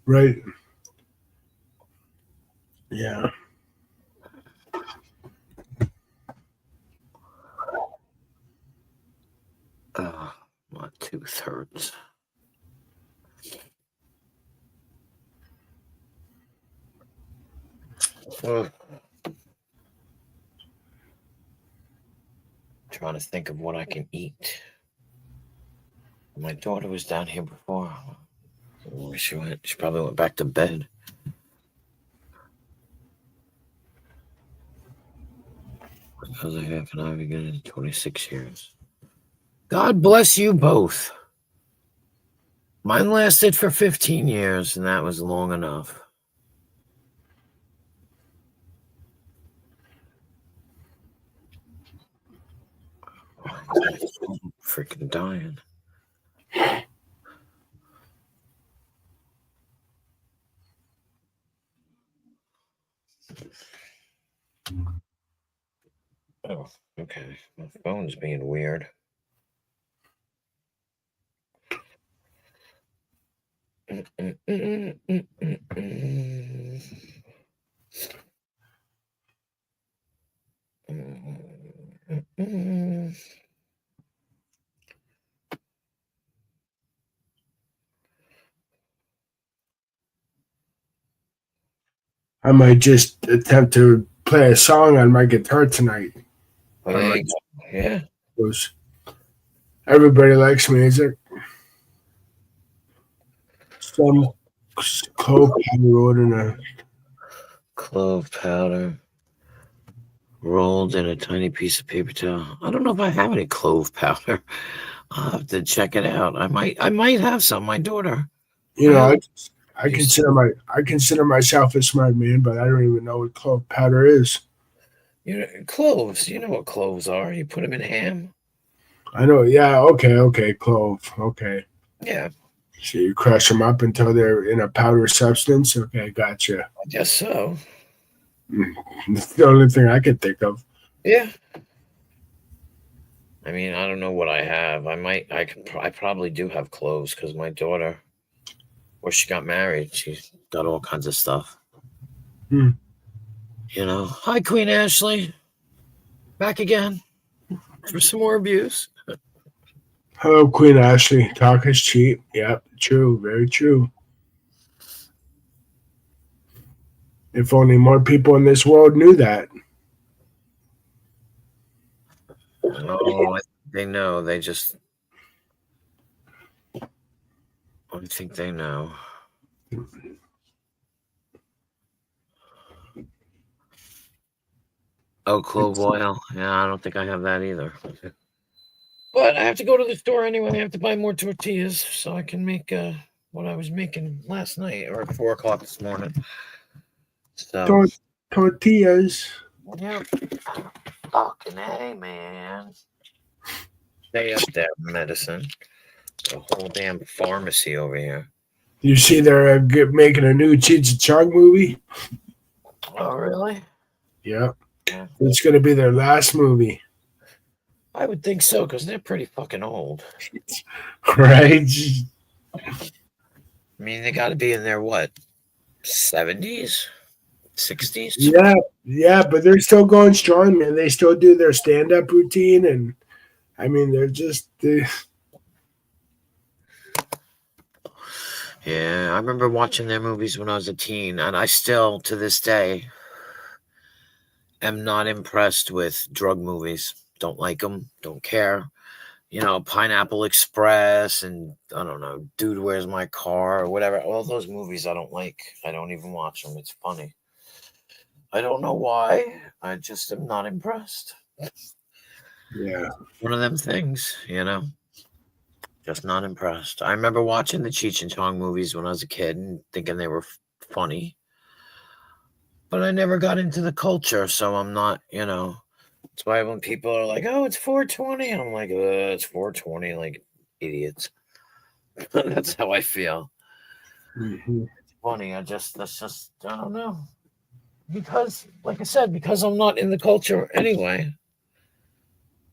Right. Yeah. My tooth hurts. Trying to think of what I can eat. My daughter was down here before. Where she went? She probably went back to bed. Because I have an Ivy in 26 years. God bless you both. Mine lasted for 15 years, and that was long enough. I'm freaking dying. Oh, okay. My phone's being weird. I might just attempt to play a song on my guitar tonight. Yeah. Everybody likes music. Some clove powder rolled in a clove powder rolled in a tiny piece of paper towel. I don't know if I have any clove powder. I'll have to check it out. I might have some. My daughter. You know, I consider myself a smart man, but I don't even know what clove powder is. Cloves. You know what cloves are. You put them in ham. I know. Yeah. Okay. Clove. Okay. Yeah. So you crush them up until they're in a powder substance. Okay, gotcha. I guess so. That's the only thing I can think of. Yeah. I mean, I don't know what I have. I probably do have cloves because my daughter, where she got married, she's got all kinds of stuff. Hmm. You know. Hi, Queen Ashley. Back again for some more abuse. Hello, Queen Ashley. Talk is cheap. Yep, true. Very true. If only more people in this world knew that. No, they know. They just. I think they know. Oh, clove oil. Yeah, I don't think I have that either. But I have to go to the store anyway. I have to buy more tortillas so I can make what I was making last night or at 4 o'clock this morning. So tortillas. Yeah. Fucking A, man. Stay up there, medicine. The whole damn pharmacy over here. You see, they're making a new Cheech and Chong movie. Oh, really? Yep. Yeah. It's going to be their last movie. I would think so, because they're pretty fucking old. Right? I mean, they got to be in their, what, 70s? 60s? Yeah, but they're still going strong, man. They still do their stand-up routine, and, I mean, they're just... Yeah, I remember watching their movies when I was a teen, and I still, to this day, am not impressed with drug movies. Don't like them, don't care. You know, Pineapple Express and, I don't know, Dude, Where's My Car or whatever. All those movies I don't like. I don't even watch them. It's funny. I don't know why. I just am not impressed. Yeah. One of them things, you know. Just not impressed. I remember watching the Cheech and Chong movies when I was a kid and thinking they were funny. But I never got into the culture, so I'm not, you know. That's why when people are like, oh, it's 420, I'm like, it's 420, like idiots. That's how I feel. Mm-hmm. It's funny. I don't know. Because, like I said, because I'm not in the culture anyway,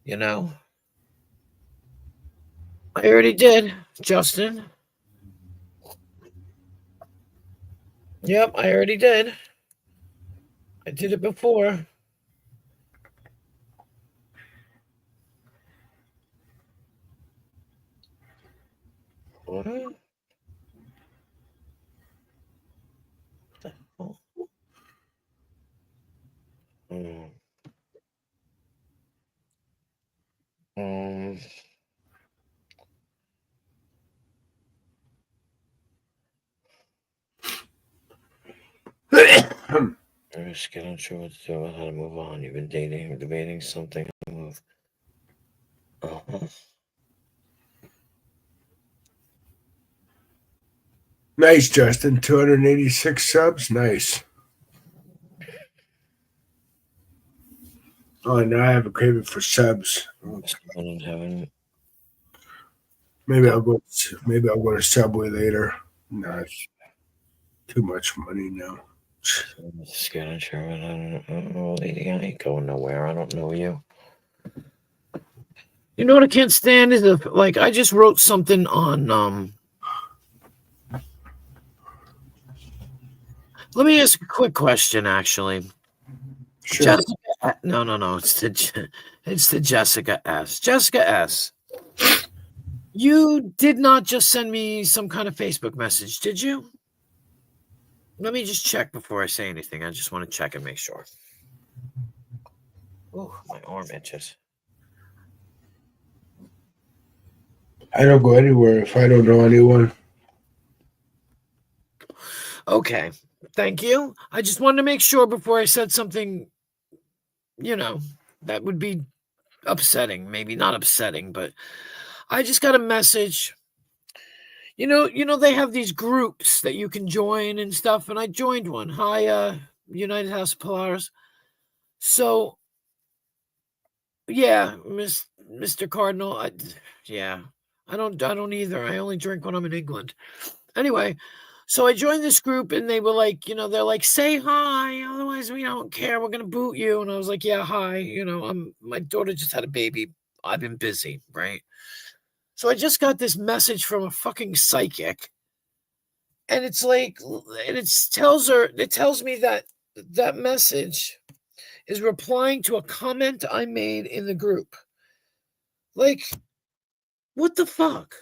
you know. I already did, Justin. Yep, I already did. I did it before. What the hell? I'm just not sure what to do about how to move on. You've been dating or debating something to move. Nice, Justin. 286 subs. Nice. Oh, now I have a craving for subs. Maybe I'll go to Subway later. No, it's too much money now. I'm scared and sure. I don't know, lady. I ain't going nowhere. I don't know you. You know what I can't stand is I just wrote something on Let me ask a quick question, actually. Sure. Jessica, no. It's to Jessica S. Jessica S. You did not just send me some kind of Facebook message, did you? Let me just check before I say anything. I just want to check and make sure. Oh, my arm itches. I don't go anywhere if I don't know anyone. Okay, thank you. I just wanted to make sure before I said something, that would be upsetting. Maybe not upsetting, but I just got a message. They have these groups that you can join and stuff, and I joined one. Hi, United House of Polaris. So, yeah, Mr. Cardinal. I don't either. I only drink when I'm in England. Anyway, so I joined this group, and they were like, they're like, say hi, otherwise we don't care. We're gonna boot you. And I was like, yeah, hi. My daughter just had a baby. I've been busy, right? So I just got this message from a fucking psychic, and it's like, and it tells me that message is replying to a comment I made in the group. Like, what the fuck?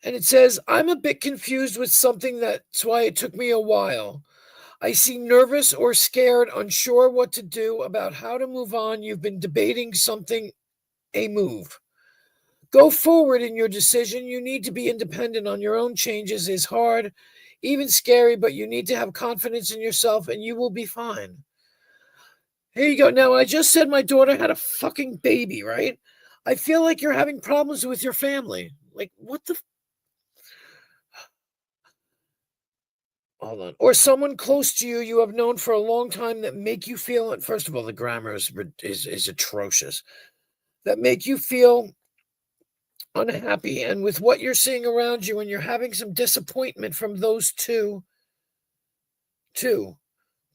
And it says, I'm a bit confused with something, that's why it took me a while. I seem nervous or scared, unsure what to do, about how to move on. You've been debating something, a move. Go forward in your decision. You need to be independent on your own. Changes is hard, even scary, but you need to have confidence in yourself and you will be fine. Here you go. Now, I just said my daughter had a fucking baby, right? I feel like you're having problems with your family. Like, what the... Hold on. Or someone close to you have known for a long time that make you feel... First of all, the grammar is atrocious. That make you feel unhappy, and with what you're seeing around you, and you're having some disappointment from those two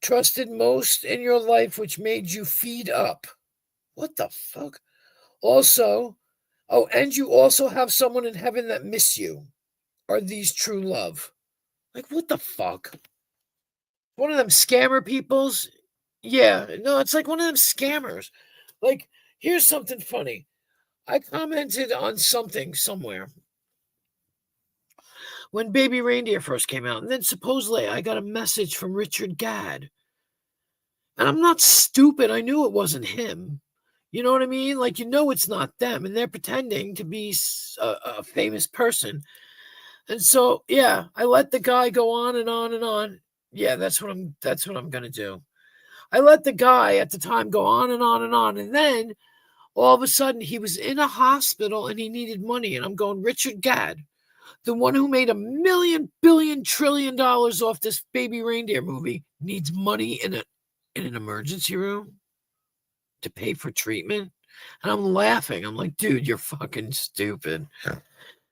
trusted most in your life, which made you feed up. What the fuck? Also, and you also have someone in heaven that miss you. Are these true love? Like, what the fuck? One of them scammer peoples? Yeah, no, it's like one of them scammers. Like, here's something funny. I commented on something somewhere when Baby Reindeer first came out, and then supposedly I got a message from Richard Gadd. And I'm not stupid. I knew it wasn't him. You know what I mean? Like, it's not them, and they're pretending to be a famous person. And so, yeah, I let the guy go on and on and on. Yeah, that's what I'm going to do. I let the guy at the time go on and on and on. And then all of a sudden he was in a hospital and he needed money. And I'm going, Richard Gadd, the one who made $1 million, billion, $1 trillion off this Baby Reindeer movie, needs money in an emergency room to pay for treatment. And I'm laughing. I'm like, dude, you're fucking stupid.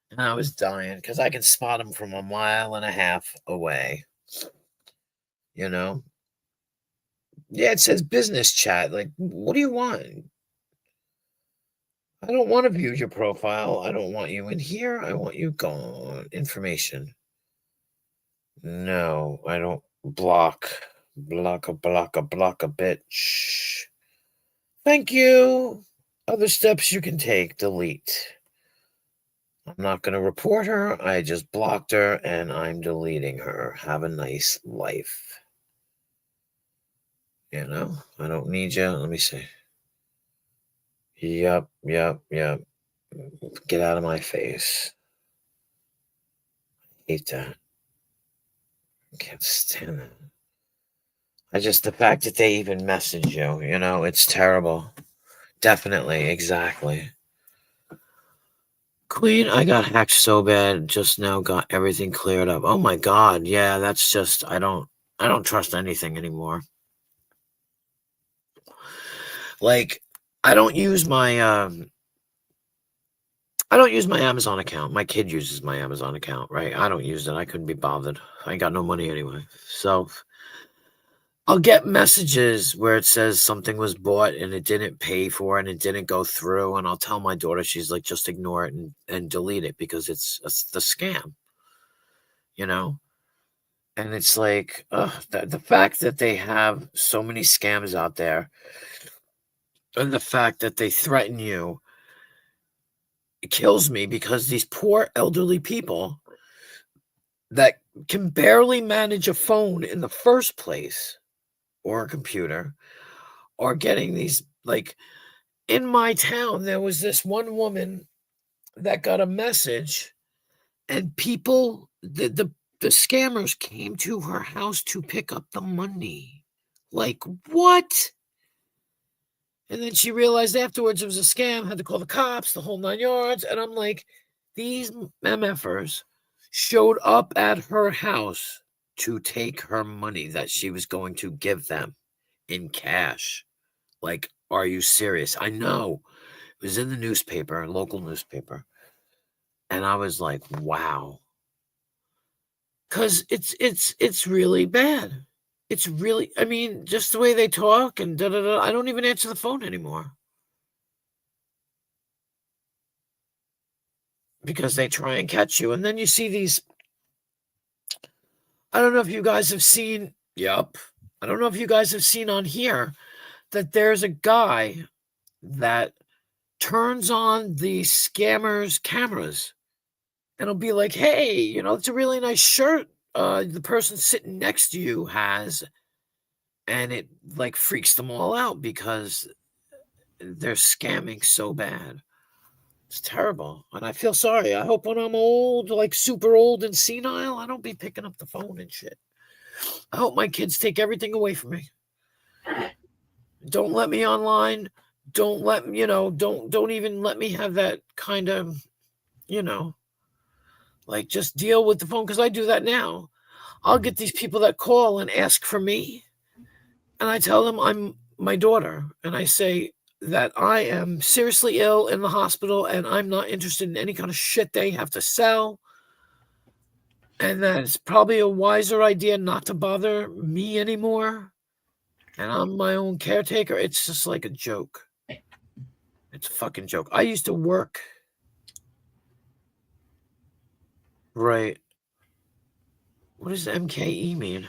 And I was dying because I can spot him from 1.5 miles away. Yeah, it says business chat. Like, what do you want? I don't want to view your profile. I don't want you in here. I want you gone. Information. No, I don't. Block a bitch. Thank you. Other steps you can take. Delete. I'm not going to report her. I just blocked her and I'm deleting her. Have a nice life. I don't need you. Let me see. Yep. Get out of my face. I hate that. I can't stand that. The fact that they even message you, it's terrible. Definitely, exactly. Queen, I got hacked so bad just now, got everything cleared up. Oh my God. Yeah, that's just, I don't trust anything anymore. Like, I don't use my Amazon account. My kid uses my Amazon account, right? I don't use it. I couldn't be bothered. I ain't got no money anyway. So I'll get messages where it says something was bought and it didn't pay for and it didn't go through. And I'll tell my daughter, she's like, just ignore it and delete it because it's the scam, And it's like the fact that they have so many scams out there, and the fact that they threaten you, it kills me, because these poor elderly people that can barely manage a phone in the first place, or a computer, are getting these, like, in my town, there was this one woman that got a message, and people, the scammers came to her house to pick up the money. Like, what? And then she realized afterwards it was a scam, had to call the cops, the whole 9 yards. And I'm like, these MFers showed up at her house to take her money that she was going to give them in cash. Like, are you serious? I know. It was in the newspaper, local newspaper. And I was like, wow. Because it's really bad. It's really, I mean, just the way they talk and da-da-da. I don't even answer the phone anymore. Because they try and catch you. And then you see these, I don't know if you guys have seen, I don't know if you guys have seen on here that there's a guy that turns on the scammers' cameras. And it'll be like, hey, it's a really nice shirt the person sitting next to you has. And it, like, freaks them all out because they're scamming so bad. It's terrible. And I feel sorry. I hope when I'm old, like super old and senile, I don't be picking up the phone and shit. I hope my kids take everything away from me. Don't let me online. Don't let me, don't even let me have that kind of, like, just deal with the phone, because I do that now. I'll get these people that call and ask for me. And I tell them I'm my daughter. And I say that I am seriously ill in the hospital and I'm not interested in any kind of shit they have to sell. And that it's probably a wiser idea not to bother me anymore. And I'm my own caretaker. It's just like a joke. It's a fucking joke. I used to work. Right. What does MKE mean?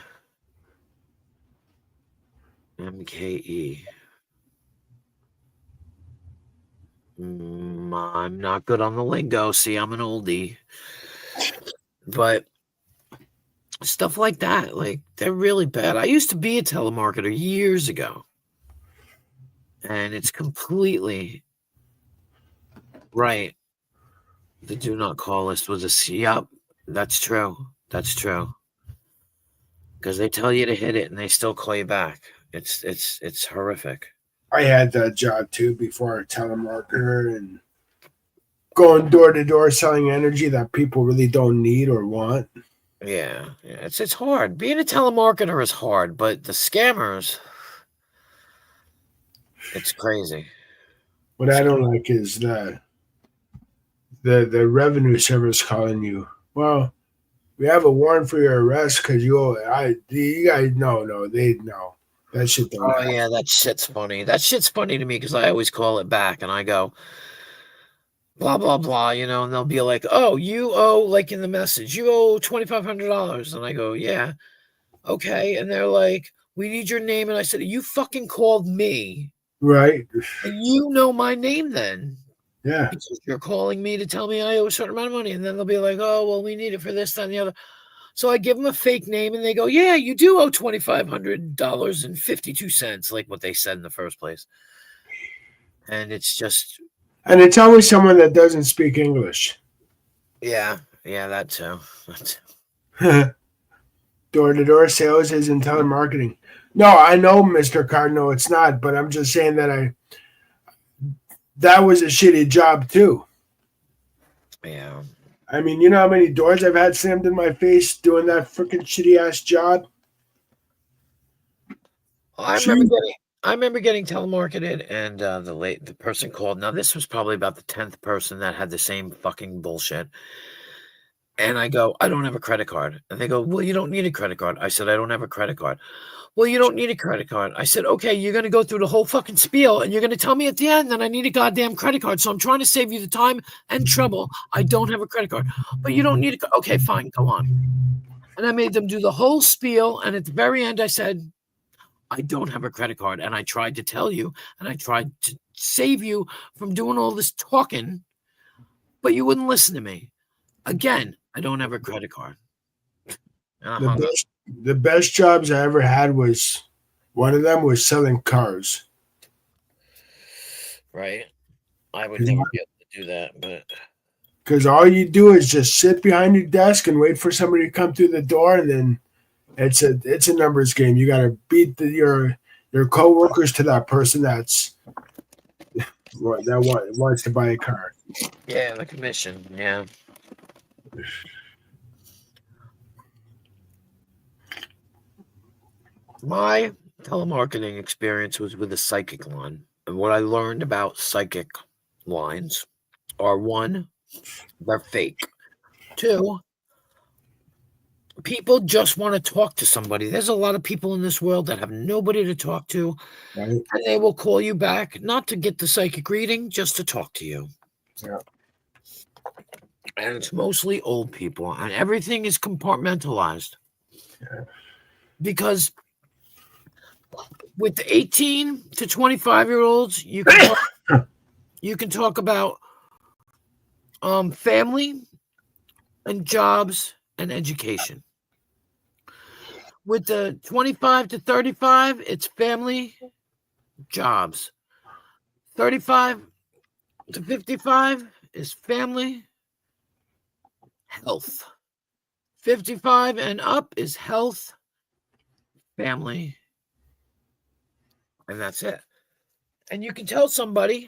MKE. I'm not good on the lingo. See, I'm an oldie. But stuff like that, like, they're really bad. I used to be a telemarketer years ago. And it's completely right. The do not call list was a yep. That's true. That's true. Because they tell you to hit it and they still call you back. It's horrific. I had that job too before, a telemarketer, and going door to door selling energy that people really don't need or want. Yeah, it's hard. Being a telemarketer is hard, but the scammers, it's crazy. What I don't like is the revenue service calling you. Well, we have a warrant for your arrest because you guys no. That shit don't happen. Yeah, that shit's funny. That shit's funny to me because I always call it back and I go, blah, blah, blah, and they'll be like, oh, you owe, like in the message, you owe $2,500. And I go, yeah, okay. And they're like, we need your name. And I said, you fucking called me. Right. And you know my name then. Yeah. Because you're calling me to tell me I owe a certain amount of money. And then they'll be like, oh, well, we need it for this, that, and the other. So I give them a fake name and they go, yeah, you do owe $2,500.52, like what they said in the first place. And it's just. And it's always someone that doesn't speak English. Yeah, that too. Door-to-door sales isn't telemarketing. No, I know, Mr. Cardinal, it's not, but I'm just saying that that was a shitty job too. Yeah. I mean, you know how many doors I've had slammed in my face doing that freaking shitty ass job? I remember getting telemarketed, and the person called. Now this was probably about the 10th person that had the same fucking bullshit. And I go, I don't have a credit card. And they go, well, you don't need a credit card. I said, I don't have a credit card. Well, you don't need a credit card. I said, okay, you're going to go through the whole fucking spiel and you're going to tell me at the end that I need a goddamn credit card. So I'm trying to save you the time and trouble. I don't have a credit card, but you don't need a. Okay, fine. Go on. And I made them do the whole spiel. And at the very end, I said, I don't have a credit card. And I tried to tell you, and I tried to save you from doing all this talking, but you wouldn't listen to me. Again, I don't have a credit card. The best jobs I ever had was, one of them was selling cars. Right. I would never be able to do that, but because all you do is just sit behind your desk and wait for somebody to come through the door, and then it's a numbers game. You got to beat your coworkers to that person that wants to buy a car. Yeah, the commission. Yeah. My telemarketing experience was with a psychic line. And what I learned about psychic lines are, one, they're fake. Two, people just want to talk to somebody. There's a lot of people in this world that have nobody to talk to. Right. And they will call you back, not to get the psychic reading, just to talk to you. Yeah. And it's mostly old people. And everything is compartmentalized. Yeah. Because with the 18 to 25-year-olds, you can talk about family and jobs and education. With the 25 to 35, it's family, jobs. 35 to 55 is family, health. 55 and up is health, family, and that's it. And you can tell somebody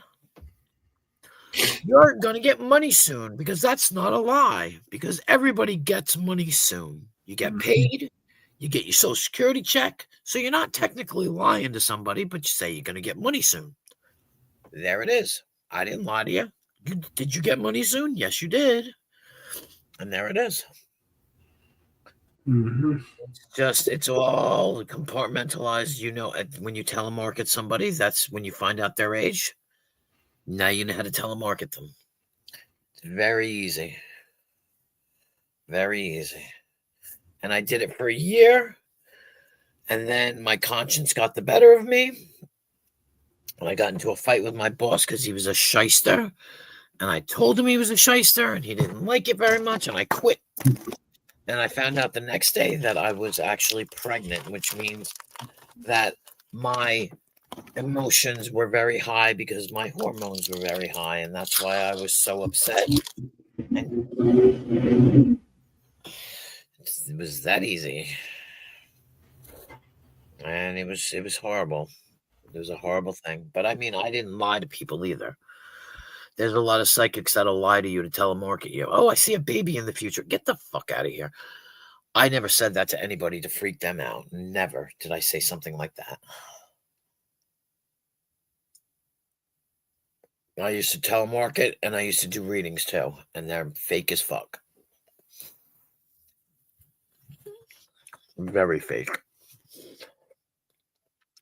you're going to get money soon, because that's not a lie, because everybody gets money soon. You get paid, you get your Social Security check, so you're not technically lying to somebody, but you say you're going to get money soon. There it is. I didn't lie to you. Did you get money soon? Yes, you did. And there it is. Mm-hmm. It's all compartmentalized. When you telemarket somebody, that's when you find out their age. Now you know how to telemarket them. It's very easy. Very easy. And I did it for a year. And then my conscience got the better of me. And I got into a fight with my boss because he was a shyster. And I told him he was a shyster, and he didn't like it very much. And I quit. And I found out the next day that I was actually pregnant, which means that my emotions were very high because my hormones were very high. And that's why I was so upset. And it was that easy. And it was horrible. It was a horrible thing. But I mean, I didn't lie to people either. There's a lot of psychics that'll lie to you to telemarket you. Oh, I see a baby in the future. Get the fuck out of here. I never said that to anybody to freak them out. Never did I say something like that. I used to telemarket, and I used to do readings too, and they're fake as fuck. Very fake.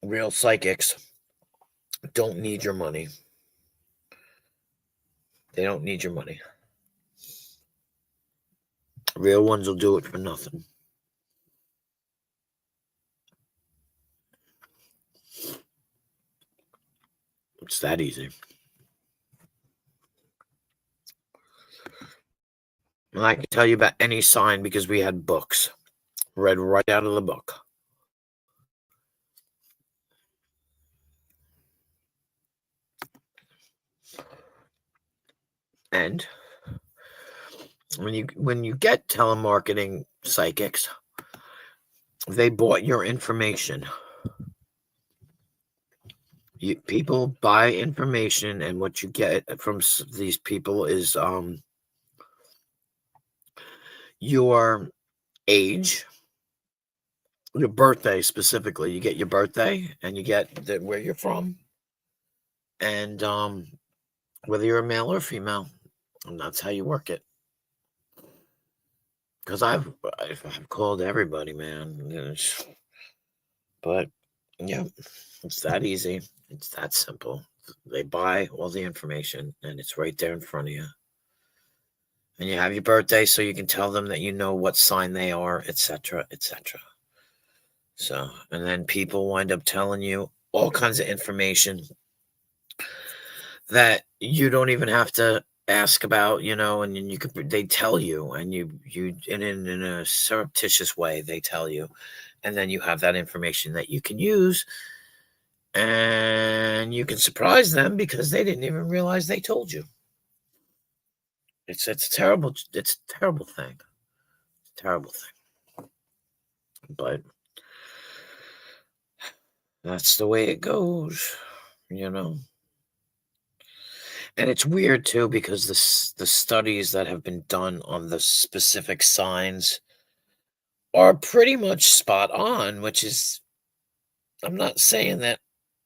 Real psychics don't need your money. They don't need your money. Real ones will do it for nothing. It's that easy. And I can tell you about any sign because we had books. Read right out of the book. And when you get telemarketing psychics, they bought your information. People buy information, and what you get from these people is your age, your birthday specifically. You get your birthday, and you get where you're from, and whether you're a male or female, and that's how you work it. Because I've called everybody, man. But yeah, it's that easy. It's that simple. They buy all the information, and it's right there in front of you. And you have your birthday so you can tell them that you know what sign they are, etc., etc. So, and then people wind up telling you all kinds of information that you don't even have to ask about, and they tell you, and you in a surreptitious way, they tell you, and then you have that information that you can use, and you can surprise them because they didn't even realize they told you. It's a terrible thing. It's a terrible thing. But that's the way it goes, And it's weird too, because the studies that have been done on the specific signs are pretty much spot on, which is, I'm not saying that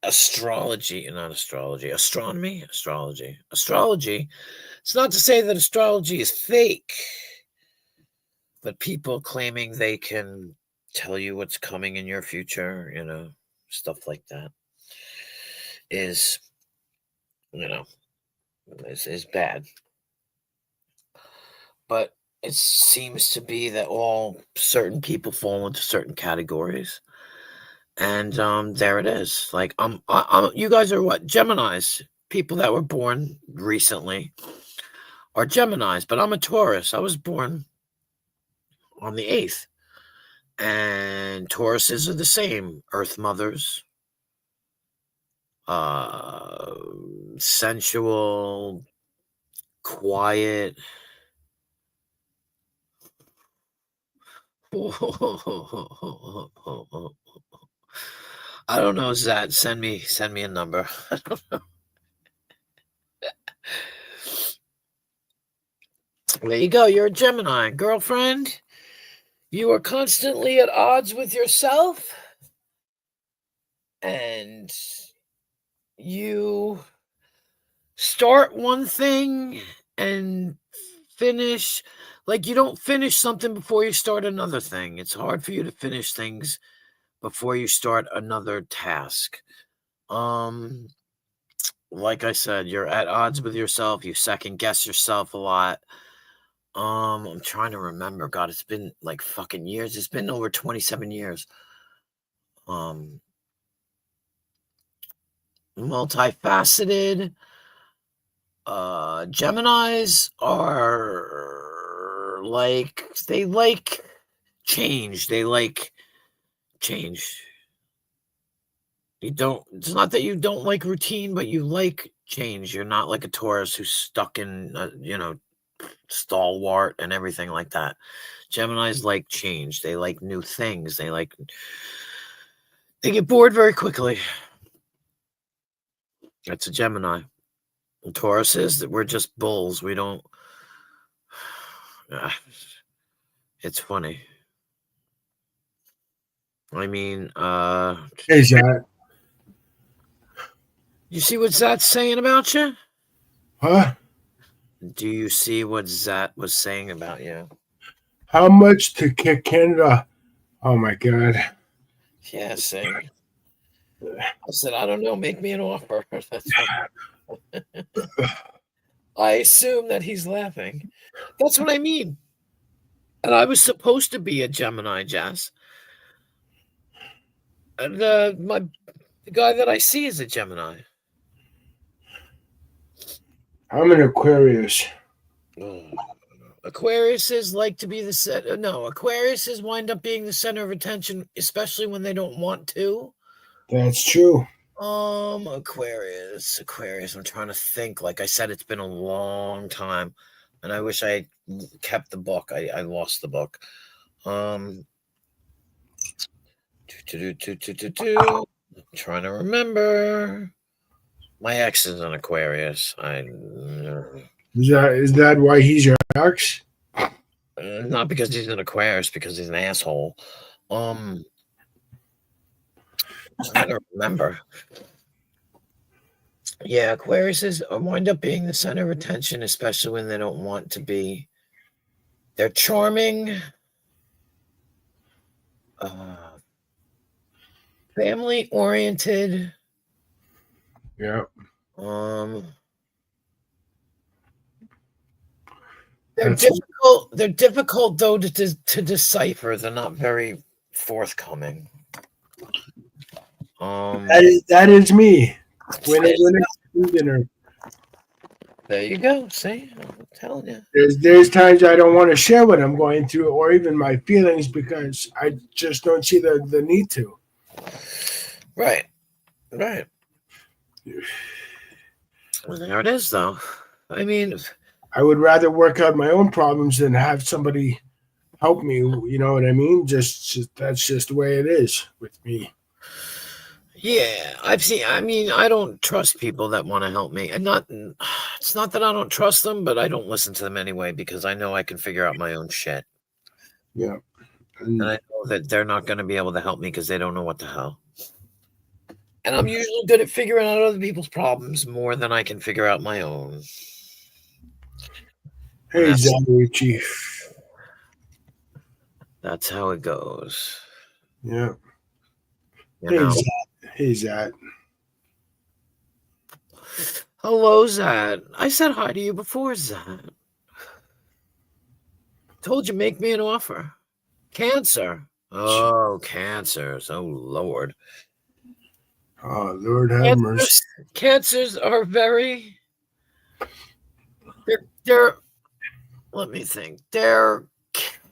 astrology. It's not to say that astrology is fake, but people claiming they can tell you what's coming in your future, stuff like that is bad. But it seems to be that all certain people fall into certain categories, and there it is. Like you guys are what? Geminis. People that were born recently are Geminis, but I'm a Taurus. I was born on the 8th, and Tauruses are the same. Earth mothers, sensual, quiet. I don't know, Zach. Send me a number. I don't know. There you go. You're a Gemini, girlfriend. You are constantly at odds with yourself, and you start one thing and finish, like you don't finish something before you start another thing. It's hard for you to finish things before you start another task. Like I said, you're at odds with yourself. You second guess yourself a lot. I'm trying to remember. God, it's been like fucking years. It's been over 27 years. Multifaceted. Geminis are they like change. They like change. It's not that you don't like routine, but you like change. You're not like a Taurus who's stuck in, stalwart and everything like that. Geminis like change. They like new things. They get bored very quickly. That's a Gemini. And Tauruses, that we're just bulls. We don't. It's funny. I mean, hey, Zach. You see what Zat's saying about you? Huh? Do you see what Zat was saying about you? How much to kick Canada? Oh my God. Yeah, see. I said, I don't know. Make me an offer. That's I assume that he's laughing. That's what I mean. And I was supposed to be a Gemini, Jess. And the guy that I see is a Gemini. I'm an Aquarius. Aquariuses like to be the center. No, Aquariuses wind up being the center of attention, especially when they don't want to. That's true. Aquarius. I'm trying to think. Like I said, it's been a long time, and I wish I had kept the book. I lost the book. I'm trying to remember. My ex is an Aquarius. Is that why he's your ex? Not because he's an Aquarius, because he's an asshole. Trying to remember. Yeah, Aquariuses wind up being the center of attention, especially when they don't want to be. They're charming, family oriented. Yeah. They're difficult. They're difficult though to decipher. They're not very forthcoming. That is me. Dinner. There you go. See, I'm telling you. There's times I don't want to share what I'm going through or even my feelings because I just don't see the need to. Right. Well, there it is, though. I mean, I would rather work out my own problems than have somebody help me. You know what I mean? Just that's just the way it is with me. Yeah, I've seen. I mean, I don't trust people that want to help me, and it's not that I don't trust them, but I don't listen to them anyway because I know I can figure out my own shit. Yeah, and I know that they're not going to be able to help me because they don't know what the hell. And I'm usually good at figuring out other people's problems more than I can figure out my own. Hey, Zalucci. That's how it goes. Yeah. Hey, Zad. Hello, Zad. I said hi to you before, Zad. Told you make me an offer. Cancer. Oh, cancers. Oh, Lord. Oh, Lord have mercy. Cancers are very... They're let me think. They're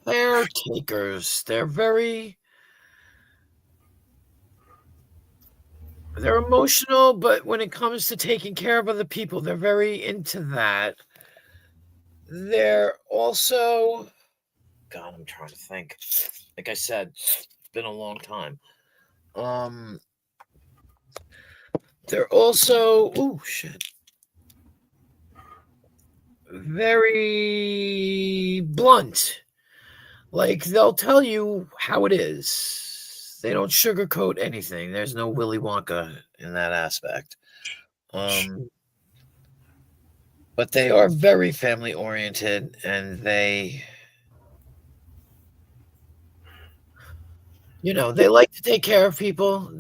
caretakers. They're emotional, but when it comes to taking care of other people, they're very into that. They're also, God, I'm trying to think. Like I said, it's been a long time. They're also, very blunt. Like, they'll tell you how it is. They don't sugarcoat anything. There's no Willy Wonka in that aspect. But they are very family oriented, and they like to take care of people.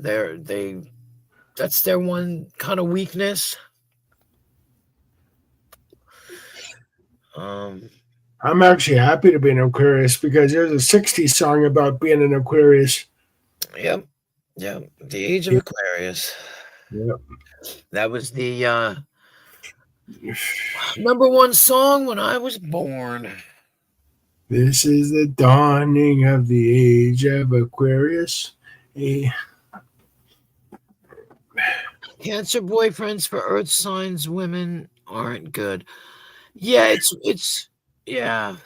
That's their one kind of weakness. I'm actually happy to be an Aquarius because there's a 60s song about being an Aquarius. Yep. The Age of Aquarius. Yep. That was the number one song when I was born. This is the dawning of the age of Aquarius. Cancer boyfriends for Earth signs women aren't good. Yeah, yeah.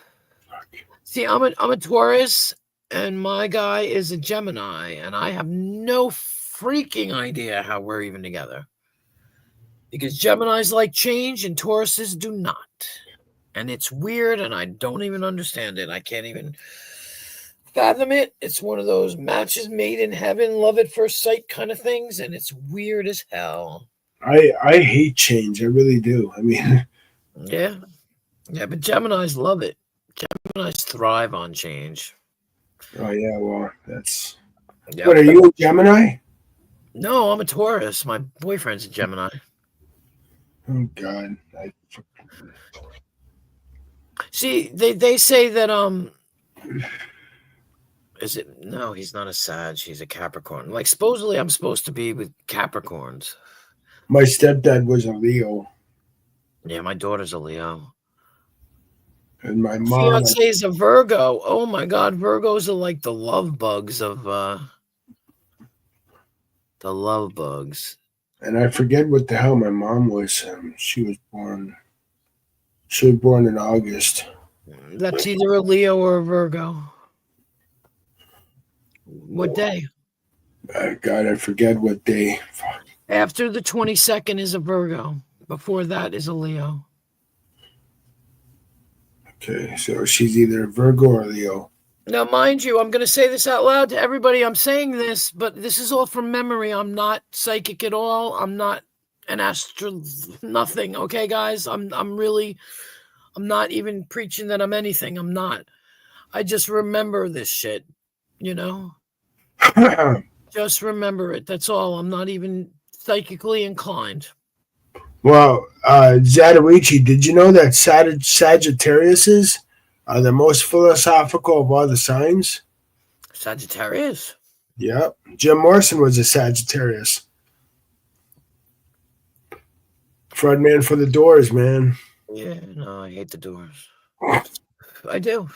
See, I'm a Taurus, and my guy is a Gemini, and I have no freaking idea how we're even together. Because Geminis like change and Tauruses do not. And it's weird, and I don't even understand it. I can't even fathom it. It's one of those matches made in heaven, love at first sight kind of things, and it's weird as hell. I hate change. I really do. I mean, yeah, but Geminis love it. Geminis thrive on change. Oh yeah, well, that's. Yep. What are you, a Gemini? No, I'm a Taurus. My boyfriend's a Gemini. Oh God. See, they say that is it? No, he's not a Sag. He's a Capricorn. Like supposedly, I'm supposed to be with Capricorns. My stepdad was a Leo. Yeah, my daughter's a Leo. And my mom. Fiance is a Virgo. Oh my God, Virgos are like the love bugs of the love bugs. And I forget what the hell my mom was. She was born in August. That's either a Leo or a Virgo. What day? God, I forget what day. Fuck. After the 22nd is a Virgo. Before that is a Leo. Okay, so she's either a Virgo or Leo. Now, mind you, I'm going to say this out loud to everybody. I'm saying this, but this is all from memory. I'm not psychic at all. I'm not an nothing. Okay, guys? I'm not even preaching that I'm anything. I'm not. I just remember this shit, Just remember it. That's all. I'm not even psychically inclined. Well, Zatoichi, did you know that Sagittariuses are the most philosophical of all the signs? Sagittarius? Yep. Jim Morrison was a Sagittarius. Frontman for the Doors, man. Yeah, no, I hate the Doors. I do.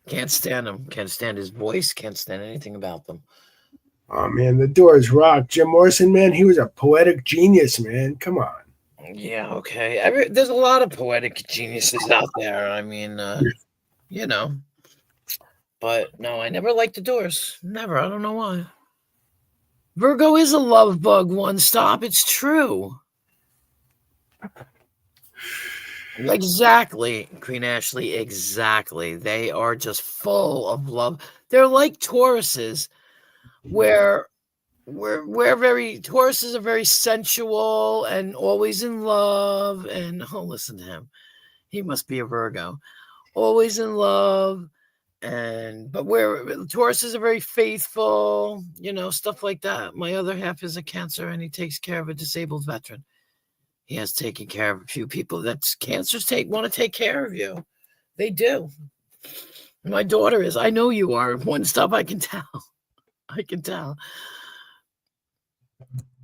Can't stand him. Can't stand his voice. Can't stand anything about them. Oh, man, the Doors rock. Jim Morrison, man, he was a poetic genius, man. Come on. Yeah, okay. There's a lot of poetic geniuses out there. I mean, you know. But no, I never liked the Doors. Never. I don't know why. Virgo is a love bug, one stop. It's true. Exactly, Queen Ashley, exactly. They are just full of love. They're like Tauruses, where Tauruses are very sensual and always in love. And listen to him. He must be a Virgo. Always in love. But where Tauruses are very faithful, stuff like that. My other half is a Cancer, and he takes care of a disabled veteran. He has taken care of a few people that Cancers want to take care of you. They do. My daughter is. I know you are. One stop, I can tell. I can tell.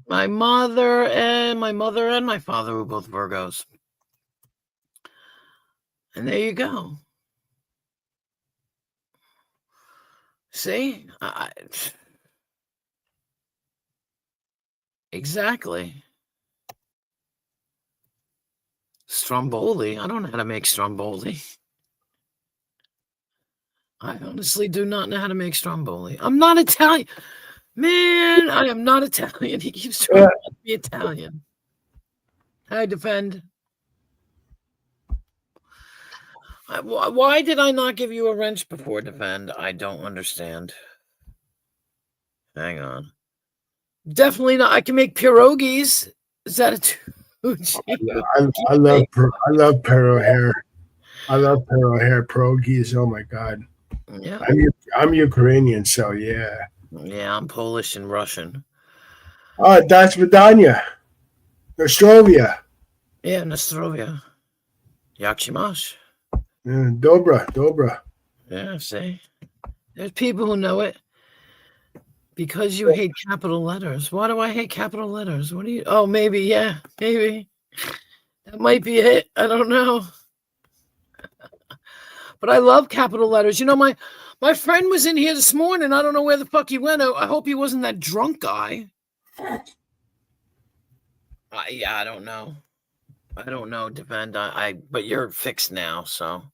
My mother and my father were both Virgos. And there you go. See? Exactly. Stromboli. I don't know how to make Stromboli. I honestly do not know how to make Stromboli. I'm not Italian. Man, I am not Italian. He keeps trying to be Italian. I defend. Why did I not give you a wrench before defend? I don't understand. Hang on. Definitely not. I can make pierogies. Is that I love Pero hair. I love Pero hair pierogies. Oh my god. Yeah. I'm Ukrainian, so yeah. Yeah, I'm Polish and Russian. Oh, that's Vidania. Nostrovia. Yeah, Nostrovia. Yakshimash. Yeah, Dobra. Yeah, see? There's people who know it. Because you hate capital letters. Why do I hate capital letters? What do you... Oh, maybe, yeah. Maybe. That might be it. I don't know. But I love capital letters. My friend was in here this morning. I don't know where the fuck he went. I hope he wasn't that drunk guy. Yeah, I don't know. I don't know, defend. But you're fixed now, so...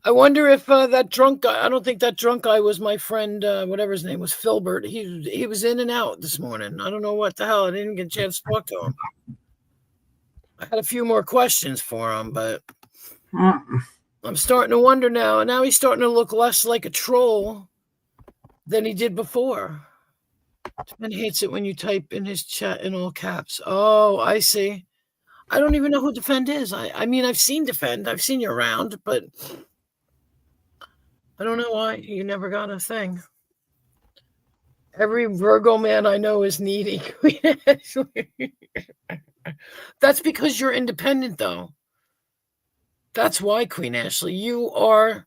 I wonder if that drunk guy, I don't think that drunk guy was my friend, whatever his name was, Filbert. He was in and out this morning. I don't know what the hell. I didn't get a chance to talk to him. I had a few more questions for him, but I'm starting to wonder now. Now he's starting to look less like a troll than he did before. And hates it when you type in his chat in all caps. Oh, I see. I don't even know who Defend is. I mean, I've seen Defend. I've seen you around, but... I don't know why you never got a thing. Every Virgo man I know is needy. That's because you're independent, though. That's why, Queen Ashley, you are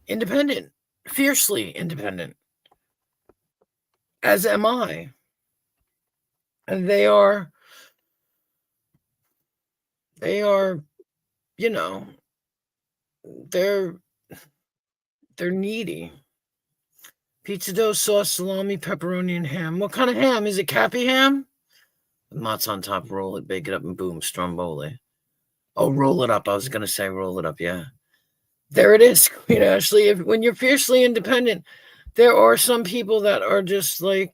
independent, fiercely independent, as am I. And they are, they're needy. Pizza dough, sauce, salami, pepperoni, and ham. What kind of ham? Is it Cappy ham? Mott's on top, roll it, bake it up, and boom, Stromboli. Oh, roll it up. I was going to say roll it up, yeah. There it is, Queen Ashley. When you're fiercely independent, there are some people that are just like,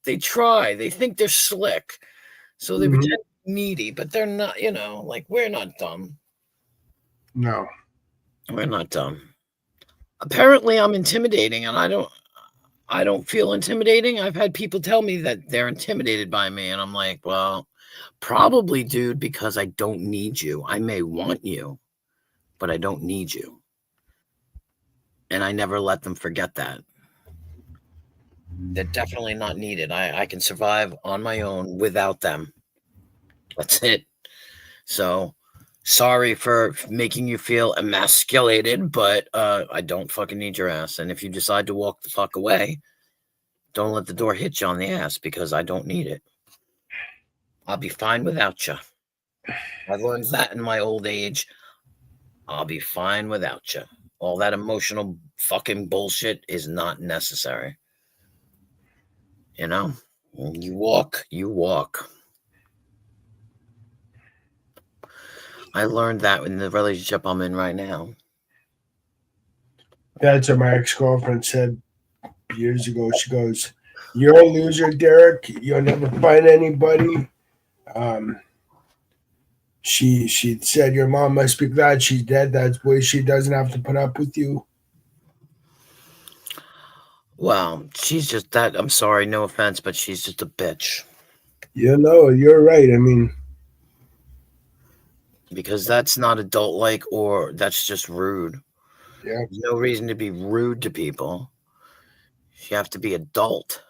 they try. They think they're slick. So they pretend needy, but they're not, we're not dumb. No. We're not dumb. Apparently, I'm intimidating, and I don't feel intimidating. I've had people tell me that they're intimidated by me, and I'm like, well, probably, dude, because I don't need you. I may want you, but I don't need you. And I never let them forget that. They're definitely not needed. I can survive on my own without them. That's it. So sorry for making you feel emasculated, but I don't fucking need your ass. And if you decide to walk the fuck away, don't let the door hit you on the ass because I don't need it. I'll be fine without you. I learned that in my old age. I'll be fine without you. All that emotional fucking bullshit is not necessary. You know? You walk, you walk. I learned that in the relationship I'm in right now. That's what my ex-girlfriend said years ago. She goes, "You're a loser, Derek. You'll never find anybody." She said, "Your mom must be glad she's dead. That's why she doesn't have to put up with you." Well, she's just that. I'm sorry, no offense, but she's just a bitch. You know, you're right. I mean, because that's not adult-like, or that's just rude. Yeah. There's no reason to be rude to people. You have to be adult.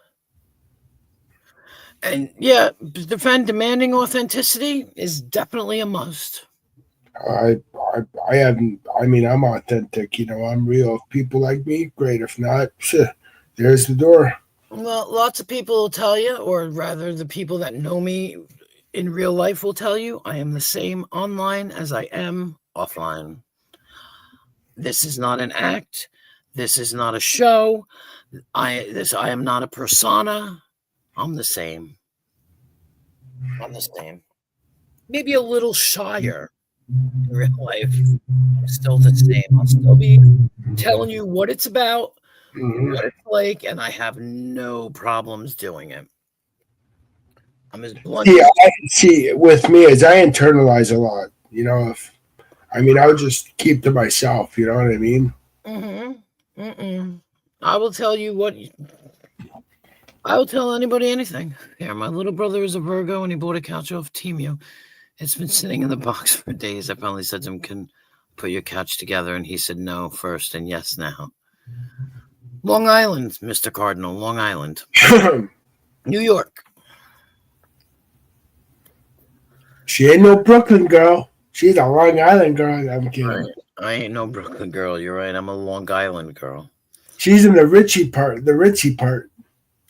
And yeah, demanding authenticity is definitely a must. I haven't. I mean, I'm authentic. You know, I'm real. If people like me, great. If not, there's the door. Well, lots of people will tell you, or rather, the people that know me in real life will tell you, I am the same online as I am offline. This is not an act. This is not a show. I am not a persona. I'm the same. I'm the same. Maybe a little shyer in real life. I'm still the same. I'll still be telling you what it's about, what it's like, and I have no problems doing it. I'm as blunt. See, with me, as I internalize a lot. You know, I would just keep to myself. You know what I mean? I will tell you what. I will tell anybody anything. Yeah, my little brother is a Virgo, and he bought a couch off Temu. It's been sitting in the box for days. I finally said to him, "Can put your couch together?" And he said no first and yes now. Long Island, Mr. Cardinal, Long Island. New York. She ain't no Brooklyn girl. She's a Long Island girl. I'm kidding. I ain't no Brooklyn girl. You're right. I'm a Long Island girl. She's in the ritzy part.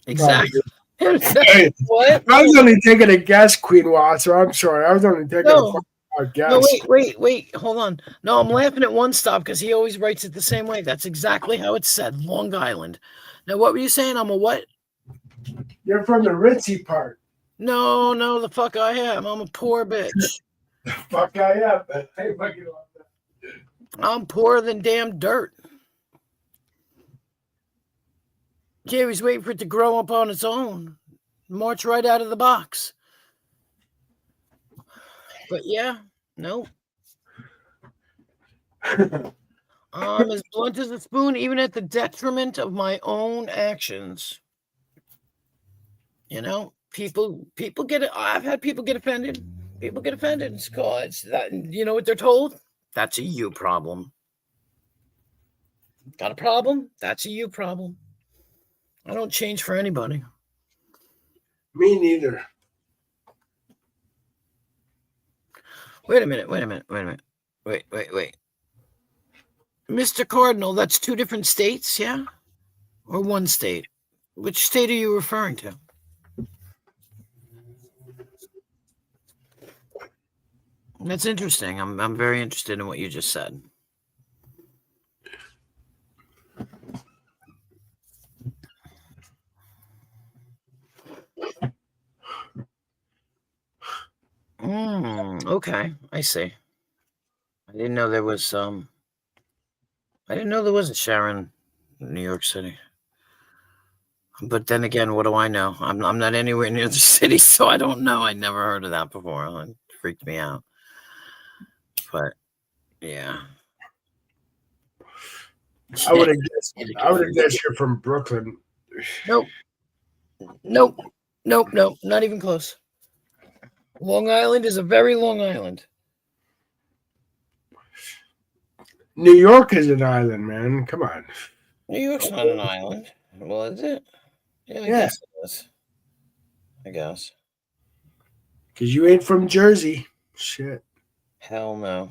Exactly. What? I was only taking a guess, Queen Wasser. I'm sorry. I was only taking a guess. No, wait. Hold on. No, I'm laughing at one stop because he always writes it the same way. That's exactly how it's said. Long Island. Now, what were you saying? I'm a what? You're from the ritzy part. No, the fuck I am. I'm a poor bitch. The fuck I am. Hey, fucking love that. I'm poorer than damn dirt. Yeah, he's waiting for it to grow up on its own. March right out of the box. But yeah, no. I'm as blunt as a spoon, even at the detriment of my own actions. You know, people get it. I've had people get offended. People get offended. It's that. You know what they're told? That's a you problem. Got a problem? That's a you problem. I don't change for anybody. Me neither. Wait a minute. Wait. Mr. Cardinal, that's two different states, yeah? Or one state? Which state are you referring to? That's interesting. I'm very interested in what you just said. Okay, I see. I didn't know there was I didn't know there was a Sharon in New York City. But then again, what do I know? I'm not anywhere near the city, so I don't know. I never heard of that before. It freaked me out. But yeah. I would have guessed you're from Brooklyn. Nope, not even close. Long Island is a very long island. New York is an island, man. Come on. New York's not an island. Well, is it? Yeah, I guess it is. I guess. Because you ain't from Jersey. Shit. Hell no.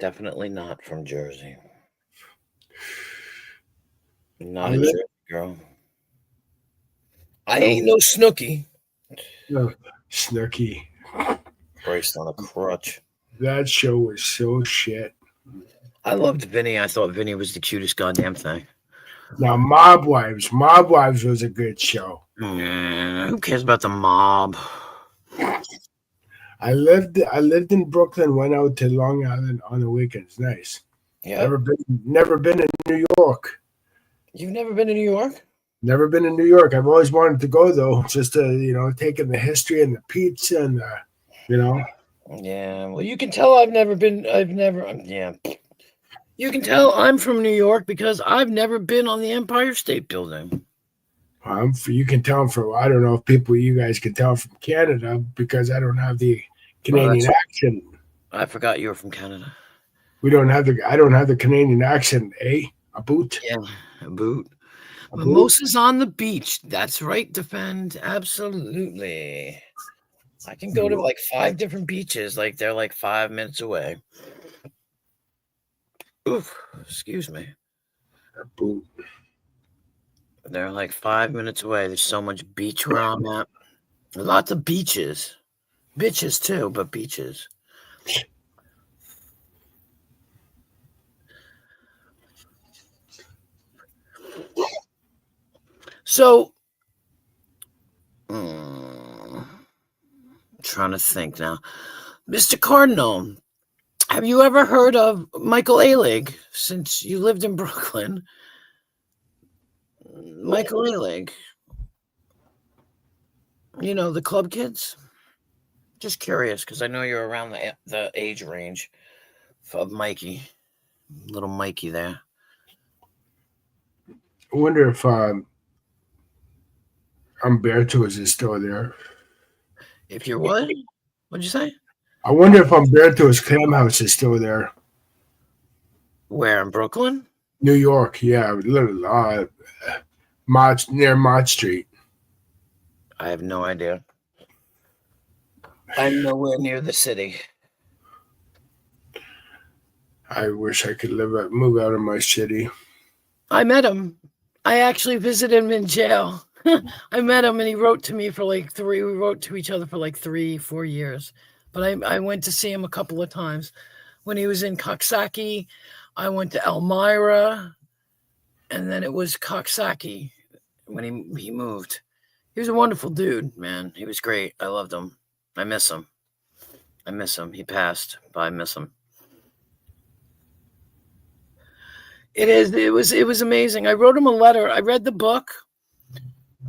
Definitely not from Jersey. Not a Jersey girl. I ain't no Snooki. No, Snooki. Braced on a crutch. That show was so shit. I loved Vinny. I thought Vinny was the cutest goddamn thing. Now, Mob Wives. Mob Wives was a good show. Who cares about the mob? I lived in Brooklyn, went out to Long Island on the weekends. Nice. Yeah. Never been in New York. You've never been to New York? Never been in New York. I've always wanted to go though, just to, take in the history and the pizza and Yeah, well, you can tell yeah. You can tell I'm from New York because I've never been on the Empire State Building. You can tell I don't know if you guys can tell from Canada because I don't have the Canadian accent. I forgot you were from Canada. I don't have the Canadian accent, eh? A boot? Yeah, a boot. Mimosas on the beach. That's right, Defend. Absolutely. I can go to like 5 different beaches. Like they're like 5 minutes away. Oof, excuse me. A boot. They're like 5 minutes away. There's so much beach where I'm at. Lots of beaches. Bitches too, but beaches. So, I'm trying to think now. Mr. Cardinal, have you ever heard of Michael Alig since you lived in Brooklyn? Michael Alig. You know, the club kids? Just curious, because I know you're around the age range of Mikey. Little Mikey there. I wonder if Umberto's is still there. If you're what? What'd you say? I wonder if Umberto's Clam House is still there. Where, in Brooklyn? New York, yeah. Near Mott Street. I have no idea. I'm nowhere near the city. I wish I could move out of my city. I met him. I actually visited him in jail. I met him and he wrote to me for we wrote to each other for like 3-4 years. But I went to see him a couple of times. When he was in Coxsackie, I went to Elmira, and then it was Coxsackie when he moved. He was a wonderful dude, man. He was great. I loved him. I miss him. He passed, but I miss him. It was amazing. I wrote him a letter. I read the book.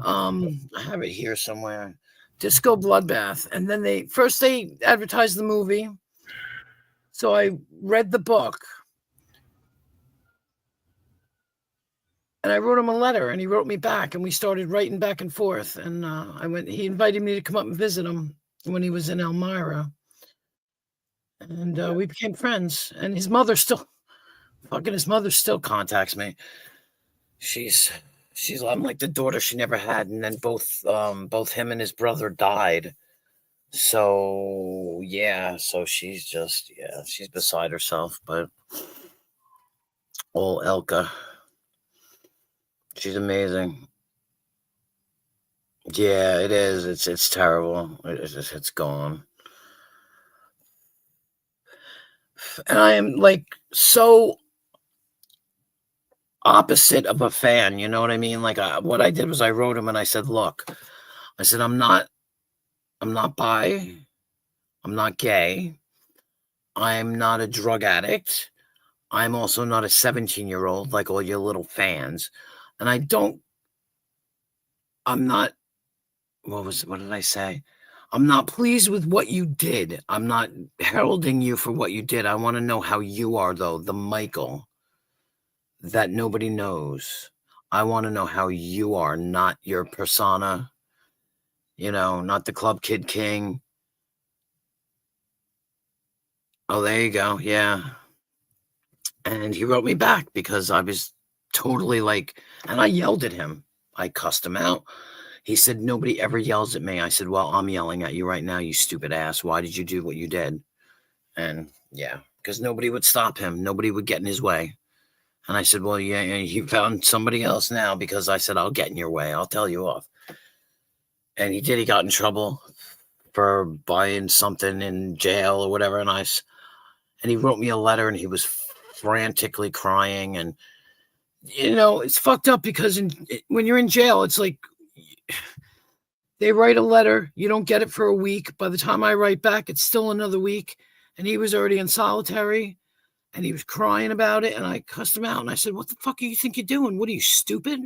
I have it here somewhere. Disco Bloodbath. And then they advertised the movie. So I read the book. And I wrote him a letter and he wrote me back and we started writing back and forth. And he invited me to come up and visit him when he was in Elmira. And we became friends. And his mother still contacts me. I'm like the daughter she never had, and then both him and his brother died. So yeah, she's beside herself. But old Elka, she's amazing. Yeah, it is. It's terrible. It's gone. And I am like so opposite of a fan, you know what I mean? Like what I did was I wrote him and I said, look, I'm not bi, I'm not gay, I'm not a drug addict, I'm also not a 17-year-old like all your little fans, and what did I say? I'm not pleased with what you did. I'm not heralding you for what you did. I want to know how you are, though, the Michael that nobody knows. I want to know how you are, not your persona, not the Club Kid King. Oh, there you go. Yeah. And he wrote me back because I was totally and I yelled at him. I cussed him out. He said, nobody ever yells at me. I said, well, I'm yelling at you right now, you stupid ass. Why did you do what you did? And yeah, because nobody would stop him. Nobody would get in his way. And I said, well, yeah, he found somebody else now, because I said, I'll get in your way. I'll tell you off. And he did. He got in trouble for buying something in jail or whatever. And he wrote me a letter, and he was frantically crying. And, it's fucked up, because when you're in jail, it's like they write a letter. You don't get it for a week. By the time I write back, it's still another week. And he was already in solitary, and he was crying about it. And I cussed him out, and I said, what the fuck do you think you're doing? What are you, stupid?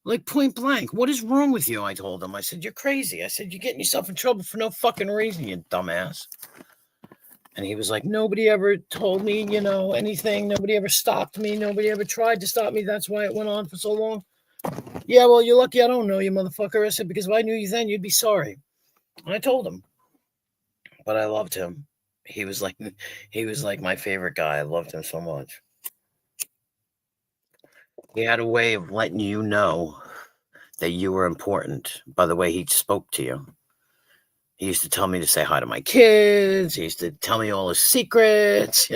Like, point blank, what is wrong with you? I told him. I said, you're crazy. I said, you're getting yourself in trouble for no fucking reason, you dumbass. And he was like, nobody ever told me, anything. Nobody ever stopped me. Nobody ever tried to stop me. That's why it went on for so long. Yeah, well, you're lucky I don't know you, motherfucker. I said, because if I knew you then, you'd be sorry. And I told him. But I loved him. He was like my favorite guy. I loved him so much. He had a way of letting you know that you were important by the way he spoke to you. He used to tell me to say hi to my kids. He used to tell me all his secrets,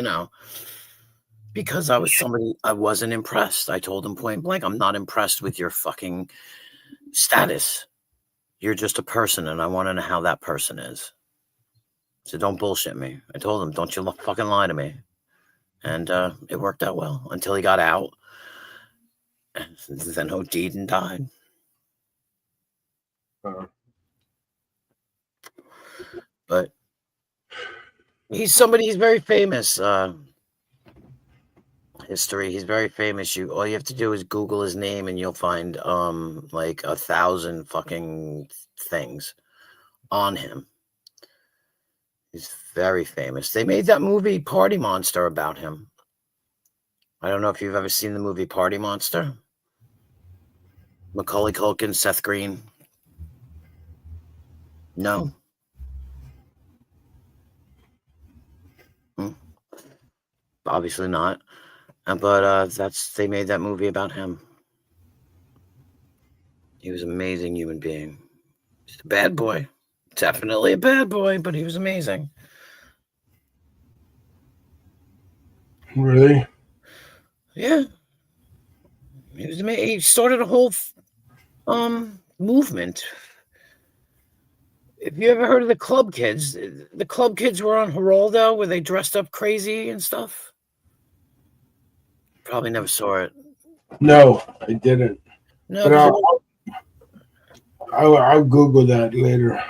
because I was somebody, I wasn't impressed. I told him point blank, I'm not impressed with your fucking status. You're just a person, and I want to know how that person is. So don't bullshit me. I told him, don't you fucking lie to me. And it worked out well until he got out. And then OD'd and died. But he's very famous. History. He's very famous. All you have to do is Google his name, and you'll find like 1,000 fucking things on him. He's very famous. They made that movie Party Monster about him. I don't know if you've ever seen the movie Party Monster. Macaulay Culkin, Seth Green. No. Obviously not. But they made that movie about him. He was an amazing human being. He's a bad boy. Definitely a bad boy, but he was amazing. Really? Yeah. He was amazing. He started a whole movement. If you ever heard of the Club Kids were on Geraldo, where they dressed up crazy and stuff. Probably never saw it. No, I didn't. No, but I'll Google that later.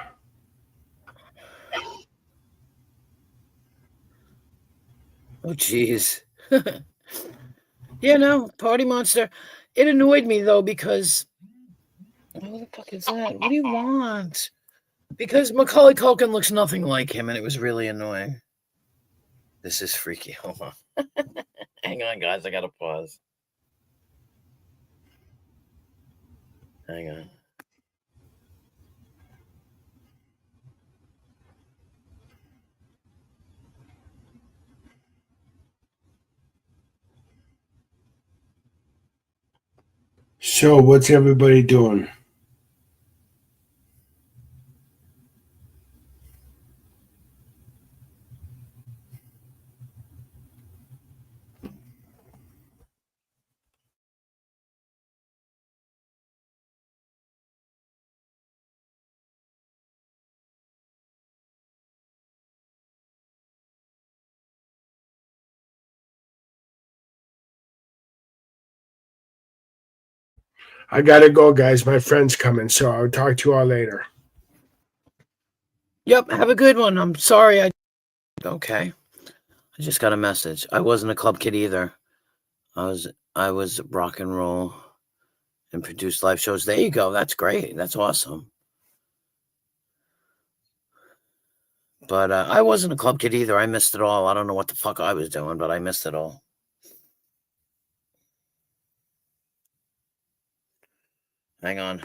Oh, jeez. Yeah, no, Party Monster. It annoyed me, though, because... What the fuck is that? What do you want? Because Macaulay Culkin looks nothing like him, and it was really annoying. This is freaky. Hold on. Hang on, guys. I gotta pause. Hang on. So, what's everybody doing? I gotta go, guys. My friend's coming, so I'll talk to you all later. Yep, have a good one. I'm sorry. Okay. I just got a message. I wasn't a club kid either. I was rock and roll and produced live shows. There you go. That's great. That's awesome. But I wasn't a club kid either. I missed it all. I don't know what the fuck I was doing, but I missed it all. Hang on.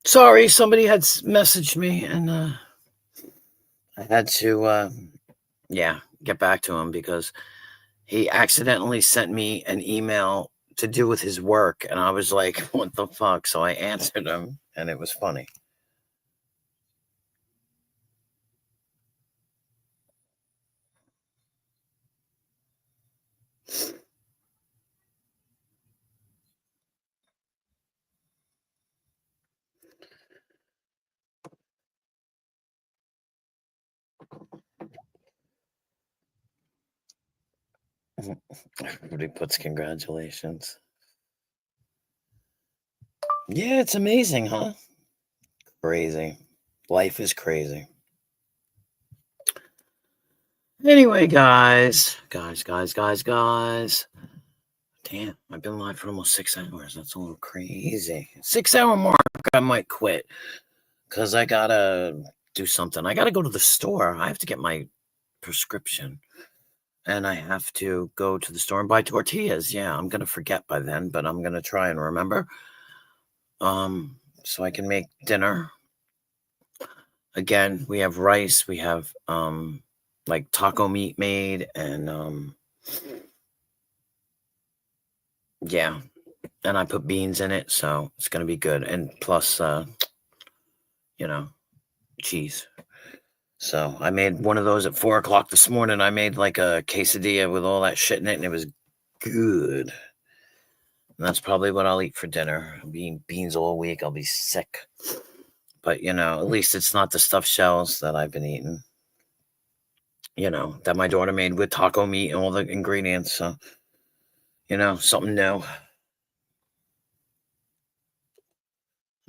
Sorry, somebody had messaged me, and I had to, get back to him because he accidentally sent me an email to do with his work, and I was like, what the fuck? So I answered him, and it was funny. Everybody puts congratulations. Yeah, it's amazing, huh? Crazy. Life is crazy. Anyway, guys. Damn, I've been live for almost 6 hours. That's a little crazy. 6-hour mark, I might quit. Because I gotta do something. I gotta go to the store. I have to get my prescription. And I have to go to the store and buy tortillas. Yeah, I'm gonna forget by then, but I'm gonna try and remember. So I can make dinner. Again, we have rice, we have like taco meat made, and yeah, and I put beans in it, so it's gonna be good. And plus cheese. So I made one of those at 4:00 this morning. I made like a quesadilla with all that shit in it, and it was good. And that's probably what I'll eat for dinner. I'll be eating beans all week. I'll be sick. But, at least it's not the stuffed shells that I've been eating. That my daughter made with taco meat and all the ingredients. So, something new.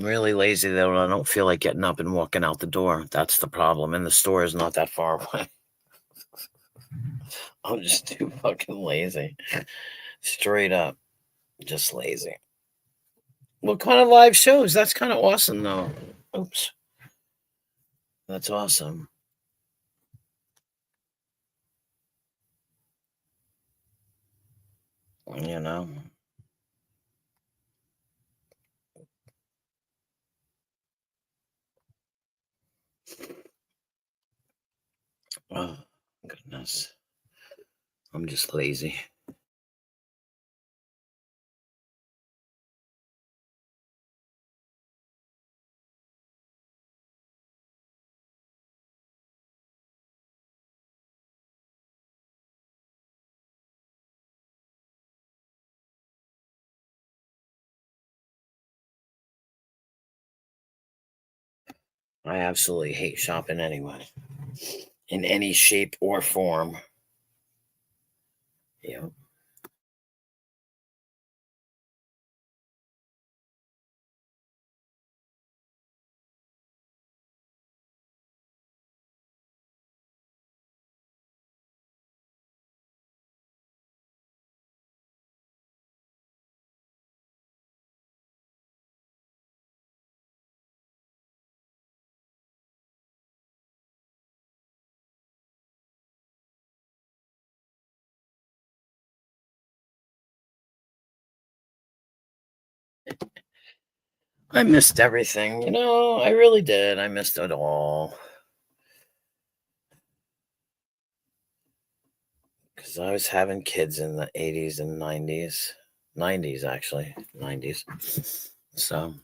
I'm really lazy, though, and I don't feel like getting up and walking out the door. That's the problem. And the store is not that far away. I'm just too fucking lazy. Straight up. Just lazy. What kind of live shows? That's kind of awesome, though. Oops. That's awesome. Oh, goodness. I'm just lazy. I absolutely hate shopping anyway. In any shape or form. Yeah. I missed everything. I really did. I missed it all. Because I was having kids in the 80s and 90s. 90s, actually. 90s. So.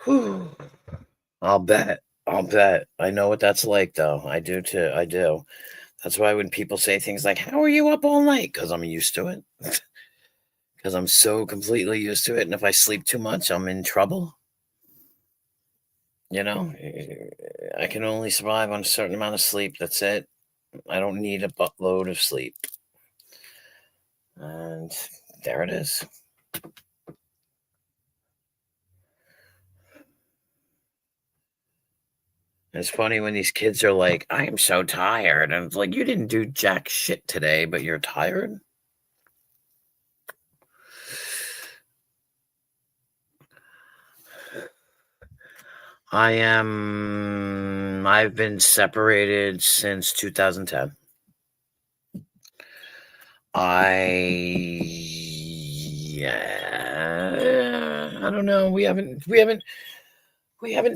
Whew. I'll bet. I know what that's like, though. I do, too. I do. That's why when people say things like, how are you up all night? Because I'm used to it. Because I'm so completely used to it. And if I sleep too much, I'm in trouble. I can only survive on a certain amount of sleep. That's it. I don't need a buttload of sleep. And there it is. It's funny when these kids are like, I am so tired. And it's like, you didn't do jack shit today, but you're tired? I've been separated since 2010. I don't know. We haven't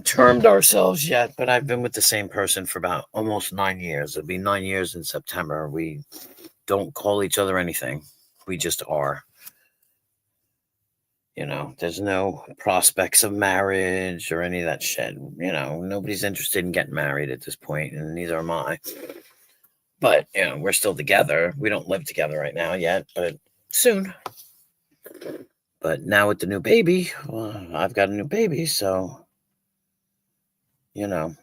termed ourselves yet, but I've been with the same person for about almost 9 years. It'll be 9 years in September. We don't call each other anything. We just are. There's no prospects of marriage or any of that shit. Nobody's interested in getting married at this point, and neither am I. But, we're still together. We don't live together right now yet, but soon. But now with the new baby, I've got a new baby, so, I don't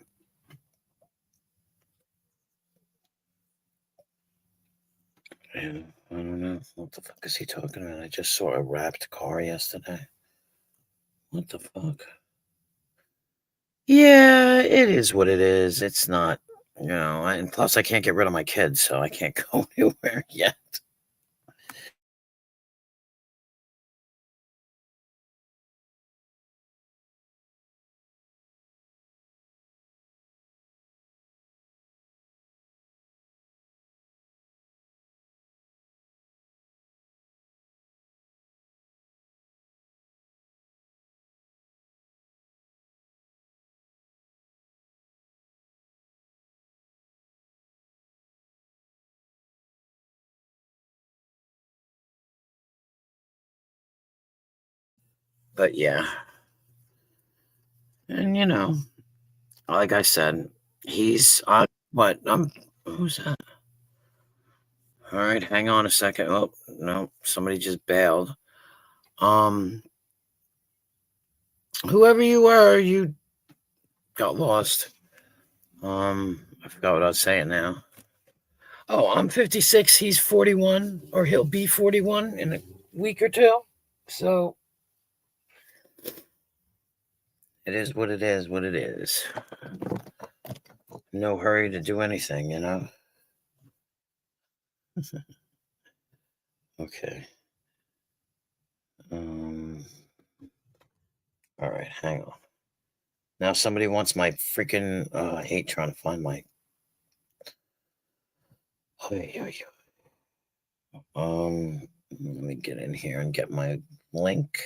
know. What the fuck is he talking about? I just saw a wrapped car yesterday. What the fuck? Yeah, it is what it is. It's not, and plus I can't get rid of my kids, so I can't go anywhere yet. But yeah. And like I said, he's who's that? All right, hang on a second. Oh, no, somebody just bailed. Whoever you were, you got lost. I forgot what I was saying now. Oh, I'm 56, he's 41, or he'll be 41 in a week or two. So it is what it is, what it is. No hurry to do anything, Okay. All right, hang on. Now somebody wants my freaking, I hate trying to find my, let me get in here and get my link.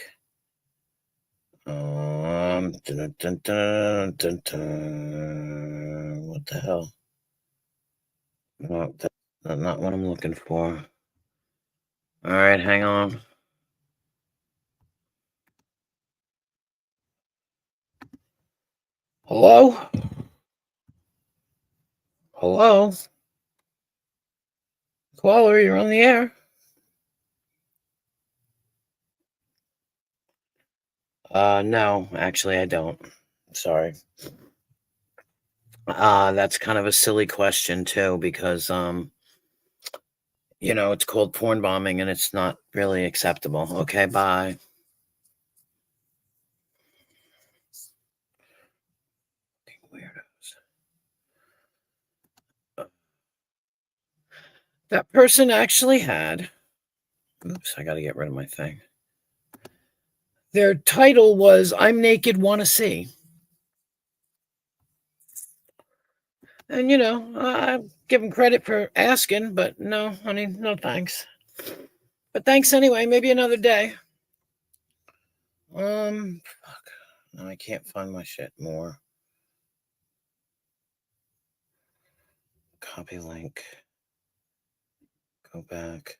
Dun, dun, dun, dun, dun. What the hell? No, that's not what I'm looking for. All right, hang on. Hello? Hello? Caller, you're on the air. No, actually I don't. Sorry. That's kind of a silly question too, because it's called porn bombing and it's not really acceptable. Okay, bye. Weirdos. That person actually had, oops, I got to get rid of my thing. Their title was I'm Naked, Wanna See. And, I give them credit for asking, but no, honey, no thanks. But thanks anyway, maybe another day. Fuck. No, I can't find my shit more. Copy link. Go back.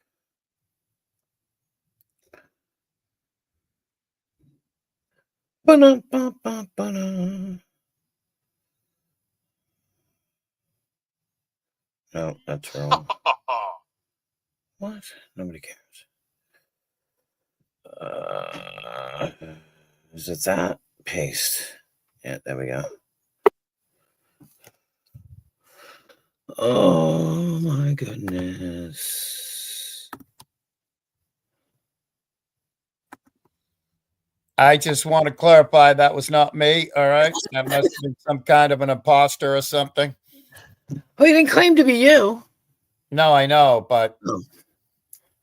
Ba-na-ba-ba-ba-na. No, that's wrong. What? Nobody cares. Is it that? Paste. Yeah, there we go. Oh my goodness. I just want to clarify that was not me. All right. That must have been some kind of an imposter or something. Oh, he didn't claim to be you. No, I know, but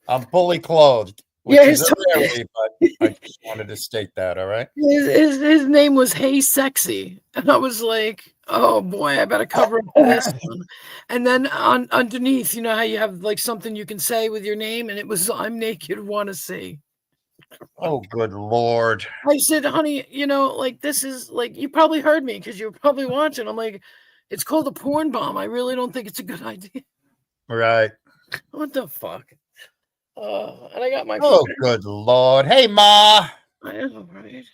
I'm fully clothed, which Yeah, is a rarity, but I just wanted to state that. All right. His name was Hey Sexy. And I was like, oh boy, I better cover up for this one. And then underneath, you know how you have like something you can say with your name, and it was I'm naked, wanna see. Oh, good Lord. I said, honey, you know, like this is like you probably heard me because you were probably watching. I'm like, it's called a porn bomb. I really don't think it's a good idea. Right. What the fuck? And I got my good Lord. Hey, Ma. I know, right?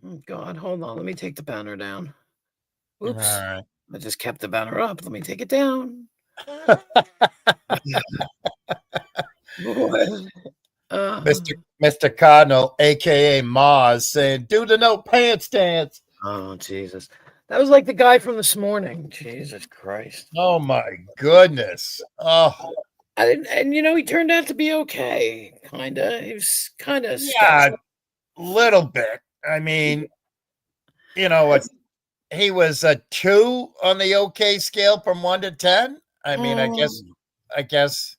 Oh God, hold on. Let me take the banner down. Oops. All right. I just kept the banner up. Let me take it down. Mr. Cardinal, aka Mars, saying, "Do the no pants dance." Oh Jesus, that was like the guy from this morning. Jesus Christ! Oh my goodness! Oh, I didn't, and you know he turned out to be okay. Kinda, he was kind of yeah, little bit. I mean, you know what? He was a 2 on the okay scale from 1 to 10. I mean, I guess.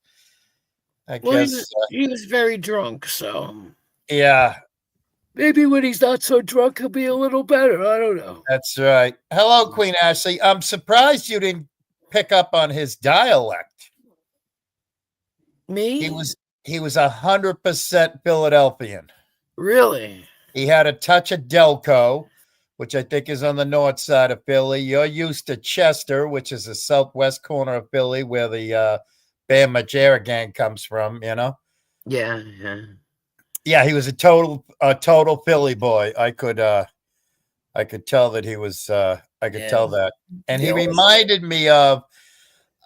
Well, he was very drunk, so yeah. Maybe when he's not so drunk, he'll be a little better. I don't know. That's right. Hello, Queen Ashley. I'm surprised you didn't pick up on his dialect. Me? He was 100% Philadelphian. Really? He had a touch of Delco, which I think is on the north side of Philly. You're used to Chester, which is the southwest corner of Philly, where the Bam Margera gang comes from. You know? Yeah. Yeah, he was a total Philly boy. I could tell that he was. I could tell that, and he reminded me of.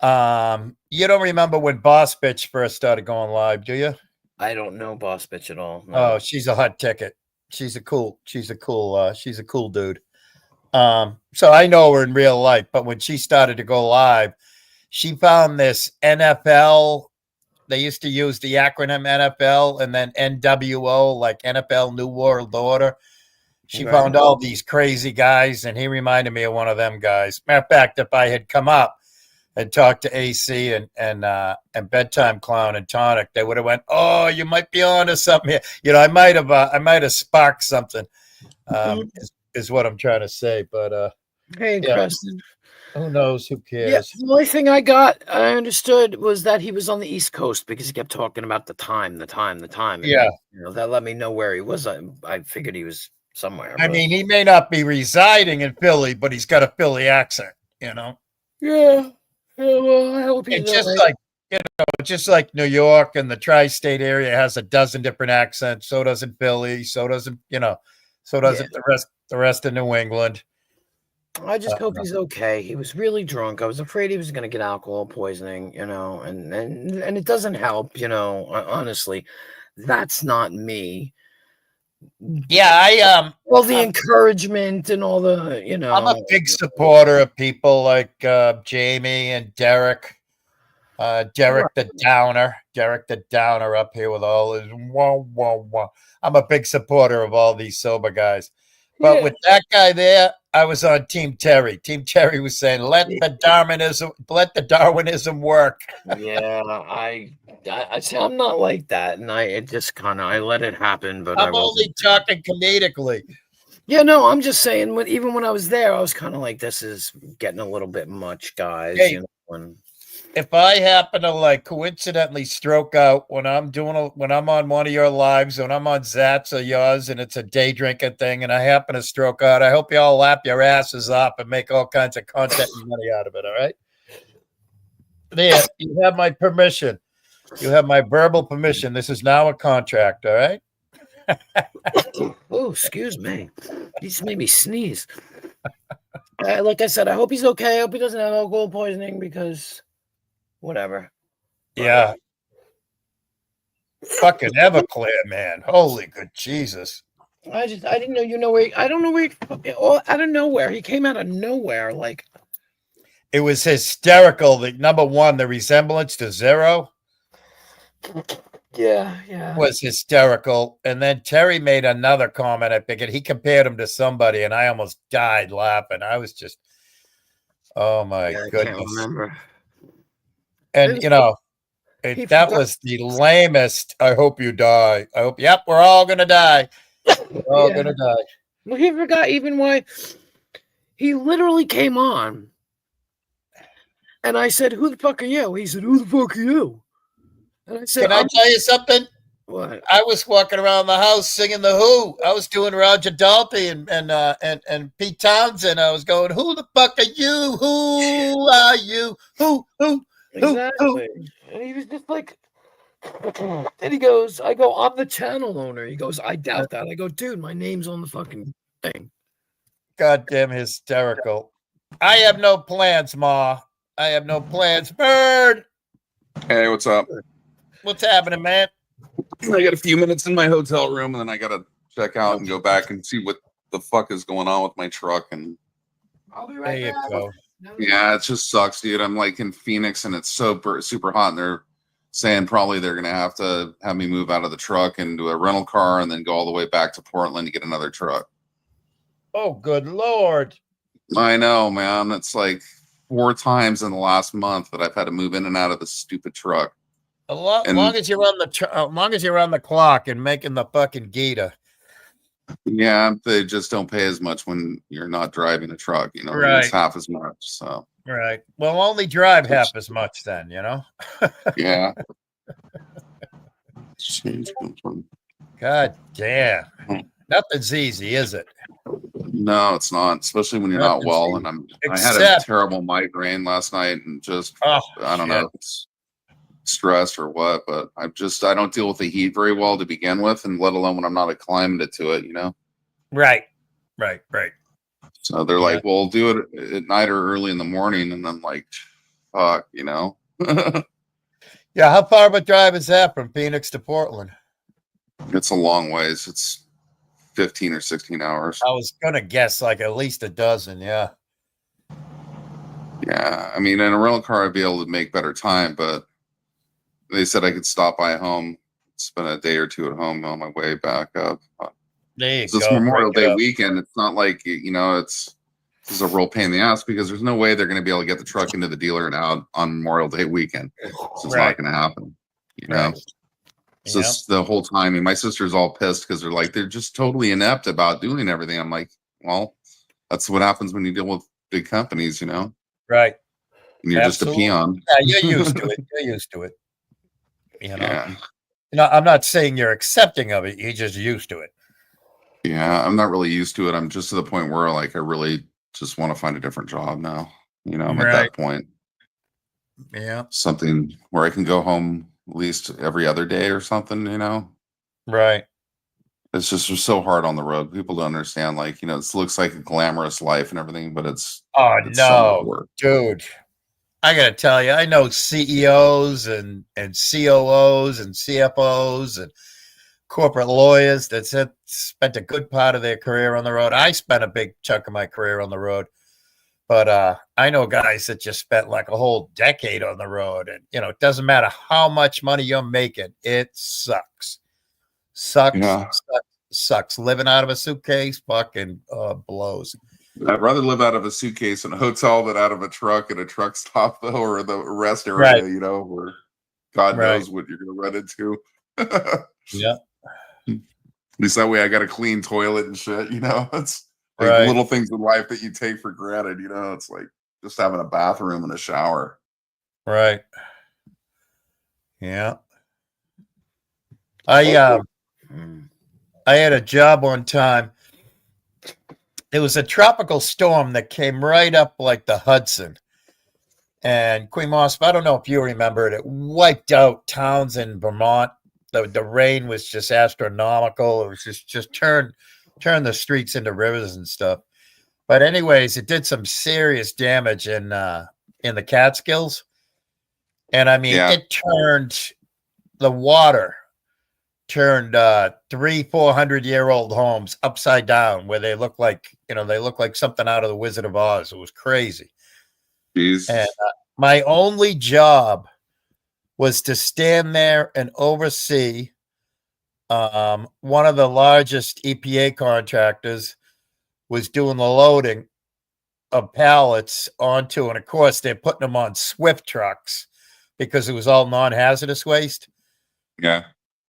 You don't remember when Boss Bitch first started going live, do you? I don't know Boss Bitch at all. No. Oh, she's a hot ticket. She's a cool dude. So I know her in real life, but when she started to go live, she found this NFL. They used to use the acronym NFL and then NWO, like NFL New World Order. She found all these crazy guys, and he reminded me of one of them guys. Matter of fact, if I had come up and talked to AC and Bedtime Clown and Tonic, they would have went, "Oh, you might be on to something here." You know, I might have sparked something. Is what I'm trying to say. But hey, Preston. Who knows? Who cares? Yeah, the only thing I understood was that he was on the East Coast because he kept talking about the time. And yeah, you know, that let me know where he was. I figured he was somewhere. I mean, he may not be residing in Philly, but he's got a Philly accent. You know. Yeah. Well, I hope he's just like New York and the tri-state area has a dozen different accents. So doesn't Philly. So doesn't the rest of New England. I just hope he's okay. He was really drunk. I was afraid he was going to get alcohol poisoning, you know, and it doesn't help, you know, honestly. That's not me. Yeah, all the encouragement and all the, you know. I'm a big supporter of people like Jamie and Derek. Derek the Downer up here with all his wah. I'm a big supporter of all these sober guys. But with that guy there, I was on Team Terry. Team Terry was saying, let the Darwinism work. Yeah, I say I'm not like that, and I let it happen. But I'm only talking comedically. Yeah, no, I'm just saying. Even when I was there, I was kind of like, this is getting a little bit much, guys. Hey, you know, if I happen to like coincidentally stroke out when I'm on one of your lives, when I'm on Zat's or yours, and it's a day drinking thing, and I happen to stroke out, I hope you all lap your asses up and make all kinds of content and money out of it. All right. There, you have my permission. You have my verbal permission. This is now a contract. All right. Oh, excuse me. He just made me sneeze. Like I said, I hope he's okay. I hope he doesn't have alcohol poisoning because. Whatever. Yeah. Fucking Everclear, man. Holy good Jesus. I didn't know I don't know where out of nowhere. He came out of nowhere. Like it was hysterical. The number one, the resemblance to Zero. Yeah. Was hysterical. And then Terry made another comment. I figured he compared him to somebody, and I almost died laughing. I was just, oh my goodness. I can't remember. And that was the lamest. I hope you die. I hope. Yep, we're all gonna die. We're all gonna die. Well, he forgot even why. He literally came on, and I said, "Who the fuck are you?" He said, "Who the fuck are you?" And I said, "Can I tell you something? What? I was walking around the house singing the Who. I was doing Roger Daltrey and Pete Townsend. I was going, "Who the fuck are you? Who are you? Who?" Exactly. And he was just like, then he goes, I go, "I'm the channel owner." He goes, "I doubt that." I go, "Dude, my name's on the fucking thing." Goddamn hysterical. I have no plans, Ma. I have no plans. Bird. Hey, what's up? What's happening, man? I got a few minutes in my hotel room, and then I gotta check out and go back and see what the fuck is going on with my truck. And I'll be right back. Go. Yeah, it just sucks, dude. I'm like in Phoenix, and it's super hot, and they're saying probably they're gonna have to have me move out of the truck into a rental car, and then go all the way back to Portland to get another truck. Oh, good Lord. I know, man. It's like 4 times in the last month that I've had to move in and out of the stupid truck. Long as you're on the clock and making the fucking Gita. Yeah, they just don't pay as much when you're not driving a truck. Right. It's half as much. So right. Well, only drive half as much then. Yeah. God damn. Nothing's easy, is it? No, it's not, especially when you're not well. And I had a terrible migraine last night, and just I don't know, it's stress or what, but I don't deal with the heat very well to begin with, and let alone when I'm not acclimated to it. Right. So they're like, "Well, do it at night or early in the morning," and I'm like, "Fuck," Yeah, how far of a drive is that from Phoenix to Portland? It's a long ways. It's 15 or 16 hours. I was gonna guess like at least a dozen. Yeah. I mean, in a rental car I'd be able to make better time, but they said I could stop by home, spend a day or two at home on my way back up. There you go. It's Memorial Day weekend. It's not like it's a real pain in the ass, because there's no way they're going to be able to get the truck into the dealer and out on Memorial Day weekend. So it's not going to happen. It's just the whole time. I mean, my sister's all pissed because they're just totally inept about doing everything. I'm like, well, that's what happens when you deal with big companies, Right. And you're just a peon. Yeah, you're used to it. You're used to it. I'm not saying you're accepting of it. You're just used to it. Yeah, I'm not really used to it. I'm just to the point where I really just want to find a different job now. I'm at that point. Yeah. Something where I can go home at least every other day or something, Right. It's just so hard on the road. People don't understand. It looks like a glamorous life and everything, but it's so much work. Dude. I gotta tell you, I know CEOs and COOs and CFOs and corporate lawyers that spent a good part of their career on the road. I spent a big chunk of my career on the road, but I know guys that just spent like a whole decade on the road, and it doesn't matter how much money you're making, it sucks. Sucks. Living out of a suitcase fucking blows. I'd rather live out of a suitcase in a hotel than out of a truck at a truck stop, though, or the rest area, where God knows what you're going to run into. Yeah. At least that way I got a clean toilet and shit, It's like little things in life that you take for granted, It's like just having a bathroom and a shower. Right. Yeah. I had a job one time. It was a tropical storm that came right up like the Hudson. And Queen Moss, I don't know if you remember it, it wiped out towns in Vermont. The rain was just astronomical. It was just turned the streets into rivers and stuff. But anyways, it did some serious damage in the Catskills. And I mean, it turned the water. Turned 300-400-year-old homes upside down, where they look like something out of the Wizard of Oz. It was crazy. Jeez. And my only job was to stand there and oversee one of the largest EPA contractors was doing the loading of pallets onto, and of course they're putting them on Swift trucks because it was all non-hazardous waste. Yeah.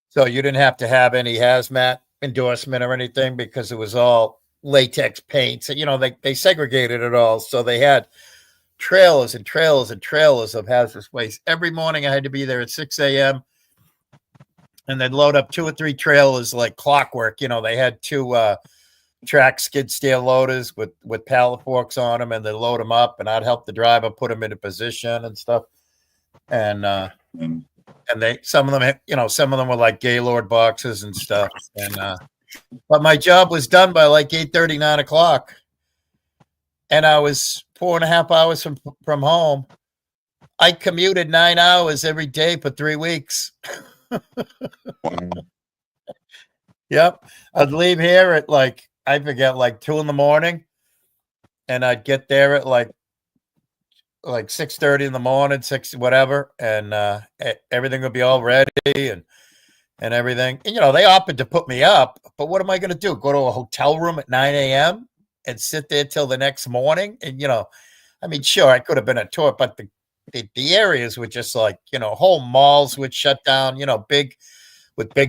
So you didn't have to have any hazmat endorsement or anything because it was all latex paints. And, you know, they segregated it all. So they had trailers and trailers and trailers of hazardous waste. Every morning I had to be there at 6 a.m. and they'd load up 2 or 3 trailers like clockwork. You know, they had 2 track skid steer loaders with pallet forks on them, and they'd load them up, and I'd help the driver put them into position and stuff. And they, some of them were like Gaylord boxes and stuff. And but my job was done by like 8:30, 9 o'clock, and I was 4.5 hours from home. I commuted 9 hours every day for 3 weeks. Yep. I'd leave here at like, I forget, like 2 in, and I'd get there at like 6:30 in the morning, 6 whatever, and everything would be all ready and everything. And, you know, they offered to put me up, but what am I going to do? Go to a hotel room at 9 a.m. and sit there till the next morning? And, you know, I mean, sure, I could have been a tour, but the areas were just like, you know, whole malls would shut down, you know, big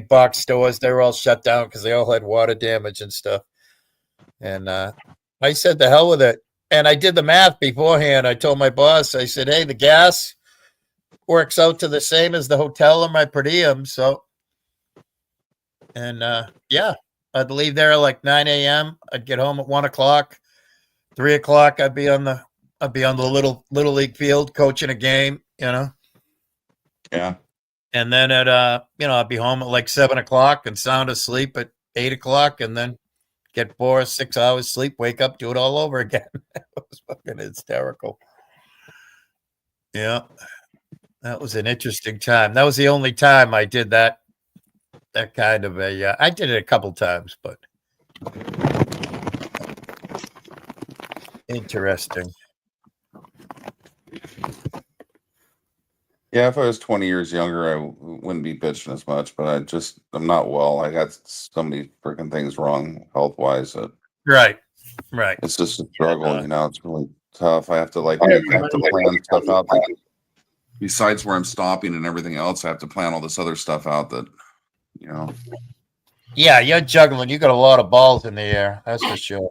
box stores. They were all shut down because they all had water damage and stuff. And I said, the hell with it. And I did the math beforehand. I told my boss, I said, hey, the gas works out to the same as the hotel and my per diem. So, and yeah, I'd leave there at like 9 a.m. I'd get home at 1 o'clock, 3 o'clock. I'd be on the little league field coaching a game, you know? Yeah. And then at, you know, I'd be home at like 7 o'clock and sound asleep at 8 o'clock, and then get 4 or 6 hours sleep, wake up, do it all over again. It was fucking hysterical. Yeah. That was an interesting time. That was the only time I did that kind of a, I did it a couple times, but interesting. Yeah, if I was 20 years younger, I wouldn't be bitching as much, but I'm not well. I got so many freaking things wrong health-wise that Right. It's just a struggle, you know. It's really tough. I have to plan stuff out. Besides where I'm stopping and everything else, I have to plan all this other stuff out that, you know. Yeah, you're juggling. You got a lot of balls in the air. That's for sure.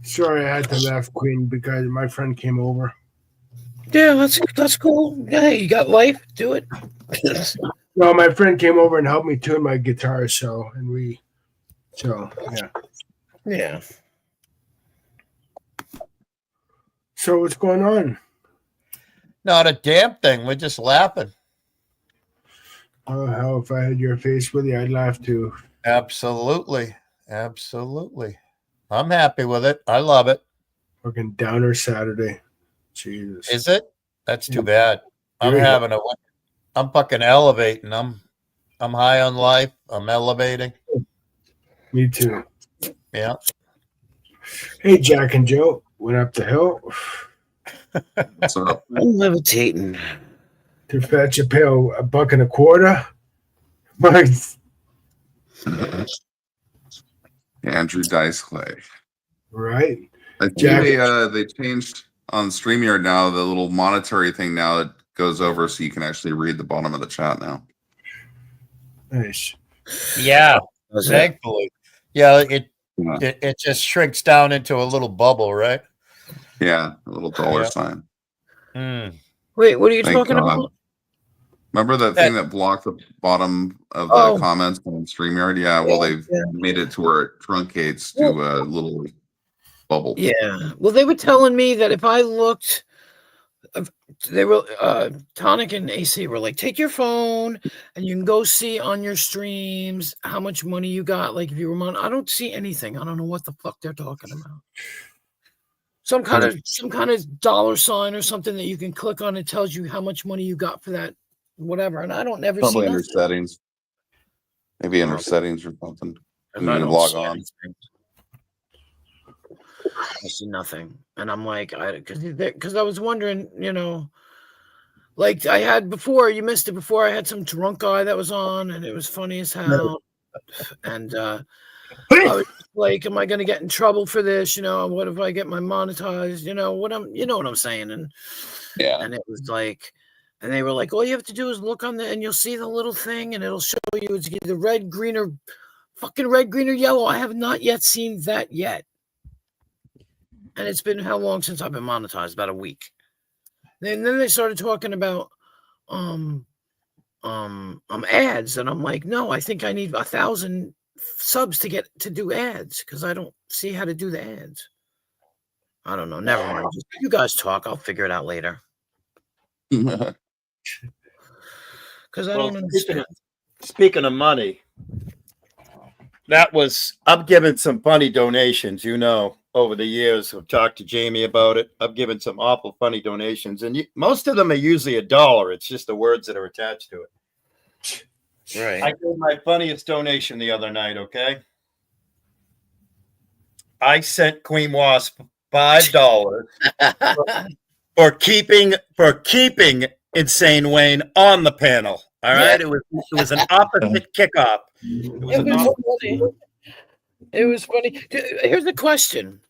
Sorry, I had to laugh, Queen, because my friend came over. Yeah, that's cool. Yeah, you got life. Do it. No, my friend came over and helped me tune my guitar. Yeah. So what's going on? Not a damn thing. We're just laughing. Oh, hell, if I had your face with you, I'd laugh too. Absolutely. I'm happy with it. I love it. Fucking downer Saturday. Jesus. Is it? That's too bad. I'm fucking elevating. I'm high on life. I'm elevating. Me too. Yeah. Hey, Jack and Joe went up the hill. What's up? I'm levitating. To fetch a $1.25. Andrew Dice Clay. Right. I think they changed on StreamYard now, the little monetary thing now that goes over so you can actually read the bottom of the chat now. Nice. Yeah. Thankfully. Yeah, it just shrinks down into a little bubble, right? Yeah, a little dollar sign. Wait, what are you talking about? Remember that thing that blocked the bottom of the comments on StreamYard? Yeah, well, they've made it to where it truncates to a little bubble. Yeah. Well, they were telling me that if I looked, they were Tonic and AC were like, take your phone and you can go see on your streams how much money you got. Like if you were on, I don't see anything. I don't know what the fuck they're talking about. Some kind of dollar sign or something that you can click on. It tells you how much money you got for that, whatever. And I don't never see under settings. Maybe under settings or something. And you log on. I see nothing, and I'm like, because I was wondering, you know, Like I had before, you missed it before. I had some drunk guy that was on, and it was funny as hell. And I was like, "Am I going to get in trouble for this? You know, what if I get my monetized? You know what I'm saying?" And and it was like, and they were like, "All you have to do is look on and you'll see the little thing, and it'll show you it's either red, green, or yellow." I have not yet seen that yet, and it's been how long since I've been monetized? About a week. And then they started talking about ads, and I'm like, no, I think I need 1,000 subs to do ads because I don't see how to do the ads. I don't know. Never mind. Just, you guys talk. I'll figure it out later. Because I don't understand. Speaking of money, I'm giving some funny donations, over the years. I've talked to Jamie about it. I've given some awful funny donations, and most of them are usually $1. It's just the words that are attached to it. Right. I gave my funniest donation the other night, okay? I sent Queen Wasp $5 for keeping Insane Wayne on the panel. All right, it was an opposite kickoff. It was funny. Here's the question: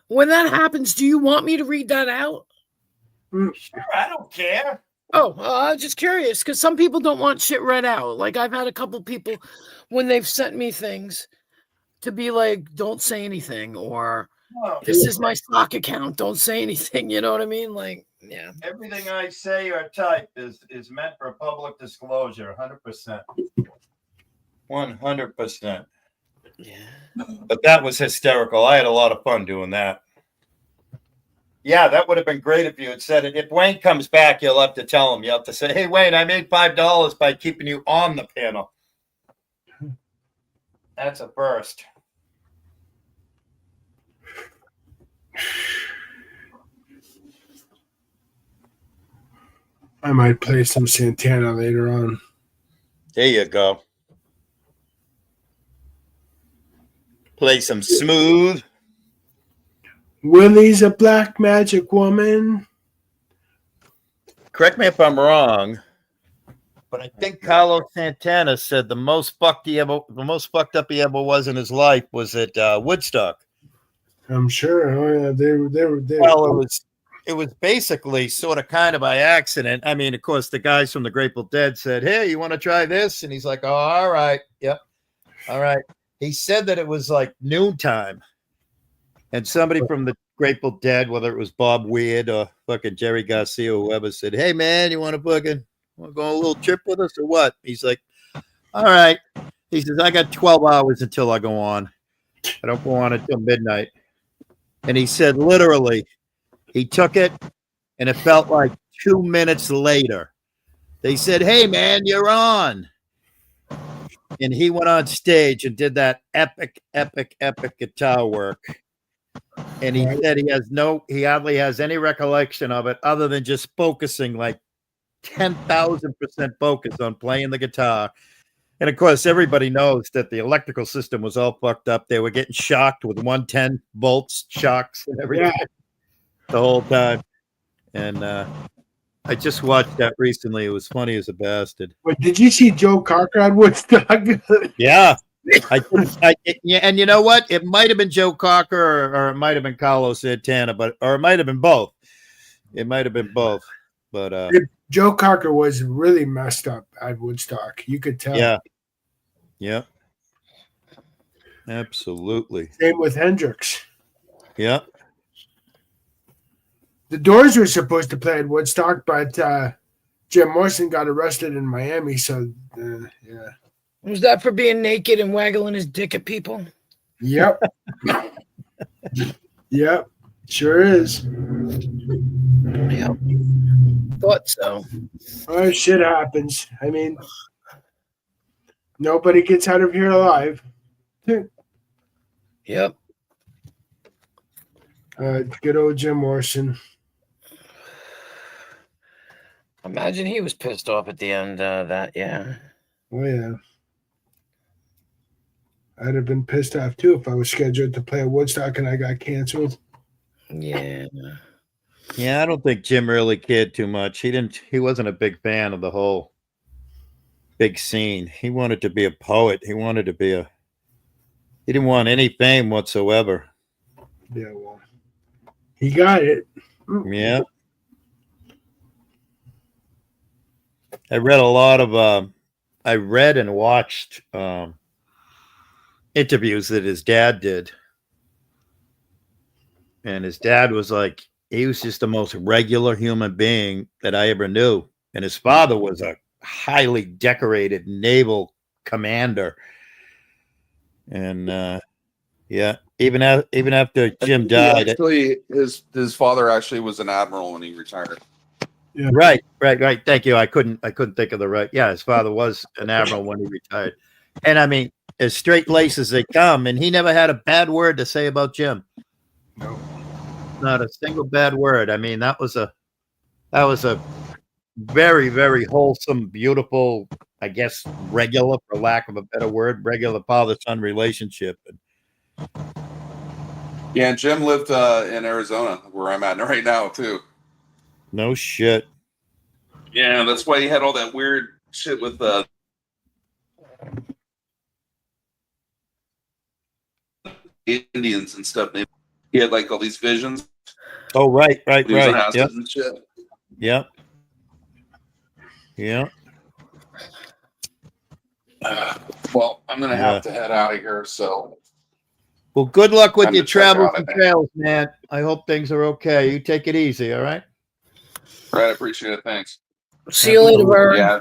when that happens, do you want me to read that out? Sure, I don't care. Oh, I was just curious because some people don't want shit read out. Like I've had a couple people when they've sent me things to be like, "Don't say anything," or "This is my stock account. Don't say anything." You know what I mean? Like, yeah. Everything I say or type is meant for public disclosure, 100%. 100%. Yeah. But that was hysterical. I had a lot of fun doing that. Yeah, that would have been great if you had said it. If Wayne comes back, you'll have to tell him. You'll have to say, "Hey, Wayne, I made $5 by keeping you on the panel." That's a burst. I might play some Santana later on. There you go. Play some smooth. Willie's a black magic woman. Correct me if I'm wrong, but I think Carlos Santana said the most fucked up he ever was in his life was at Woodstock. I'm sure. Oh yeah, they were. Well, it was basically sort of kind of by accident. I mean, of course, the guys from the Grateful Dead said, "Hey, you want to try this?" And he's like, "Oh, all right, yep, all right." He said that it was like noontime, and somebody from the Grateful Dead, whether it was Bob Weird or fucking Jerry Garcia or whoever, said, "Hey, man, you want to go on a little trip with us or what?" He's like, "All right." He says, "I got 12 hours until I go on. I don't go on until midnight." And he said, literally, he took it, and it felt like 2 minutes later. They said, "Hey, man, you're on." And he went on stage and did that epic guitar work. And he said he hardly has any recollection of it other than just focusing like 10,000% focus on playing the guitar. And of course, everybody knows that the electrical system was all fucked up. They were getting shocked with 110 volts shocks and everything the whole time. And I just watched that recently. It was funny as a bastard. Wait, did you see Joe Cocker at Woodstock? Yeah. And you know what? It might have been Joe Cocker or it might have been Carlos Santana, or it might have been both. It might have been both. But Joe Cocker was really messed up at Woodstock. You could tell. Yeah. Yeah. Absolutely. Same with Hendrix. Yeah. The Doors were supposed to play at Woodstock, but Jim Morrison got arrested in Miami. So, yeah. Was that for being naked and waggling his dick at people? Yep. Yep. Sure is. Yep. Thought so. Oh, shit happens. I mean, nobody gets out of here alive. Yep. Good old Jim Morrison. Imagine he was pissed off at the end of that, yeah. Oh, yeah. I'd have been pissed off, too, if I was scheduled to play at Woodstock and I got canceled. Yeah. Yeah, I don't think Jim really cared too much. He wasn't a big fan of the whole big scene. He wanted to be a poet. He didn't want any fame whatsoever. Yeah, well, he got it. Yeah. I read and watched interviews that his dad did. And his dad was like, he was just the most regular human being that I ever knew. And his father was a highly decorated naval commander. And yeah, even after Jim died, actually, his father actually was an admiral when he retired. Yeah. Right. Thank you. I couldn't think of the right. Yeah, his father was an admiral when he retired. And I mean, as straight laced as they come, and he never had a bad word to say about Jim. No. Not a single bad word. I mean, that was a very, very wholesome, beautiful, I guess, regular, for lack of a better word, regular father-son relationship. Yeah, and Jim lived in Arizona, where I'm at right now, too. No shit. Yeah, that's why he had all that weird shit with Indians and stuff. He had like all these visions. Oh, right. He was on acid and shit. Yep. Well, I'm gonna have to head out of here. So, well, good luck with Time your to check travels out, I and think. trails, man. I hope things are okay. You take it easy, all right? Right, I appreciate it. Thanks. See you later, Vern. Yeah,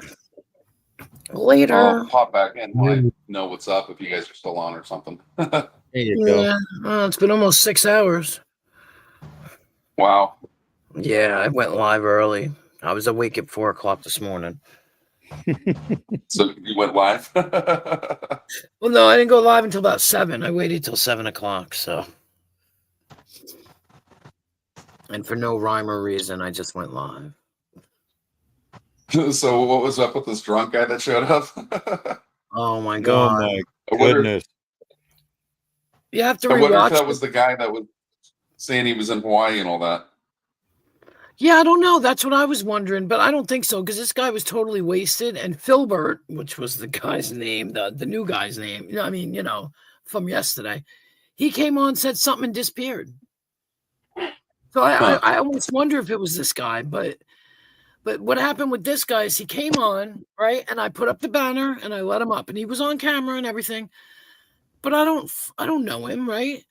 Later. I'll pop back in when I know what's up if you guys are still on or something. There you go. Yeah, it's been almost 6 hours. Wow. Yeah, I went live early. I was awake at 4 o'clock this morning. So you went live? Well, no, I didn't go live until about 7. I waited till 7 o'clock, so. And for no rhyme or reason, I just went live. So what was up with this drunk guy that showed up? Oh my god! Oh my goodness! You have to I wonder if rewatch that was the guy that was saying he was in Hawaii and all that. Yeah, I don't know. That's what I was wondering, but I don't think so because this guy was totally wasted. And Filbert, which was the guy's name, the new guy's name, I mean, from yesterday, he came on, said something and disappeared. So I almost wonder if it was this guy, but what happened with this guy is he came on, right? And I put up the banner and I let him up and he was on camera and everything, but I don't know him, right?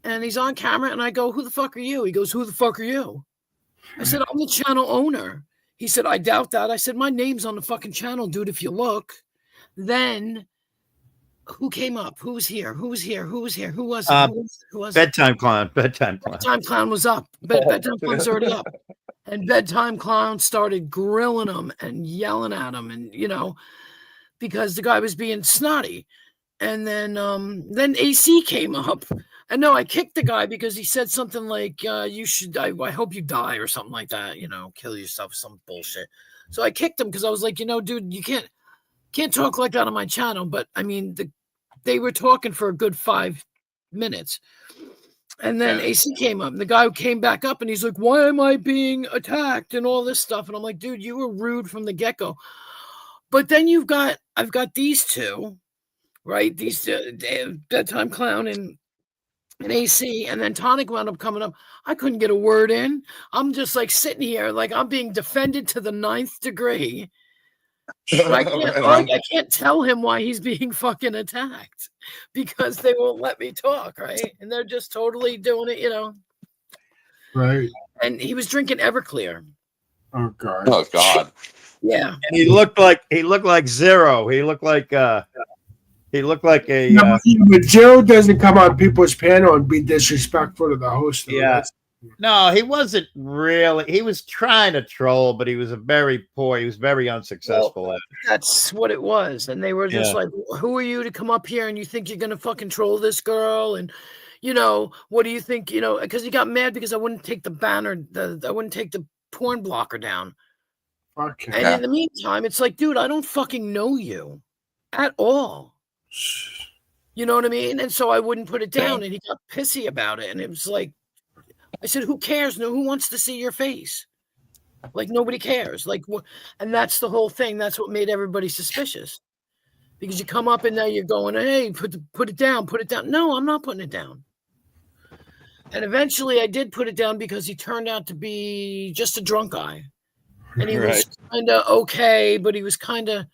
And he's on camera and I go, "Who the fuck are you?" He goes, "Who the fuck are you?" I said, "I'm the channel owner." He said, "I doubt that." I said, "My name's on the fucking channel, dude, if you look." Then who came up? Who was here? Who was here? Who was here? Who was it? Who was it? Bedtime Clown. Bedtime Clown was up. Bedtime Clown was already up. And Bedtime Clown started grilling him and yelling at him and, because the guy was being snotty. And then AC came up. And no, I kicked the guy because he said something like, "You should, I hope you die," or something like that, kill yourself, some bullshit. So I kicked him because I was like, dude, you can't talk like that on my channel. But I mean, they were talking for a good 5 minutes. And then AC came up, and the guy came back up, and he's like, "Why am I being attacked?" and all this stuff. And I'm like, "Dude, you were rude from the get-go." But then I've got these two, right? These two, Bedtime Clown and AC, and then Tonic wound up coming up. I couldn't get a word in. I'm just like sitting here, like I'm being defended to the 9th degree. I can't tell him why he's being fucking attacked because they won't let me talk, right? And they're just totally doing it, Right. And he was drinking Everclear. Oh god. Oh god. Yeah. And he looked like Zero. He looked like a. No, but Joe doesn't come on people's panel and be disrespectful to the host. Yeah. No, he wasn't really. He was trying to troll, but he was very unsuccessful at it. That's what it was. And they were just like, "Who are you to come up here and you think you're going to fucking troll this girl? And, what do you think, because he got mad because I wouldn't take the banner, I wouldn't take the porn blocker down. Okay. And in the meantime, it's like, dude, I don't fucking know you at all. You know what I mean? And so I wouldn't put it down, and he got pissy about it. And it was like, I said, who cares? No, who wants to see your face? Like, nobody cares. Like, and that's the whole thing. That's what made everybody suspicious. Because you come up and now you're going, hey, put it down, put it down. No, I'm not putting it down. And eventually I did put it down because he turned out to be just a drunk guy. And he was kind of okay, but he was kind of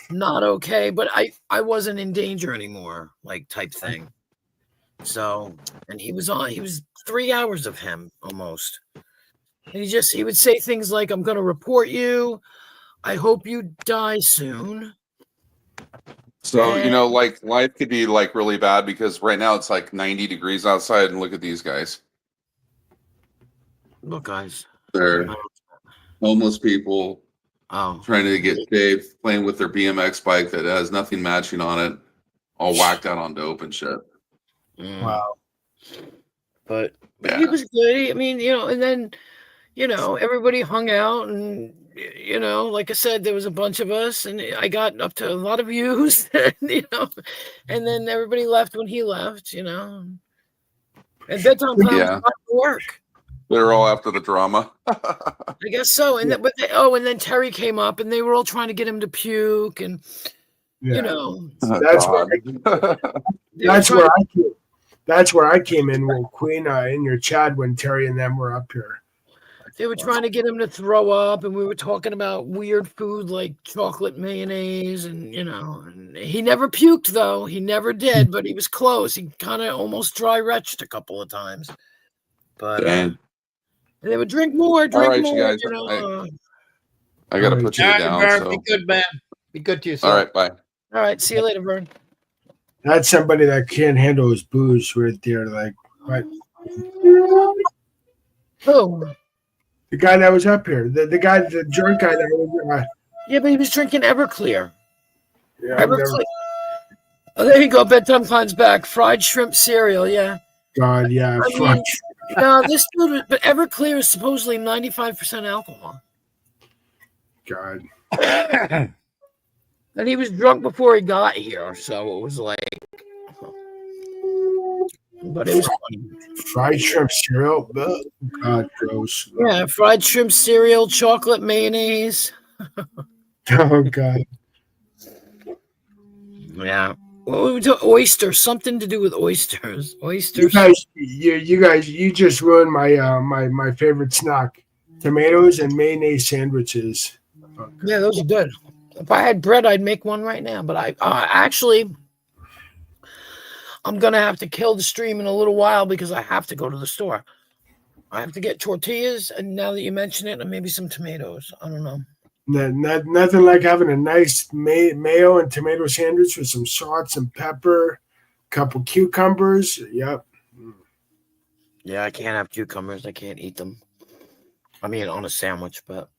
not okay. But I wasn't in danger anymore, like type thing. So, and he was 3 hours of him almost. And he would say things like, I'm going to report you. I hope you die soon. So, you know, like life could be like really bad because right now it's like 90 degrees outside and look at these guys. Look, guys. They're homeless people trying to get shaved, playing with their BMX bike that has nothing matching on it, all whacked out on dope and shit. Wow. But he was good. I mean, you know, and then, you know, everybody hung out and, you know, like I said, there was a bunch of us and I got up to a lot of views, you know, and then everybody left when he left, you know. And bedtime time was not work. They're all after the drama. I guess so. And and then Terry came up and they were all trying to get him to puke and, you know. That's where I came in, well, Queen, in your chat when Terry and them were up here. They were trying to get him to throw up, and we were talking about weird food like chocolate mayonnaise, and you know, and he never puked though. He never did, but he was close. He kind of almost dry retched a couple of times. But they would drink more. All right, more, you guys. you know, I got to put you down. Vern, So. be good, man. Be good to yourself. All right, bye. All right, see you later, Vern. That's somebody that can't handle his booze right there. Like, what? Who? The guy that was up here. The drunk guy that was. Yeah, but he was drinking Everclear. Yeah, Everclear. Oh, there you go. Bedtime climbs back. Fried shrimp cereal. Yeah. God, yeah. I mean, no, this dude, but Everclear is supposedly 95% alcohol. God. And he was drunk before he got here, so it was like. But it was funny. Fried shrimp cereal. God, gross. Yeah, fried shrimp cereal, chocolate mayonnaise. Oh God. Yeah. What we do? Oysters. Something to do with oysters. Oysters. You guys, you just ruined my my favorite snack: tomatoes and mayonnaise sandwiches. Yeah, those are good. If I had bread, I'd make one right now. But I actually, I'm gonna have to kill the stream in a little while because I have to go to the store. I have to get tortillas, and now that you mention it, and maybe some tomatoes. I don't know. Nothing like having a nice mayo and tomato sandwich with some salt, some pepper, a couple cucumbers. Yep. Yeah, I can't have cucumbers. I can't eat them. I mean, on a sandwich, but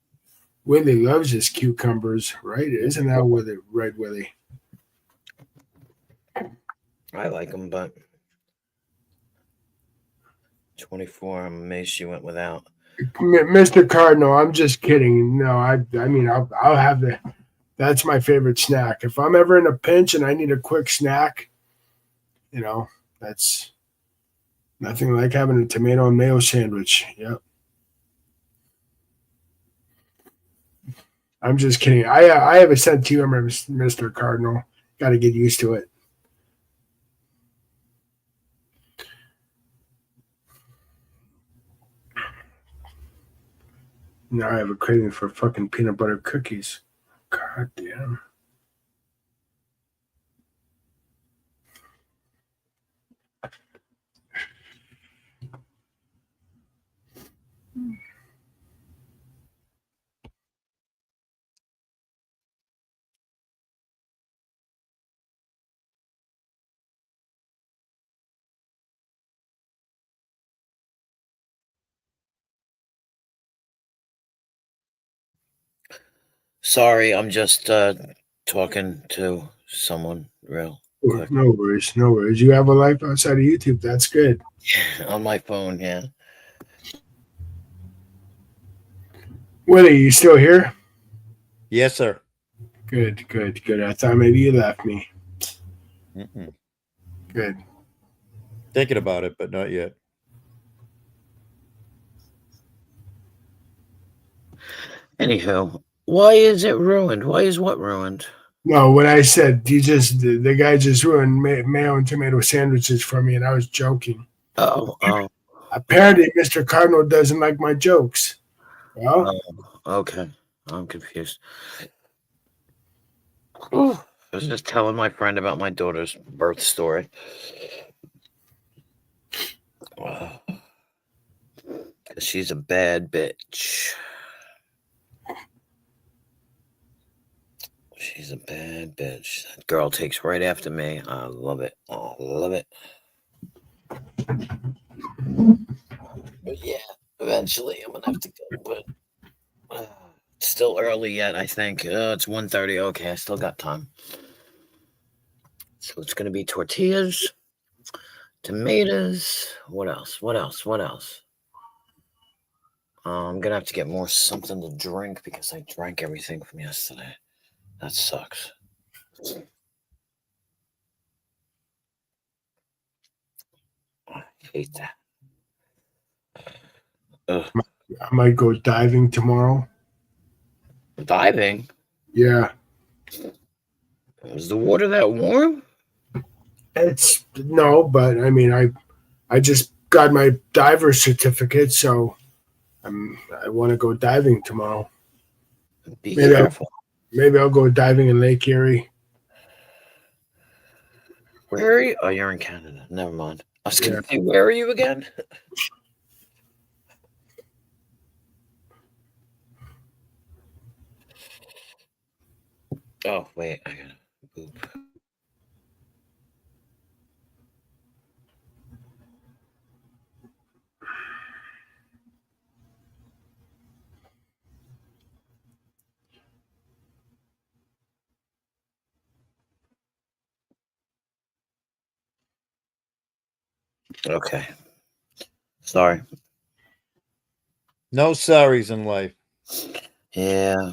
Willie loves his cucumbers, right? Isn't that with it, right, Willie? I like them, but 24. I'm amazed she went without. Mr. Cardinal, I'm just kidding. No, I mean, I'll have the. That's my favorite snack. If I'm ever in a pinch and I need a quick snack, you know, that's nothing like having a tomato and mayo sandwich. Yep. I'm just kidding. I have a sense of humor, Mr. Cardinal. Got to get used to it. Now I have a craving for fucking peanut butter cookies. God damn. Sorry, I'm just talking to someone real quick. No worries, no worries. You have a life outside of YouTube. That's good. On my phone, yeah. Willie, you still here? Yes, sir. Good, good, good. I thought maybe you left me. Good. Thinking about it, but not yet. Anywho, why is it ruined? Why is what ruined? No, when I said the guy just ruined mayo and tomato sandwiches for me, and I was joking. Oh. Apparently, Mr. Cardinal doesn't like my jokes. Well, okay. I'm confused. Ooh, I was just telling my friend about my daughter's birth story. She's a bad bitch. She's a bad bitch. That girl takes right after me. I love it. I love it. But yeah, eventually I'm gonna have to go. But it's still early yet. I think it's 1:30. Okay, I still got time. So it's gonna be tortillas, tomatoes. What else? I'm gonna have to get more something to drink because I drank everything from yesterday. That sucks. I hate that. I might go diving tomorrow. Diving? Yeah. Is the water that warm? It's no, but I mean, I just got my diver certificate, so I want to go diving tomorrow. Be careful. Maybe I'll go diving in Lake Erie. Where are you? Oh, you're in Canada. Never mind. I was going to say, where are you again? Oh, wait. I got to poop. Okay. Sorry. No sorries in life. Yeah.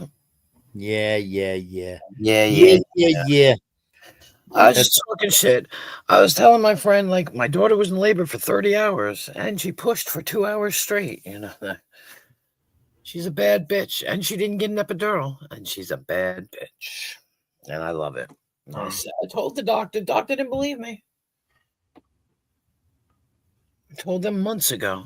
Yeah. I was just talking shit. I was telling my friend, like, my daughter was in labor for 30 hours, and she pushed for 2 hours straight, you know. She's a bad bitch, and she didn't get an epidural, and she's a bad bitch. And I love it. I told the doctor. Doctor didn't believe me. I told them months ago.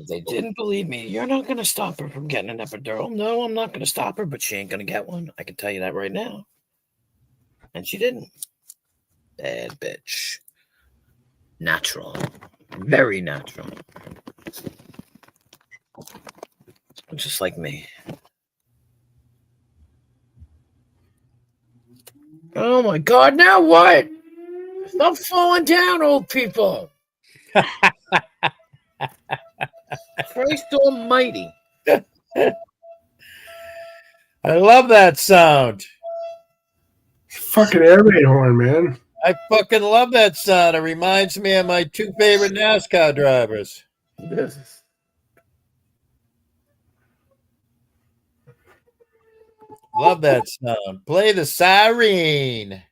They didn't believe me. You're not going to stop her from getting an epidural. No, I'm not going to stop her, but she ain't going to get one. I can tell you that right now. And she didn't. Bad bitch. Natural. Very natural. Just like me. Oh my God, now what? Stop falling down, old people. Christ almighty. I love that sound. Fucking air raid horn, man. I fucking love that sound. It reminds me of my two favorite NASCAR drivers. Love that sound. Play the siren.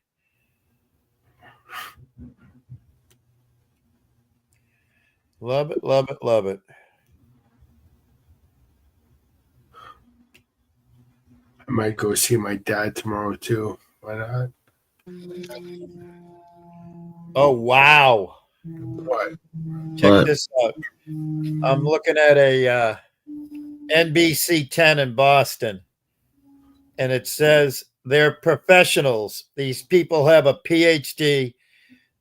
Love it. I might go see my dad tomorrow too. Why not? Oh wow! What? Check this out. I'm looking at a NBC 10 in Boston, and it says they're professionals. These people have a PhD.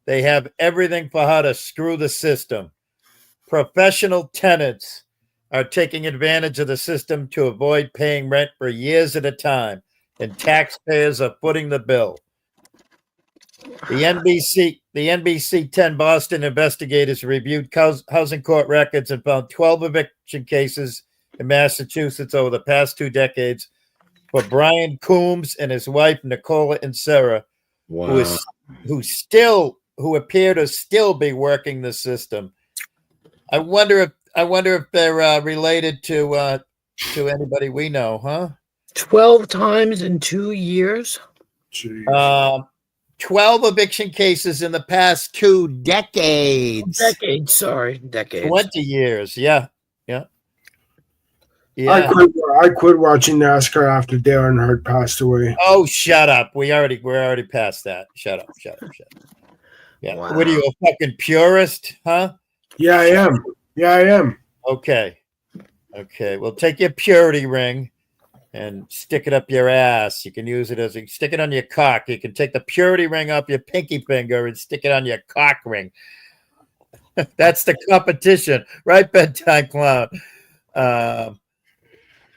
They have everything for how to screw the system. Professional tenants are taking advantage of the system to avoid paying rent for years at a time, and taxpayers are footing the bill. The NBC 10 Boston investigators reviewed housing court records and found 12 eviction cases in Massachusetts over the past 2 decades for Brian Coombs and his wife Nicola and Sarah, who appear to still be working the system. I wonder if they're related to anybody we know, huh? 12 times in 2 years. 12 eviction cases in the past 2 decades. Decades. 20 years. Yeah. Yeah. I quit watching NASCAR after Dale Earnhardt passed away. Oh, shut up. We're already past that. Shut up. Yeah. Wow. What are you, a fucking purist, huh? Yeah, I am. Okay. Well, take your purity ring and stick it up your ass. You can use it stick it on your cock. You can take the purity ring up your pinky finger and stick it on your cock ring. That's the competition, right, bedtime clown?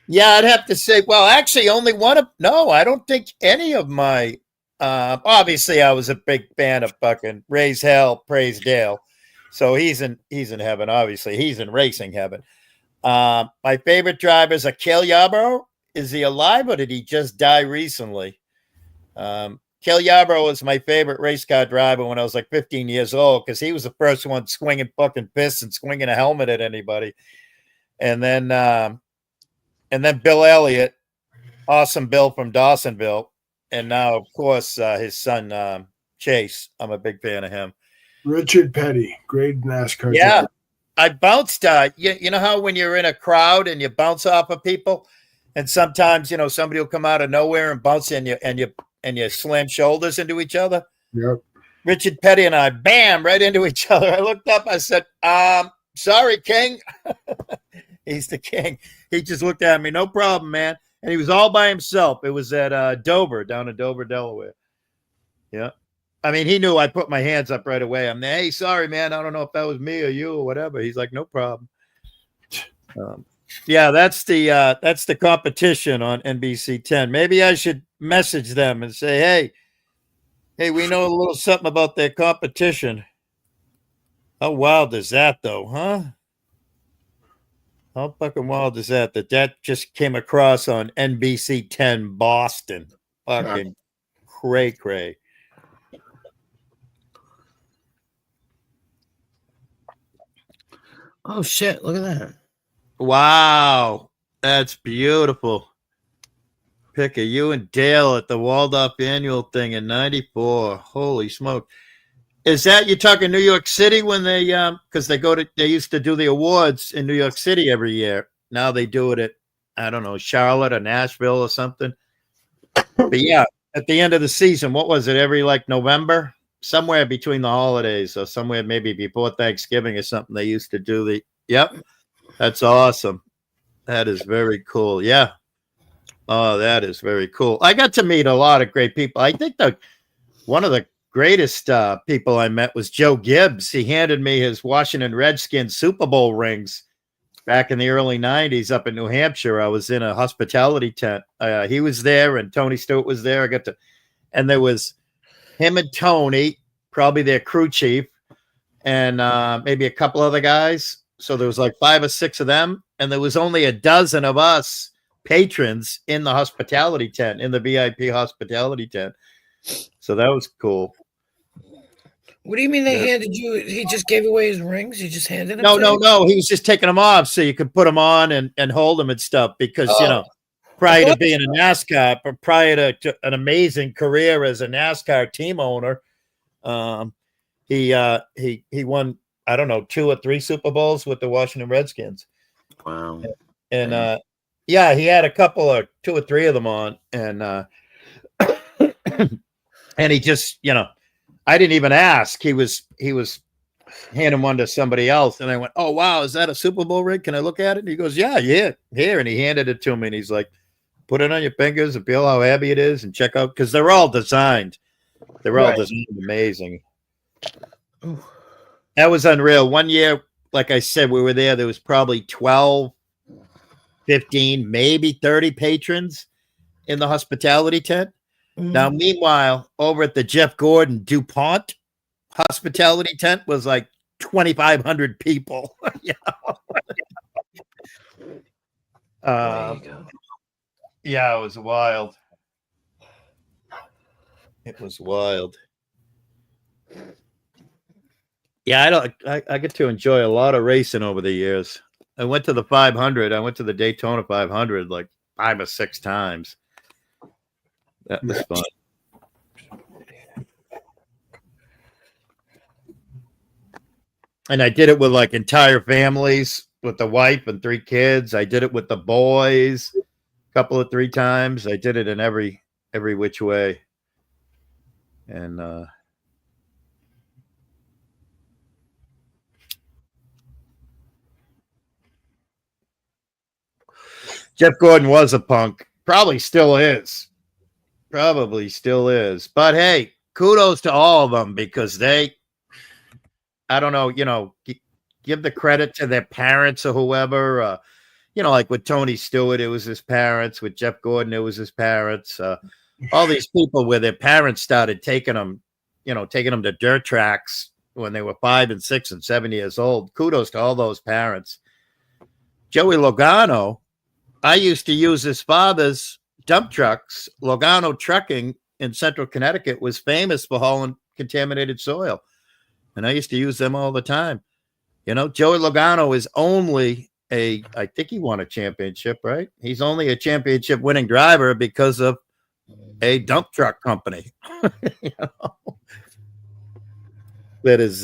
Yeah, I'd have to say, well, actually, only one of I don't think any of my. Obviously, I was a big fan of fucking Raise Hell, Praise Dale, so he's in heaven. Obviously, he's in racing heaven. My favorite driver is Cale Yarborough. Is he alive or did he just die recently? Cale Yarborough was my favorite race car driver when I was like 15 years old because he was the first one swinging fucking fists and swinging a helmet at anybody. And then Bill Elliott, awesome Bill from Dawsonville. And now, of course, his son, Chase. I'm a big fan of him. Richard Petty, great NASCAR Yeah. driver. I bounced. You know how when you're in a crowd and you bounce off of people, and sometimes somebody will come out of nowhere and bounce and you slam shoulders into each other. Yep. Richard Petty and I, bam, right into each other. I looked up. I said, "Sorry, King." He's the king. He just looked at me. No problem, man. And he was all by himself. It was at Dover, down in Dover, Delaware. Yeah. I mean, he knew I put my hands up right away. I'm there, hey, sorry, man. I don't know if that was me or you or whatever. He's like, no problem. Yeah, that's the competition on NBC 10. Maybe I should message them and say, hey, we know a little something about their competition. How wild is that, though, huh? How fucking wild is that just came across on NBC 10 Boston? Fucking cray. Oh, shit. Look at that. Wow. That's beautiful. Pick you and Dale at the Waldorf annual thing in 94. Holy smoke. Is that, you're talking New York City when they, because they used to do the awards in New York City every year. Now they do it at, I don't know, Charlotte or Nashville or something. But yeah, at the end of the season, what was it, every like November? Somewhere between the holidays or somewhere maybe before Thanksgiving or something, they used to do yep. That's awesome. That is very cool. Yeah. Oh, that is very cool. I got to meet a lot of great people. I think one of the greatest people I met was Joe Gibbs. He handed me his Washington Redskins Super Bowl rings back in the early 90s up in New Hampshire. I was in a hospitality tent. He was there and Tony Stewart was there. And there was him and Tony, probably their crew chief, and maybe a couple other guys. So there was like 5 or 6 of them. And there was only a dozen of us patrons in the hospitality tent, in the VIP hospitality tent. So that was cool. What do you mean they handed you? He just gave away his rings? He just handed them? No. He was just taking them off so you could put them on and hold them and stuff because, prior to being a NASCAR, but prior to an amazing career as a NASCAR team owner, he won, I don't know, 2 or 3 Super Bowls with the Washington Redskins. Wow. And he had a couple or 2 or 3 of them on, and and he just, I didn't even ask. He was handing one to somebody else, and I went, "Oh wow, is that a Super Bowl ring? Can I look at it?" And he goes, "Yeah, here." And he handed it to me, and he's like, "Put it on your fingers and feel how heavy it is, and check out because they're all designed. They're all designed amazing." Ooh. That was unreal. One year, like I said, we were there. There was probably 12, 15, maybe 30 patrons in the hospitality tent. Now, meanwhile, over at the Jeff Gordon DuPont hospitality tent was like 2,500 people. Yeah, it was wild. It was wild. Yeah, I get to enjoy a lot of racing over the years. I went to the 500. I went to the Daytona 500 like 5 or 6 times. That was fun. And I did it with like entire families. with the wife and 3 kids. I did it with the boys a couple of 3 times. I did it in every which way. And Jeff Gordon was a punk. Probably still is. But hey, kudos to all of them because they, I don't know, give the credit to their parents or whoever. Like with Tony Stewart, it was his parents. With Jeff Gordon, it was his parents. All these people where their parents started taking them to dirt tracks when they were 5 and 6 and 7 years old. Kudos to all those parents. Joey Logano, I used to use his father's dump trucks. Logano Trucking in Central Connecticut was famous for hauling contaminated soil. And I used to use them all the time. Joey Logano is only I think he won a championship, right? He's only a championship winning driver because of a dump truck company. That his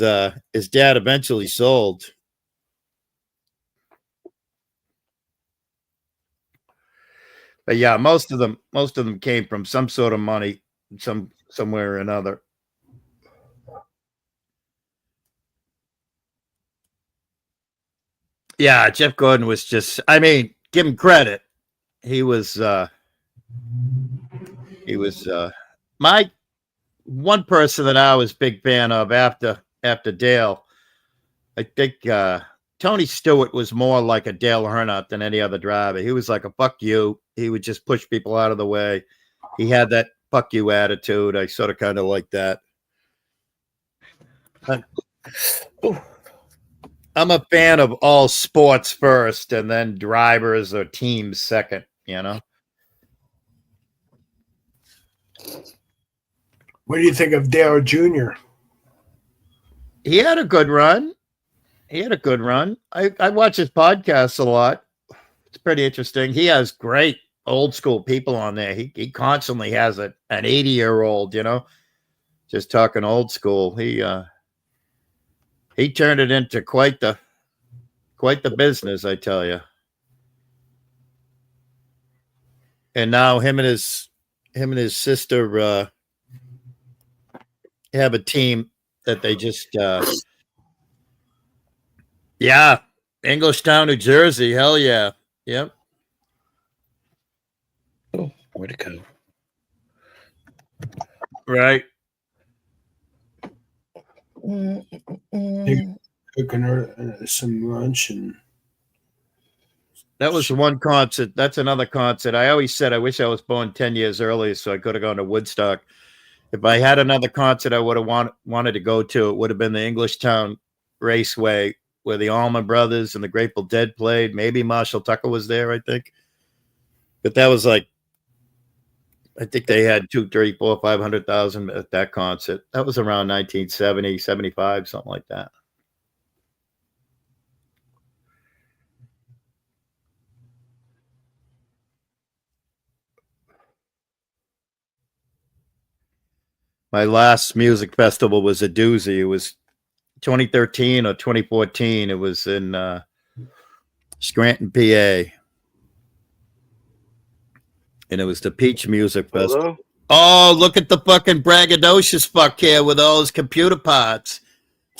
dad eventually sold. But yeah, most of them came from some sort of money, somewhere or another. Yeah, Jeff Gordon was just, give him credit. He was my one person that I was a big fan of after Dale. I think Tony Stewart was more like a Dale Earnhardt than any other driver. He was like a fuck you. He would just push people out of the way. He had that fuck you attitude. I sort of kind of like that. I'm a fan of all sports first and then drivers or teams second, What do you think of Dale Jr.? He had a good run. I watch his podcasts a lot. It's pretty interesting. He has great old school people on there. He constantly has an 80-year-old, just talking old school. He turned it into quite the business, I tell you. And now him and his sister have a team that they just Englishtown, New Jersey. Hell yeah. Yep. Oh, where to go? Right. Cooking her some lunch, and that was one concert. That's another concert. I always said I wish I was born 10 years early so I could have gone to Woodstock. If I had another concert I would have wanted to go to, it would have been the Englishtown Raceway where the Allman Brothers and the Grateful Dead played. Maybe Marshall Tucker was there, I think. But that was like, I think they had 2, 3, 4, 500,000 at that concert. That was around 1970, 75, something like that. My last music festival was a doozy. It was 2013 or 2014. It was in Scranton, PA. And it was the Peach Music Festival. Oh, look at the fucking braggadocious fuck here with all his computer parts.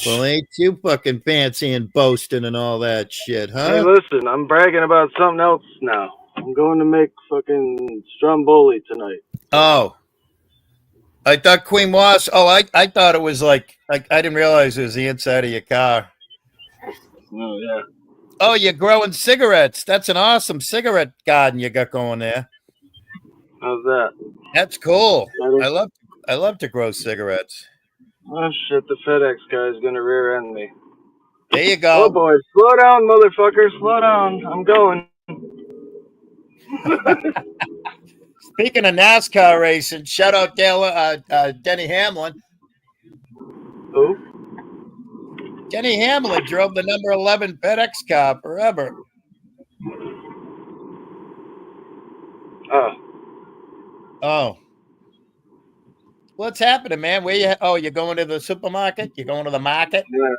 Well, ain't you fucking fancy and boasting and all that shit, huh? Hey, listen, I'm bragging about something else now. I'm going to make fucking stromboli tonight. Oh. I thought Queen was. Oh, I thought it was like I didn't realize it was the inside of your car. Oh, yeah. Oh, you're growing cigarettes. That's an awesome cigarette garden you got going there. How's that? That's cool. I love to grow cigarettes. Oh, shit, the FedEx guy's going to rear end me. There you go. Oh, boy. Slow down, motherfucker. Slow down. I'm going. Speaking of NASCAR racing, shout out Denny Hamlin. Who? Denny Hamlin drove the number 11 FedEx car forever. Oh. What's happening, man? Where you? Oh, you're going to the supermarket? You're going to the market? Yeah,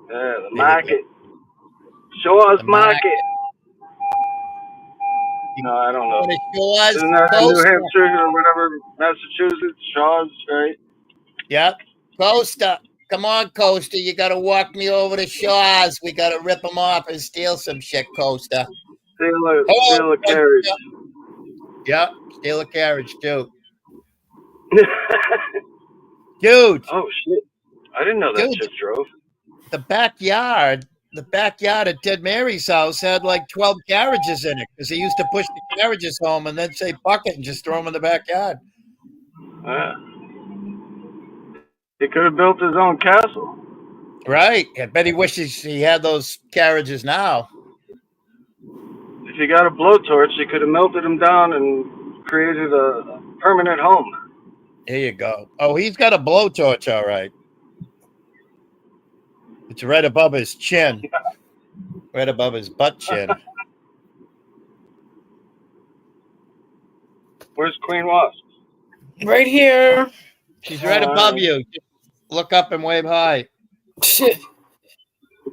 the market. Shaw's Market. No, I don't know. Isn't that in New Hampshire or whatever, Massachusetts? Shaw's, right? Yep. Costa. Come on, Costa. You got to walk me over to Shaw's. We got to rip them off and steal some shit, Costa. Steal a carriage. Yep. Steal a carriage, too. Dude. Oh, shit. I didn't know that shit drove. The backyard at Dead Mary's house had like 12 carriages in it because he used to push the carriages home and then say bucket and just throw them in the backyard. Yeah. He could have built his own castle. Right. I bet he wishes he had those carriages now. If he got a blowtorch, he could have melted them down and created a permanent home. Here you go. Oh, he's got a blowtorch, all right. It's right above his chin. Right above his butt chin. Where's Queen Wasp? Right here. She's right above you. Just look up and wave hi. Shit.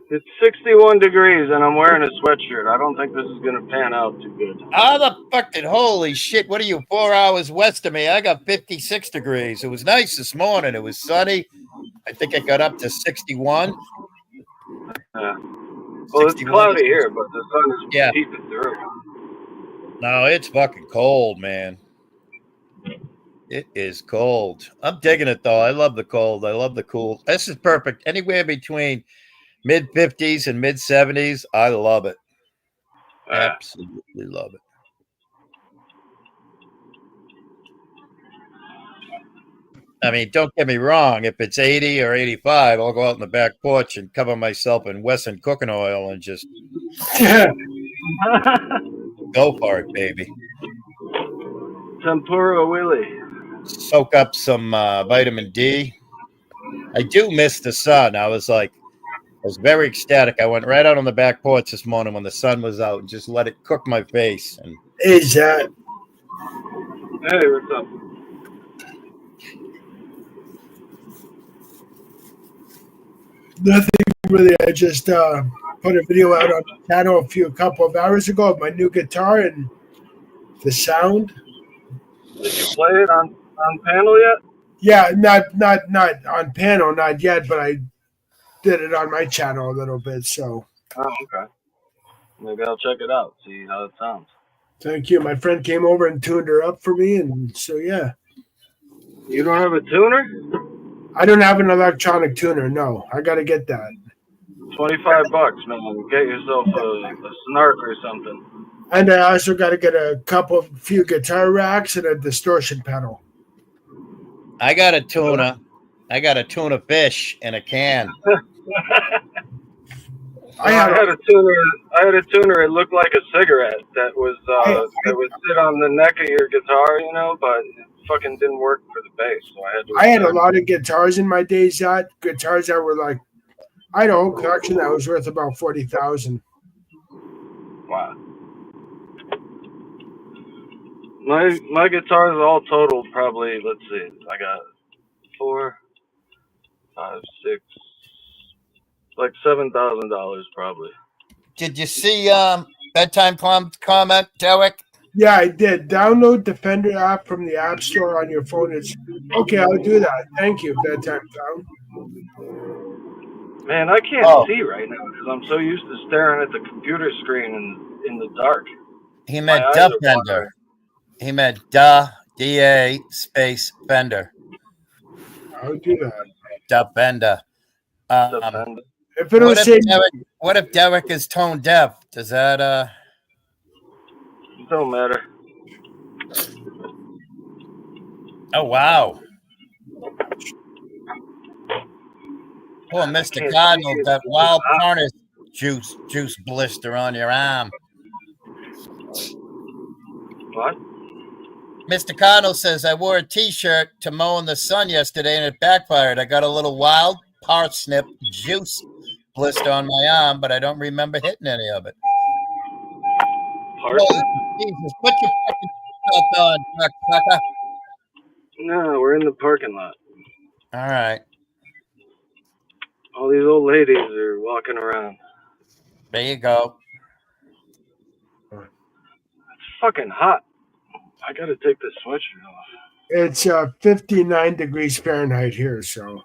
It's 61 degrees and I'm wearing a sweatshirt. I don't think this is going to pan out too good. Oh, the fucking holy shit. What are you, 4 hours west of me? I got 56 degrees. It was nice this morning. It was sunny. I think I got up to 61. Yeah. Well, it's cloudy here, but the sun is peeping through. No, it's fucking cold, man. It is cold. I'm digging it, though. I love the cold. I love the cool. This is perfect. Anywhere between mid-50s and mid-70s, I love it. Absolutely love it. I mean, don't get me wrong. If it's 80 or 85, I'll go out in the back porch and cover myself in Wesson cooking oil and just go for it, baby. Tempura Willy. Soak up some vitamin D. I do miss the sun. I was very ecstatic. I went right out on the back porch this morning when the sun was out and just let it cook my face. And hey, Zach. Hey, what's up? Nothing really. I just put a video out on the channel a couple of hours ago of my new guitar and the sound. Did you play it on panel yet? Yeah, not on panel, not yet, but I did it on my channel a little bit. So. Oh, okay. Maybe I'll check it out. See how it sounds. Thank you. My friend came over and tuned her up for me, and so yeah. You don't have a tuner? I don't have an electronic tuner. No, I got to get that. $25, man. Get yourself a snark or something. And I also got to get a few guitar racks and a distortion pedal. I got a tuna. I got a tuna fish in a can. I had a tuner. It looked like a cigarette that would sit on the neck of your guitar, but it fucking didn't work for the bass. So I had a lot of guitars in my days. Guitars that were like, I know, collection that was worth about $40,000. Wow. My guitars all totaled probably. Let's see. I got 4, 5, 6. Like $7,000 probably. Did you see bedtime comment, Derek? Yeah, I did. Download the Fender app from the App Store on your phone. Okay, I'll do that. Thank you, bedtime Tom. Man, I can't see right now because I'm so used to staring at the computer screen in the dark. He meant duh Fender. He meant duh, D-A space Fender. I'll do that. Duh Fender. If what if Derek is tone deaf? Does that It don't matter. Oh wow. Poor Mr. Cardinal, that wild harness juice blister on your arm. What? Mr. Cardinal says, I wore a t-shirt to mow in the sun yesterday and it backfired. I got a little wild parsnip juice blister on my arm, but I don't remember hitting any of it. Oh, Jesus, put your fucking belt on, sucker. No, we're in the parking lot. All right. All these old ladies are walking around. There you go. It's fucking hot. I gotta take the sweatshirt off. It's 59 degrees Fahrenheit here, so.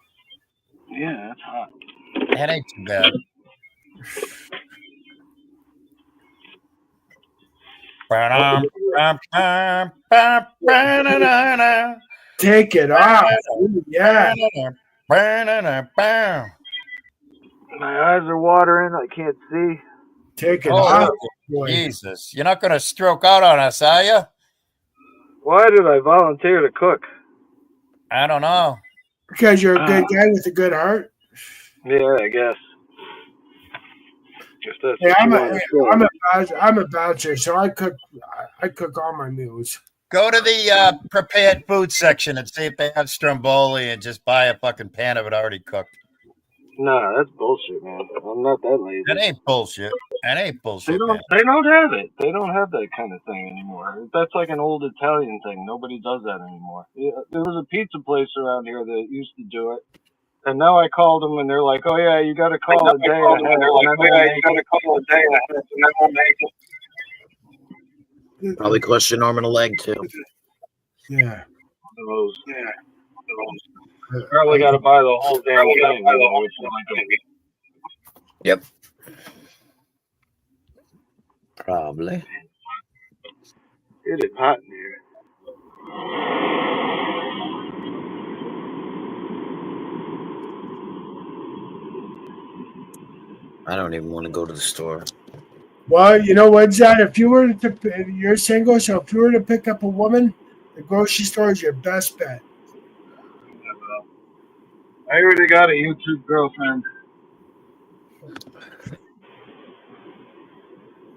Yeah, that's hot. That ain't too bad. Take it off. Yeah. My eyes are watering. I can't see. Take it off. Jesus. You're not going to stroke out on us, are you? Why did I volunteer to cook? I don't know. Because you're a good guy with a good heart? Yeah, I guess. Hey, I'm a bachelor, so I cook all my meals. Go to the prepared food section and see if they have stromboli and just buy a fucking pan of it already cooked. Nah, that's bullshit, man. I'm not that lazy. That ain't bullshit. That ain't bullshit, man. They don't have it. They don't have that kind of thing anymore. That's like an old Italian thing. Nobody does that anymore. Yeah, there was a pizza place around here that used to do it. And now I called them, and they're like, "Oh yeah, you got to call a day ahead." Probably cost you an arm and a leg too. Yeah. Probably got to buy the whole damn thing. Yep. Probably. It is hot in here. I don't even want to go to the store. Well, you know what, Zad? If you're single, so if you were to pick up a woman, the grocery store is your best bet. I already got a YouTube girlfriend.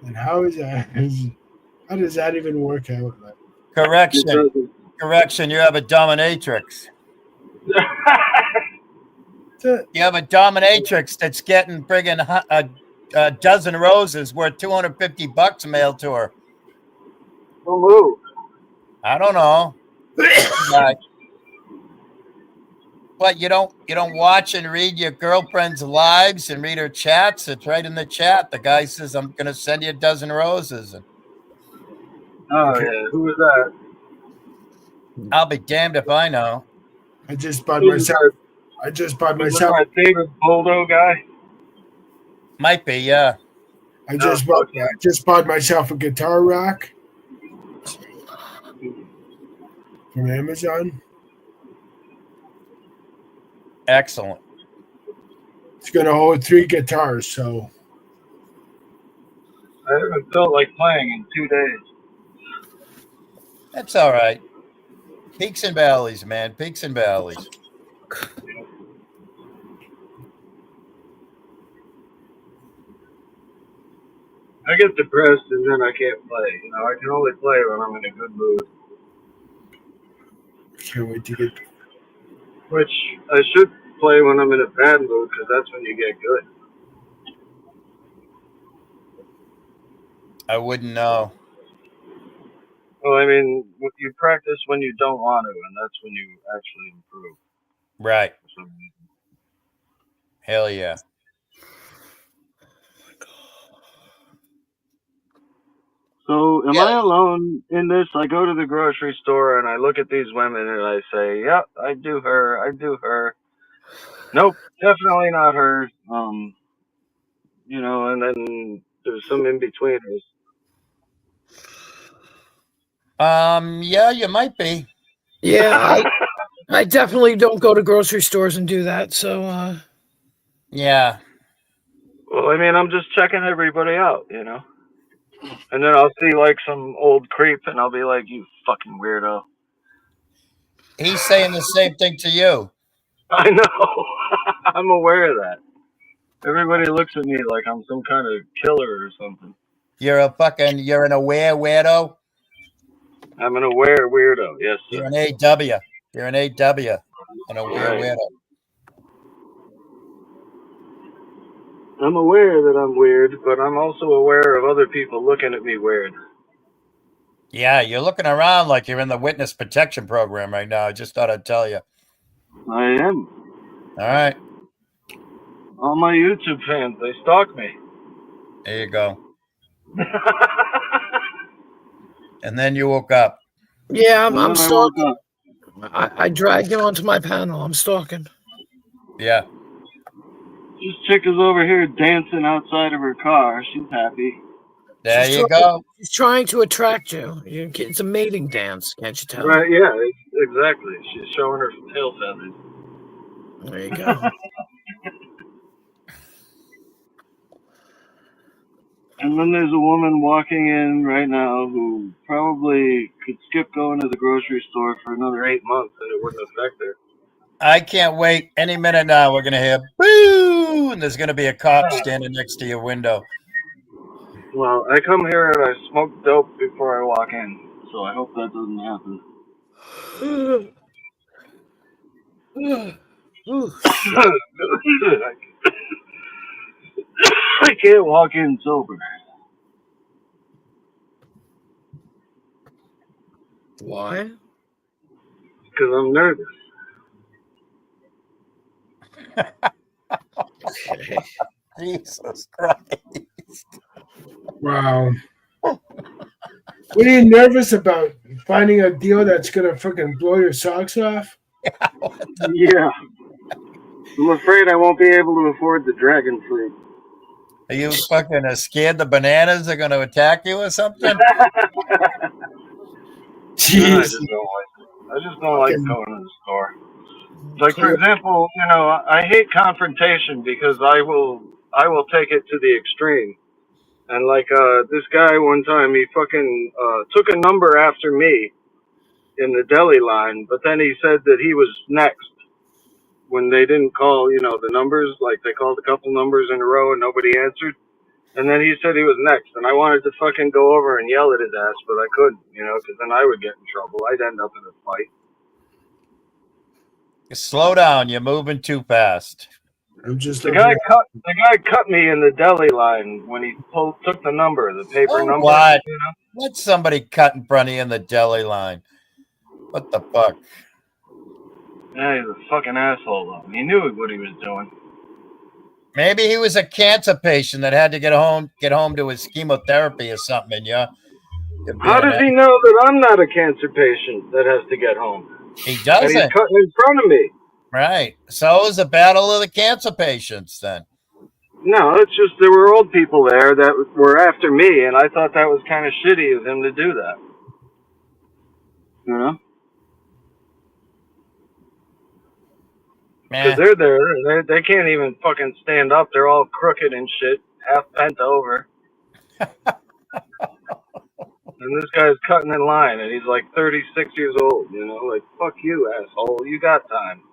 And how is that? How does that even work out? Correction. You have a dominatrix. You have a dominatrix that's getting friggin' a dozen roses worth $250 mailed to her. Who? I don't know. What, you don't watch and read your girlfriend's lives and read her chats? It's right in the chat. The guy says, "I'm gonna send you a dozen roses." Oh yeah, who was that? I'll be damned if I know. I just bought myself. My favorite Boldo guy. Might be, yeah. I just bought myself a guitar rack from Amazon. Excellent. It's going to hold 3 guitars, so. I haven't felt like playing in 2 days. That's all right. Peaks and valleys, man. Peaks and valleys. I get depressed and then I can't play. You know, I can only play when I'm in a good mood. Can't wait to get. Which I should play when I'm in a bad mood because that's when you get good. I wouldn't know. Well, I mean, you practice when you don't want to, and that's when you actually improve. Right. Hell yeah. So, am I alone in this? I go to the grocery store and I look at these women and I say, "Yep, I do her. Nope, definitely not her." You know, and then there's some in betweeners. Yeah, you might be. Yeah, I definitely don't go to grocery stores and do that. So, yeah. Well, I mean, I'm just checking everybody out, you know. And then I'll see like some old creep, and I'll be like, "You fucking weirdo." He's saying the same thing to you. I know. I'm aware of that. Everybody looks at me like I'm some kind of killer or something. You're an aware weirdo? I'm an aware weirdo, yes, sir. You're an AW. You're an AW. An aware weirdo. I'm aware that I'm weird, but I'm also aware of other people looking at me weird. Yeah, you're looking around like you're in the witness protection program right now. I just thought I'd tell you. I am. All right. All my YouTube fans, they stalk me. There you go. And then you woke up. Yeah, I'm stalking. I dragged you onto my panel. I'm stalking. Yeah. This chick is over here dancing outside of her car. She's happy. There you go. She's trying to attract you. It's a mating dance, can't you tell? Right, yeah, exactly. She's showing her tail feathers. There you go. And then there's a woman walking in right now who probably could skip going to the grocery store for another 8 months and it wouldn't affect her. I can't wait. Any minute now, we're going to hear boo, and there's going to be a cop standing next to your window. Well, I come here and I smoke dope before I walk in, so I hope that doesn't happen. I can't walk in sober. Why? Because I'm nervous. Okay. Jesus Christ. Wow. What are you nervous about? Finding a deal that's gonna fucking blow your socks off? Yeah. I'm afraid I won't be able to afford the dragon fruit. Are you fucking scared the bananas are going to attack you or something? Jeez. I just don't like going to the store. Like, for example, I hate confrontation because I will take it to the extreme. And like this guy one time, he fucking took a number after me in the deli line, but then he said that he was next when they didn't call, the numbers. Like, they called a couple numbers in a row and nobody answered. And then he said he was next, and I wanted to fucking go over and yell at his ass, but I couldn't, because then I would get in trouble. I'd end up in a fight. Slow down. You're moving too fast. I'm just the guy cut me in the deli line when he took the number, the paper number. What? Let somebody cut in front of you in the deli line. What the fuck? Yeah, he's a fucking asshole, though. He knew what he was doing. Maybe he was a cancer patient that had to get home to his chemotherapy or something. And how does he know that I'm not a cancer patient that has to get home? He doesn't. And he's cutting in front of me. Right. So is the battle of the cancer patients then. No, it's just there were old people there that were after me, and I thought that was kind of shitty of him to do that. Because they're there, they can't even fucking stand up. They're all crooked and shit, half bent over. And this guy's cutting in line, and he's like 36 years old, like, fuck you, asshole, you got time.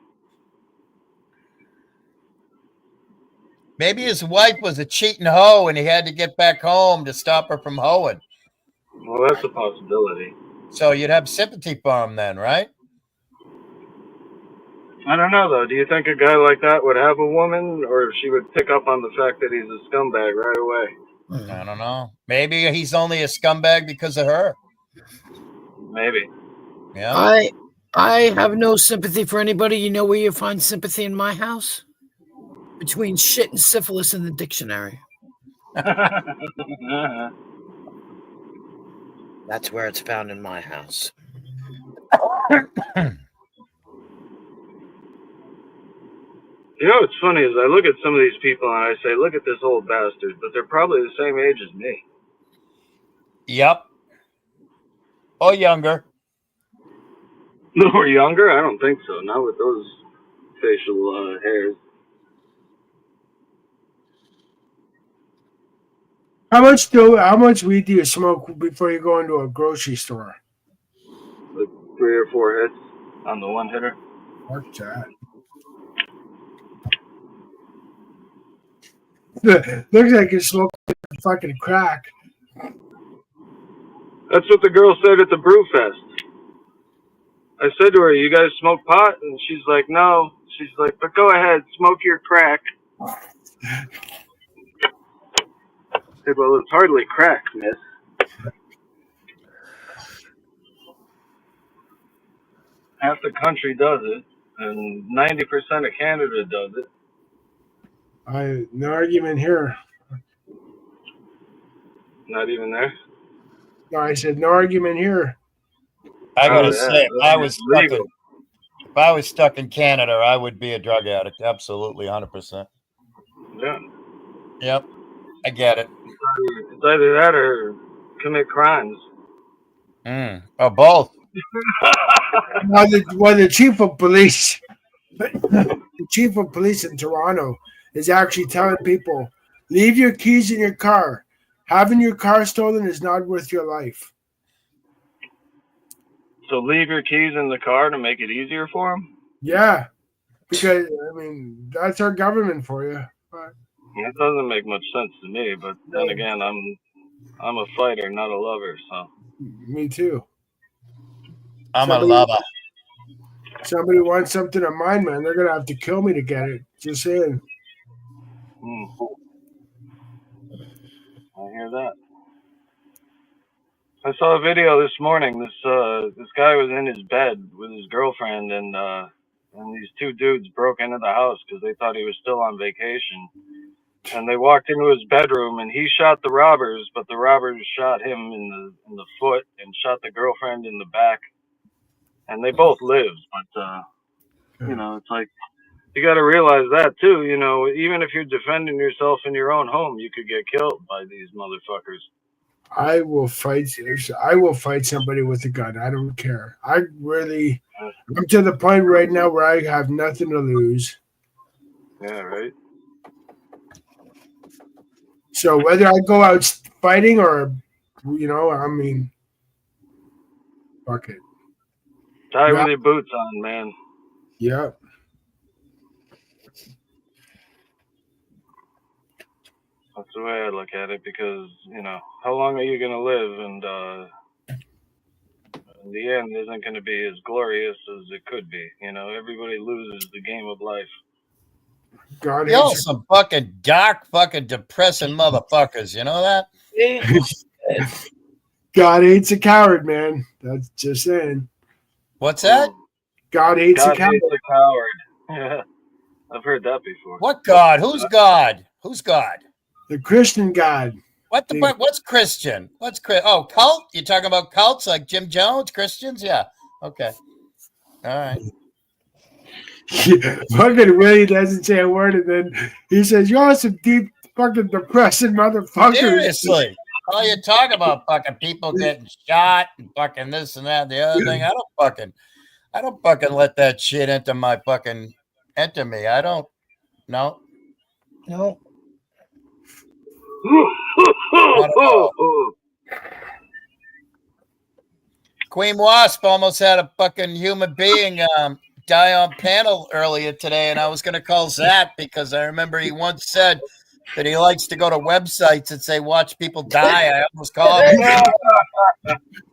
Maybe his wife was a cheating hoe, and he had to get back home to stop her from hoeing. Well, that's a possibility. So you'd have sympathy for him then, right? I don't know, though. Do you think a guy like that would have a woman, or she would pick up on the fact that he's a scumbag right away? I don't know. Maybe he's only a scumbag because of her. Maybe. Yeah. I have no sympathy for anybody. You know where you find sympathy in my house? Between shit and syphilis in the dictionary. That's where it's found in my house. What's funny is I look at some of these people and I say, look at this old bastard, but they're probably the same age as me. Yep. Or younger. Or younger? I don't think so. Not with those facial hairs. How much weed do you smoke before you go into a grocery store? Like 3 or 4 hits on the one hitter. What's that? Looks like you're smoking fucking crack. That's what the girl said at the brew fest. I said to her, you guys smoke pot? And she's like, no. She's like, but go ahead, smoke your crack. I said, well, it's hardly crack, miss. Half the country does it, and 90% of Canada does it. No argument here. Not even there? No, I said no argument here. I gotta yeah, say, if I was stuck in Canada, I would be a drug addict. Absolutely, 100%. Yeah. Yep, I get it. It's either that or commit crimes. Or both. The chief of police, the chief of police in Toronto is actually telling people, leave your keys in your car. Having your car stolen is not worth your life. So leave your keys in the car to make it easier for them? Yeah, because, I mean, that's our government for you. But That doesn't make much sense to me, but then again, I'm a fighter, not a lover, so. Me too. I'm a lover. Somebody wants something of mine, man. They're gonna have to kill me to get it. Just saying. I hear that. I saw a video this morning. This guy was in his bed with his girlfriend, and these two dudes broke into the house because they thought he was still on vacation. And they walked into his bedroom, and he shot the robbers, but the robbers shot him in the foot and shot the girlfriend in the back. And they both lived, but it's like you got to realize that too. Even if you're defending yourself in your own home, you could get killed by these motherfuckers. I will fight somebody with a gun. I don't care. I'm to the point right now where I have nothing to lose. Yeah, right. So whether I go out fighting or, I mean, fuck it. Die with your boots on, man. Yep. That's the way I look at it, because, how long are you going to live? And in the end isn't going to be as glorious as it could be. Everybody loses the game of life. Y'all some fucking dark, fucking depressing motherfuckers. You know that? God hates a coward, man. That's just saying. What's that? God hates a coward. Hates a coward. Yeah, I've heard that before. What God? Who's God? Who's God? The Christian God. What the fuck? What's Christian? Oh, cult? You talking about cults like Jim Jones? Christians? Yeah. Okay. All right. Fucking Willie doesn't say a word, and then he says, "You're some deep fucking depressing motherfuckers." Seriously. All you talk about fucking people getting shot and fucking this and that and the other thing. I don't fucking let that shit enter me. I don't. No. Not at all. Queen Wasp almost had a fucking human being die on panel earlier today, and I was going to call Zach because I remember he once said that he likes to go to websites and say, watch people die. I almost called him.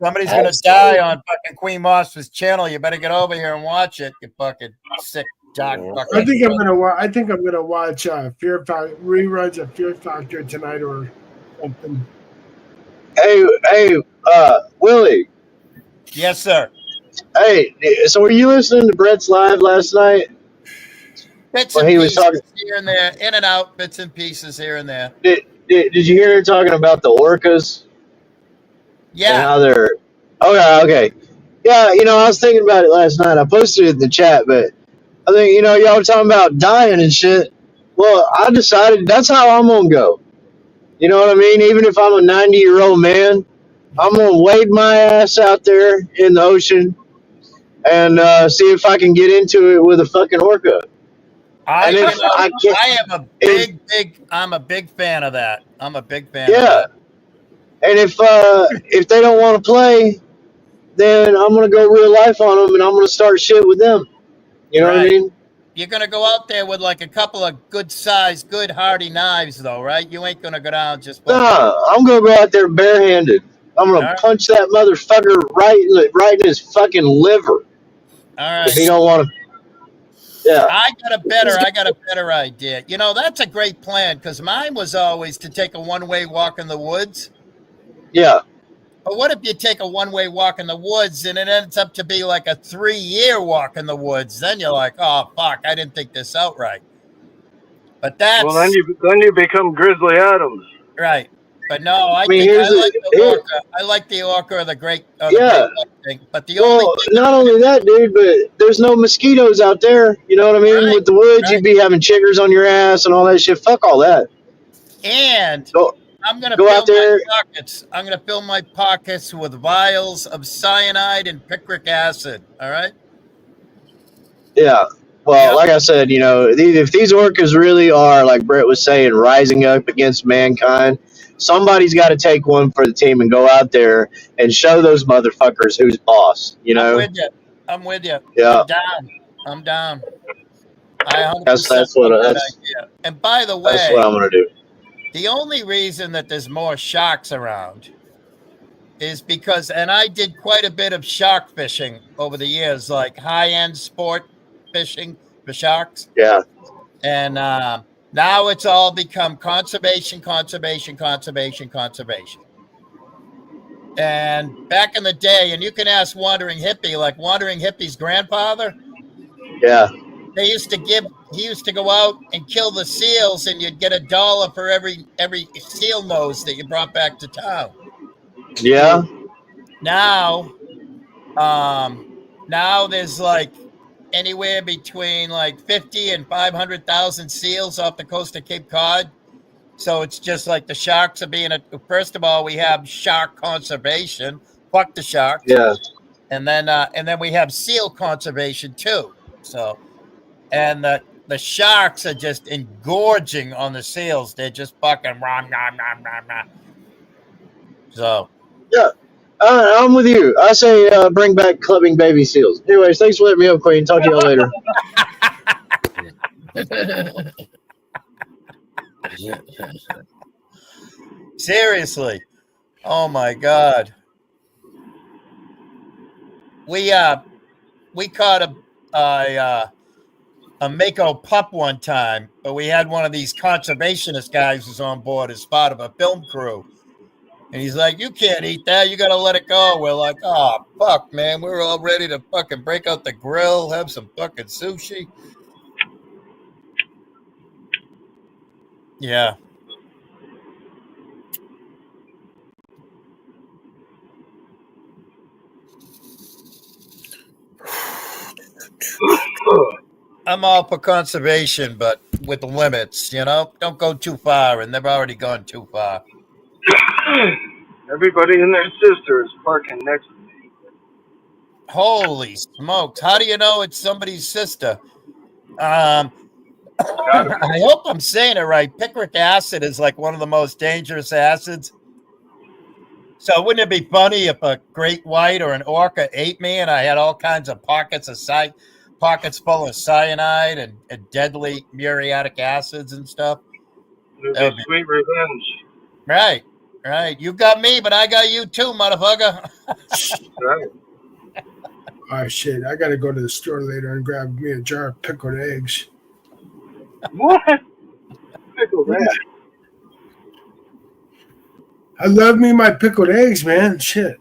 Somebody's going to die on fucking Queen Wasp's channel. You better get over here and watch it, you fucking sick dog. I think I'm gonna watch Fear Factor reruns of Fear Factor tonight or something. Hey, Willie. Yes, sir. Hey, so were you listening to Brett's live last night? Bits and pieces here and there, in and out, bits and pieces here and there. Did you hear him talking about the orcas? Yeah. And how they're okay. Yeah, I was thinking about it last night. I posted it in the chat, but I think y'all were talking about dying and shit. Well, I decided that's how I'm gonna go. You know what I mean? Even if I'm a 90-year-old man, I'm gonna wade my ass out there in the ocean and see if I can get into it with a fucking orca. I'm a big fan of that. I'm a big fan of that. And if they don't want to play, then I'm gonna go real life on them and I'm gonna start shit with them. You know what I mean? You're gonna go out there with like a couple of good sized, good hardy knives, though, right? You ain't gonna go down just. Nah, I'm gonna go out there barehanded. I'm gonna punch that motherfucker right in his fucking liver. All right. If he don't want to. Yeah. I got a better idea. That's a great plan, because mine was always to take a one-way walk in the woods. Yeah. But what if you take a one-way walk in the woods and it ends up to be like a 3-year walk in the woods? Then you're like, oh fuck, I didn't think this out right. But that's then you become Grizzly Adams. Right. But no, I mean, I like the orca or the great white thing. But the only thing not only that, dude, but there's no mosquitoes out there. You know what I mean? With the woods, you'd be having chiggers on your ass and all that shit. Fuck all that. And I'm gonna go fill out there. my pockets. I'm gonna fill my pockets with vials of cyanide and picric acid. All right. Yeah. Well, like I said, you know, if these orcas really are, like Brett was saying, rising up against mankind, somebody's got to take one for the team and go out there and show those motherfuckers who's boss. You know. I'm with you. Yeah. I'm down. I 100% That's what love that idea. And by the way, that's what I'm gonna do. The only reason that there's more sharks around is because, and I did quite a bit of shark fishing over the years, like high-end sport fishing for sharks. Yeah. And now it's all become conservation. And back in the day, and you can ask Wandering Hippie, like Wandering Hippie's grandfather. Yeah. He used to go out and kill the seals, and you'd get $1 for every seal nose that you brought back to town. Yeah. Now there's like anywhere between like 50 and 500,000 seals off the coast of Cape Cod. So it's just like the sharks are being first of all, we have shark conservation. Fuck the sharks. Yeah. And then we have seal conservation too. So, and the sharks are just engorging on the seals. They're just fucking rom. So yeah, I'm with you. I say bring back clubbing baby seals. Anyways, thanks for letting me up, Queen. Talk to y'all later. Seriously. Oh my God. We caught a mako pup one time, but we had one of these conservationist guys who's on board as part of a film crew. And he's like, you can't eat that. You got to let it go. We're like, oh, fuck, man. We're all ready to fucking break out the grill, have some fucking sushi. Yeah. I'm all for conservation, but with limits, you know? Don't go too far, and they've already gone too far. Everybody and their sister is parking next to me. Holy smokes. How do you know it's somebody's sister? I hope I'm saying it right. Picric acid is like one of the most dangerous acids. So wouldn't it be funny if a great white or an orca ate me and I had all kinds of pockets full of cyanide and deadly muriatic acids and stuff? It would be sweet revenge. Right. You got me, but I got you too, motherfucker. Right. Oh shit! I gotta go to the store later and grab me a jar of pickled eggs. What? Pickled eggs? I love me my pickled eggs, man. Shit.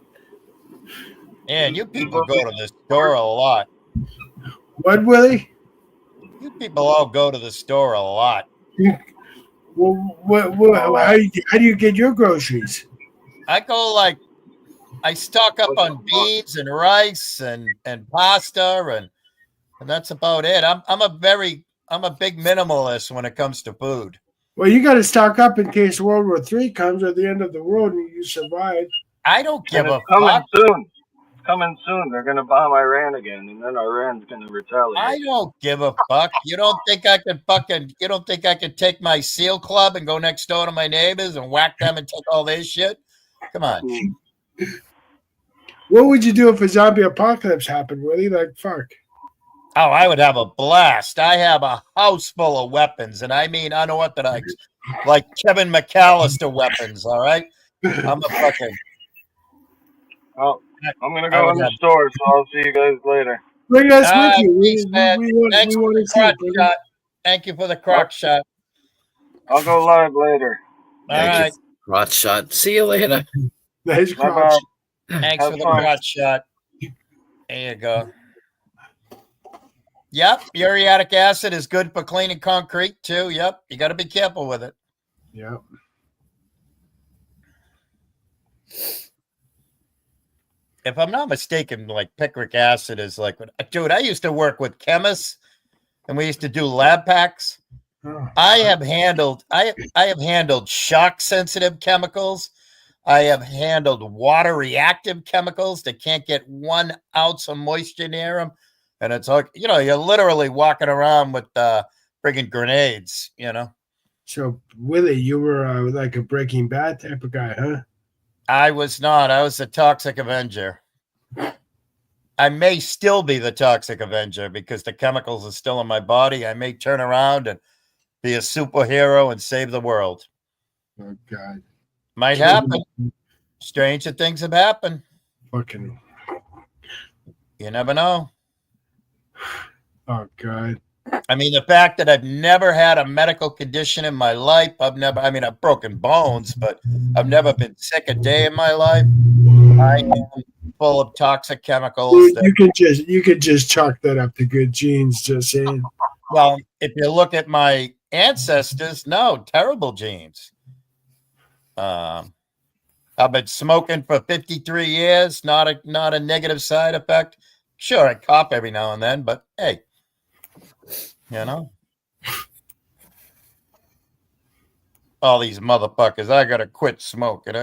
Man, you people go to the store a lot. What, Willie? You people all go to the store a lot. Well, how do you get your groceries? I go I stock up on beans and rice and pasta and that's about it. I'm a big minimalist when it comes to food. Well, you got to stock up in case World War III comes or the end of the world and you survive. I don't give a fuck. Coming soon. They're going to bomb Iran again, and then Iran's going to retaliate. I don't give a fuck. You don't think I can take my SEAL club and go next door to my neighbors and whack them and take all their shit? Come on. What would you do if a zombie apocalypse happened, Willie? Like, fuck. Oh, I would have a blast. I have a house full of weapons, and I mean unorthodox, like Kevin McAllister weapons, all right? I'm a fucking... Well, I'm going to go in the store, so I'll see you guys later. Bring us with you. Thanks for the crotch shot. Thank you for the crotch shot. I'll go live later. All right. Crotch shot. See you later. Nice crotch. Thanks for the crotch shot. There you go. Yep, muriatic acid is good for cleaning concrete too. Yep, you got to be careful with it. Yep. if I'm not mistaken, like picric acid is like, dude, I used to work with chemists and we used to do lab packs. I have handled shock sensitive chemicals. I have handled water reactive chemicals that can't get 1 ounce of moisture near them. And it's like, you're literally walking around with friggin' grenades, So, Willie, you were like a Breaking Bad type of guy, huh? I was not. I was the Toxic Avenger. I may still be the Toxic Avenger because the chemicals are still in my body. I may turn around and be a superhero and save the world. Oh, God. Might happen. Stranger things have happened. Fucking. You never know. Oh, God. I mean, the fact that I've never had a medical condition in my life, I've broken bones, but I've never been sick a day in my life. I am full of toxic chemicals. You could just chalk that up to good genes, just saying. Well, if you look at my ancestors, no, terrible genes. I've been smoking for 53 years, not a negative side effect. Sure, I cough every now and then, but hey, all these motherfuckers, I gotta quit smoking.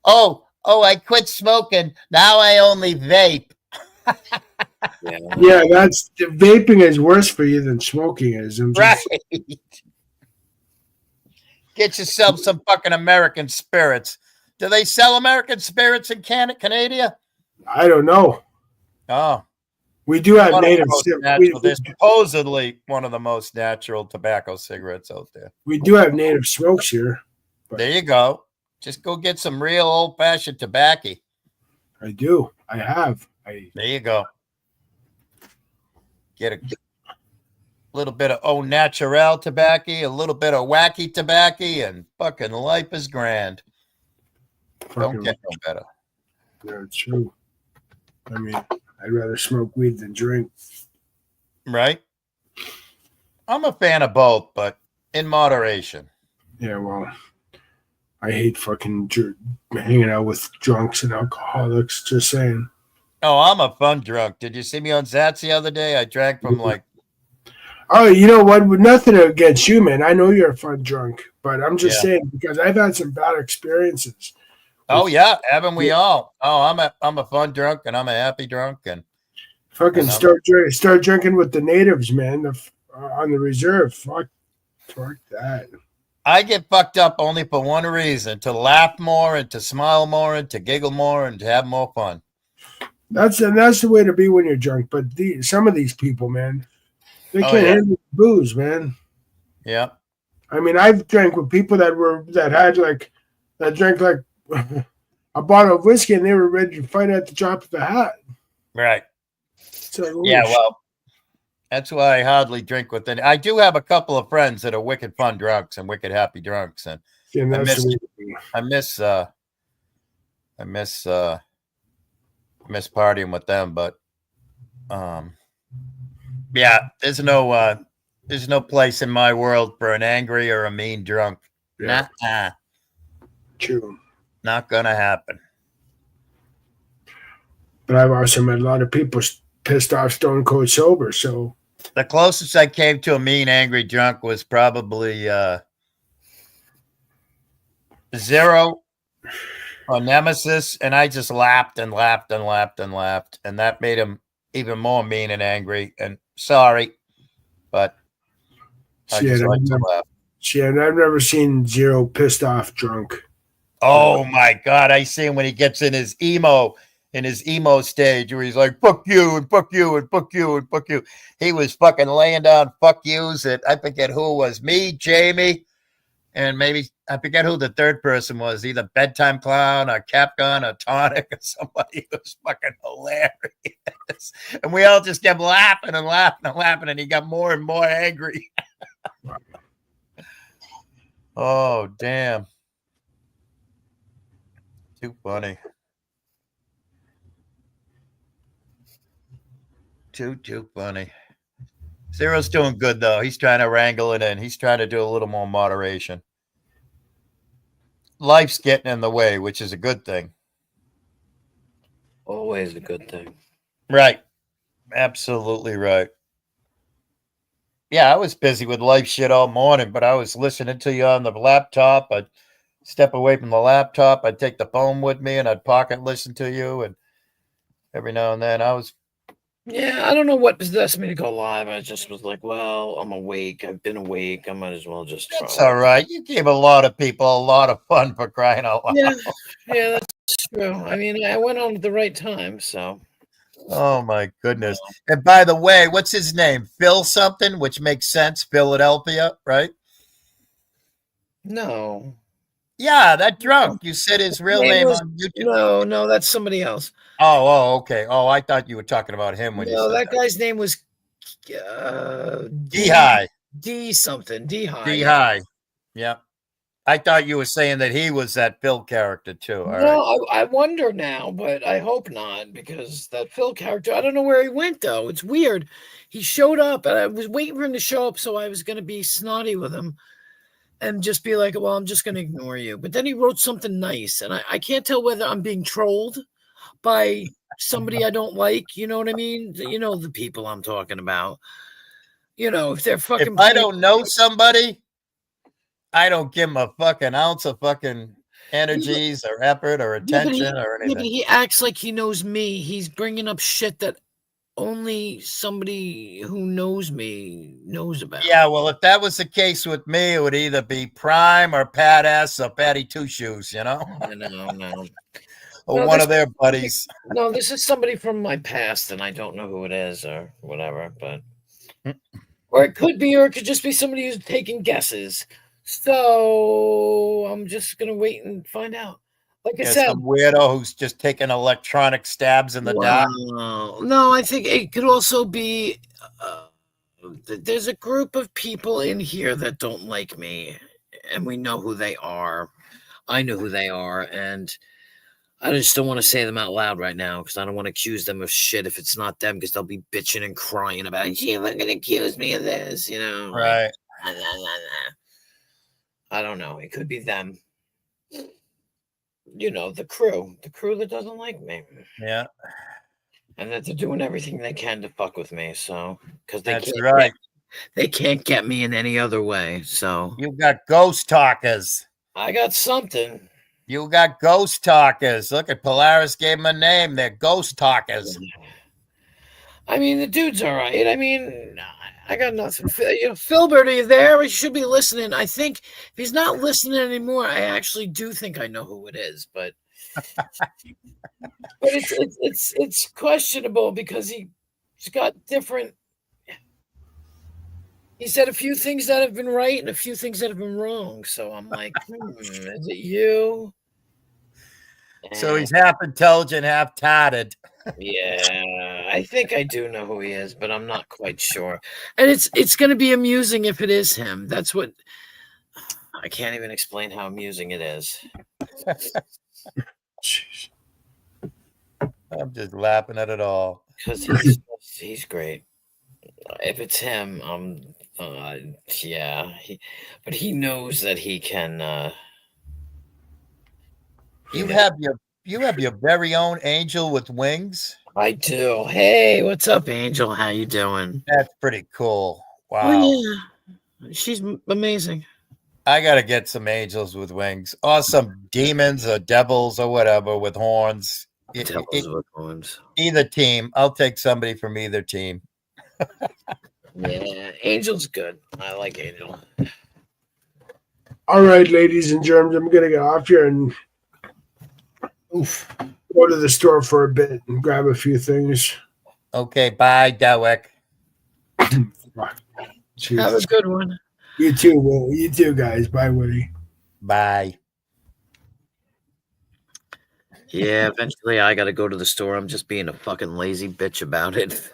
Oh, I quit smoking. Now I only vape. Yeah, vaping is worse for you than smoking is. Right. Get yourself some fucking American spirits. Do they sell American spirits in Canada? I don't know. Oh. We do have native. They're supposedly one of the most natural tobacco cigarettes out there. We do have native smokes here. There you go. Just go get some real old-fashioned tobacco. I do. I have. There you go. Get a little bit of au naturel tobacco, a little bit of wacky tobacco, and fucking life is grand. Don't get no better. Yeah, it's true. I mean, I'd rather smoke weed than drink. Right? I'm a fan of both, but in moderation. Yeah, well, I hate fucking hanging out with drunks and alcoholics, just saying. Oh, I'm a fun drunk. Did you see me on Zats the other day? I drank from like... Oh, you know what? Nothing against you, man. I know you're a fun drunk, but I'm just saying because I've had some bad experiences. Oh yeah, haven't we all? Oh, I'm a fun drunk and I'm a happy drunk and fucking start drinking with the natives, man. On the reserve, fuck that. I get fucked up only for one reason: to laugh more and to smile more and to giggle more and to have more fun. That's the way to be when you're drunk. But some of these people, man, they can't handle booze, man. Yeah. I mean, I've drank with people that drank like a bottle of whiskey and they were ready to fight at the drop of a hat. Right. So, yeah, well, that's why I hardly drink with any. I do have a couple of friends that are wicked fun drunks and wicked happy drunks, and I miss partying with them. But yeah, there's no place in my world for an angry or a mean drunk. Yeah. Nah. True. Not gonna happen. But I've also met a lot of people pissed off stone cold sober. So the closest I came to a mean, angry drunk was probably Zero or Nemesis, and I just laughed and laughed and laughed and laughed, and that made him even more mean and angry. And sorry, but I just like to laugh. Yeah, and I've never seen Zero pissed off drunk. Oh my God, I see him when he gets in his emo stage where he's like, fuck you and fuck you and fuck you and fuck you. He was fucking laying down fuck yous at, I forget who it was, me, Jamie, and maybe, I forget who the third person was, either Bedtime Clown or Capgun or Tonic or somebody. It was fucking hilarious. And we all just kept laughing and laughing and laughing, and he got more and more angry. Oh, damn. Too funny. Too funny. Zero's doing good, though. He's trying to wrangle it in. He's trying to do a little more moderation. Life's getting in the way, which is a good thing. Always a good thing. Right. Absolutely right. Yeah, I was busy with life shit all morning, but I was listening to you on the laptop. I'd step away from the laptop. I'd take the phone with me and I'd pocket listen to you. And every now and then I was. Yeah, I don't know what possessed me to go live. I just was like, well, I'm awake. I've been awake. I might as well just try. It's all right. You gave a lot of people a lot of fun for crying out loud. Yeah, that's true. I mean, I went on at the right time, so. Oh my goodness. And by the way, what's his name? Phil something, which makes sense. Philadelphia, right? No. Yeah, that drunk. You said his real name on YouTube. No, that's somebody else. Oh, okay. Oh, I thought you were talking about him when you No, said that guy's name was D-High. D something. D-High. D-High. Yeah. I thought you were saying that he was that Phil character too. All No, right. I wonder now, but I hope not, because that Phil character, I don't know where he went, though. It's weird. He showed up, and I was waiting for him to show up, so I was going to be snotty with him and just be like, well, I'm just going to ignore you. But then he wrote something nice, and I can't tell whether I'm being trolled by somebody I don't like. You know what I mean? You know the people I'm talking about. You know, if they're fucking... If I don't know somebody, I don't give him a fucking ounce of fucking energies or effort or attention or anything. Yeah, but he acts like he knows me. He's bringing up shit that only somebody who knows me knows about. Yeah, well, if that was the case with me, it would either be Prime or Pat S or Patty Two Shoes, you know? No. Or one of their buddies. No, this is somebody from my past, and I don't know who it is or whatever, but... Or it could be, or it could just be somebody who's taking guesses. So I'm just going to wait and find out. Like I said, some weirdo who's just taking electronic stabs in the dark. No, I think it could also be there's a group of people in here that don't like me, and we know who they are. I know who they are, and I just don't want to say them out loud right now because I don't want to accuse them of shit if it's not them, because they'll be bitching and crying about it. You're going to accuse me of this, you know? Right. I don't know. It could be them. You know, the crew that doesn't like me. Yeah. And that they're doing everything they can to fuck with me. So, because they can't get me in any other way. So you got ghost talkers. I got something. You got ghost talkers. Look at Polaris gave them a name. They're ghost talkers. I mean, the dude's all right. I mean, I got nothing. Philbert, are you there? He should be listening. I think if he's not listening anymore, I actually do think I know who it is, but it's questionable because he's got different. He said a few things that have been right and a few things that have been wrong. So I'm like, is it you? So he's half intelligent, half tatted. Yeah, I think I do know who he is, but I'm not quite sure. And it's going to be amusing if it is him. That's what I can't even explain how amusing it is. I'm just laughing at it all because he's great. If it's him, yeah. But he knows that he can. You have your very own angel with wings. I do. Hey, what's up, Angel? How you doing? That's pretty cool. Wow. Oh, yeah. She's amazing. I gotta get some angels with wings, or some demons or devils or whatever with horns. Devils with horns. Either team. I'll take somebody from either team. Yeah, Angel's good. I like Angel. All right, ladies and germs, I'm gonna get off here and go to the store for a bit and grab a few things. Okay, bye, Dewek. Have a good one. You too, Will. You too, guys. Bye, Woody. Bye. Yeah, eventually I got to go to the store. I'm just being a fucking lazy bitch about it.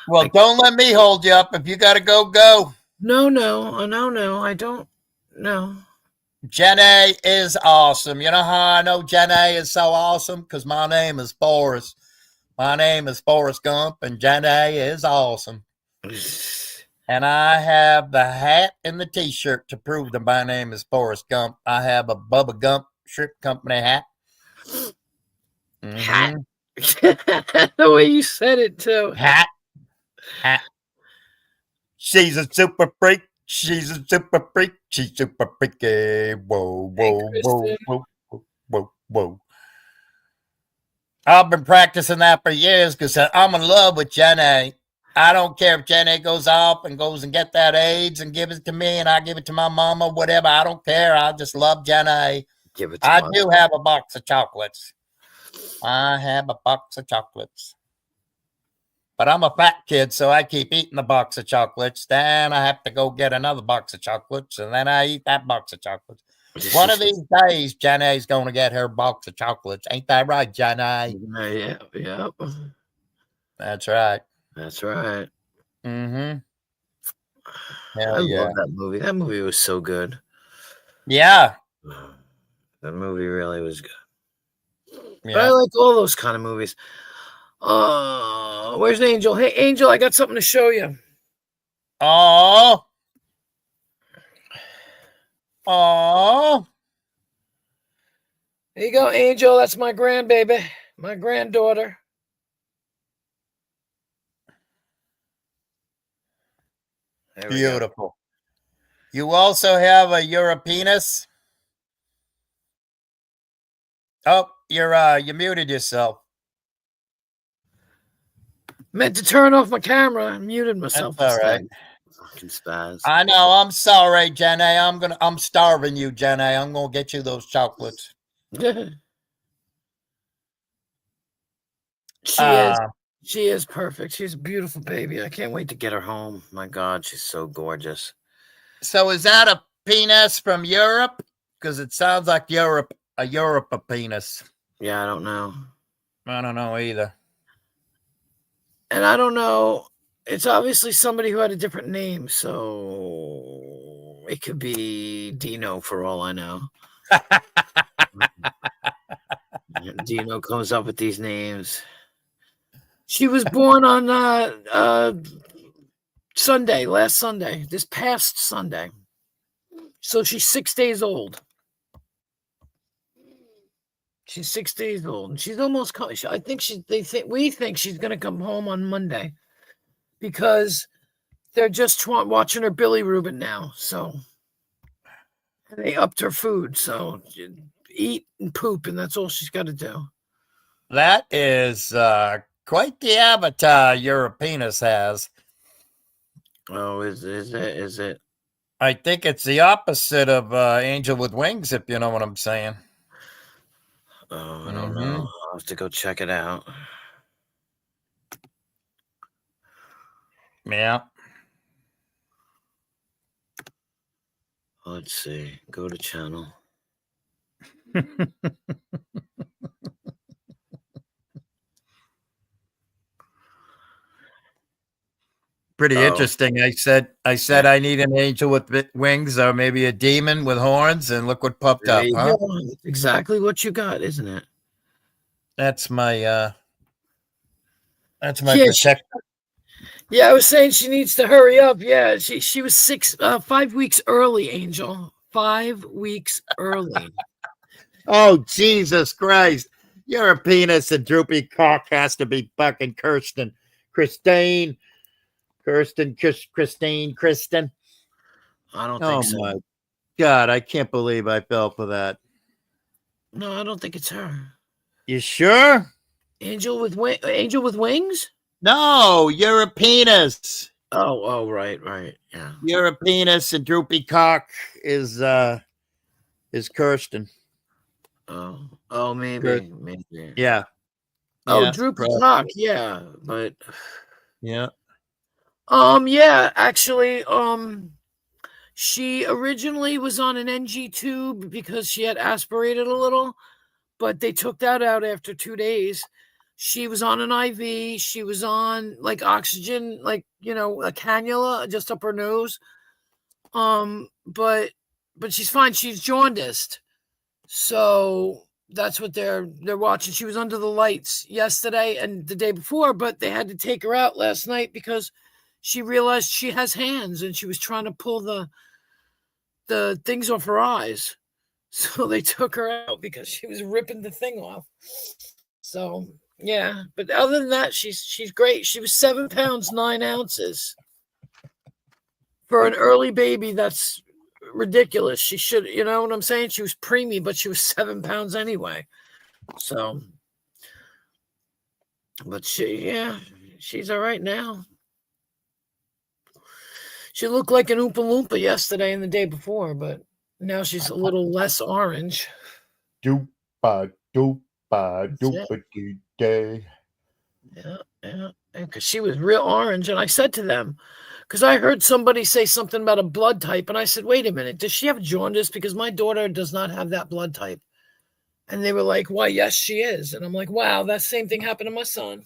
Well, don't let me hold you up. If you got to go, go. No, I don't. No. Jenny is awesome. You know how I know Jenny is so awesome? Because my name is Forrest. My name is Forrest Gump, and Jenny is awesome. And I have the hat and the T-shirt to prove that my name is Forrest Gump. I have a Bubba Gump Shrimp Company hat. Mm-hmm. The way you said it too. Hat. She's a super freak. She's a super freak. She's super freaky. Whoa, whoa. I've been practicing that for years because I'm in love with Jenny. I don't care if Jenny goes off and goes and get that AIDS and gives it to me and I give it to my mama, whatever. I don't care. I just love Jenny. Give it to I Mom. do have a box of chocolates. I have a box of chocolates. But I'm a fat kid, so I keep eating the box of chocolates. Then I have to go get another box of chocolates, and then I eat that box of chocolates. One of these days, Jenny's going to get her box of chocolates. Ain't that right, Jenny? Yeah. That's right. That's right. Mm-hmm. I love that movie. That movie was so good. Yeah. That movie really was good. Yeah. But I like all those kind of movies. Where's Angel? Hey, Angel, I got something to show you. Oh. There you go, Angel. That's my grandbaby, my granddaughter. Beautiful. You also have a Europeanus. Oh, you muted yourself. Meant to turn off my camera. I muted myself. That's all right. Fucking spaz. I know. I'm sorry, Jenny. I'm starving you, Jenny. I'm gonna get you those chocolates. She is perfect. She's a beautiful baby. I can't wait to get her home. My God, she's so gorgeous. So is that a penis from Europe? Because it sounds like a penis. Yeah, I don't know. I don't know either. And I don't know. It's obviously somebody who had a different name, so it could be Dino for all I know. Dino comes up with these names. She was born on last Sunday, this past Sunday. So she's 6 days old. She's 6 days old, and she's almost. I think we think she's gonna come home on Monday, because they're just watching her Billy Rubin now. So they upped her food. So eat and poop, and that's all she's got to do. That is quite the avatar Europeanus has. Oh, is it? I think it's the opposite of Angel with Wings, if you know what I'm saying. Oh, I don't know. I'll have to go check it out. Yeah. Let's see. Go to channel. Pretty interesting. I said I need an angel with wings or maybe a demon with horns, and look what popped up, huh? Exactly what you got, isn't it? That's my protector. Yeah, I was saying she needs to hurry up. Yeah, she was 5 weeks early, Angel. 5 weeks early. Oh, Jesus Christ. You're a penis and droopy cock has to be fucking Kristen. Kristen. I don't think so. Oh, my God. I can't believe I fell for that. No, I don't think it's her. You sure? Angel with wings? No, you're a penis. Oh, right. Yeah. You're a penis and droopy cock is Kirsten. Oh, maybe. Yeah. Oh, droopy cock, yeah, but yeah. Yeah, actually, she originally was on an NG tube because she had aspirated a little, but they took that out after 2 days. She was on an IV. She was on like oxygen, like, a cannula just up her nose. But she's fine. She's jaundiced. So that's what they're watching. She was under the lights yesterday and the day before, but they had to take her out last night because she realized she has hands and she was trying to pull the things off her eyes. So they took her out because she was ripping the thing off. So yeah, but other than that, she's great. She was 7 pounds 9 ounces for an early baby. That's ridiculous. She should, you know what I'm saying? She was preemie, but she was 7 pounds anyway. So, but she's all right now. She looked like an Oompa Loompa yesterday and the day before, but now she's a little less orange. Doopa doopa doopa doo day. Yeah, because she was real orange, and I said to them, because I heard somebody say something about a blood type, and I said, wait a minute, does she have jaundice? Because my daughter does not have that blood type. And they were like, why, yes, she is. And I'm like, wow, that same thing happened to my son.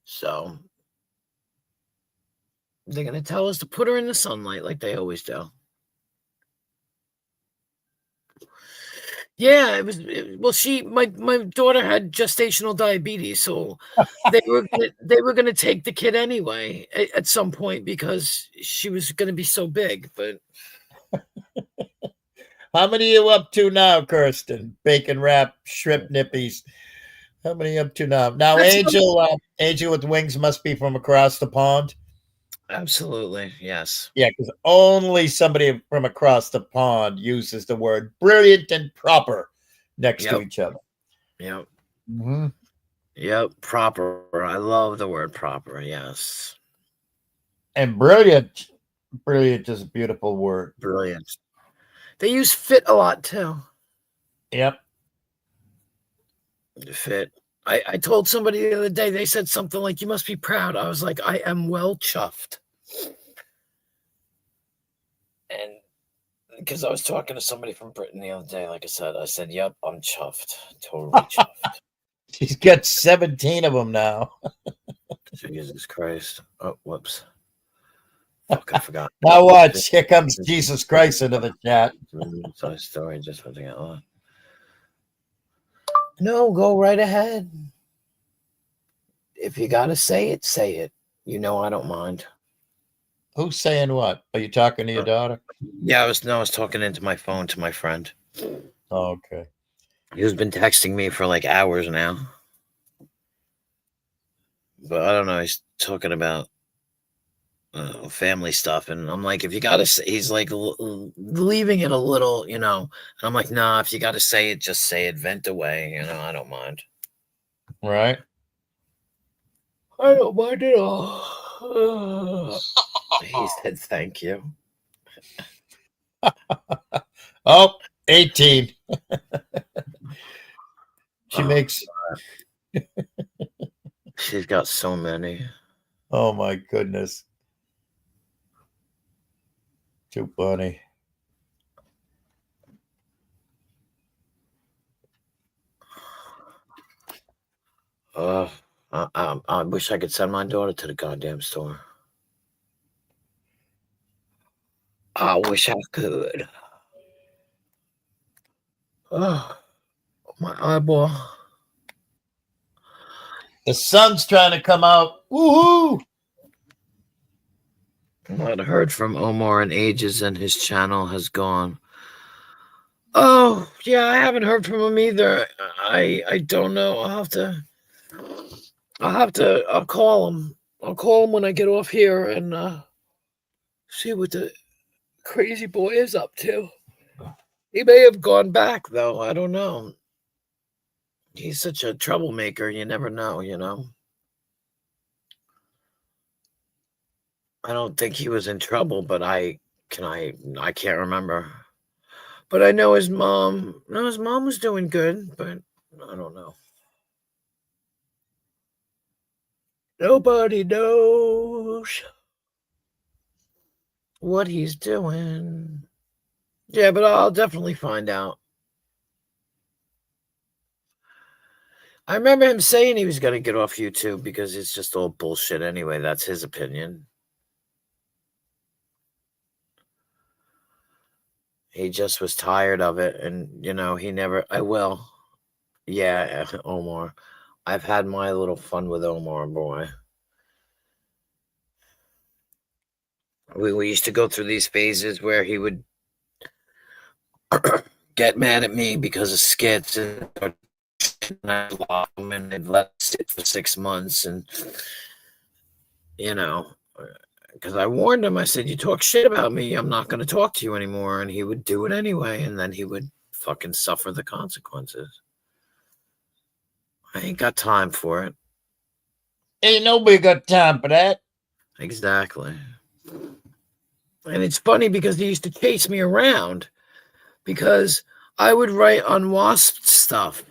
So they're going to tell us to put her in the sunlight like they always do. Yeah, it was. My daughter had gestational diabetes, so they were gonna take the kid anyway at some point because she was gonna be so big. But how many are you up to now, Kirsten? Bacon wrap, shrimp nippies. How many are you up to now? Now, Angel with wings must be from across the pond. Absolutely, yes. Yeah, because only somebody from across the pond uses the word brilliant and proper next to each other. Yep. Mm-hmm. Yep, proper. I love the word proper, yes. And brilliant. Brilliant is a beautiful word. Brilliant. They use fit a lot, too. Yep. Fit. I told somebody the other day, they said something like, you must be proud. I was like, I am well chuffed. And because I was talking to somebody from Britain the other day, like I said, yep, I'm chuffed. Totally chuffed. She's got 17 of them now. Jesus Christ. Oh, whoops. Fuck, I forgot. Now watch. Here comes Jesus Christ into the chat. Story, just something else. No, go right ahead. If you gotta say it, say it. You know I don't mind. Who's saying what? Are you talking to your daughter? Yeah, I was talking into my phone to my friend. Oh, okay. He's been texting me for like hours now. But I don't know, he's talking about family stuff, and I'm like, if you gotta say, he's like leaving it a little, you know. And I'm like, nah, if you gotta say it, just say it, vent away, you know, I don't mind. Right. I don't mind at all. He said thank you. Oh, 18. She makes. She's got so many. Oh my goodness. Too funny. I wish I could send my daughter to the goddamn store. I wish I could. Oh, my eyeball. The sun's trying to come out. Woohoo! I've not heard from Omar in ages, and his channel has gone. Oh, yeah, I haven't heard from him either. I don't know. I'll call him. I'll call him when I get off here and see what the crazy boy is up to. He may have gone back, though. I don't know. He's such a troublemaker. You never know, you know. I don't think he was in trouble, but I can't remember. But I know his mom. No, his mom was doing good, but I don't know. Nobody knows what he's doing. Yeah, but I'll definitely find out. I remember him saying he was going to get off YouTube because it's just all bullshit anyway. That's his opinion. He just was tired of it, and, you know, I will. Yeah, Omar. I've had my little fun with Omar, boy. We used to go through these phases where he would get mad at me because of skits, and I block them, and they'd let it sit for 6 months, and because I warned him, I said, you talk shit about me, I'm not going to talk to you anymore, and he would do it anyway, and then he would fucking suffer the consequences. I ain't got time for it. Ain't nobody got time for that. Exactly. And it's funny because he used to chase me around because I would write on Wasp stuff,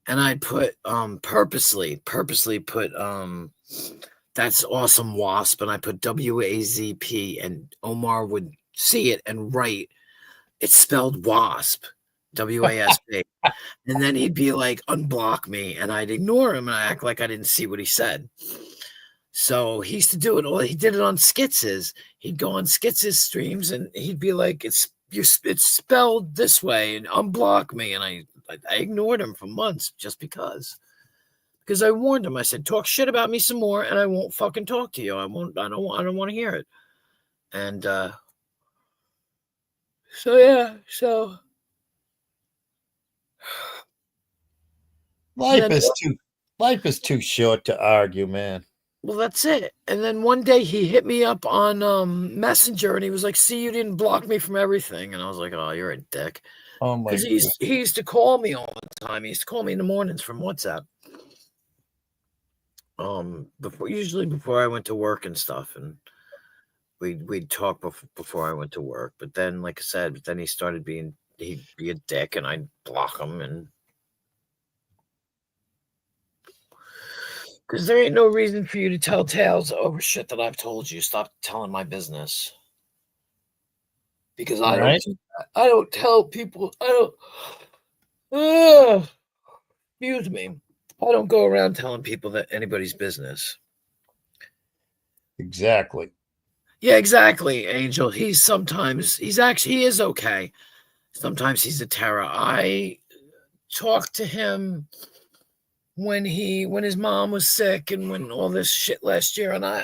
and I'd put purposely put that's awesome Wasp, and I put WAZP, and Omar would see it and write it's spelled Wasp, WASP. And then he'd be like, unblock me, and I'd ignore him and I act like I didn't see what he said. So he used to do it. All he did it on Skitz's. He'd go on Skitz's streams and he'd be like, it's spelled this way, and unblock me. And I ignored him for months just because I warned him. I said, talk shit about me some more and I won't fucking talk to you. I don't want to hear it. And so life is too short to argue, man. Well, that's it. And then one day he hit me up on Messenger, and he was like, see, you didn't block me from everything. And I was like, oh, you're a dick. Oh my God. He used to call me all the time. He used to call me in the mornings from WhatsApp. Usually before I went to work and stuff, and we'd talk before I went to work. But then, like I said, then he'd be a dick, and I'd block him, and because there ain't no reason for you to tell tales over shit that I've told you. Stop telling my business. Because I don't tell people. Excuse me. I don't go around telling people that anybody's business. Exactly. Yeah, exactly, Angel. He is okay. Sometimes he's a terror. I talked to him when his mom was sick and when all this shit last year, and I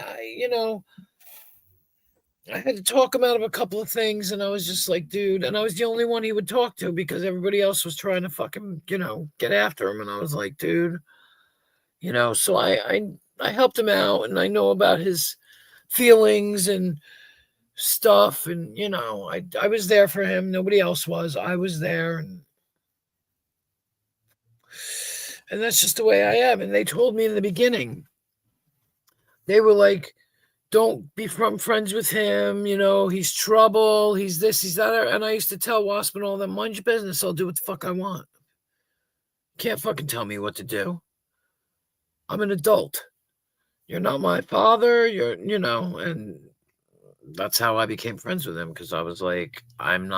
had to talk him out of a couple of things, and I was just like, dude, and I was the only one he would talk to because everybody else was trying to fucking, get after him, and I was like, dude, so I helped him out, and I know about his feelings and stuff, and I was there for him. Nobody else was. I was there, and that's just the way I am. And they told me in the beginning, they were like, don't be friends with him. He's trouble. He's this, he's that. And I used to tell Wasp and all them, mind your business. I'll do what the fuck I want. Can't fucking tell me what to do. I'm an adult. You're not my father. And that's how I became friends with him, because I was like, I don't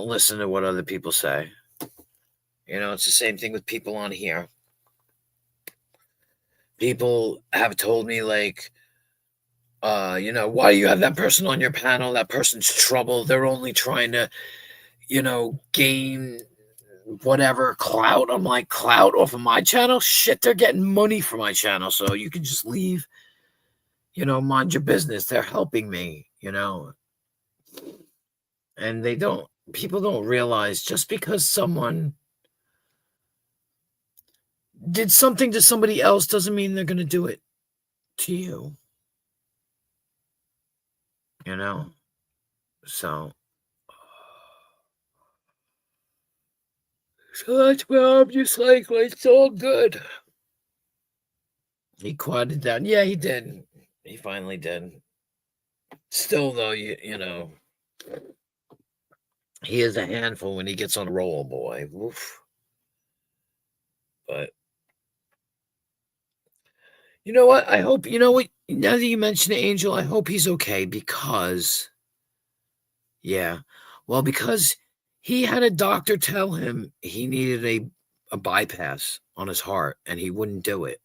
listen to what other people say. It's the same thing with people on here. People have told me, like, why do you have that person on your panel? That person's trouble. They're only trying to, gain whatever clout. I'm like, clout off of my channel? Shit, they're getting money for my channel, so you can just leave, mind your business. They're helping me, and people don't realize just because someone did something to somebody else doesn't mean they're going to do it to you. So that's where I'm just like, it's all good. He quieted down. Yeah, he did. He finally did. Still, though, you know, he is a handful when he gets on a roll, boy. Oof. But you know what? I hope, now that you mention it, Angel, I hope he's okay because he had a doctor tell him he needed a bypass on his heart, and he wouldn't do it.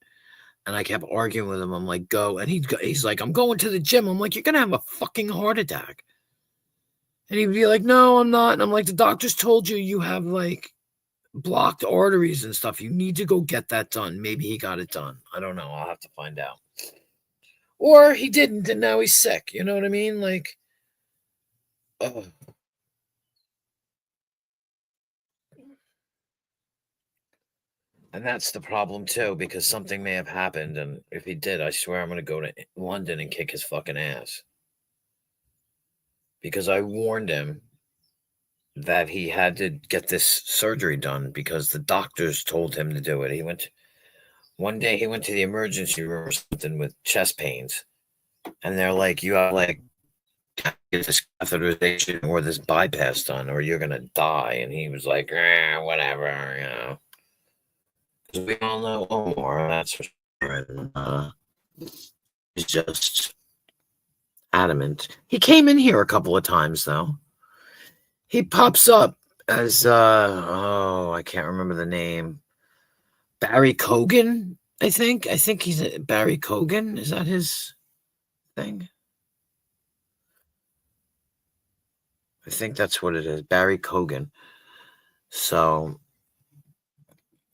And I kept arguing with him. I'm like, go. And he's like, I'm going to the gym. I'm like, you're going to have a fucking heart attack. And he'd be like, no, I'm not. And I'm like, the doctors told you have like blocked arteries and stuff. You need to go get that done. Maybe he got it done. I don't know. I'll have to find out. Or he didn't, and now he's sick. You know what I mean? Like, And that's the problem too, because something may have happened, and if he did, I swear I'm going to go to London and kick his fucking ass. Because I warned him that he had to get this surgery done because the doctors told him to do it. One day he went to the emergency room or something with chest pains, and they're like, you have like get this catheterization or this bypass done, or you're gonna die. And he was like, whatever, you know. Because we all know Omar, that's for sure. And he's just adamant. He came in here a couple of times though. He pops up as I can't remember the name. Barry Cogan, I think. I think he's Barry Cogan. Is that his thing? I think that's what it is. Barry Cogan. So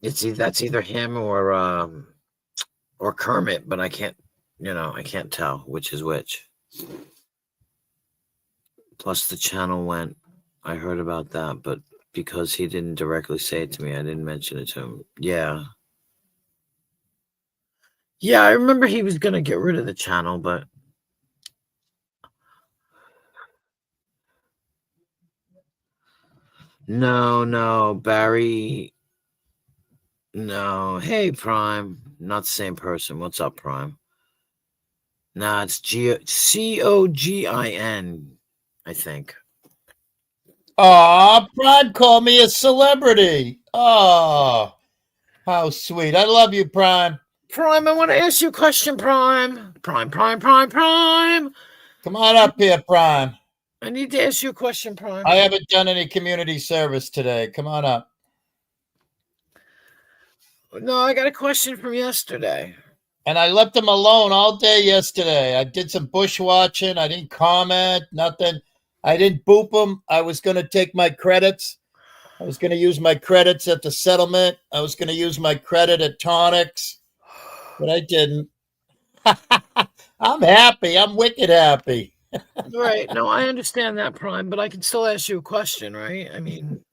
that's either him or Kermit, but I can't tell which is which. Plus the channel went. I heard about that, but because he didn't directly say it to me, I didn't mention it to him. Yeah. Yeah, I remember he was going to get rid of the channel, but no, Barry. No. Hey, Prime. Not the same person. What's up, Prime? Nah, it's Cogin, I think. Aw, Prime called me a celebrity. Oh, how sweet. I love you, Prime. Prime, I want to ask you a question, Prime. Prime. Come on up here, Prime. I need to ask you a question, Prime. I haven't done any community service today. Come on up. No, I got a question from yesterday. And I left him alone all day yesterday. I did some bush watching. I didn't comment, nothing. I didn't boop him. I was going to take my credits. I was going to use my credits at the settlement. I was going to use my credit at Tonics, but I didn't. I'm happy. I'm wicked happy. Right. No, I understand that, Prime, but I can still ask you a question, right? I mean,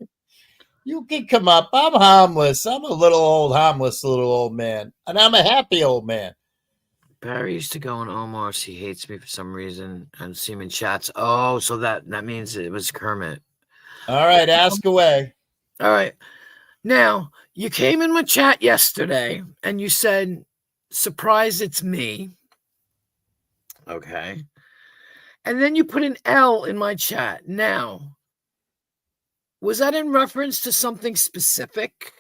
you can come up. I'm harmless. I'm a harmless little old man, and I'm a happy old man. Barry used to go in Omar's. He hates me for some reason, and see him in chats. Oh, so that means it was Kermit. All right, ask away. All right. Now, you came in my chat yesterday, and you said, surprise, it's me. Okay. And then you put an L in my chat. Now, was that in reference to something specific?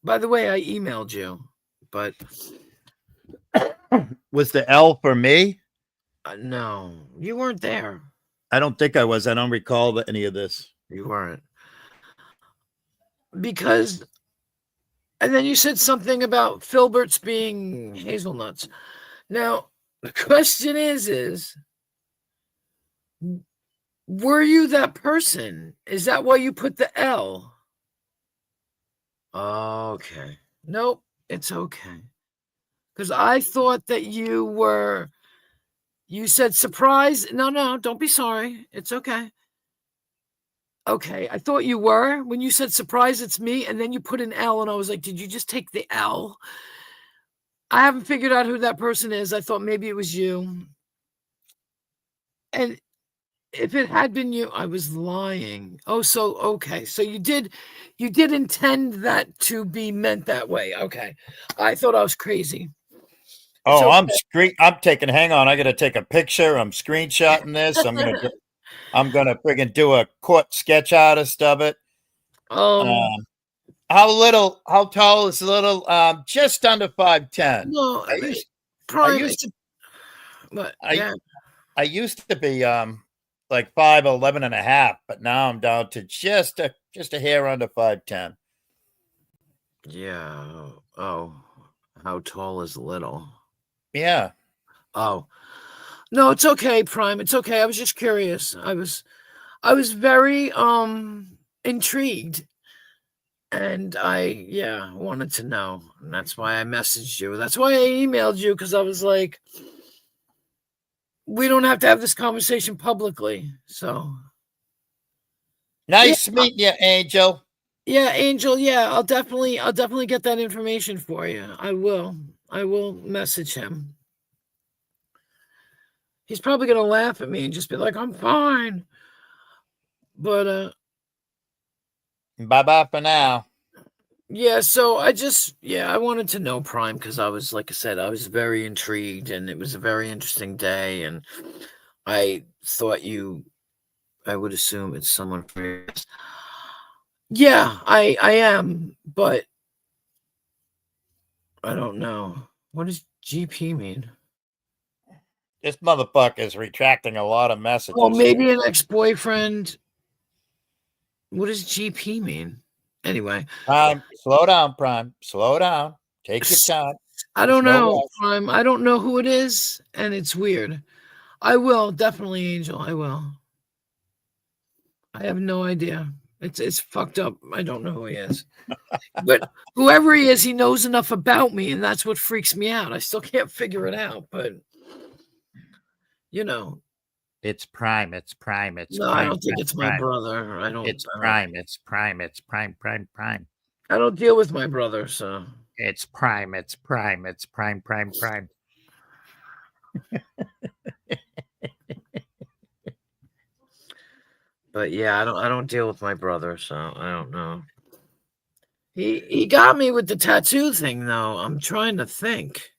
By the way, I emailed you, but... Was the L for me? No, you weren't there. I don't think I was. I don't recall any of this. You weren't. Because... And then you said something about Filberts being hazelnuts. Now, the question is... Were you that person? Is that why you put the L? Okay. Nope, it's okay. Because I thought that you said surprise. No, don't be sorry. It's okay. Okay, I thought you were. When you said surprise, it's me, and then you put an L, and I was like, did you just take the L? I haven't figured out who that person is. I thought maybe it was you. And if it had been you, I was lying. Oh, so okay. So you did intend that to be meant that way. Okay. I thought I was crazy. Oh, okay. I'm taking. Hang on, I got to take a picture. I'm screenshotting this. I'm gonna friggin' do a court sketch artist of it. How tall is little? Just under 5'10". No, I used to be like 5'11 and a half, but now I'm down to just a hair under 5'10". Yeah. Oh, how tall is little? Yeah. Oh, no, it's okay, Prime. It's okay. I was just curious. I was very intrigued, and I wanted to know, and that's why I messaged you. That's why I emailed you, because I was like, we don't have to have this conversation publicly. So nice meeting you, Angel. Yeah, Angel. Yeah, I'll definitely get that information for you. I will message him. He's probably gonna laugh at me and just be like, "I'm fine." But bye for now. Yeah, so I wanted to know Prime because I was, like I said, I was very intrigued and it was a very interesting day, and I thought I would assume it's someone from. Yeah, I am, but I don't know. What does GP mean? This motherfucker is retracting a lot of messages. Oh, maybe an ex-boyfriend. What does GP mean? Anyway. Prime, slow down, Prime. Slow down. Take your time. I don't know, Prime. I don't know who it is, and it's weird. I will, definitely, Angel. I will. I have no idea. It's fucked up. I don't know who he is. But whoever he is, he knows enough about me, and that's what freaks me out. I still can't figure it out, but you know. It's Prime. It's Prime. It's No, Prime. I don't think it's my brother. It's Prime. It's Prime. It's Prime. Prime. I don't deal with my brother, so. It's Prime. It's Prime. It's Prime. But yeah, I don't deal with my brother, so I don't know. He got me with the tattoo thing, though. I'm trying to think.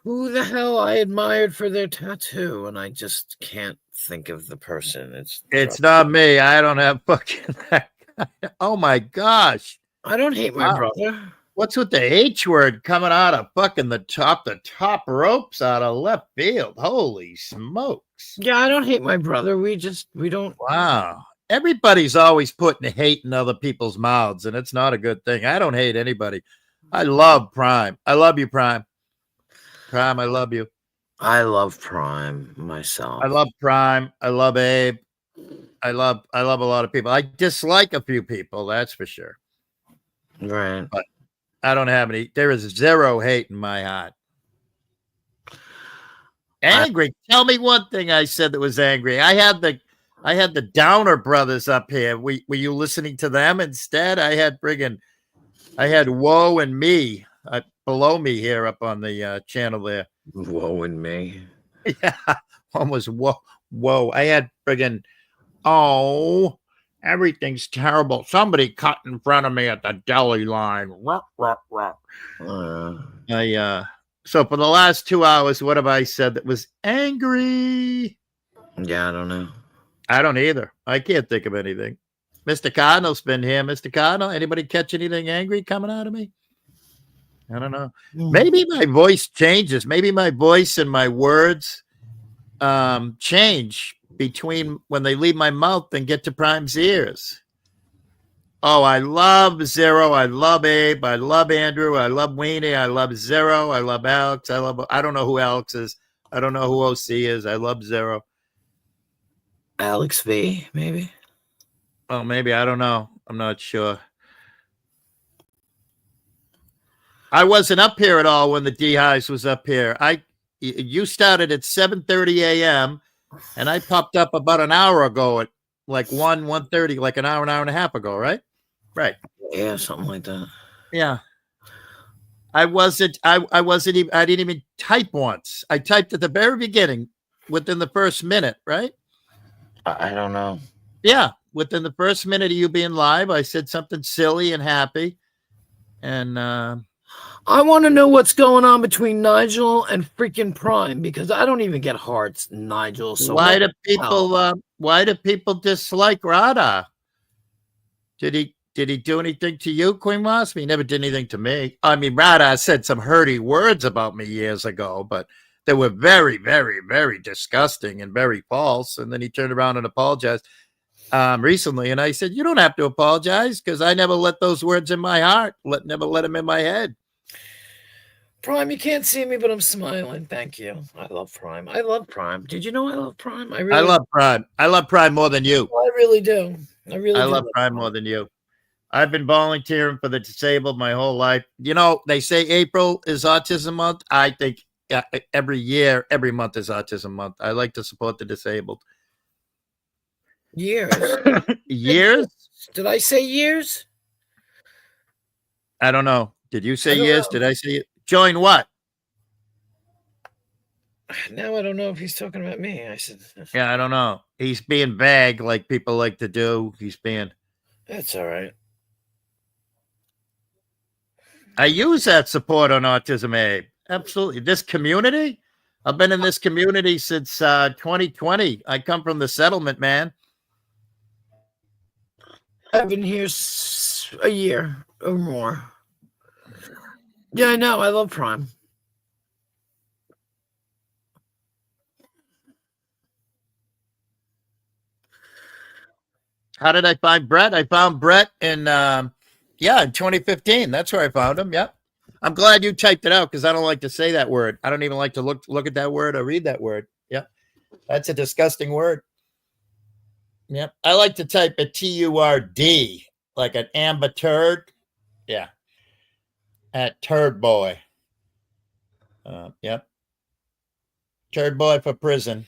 Who the hell I admired for their tattoo, and I just can't think of the person. It's not me. I don't have fucking. Oh my gosh! I don't hate my brother. What's with the H word coming out of fucking the top ropes out of left field? Holy smokes! Yeah, I don't hate my brother. We don't. Wow. Everybody's always putting hate in other people's mouths, and it's not a good thing. I don't hate anybody. I love Prime. I love you, Prime. Prime, I love you. I love Prime myself. I love Prime. I love Abe. I love a lot of people. I dislike a few people, that's for sure. Right. But I don't have any. There is zero hate in my heart. Angry. Tell me one thing I said that was angry. I had the Downer brothers up here. Were you listening to them instead? I had Woe and Me below me here up on the channel there. Woe and Me. Yeah, one was Whoa. I had friggin' oh, everything's terrible. Somebody cut in front of me at the deli line. So for the last 2 hours, what have I said that was angry? Yeah, I don't know. I don't either. I can't think of anything. Mr. Cardinal's been here. Mr. Cardinal, anybody catch anything angry coming out of me? I don't know. Maybe my voice changes. Maybe my voice and my words change between when they leave my mouth and get to Prime's ears. Oh, I love Zero. I love Abe. I love Andrew. I love Weenie. I love Zero. I love Alex. I don't know who Alex is. I don't know who OC is. I love Zero. Alex V, maybe. Oh, maybe. I don't know. I'm not sure. I wasn't up here at all when the D-Highs was up here. You started at 7:30 a.m. and I popped up about an hour ago at like 1:30, like an hour and a half ago, right? Right. Yeah, something like that. Yeah. I didn't even type once. I typed at the very beginning within the first minute, right? I don't know. Yeah. Within the first minute of you being live, I said something silly and happy. And I want to know what's going on between Nigel and freaking Prime, because I don't even get hearts, Nigel. So why do people dislike Rada? Did he do anything to you, Queen Wasp? He never did anything to me. I mean, Rada said some hurty words about me years ago, but they were very, very, very disgusting and very false. And then he turned around and apologized recently. And I said, you don't have to apologize because I never let those words in my heart. Never let them in my head. Prime, you can't see me, but I'm smiling. Thank you. I love Prime. I love Prime. Did you know I love Prime? I love Prime. I love Prime more than you. I really do. I love Prime more than you. I've been volunteering for the disabled my whole life. You know, they say April is Autism Month. I think every month is Autism Month. I like to support the disabled. Years. Years? Did I say years? I don't know. Did you say I don't yes? know. Did I say join what? Now I don't know if he's talking about me. I said, Yeah, I don't know. He's being vague like people like to do. He's being. that's all right. I use that support on Autism Abe. Absolutely. This community, I've been in this community since 2020. I come from the settlement, man. I've been here a year or more. Yeah, I know. I love Prime. How did I find Brett? I found Brett in 2015. That's where I found him. Yep. I'm glad you typed it out because I don't like to say that word. I don't even like to look at that word or read that word. Yep. That's a disgusting word. Yep. I like to type a TURD, like an Amber turd. Yeah. At Turd Boy. Yep. Turd Boy for prison.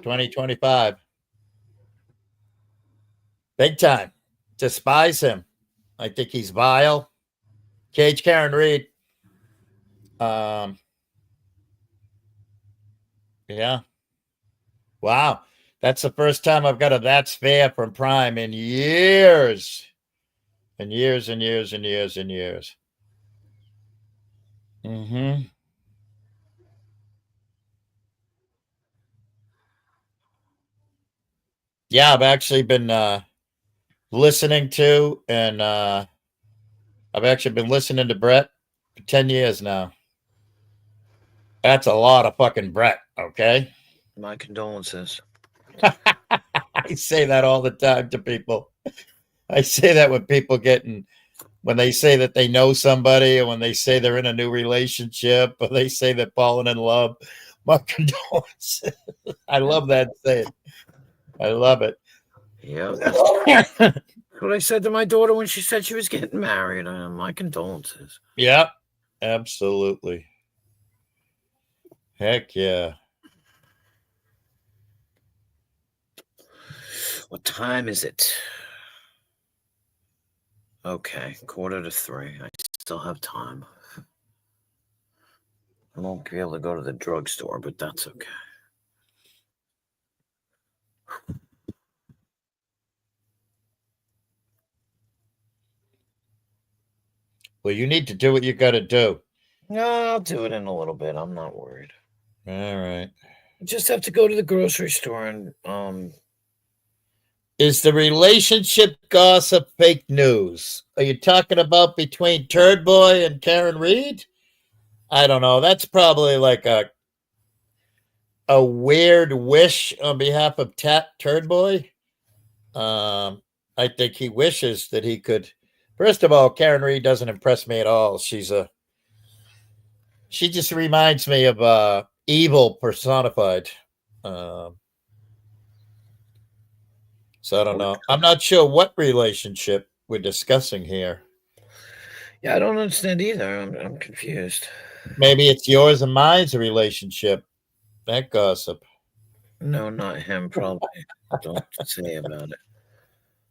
2025. Big time. Despise him. I think he's vile. Cage Karen Reed. Yeah. Wow. That's the first time I've got a That's Fair from Prime in years. And years and years and years and years. Mm-hmm. Yeah, I've actually been listening to and I've actually been listening to Brett for 10 years now. That's a lot of fucking Brett, okay? My condolences. I say that all the time to people. I say that when people when they say that they know somebody or when they say they're in a new relationship or they say they're falling in love. My condolences. I love that saying. I love it. Yeah. That's what I said to my daughter when she said she was getting married. My condolences. Yep. Absolutely. Heck yeah. What time is it? Okay, 2:45. I still have time. I won't be able to go to the drugstore, but that's okay. Well, you need to do what you got to do. No, I'll do it in a little bit. I'm not worried. All right. I just have to go to the grocery store and Is the relationship gossip fake news? Are you talking about between Turd Boy and Karen Reed? I don't know. That's probably like a weird wish on behalf of Turd Boy. I think he wishes that he could. First of all, Karen Reed doesn't impress me at all. She just reminds me of evil personified. So I don't know. I'm not sure what relationship we're discussing here. Yeah, I don't understand either. I'm confused. Maybe it's yours and mine's a relationship. That gossip. No, not him. Probably. Don't say about it.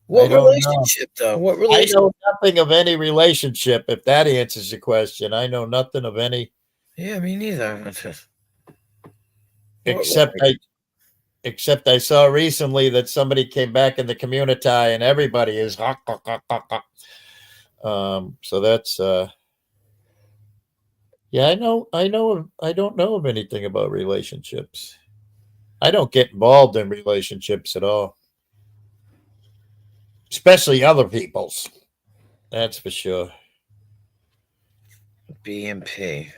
What relationship, though? What relationship? I know nothing of any relationship. If that answers your question, I know nothing of any. Yeah, me neither. Except I saw recently that somebody came back in the community and everybody is so that's yeah, I don't know of anything about relationships. I don't get involved in relationships at all. Especially other people's. That's for sure. BMP.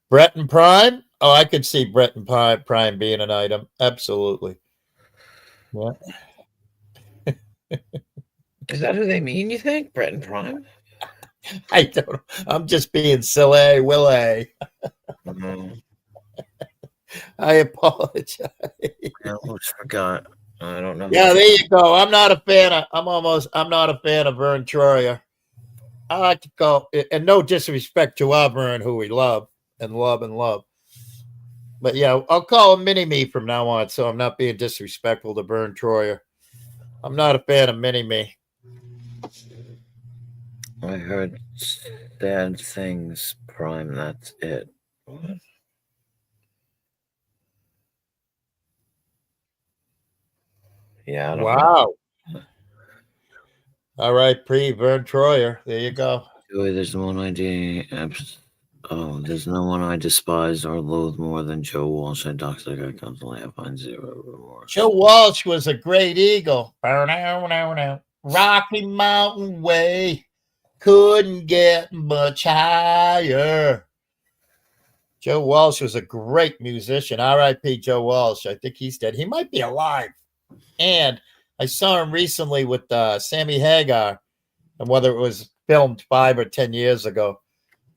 Brett and Prime? Oh, I could see Brett and Prime being an item. Absolutely. Yeah. Is that who they mean, you think? Brett and Prime? I don't know. I'm just being silly, Willie. I apologize. I almost forgot. I don't know. Yeah, there you go. I'm not a fan of Vern Troyer. I like to call and no disrespect to our Vern, who we love and love and love. But yeah, I'll call him Mini Me from now on, so I'm not being disrespectful to Vern Troyer. I'm not a fan of Mini-Me. I heard sad things, Prime. That's it. What? Yeah. I don't Wow. Know. All right, Vern Troyer. There you go. Joey, there's one idea. Oh, there's no one I despise or loathe more than Joe Walsh. I toxic. I constantly find zero remorse. Joe Walsh was a great eagle. Rocky Mountain Way. Couldn't get much higher. Joe Walsh was a great musician. R.I.P. Joe Walsh. I think he's dead. He might be alive. And I saw him recently with Sammy Hagar, and whether it was filmed 5 or 10 years ago,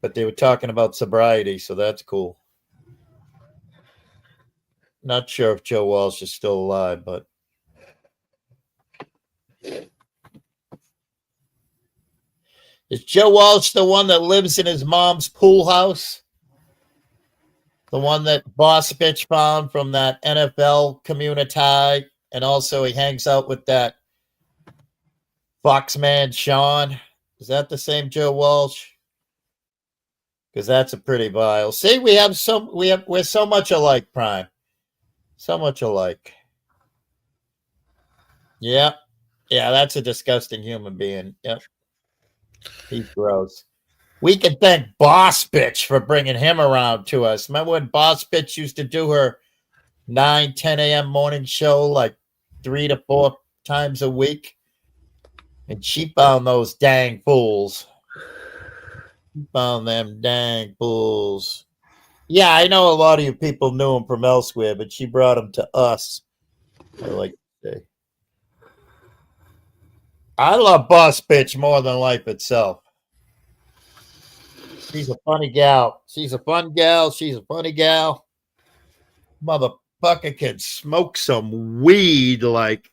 but they were talking about sobriety, so that's cool. Not sure if Joe Walsh is still alive, but is Joe Walsh the one that lives in his mom's pool house? The one that Boss Bitch found from that NFL community, and also he hangs out with that Foxman Sean. Is that the same Joe Walsh? Because that's a pretty vile. See, we're so much alike, Prime. So much alike. Yeah. Yeah, that's a disgusting human being. Yep. He's gross. We can thank Boss Bitch for bringing him around to us. Remember when Boss Bitch used to do her 9, 10 a.m. morning show like 3 to 4 times a week? And she found those dang fools. She found them dang fools. Yeah, I know a lot of you people knew him from elsewhere, but she brought him to us. I like to say. I love Boss Bitch more than life itself. She's a funny gal. She's a fun gal. She's a funny gal. Motherfucker can smoke some weed like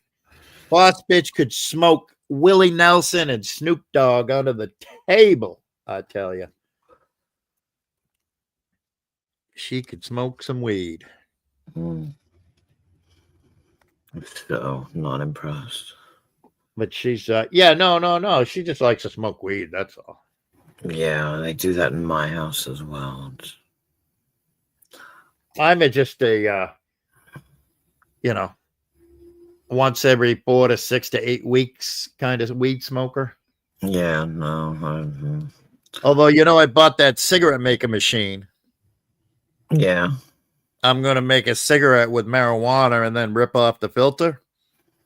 Boss Bitch could smoke Willie Nelson and Snoop Dogg under the table, I tell you. She could smoke some weed. So, not impressed. But she's, no. She just likes to smoke weed. That's all. Yeah, they do that in my house as well. I'm just a, once every 4 to 6 to 8 weeks kind of weed smoker. Yeah, no. Although, I bought that cigarette maker machine. Yeah. I'm going to make a cigarette with marijuana and then rip off the filter.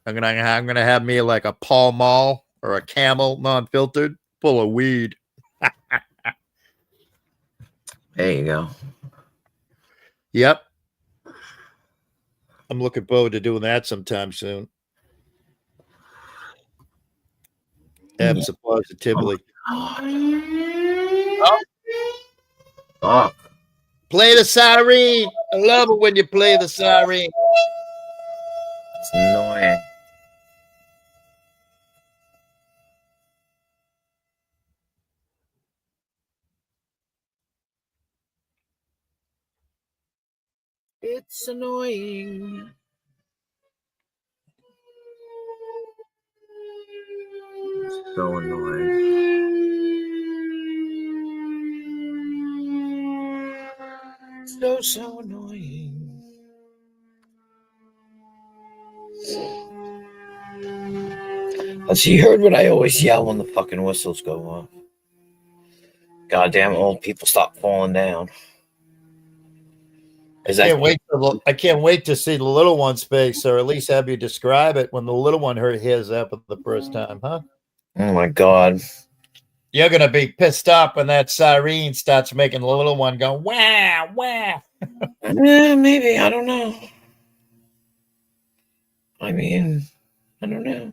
I'm gonna have me like a Pall Mall or a Camel non-filtered full of weed. There you go. Yep. I'm looking forward to doing that sometime soon. Positively. Oh. Play the siren. I love it when you play the siren. It's annoying. It's annoying. It's so annoying. So annoying. You heard what I always yell when the fucking whistles go off. Goddamn old people stop falling down. I can't wait to see the little one's face, or at least have you describe it when the little one hears that for the first time, huh? Oh my God. You're gonna be pissed off when that siren starts making the little one go wah wah. Maybe, I don't know. I mean, I don't know.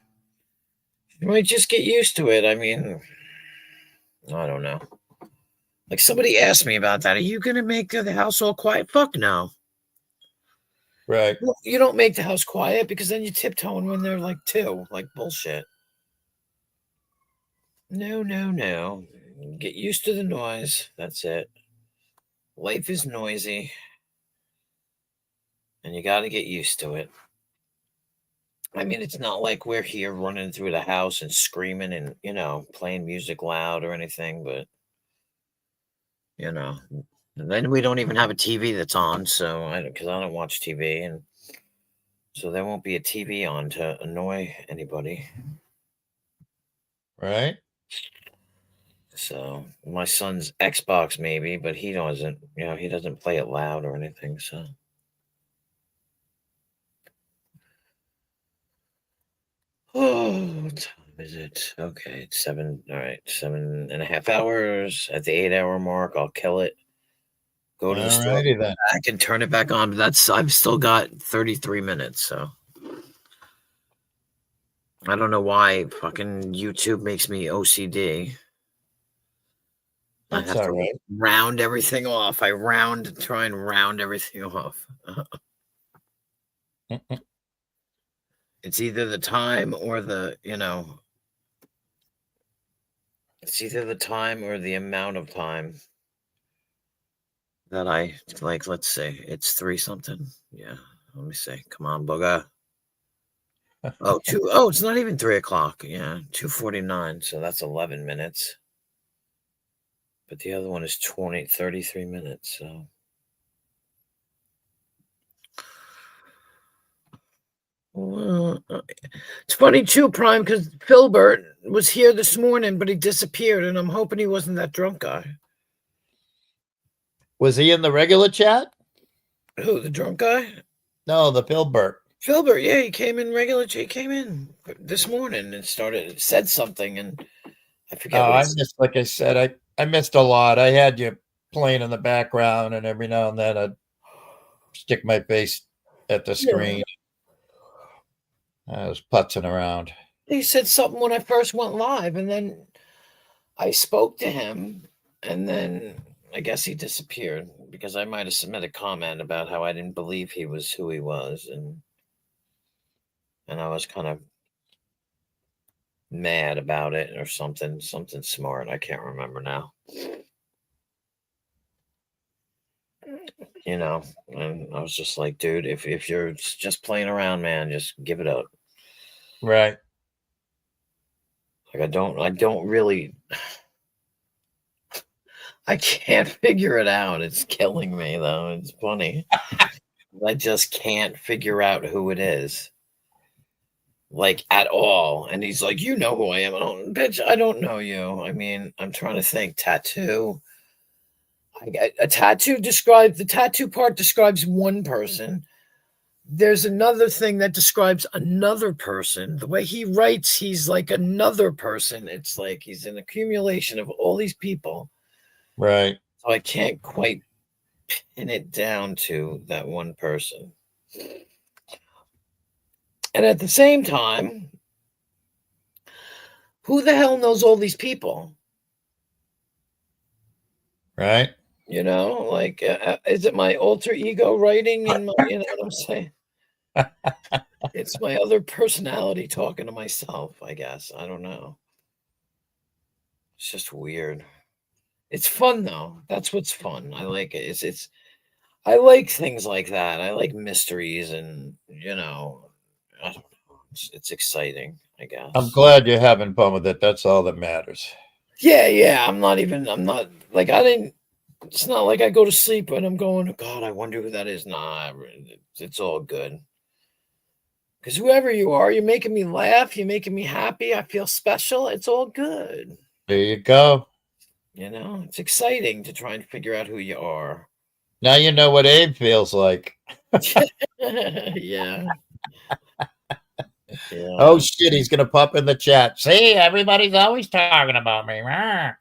You might just get used to it. I mean, I don't know. Like somebody asked me about that. Are you gonna make the house all quiet? Fuck no. Right. Well, you don't make the house quiet because then you tiptoeing when they're like 2. Like bullshit. No. Get used to the noise. That's it. Life is noisy. And you got to get used to it. I mean, it's not like we're here running through the house and screaming and, playing music loud or anything, but, and then we don't even have a TV that's on, so because I don't watch TV, and so there won't be a TV on to annoy anybody. Right. So my son's Xbox maybe, but he doesn't, he doesn't play it loud or anything, so. Oh, what time is it? Okay, it's 7. All right, 7.5 hours. At the 8-hour mark, I'll kill it. Go to the store, Alrighty then. back and turn it back on. But I've still got 33 minutes, so I don't know why fucking YouTube makes me OCD. That's I have to all right. round everything off. I try and round everything off. It's either the time or it's either the time or the amount of time that I like. Let's say it's 3 something. Yeah. Let me see. Come on, booga. Oh, it's not even 3 o'clock. Yeah. 2:49. So that's 11 minutes. But the other one is 33 minutes. So. Well, it's funny too, Prime, because Philbert was here this morning, but he disappeared, and I'm hoping he wasn't that drunk guy. Was he in the regular chat? Who, the drunk guy? No, the Philbert. Philbert, yeah, he came in regular. He came in this morning and said something, and I forget. I missed, like I said, I missed a lot. I had you playing in the background, and every now and then I'd stick my face at the screen. I was putzing around. He said something when I first went live, and then I spoke to him, and then I guess he disappeared because I might have submitted a comment about how I didn't believe he was who he was, and I was kind of mad about it or something smart. I can't remember now. And I was just like, dude, if you're just playing around, man, just give it up. Right. Like I don't really, I can't figure it out. It's killing me though. It's funny. I just can't figure out who it is. Like at all. And he's like, you know who I am. Bitch, I don't know you. I mean, I'm trying to think. Tattoo. The tattoo part describes one person. There's another thing that describes another person. The way he writes, he's like another person. It's like he's an accumulation of all these people. Right. So I can't quite pin it down to that one person. And at the same time, who the hell knows all these people? Right. Like, is it my alter ego writing in my, you know what I'm saying? It's my other personality talking to myself, I guess. I don't know. It's just weird. It's fun though. That's what's fun. I like it. I like things like that. I like mysteries and, I don't know. It's exciting, I guess. I'm glad you're having fun with it. That's all that matters. Yeah. I'm not like, it's not like I go to sleep and I'm going, oh, God, I wonder who that is. Nah, it's all good. Because whoever you are, you're making me laugh. You're making me happy. I feel special. It's all good. There you go. It's exciting to try and figure out who you are. Now you know what Abe feels like. Yeah. Oh, shit. He's going to pop in the chat. See, everybody's always talking about me. Yeah.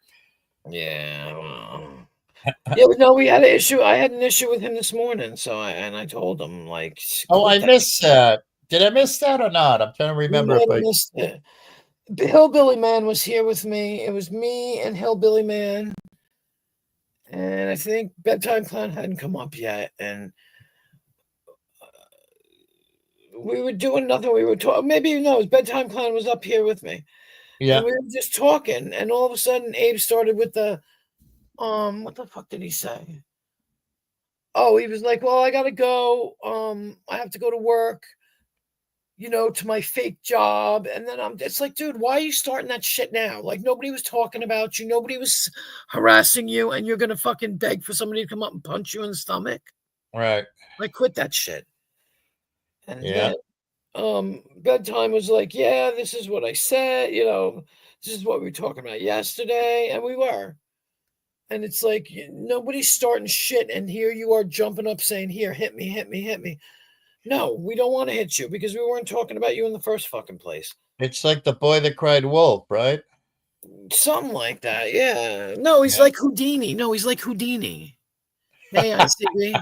Yeah, no, we had an issue. I had an issue with him this morning. So I told him, like, oh, I missed that. Did I miss that or not? I'm trying to remember if I missed it. Hillbilly Man was here with me. It was me and Hillbilly Man. And I think Bedtime Clown hadn't come up yet. And we were doing nothing. We were talking. Maybe, no, Bedtime Clown was up here with me. Yeah. And we were just talking. And all of a sudden, Abe started with the, what the fuck did he say? Oh, he was like, well, I got to go. I have to go to work. to my fake job. And then it's like, dude, why are you starting that shit now? Like, nobody was talking about you. Nobody was harassing you. And you're going to fucking beg for somebody to come up and punch you in the stomach. Right. Like, quit that shit. And Yeah. then bedtime was like, yeah, this is what I said. This is what we were talking about yesterday. And we were. And it's like, nobody's starting shit. And here you are jumping up saying, here, hit me, hit me, hit me. No, we don't want to hit you because we weren't talking about you in the first fucking place. It's like the boy that cried wolf, right? Something like that, yeah. No, he's like Houdini. No, he's like Houdini. May I say?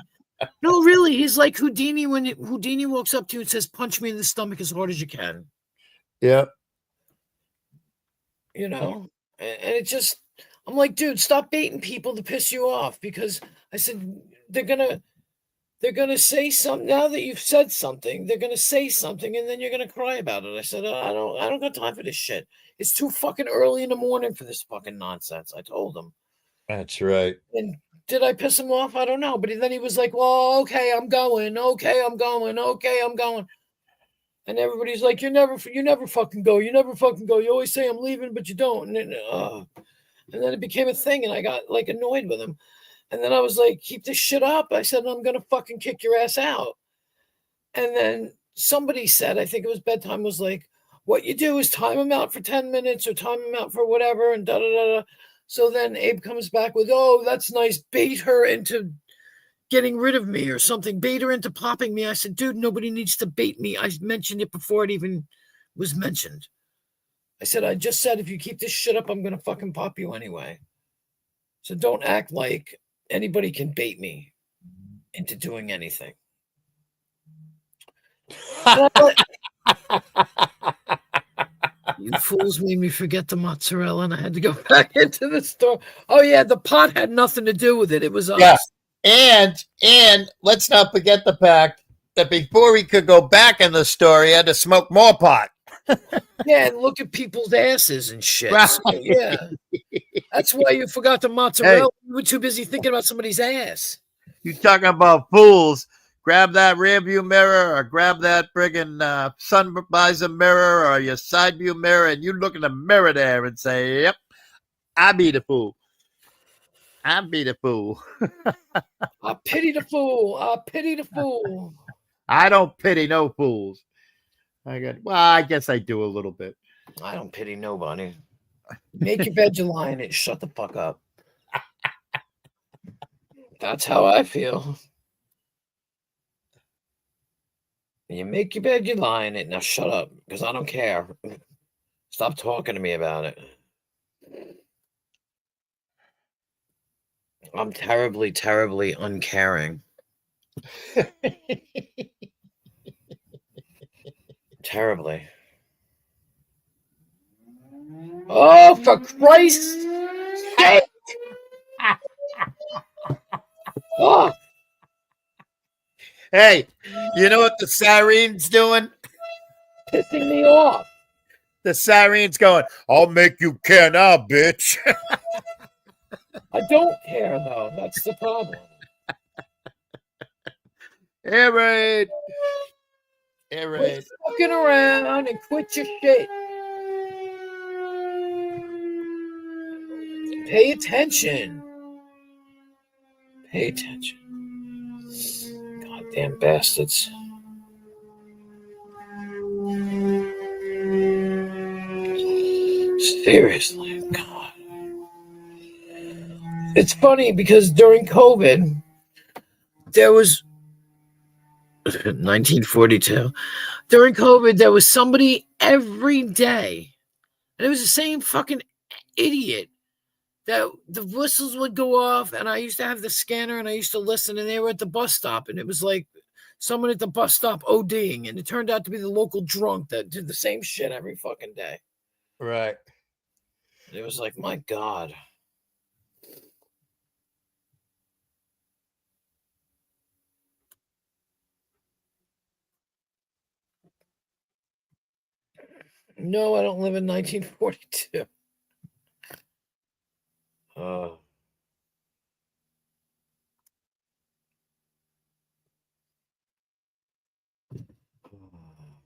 No, really, he's like Houdini when Houdini walks up to you and says, punch me in the stomach as hard as you can. Yeah. And it just, I'm like, dude, stop baiting people to piss you off, because I said, they're gonna say something. Now that you've said something, they're gonna say something, and then you're gonna cry about it. I said, I don't got time for this shit. It's too fucking early in the morning for this fucking nonsense. I told him. That's right. And did I piss him off? I don't know. But then he was like, well, okay, I'm going. Okay, I'm going. Okay, I'm going. And everybody's like, you never fucking go. You never fucking go. You always say I'm leaving, but you don't. And then it became a thing, and I got like annoyed with him. And then I was like, keep this shit up. I said, I'm going to fucking kick your ass out. And then somebody said, I think it was bedtime, was like, what you do is time them out for 10 minutes or time them out for whatever, and da-da-da-da. So then Abe comes back with, oh, that's nice. Bait her into getting rid of me or something. Bait her into popping me. I said, dude, nobody needs to bait me. I mentioned it before it even was mentioned. I said, I just said, if you keep this shit up, I'm going to fucking pop you anyway. So don't act like anybody can bait me into doing anything. You fools made me forget the mozzarella, and I had to go back into the store. Oh yeah, the pot had nothing to do with it. It was us. Yeah. And let's not forget the fact that before he could go back in the store, he had to smoke more pot. Yeah, and look at people's asses and shit. Right. So, yeah. That's why you forgot the mozzarella. You were too busy thinking about somebody's ass. You talking about fools? Grab that rear view mirror or grab that friggin' sun visor mirror or your side view mirror, and you look in the mirror there and say, yep, I be the fool. I be the fool. I pity the fool. I pity the fool. I don't pity no fools. I guess I do a little bit. I don't pity nobody. Make your bed, you lie in it. Shut the fuck up. That's how I feel. You make your bed, you lie in it. Now shut up, because I don't care. Stop talking to me about it. I'm terribly, terribly uncaring. Terribly. Oh, for Christ's sake! Oh. Hey, you know what the siren's doing? Pissing me off. The siren's going, I'll make you care now, bitch. I don't care, though. That's the problem. Quit fucking around and quit your shit. Pay attention. Pay attention. Goddamn bastards. Seriously, God. It's funny because during COVID, there was 1942. During COVID, there was somebody every day, and it was the same fucking idiot that the whistles would go off, and I used to have the scanner, and I used to listen, and they were at the bus stop, and it was like someone at the bus stop ODing, and it turned out to be the local drunk that did the same shit every fucking day. Right. It was like, my God. No, I don't live in 1942.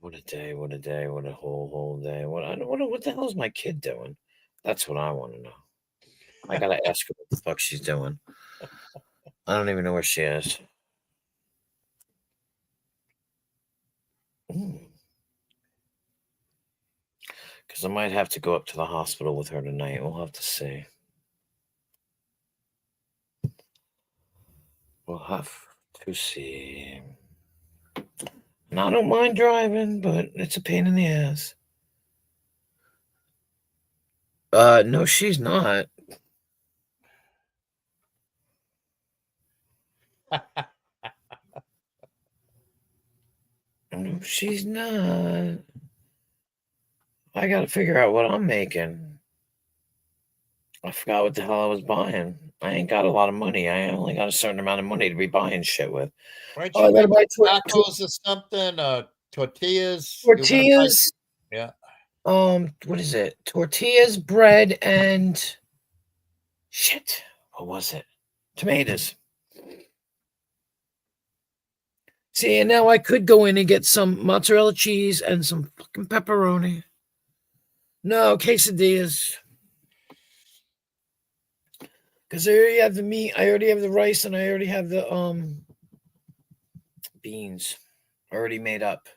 What a day! What a day! What a whole day! What the hell is my kid doing? That's what I want to know. I gotta ask her what the fuck she's doing. I don't even know where she is. Because I might have to go up to the hospital with her tonight. We'll have to see. We'll have to see. And I don't mind driving, but it's a pain in the ass. No, she's not. No, she's not. I gotta figure out what I'm making. I forgot what the hell I was buying. I ain't got a lot of money. I only got a certain amount of money to be buying shit with. Why don't Oh, I you gotta make buy tacos or something? Tortillas. tortillas. Yeah. What is it? Tortillas, bread, and shit. What was it? Tomatoes. See, and now I could go in and get some mozzarella cheese and some fucking pepperoni. No, quesadillas. Because I already have the meat, I already have the rice, and I already have the beans already made up.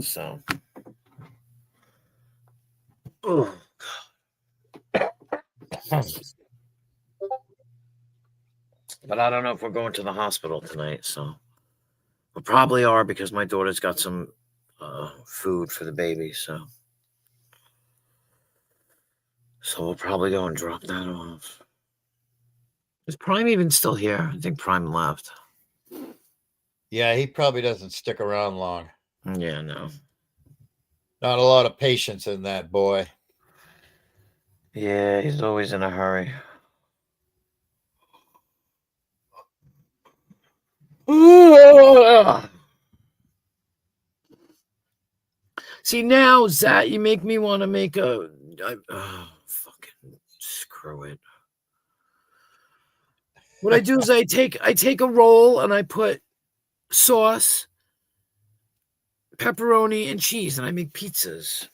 So. Oh. But I don't know if we're going to the hospital tonight, so we probably are because my daughter's got some food for the baby, so we'll probably go and drop that off. Is Prime even still here? I think Prime left. Yeah, he probably doesn't stick around long. Yeah, no. Not a lot of patience in that boy. Yeah, he's always in a hurry. See, now, Zach, you make me want to make fucking screw it. What I do is I take a roll and I put sauce, pepperoni, and cheese, and I make pizzas.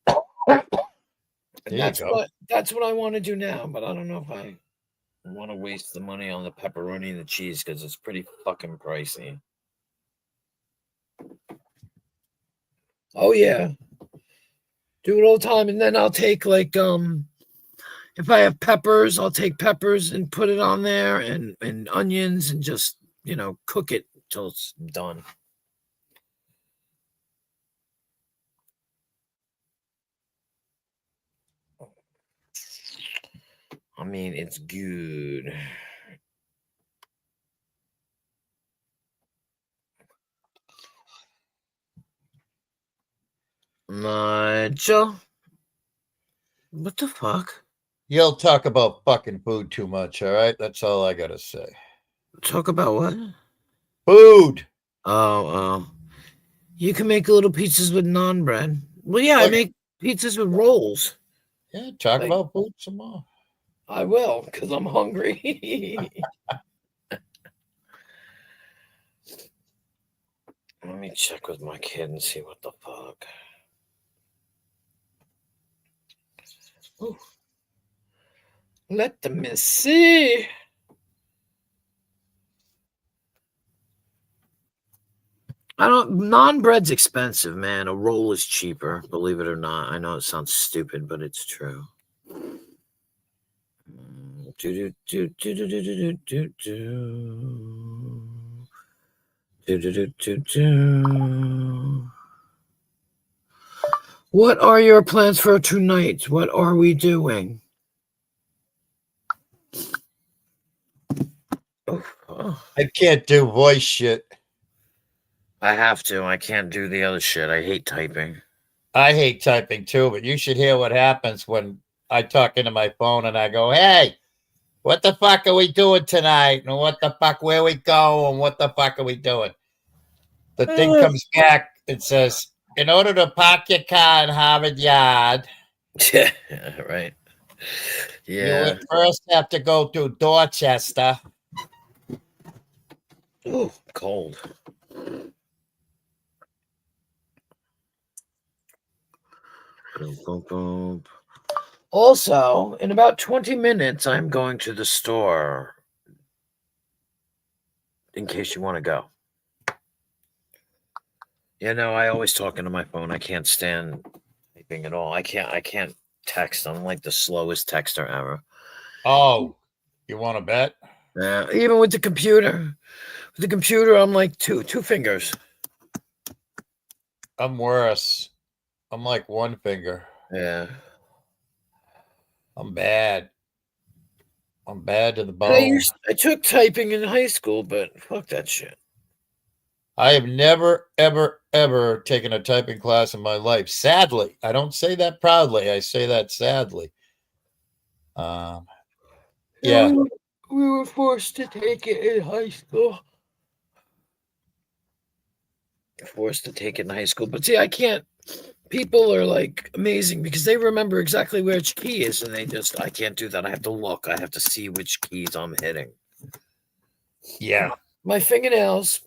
And that's what I want to do now, but I don't know if I want to waste the money on the pepperoni and the cheese because it's pretty fucking pricey. Oh yeah, do it all the time, and then I'll take like if I have peppers, I'll take peppers and put it on there, and onions, and just cook it till it's done. I mean, it's good. Nigel, what the fuck? You'll talk about fucking food too much, all right? That's all I gotta say. Talk about what? Food. Oh. You can make little pizzas with naan bread. Well, yeah, I make pizzas with rolls. Yeah, talk about food some more. I will, because I'm hungry. Let me check with my kid and see what the fuck. Ooh. Let me see. Naan bread's expensive, man. A roll is cheaper, believe it or not. I know it sounds stupid, but it's true. What are your plans for tonight? What are we doing? I can't do voice shit. I have to. I can't do the other shit. I hate typing. I hate typing too, but you should hear what happens when I talk into my phone and I go, hey, what the fuck are we doing tonight? And what the fuck, where we go? And what the fuck are we doing? The thing comes back and says, in order to park your car in Harvard Yard, yeah, right. You would first have to go to Dorchester. Oh, cold. Boom, boom, boom. Also, in about 20 minutes, I'm going to the store. In case you want to go. I always talk into my phone. I can't stand typing at all. I can't text. I'm like the slowest texter ever. Oh, you want to bet? Yeah, even with the computer. With the computer, I'm like two fingers. I'm worse. I'm like one finger. Yeah. I'm bad. I'm bad to the bone. I took typing in high school, but fuck that shit. I have never, ever, ever taken a typing class in my life. Sadly, I don't say that proudly. I say that sadly. Yeah. We were forced to take it in high school. Forced to take it in high school. But see, I can't. People are like amazing because they remember exactly which key is, and I can't do that. I have to look. I have to see which keys I'm hitting. Yeah. My fingernails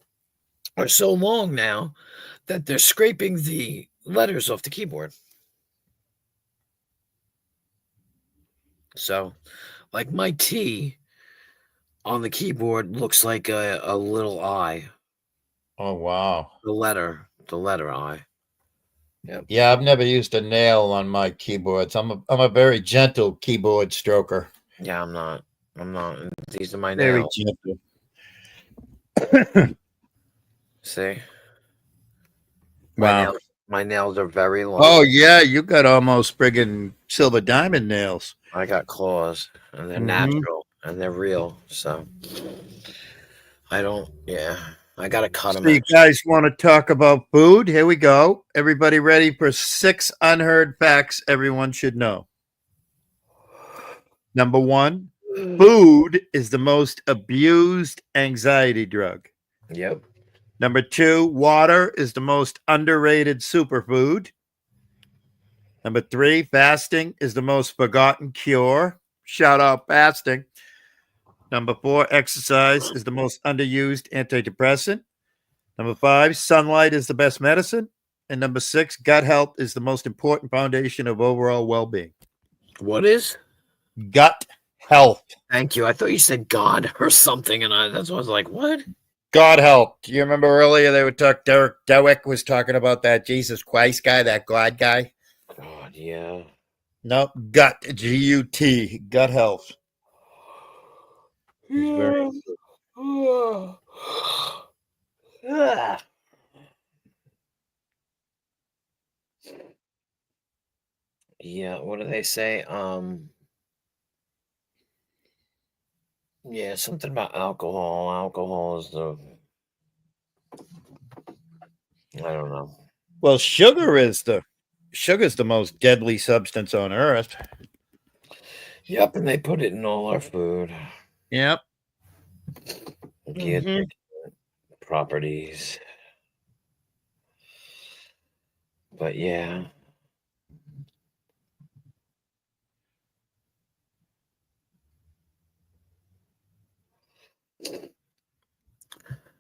are so long now that they're scraping the letters off the keyboard. So, like my T on the keyboard looks like a little I. Oh, wow. The letter I. Yep. Yeah, I've never used a nail on my keyboards. I'm a very gentle keyboard stroker. Yeah, I'm not. These are my Very nails. gentle. See? Wow. My nails are very long. Oh, yeah, you got almost friggin' silver diamond nails. I got claws, and they're natural, and they're real, so I gotta cut them. So you guys want to talk about food? Here we go. Everybody ready for 6 unheard facts everyone should know? Number 1, food is the most abused anxiety drug. Yep. Number 2, water is the most underrated superfood. Number 3, fasting is the most forgotten cure. Shout out fasting. Number 4, exercise is the most underused antidepressant. Number 5, sunlight is the best medicine. And number 6, gut health is the most important foundation of overall well-being. What is? Gut health. Thank you. I thought you said God or something, and that's why I was like, what? God help. Do you remember earlier they would talk, Derek Dewick was talking about that Jesus Christ guy, that God guy? God, yeah. No, gut, G-U-T, gut health. Yeah. Yeah, what do they say? Yeah, something about alcohol. Alcohol is I don't know. Well, sugar's the most deadly substance on earth. Yep, and they put it in all our food. Yep. Get properties. But yeah.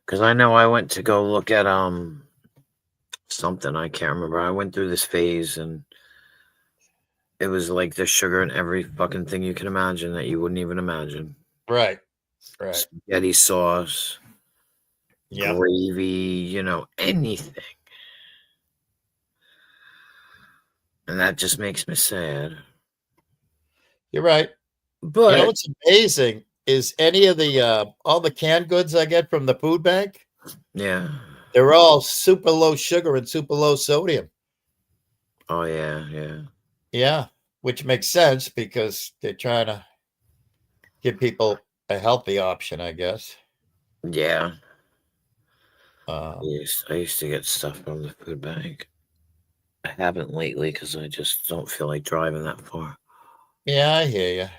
Because I know I went to go look at something, I can't remember. I went through this phase and it was like there's sugar in every fucking thing you can imagine that you wouldn't even imagine. Right. Spaghetti sauce, gravy, anything. And that just makes me sad. You're right. But what's amazing is any of the all the canned goods I get from the food bank. Yeah. They're all super low sugar and super low sodium. Oh yeah, yeah. Yeah, which makes sense because they're trying to give people a healthy option, I guess. Yeah. I used to get stuff from the food bank. I haven't lately because I just don't feel like driving that far. Yeah, I hear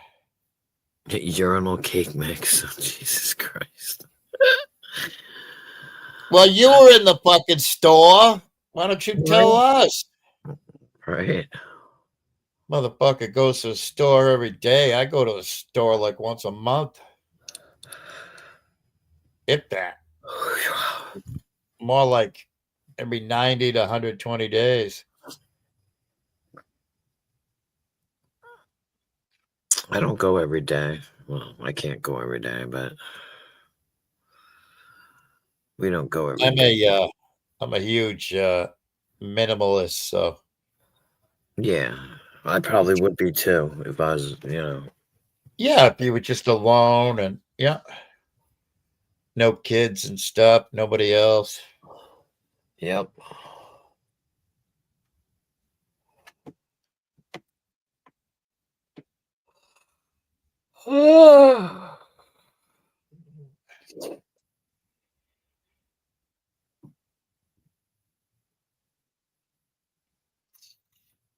you. Urinal cake mix. Oh, Jesus Christ. Well, you were in the fucking store. Why don't you tell us? Right. Motherfucker goes to the store every day. I go to the store like once a month. If that. More like every 90 to 120 days. I don't go every day. Well, I can't go every day, but we don't go every day. I'm a huge minimalist, so Yeah, I probably would be too if I was, yeah, if you were just alone and no kids and stuff, nobody else. Yep.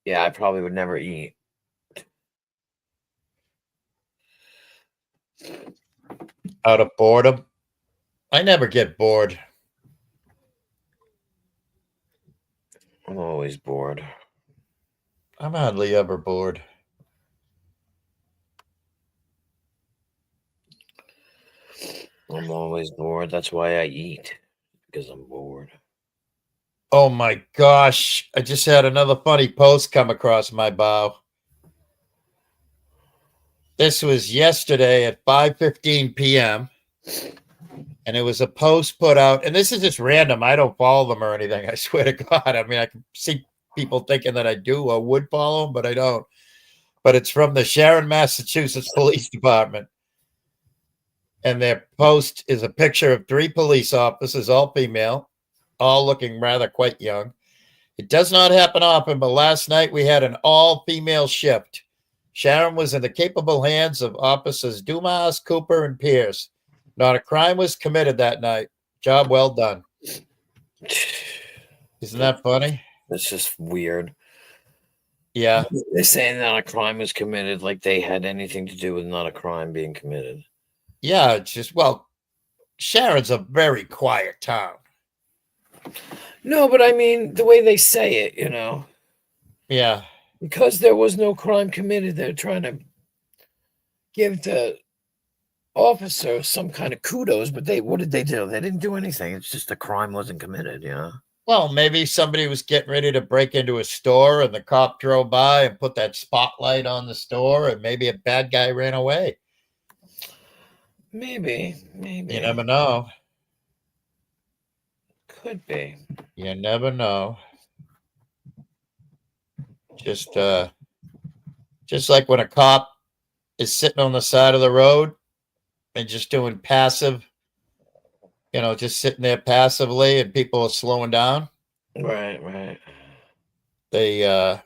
Yeah, I probably would never eat. Out of boredom. I never get bored. I'm always bored. I'm hardly ever bored. I'm always bored. That's why I eat, because I'm bored. Oh my gosh. I just had another funny post come across my bow. This was yesterday at 5:15 p.m. And it was a post put out, and this is just random. I don't follow them or anything. I swear to God. I mean, I can see people thinking that I do or would follow them, but I don't. But it's from the Sharon, Massachusetts Police Department. And their post is a picture of 3 police officers, all female, all looking rather quite young. It does not happen often, but last night we had an all-female shift. Sharon was in the capable hands of officers Dumas, Cooper, and Pierce. Not a crime was committed that night. Job well done. Isn't that funny? That's just weird. Yeah. They're saying that a crime was committed, like they had anything to do with not a crime being committed. Yeah, it's just, well, Sharon's a very quiet town. No, but I mean, the way they say it, Yeah. Because there was no crime committed, they're trying to give the officer some kind of kudos, but what did they do? They didn't do anything. It's just a crime wasn't committed, Well, maybe somebody was getting ready to break into a store and the cop drove by and put that spotlight on the store, and maybe a bad guy ran away. Maybe. You never know. Could be. You never know. Just like when a cop is sitting on the side of the road and just doing passive, just sitting there passively, and people are slowing down. Right. They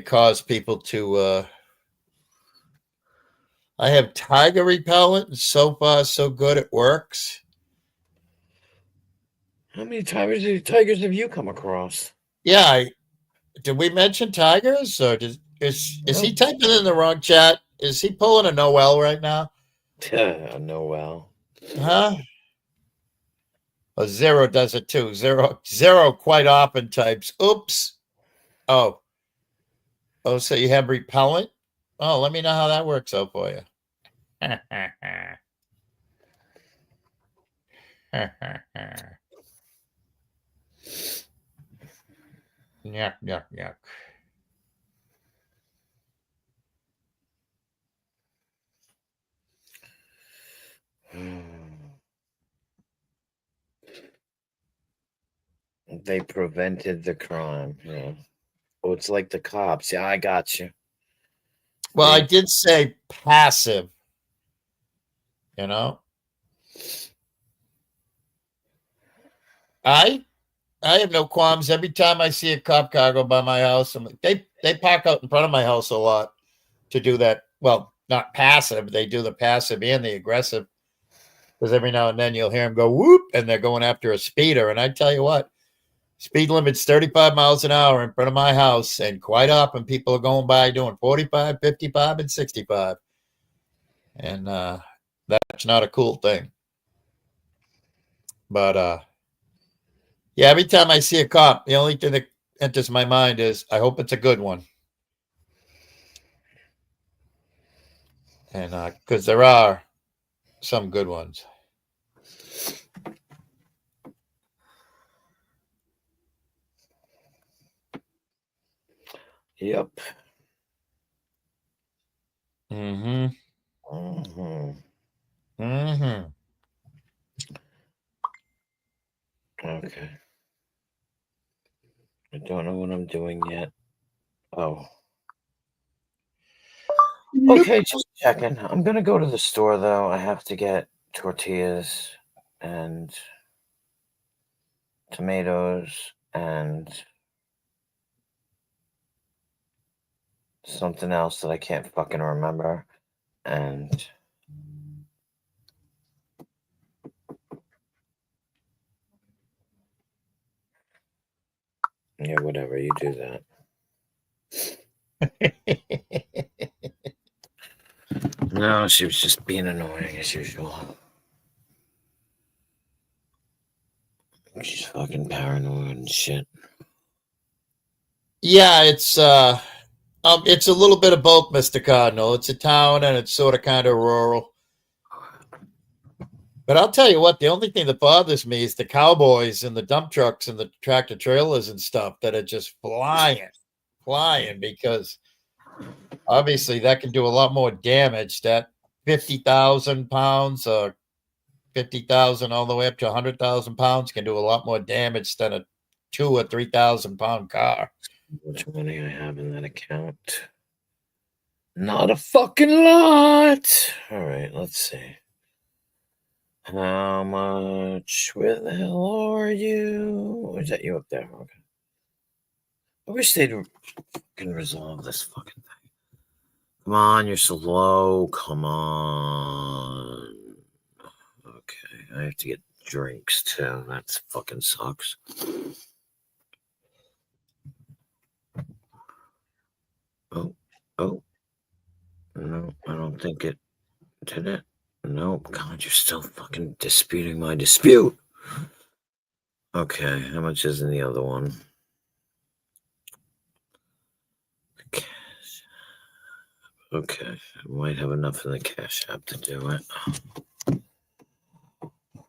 cause people to I have tiger repellent, and so far so good it works. How many tigers have you come across? Yeah, did we mention tigers, or is he typing in the wrong chat? Is he pulling a Noel right now? A Noel. Huh? A Zero does it too. Zero quite often types, oops. Oh, so you have repellent? Oh, let me know how that works out for you. Yuck. They prevented the crime. Yeah. Oh, it's like the cops. Yeah, I got you. Well, I did say passive. I have no qualms. Every time I see a cop car go by my house, they park out in front of my house a lot to do that. Well, not passive. They do the passive and the aggressive. Because every now and then you'll hear them go whoop, and they're going after a speeder. And I tell you what, speed limit's 35 miles an hour in front of my house. And quite often people are going by doing 45, 55, and 65. And that's not a cool thing. But yeah, every time I see a cop, the only thing that enters my mind is, I hope it's a good one. And because there are some good ones. Yep. Mm-hmm. Mm-hmm. Mm-hmm. Okay. I don't know what I'm doing yet. Oh. Okay, just checking. I'm gonna go to the store though. I have to get tortillas and tomatoes and something else that I can't fucking remember. And yeah, whatever, you do that. No, she was just being annoying as usual. She's fucking paranoid and shit. Yeah, it's a little bit of both, Mr. Cardinal. It's a town and it's sort of kind of rural. But I'll tell you what, the only thing that bothers me is the cowboys and the dump trucks and the tractor trailers and stuff that are just flying, because obviously that can do a lot more damage. That 50,000 pounds or 50,000 all the way up to 100,000 pounds can do a lot more damage than a 2,000 or 3,000 pound car. How much money I have in that account? Not a fucking lot. All right, let's see. How much? Where the hell are you? Or is that you up there? Okay. I wish they'd fucking resolve this fucking thing. Come on, you're so low. Come on. Okay, I have to get drinks too. That fucking sucks. Oh. No, I don't think it did it. Nope. God, you're still fucking disputing my dispute. Okay, how much is in the other one? Cash. Okay, I might have enough in the cash app to do it.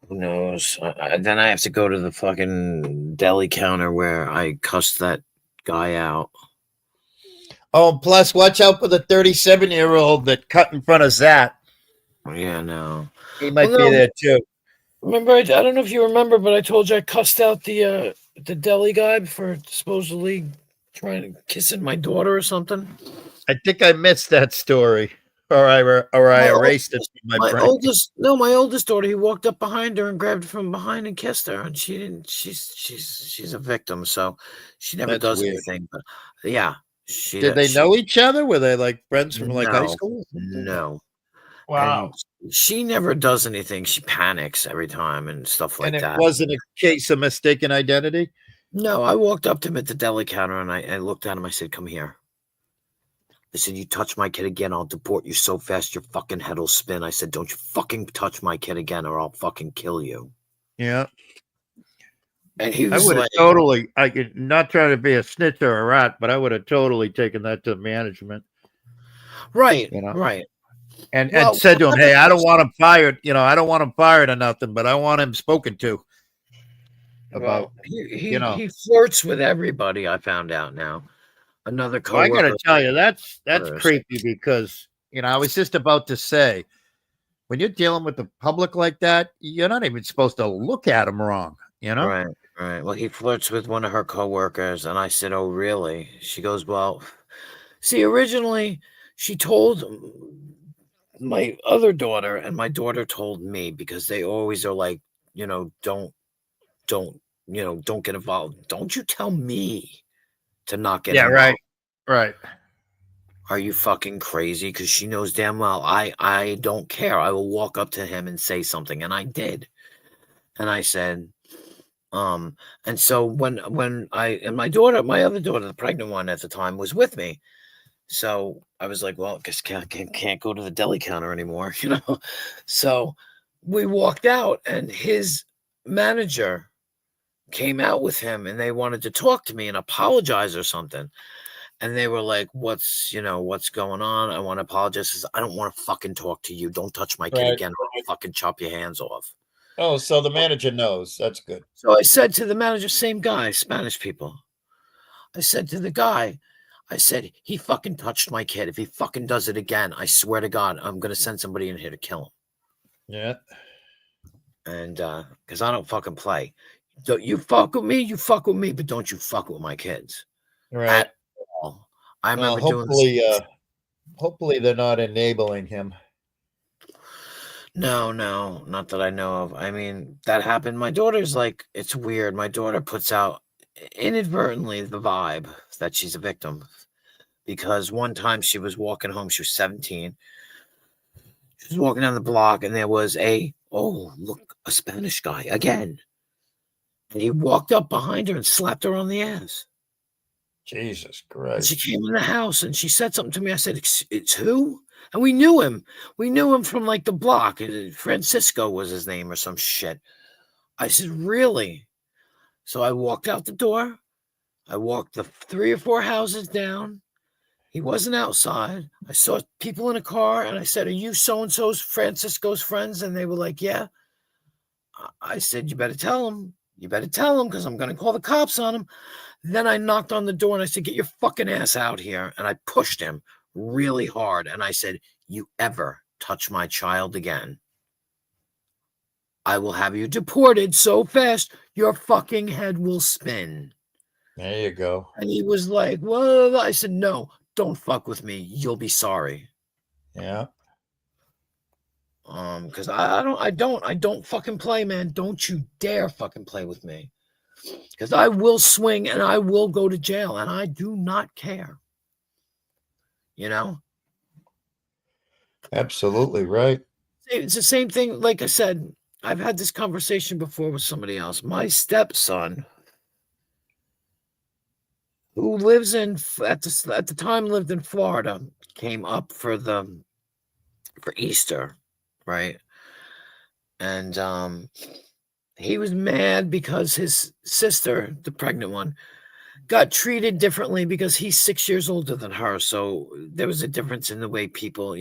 Who knows? Then I have to go to the fucking deli counter where I cussed that guy out. Oh, plus watch out for the 37-year-old that cut in front of Zach. Yeah, no. He might be there too. Remember, I don't know if you remember, but I told you I cussed out the deli guy for supposedly kissing my daughter or something. I think I missed that story, or I erased it from my brain. My oldest daughter. He walked up behind her and grabbed her from behind and kissed her, and she didn't. She's a victim, so she never does anything. But yeah, did they know each other? Were they like friends from like high school? No. Wow. And she never does anything. She panics every time and stuff like that. And it wasn't a case of mistaken identity? No, I walked up to him at the deli counter and I looked at him. I said, "Come here." I said, "You touch my kid again, I'll deport you so fast your fucking head will spin." I said, "Don't you fucking touch my kid again or I'll fucking kill you." Yeah. And he was I would have totally, I could not try to be a snitch or a rat, but I would have totally taken that to management. Right. You know? Right. And said to him, "Hey, I don't want him fired. I don't want him fired or nothing, but I want him spoken to." About he flirts with everybody. I found out now. Another coworker. I got to tell you, that's creepy because I was just about to say, when you're dealing with the public like that, you're not even supposed to look at them wrong. Right. Well, he flirts with one of her coworkers, and I said, "Oh, really?" She goes, "Well, see, originally she told my other daughter, and my daughter told me because they always are like, don't get involved. Don't you tell me to not get involved." Right. Are you fucking crazy? Because she knows damn well I don't care. I will walk up to him and say something, and I did. And I said, and so when my other daughter, the pregnant one at the time, was with me. So I was like, well, I guess can't go to the deli counter anymore, So we walked out, and his manager came out with him, and they wanted to talk to me and apologize or something. And they were like, what's going on? I want to apologize. I said, I don't want to fucking talk to you. Don't touch my kid again. I'll fucking chop your hands off. Oh, so the manager knows. That's good. So I said to the manager, same guy, Spanish people. I said to the guy, I said, he fucking touched my kid. If he fucking does it again, I swear to God, I'm going to send somebody in here to kill him. Yeah. And because I don't fucking play. Don't you fuck with me, but don't you fuck with my kids. Right. At all. I remember hopefully they're not enabling him. No, not that I know of. I mean, that happened. My daughter's like, it's weird. My daughter puts out inadvertently the vibe that she's a victim. Because one time she was walking home, she was 17. She was walking down the block and there was a Spanish guy again. And he walked up behind her and slapped her on the ass. Jesus And Christ. she came in the house and she said something to me. I said, it's who? And we knew him. We knew him from like the block. Francisco was his name or some shit. I said, really? So I walked out the door. I walked the 3 or 4 houses down. He wasn't outside. I saw people in a car and I said, are you so-and-so's Francisco's friends? And they were like, yeah. I said, you better tell him. You better tell him because I'm going to call the cops on him. Then I knocked on the door and I said, get your fucking ass out here. And I pushed him really hard. And I said, you ever touch my child again, I will have you deported so fast your fucking head will spin. There you go. And he was like, well, I said, no, don't fuck with me. You'll be sorry. Yeah. Because I don't fucking play, man. Don't you dare fucking play with me. Because I will swing and I will go to jail and I do not care. You know? Absolutely right. It's the same thing. Like I said, I've had this conversation before with somebody else. My stepson, who lives at the time lived in Florida, came up for Easter, right? And he was mad because his sister, the pregnant one, got treated differently because he's 6 years older than her. So there was a difference in the way people,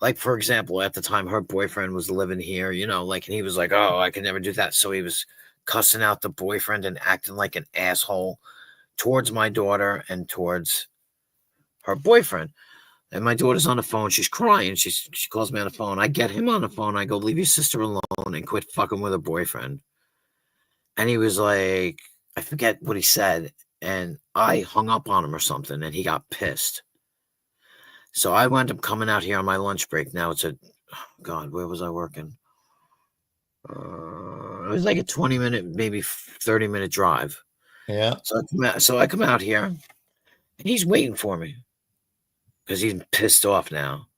like, for example, at the time her boyfriend was living here, and he was like, oh, I can never do that. So he was cussing out the boyfriend and acting like an asshole towards my daughter and towards her boyfriend. And my daughter's on the phone. She's crying. She calls me on the phone. I get him on the phone. I go, leave your sister alone and quit fucking with her boyfriend. And he was like, I forget what he said. And I hung up on him or something. And he got pissed. So I wound up coming out here on my lunch break. Now it's where was I working? It was like a 20-minute, maybe 30-minute drive. Yeah. So I come out here. And he's waiting for me. Because he's pissed off now.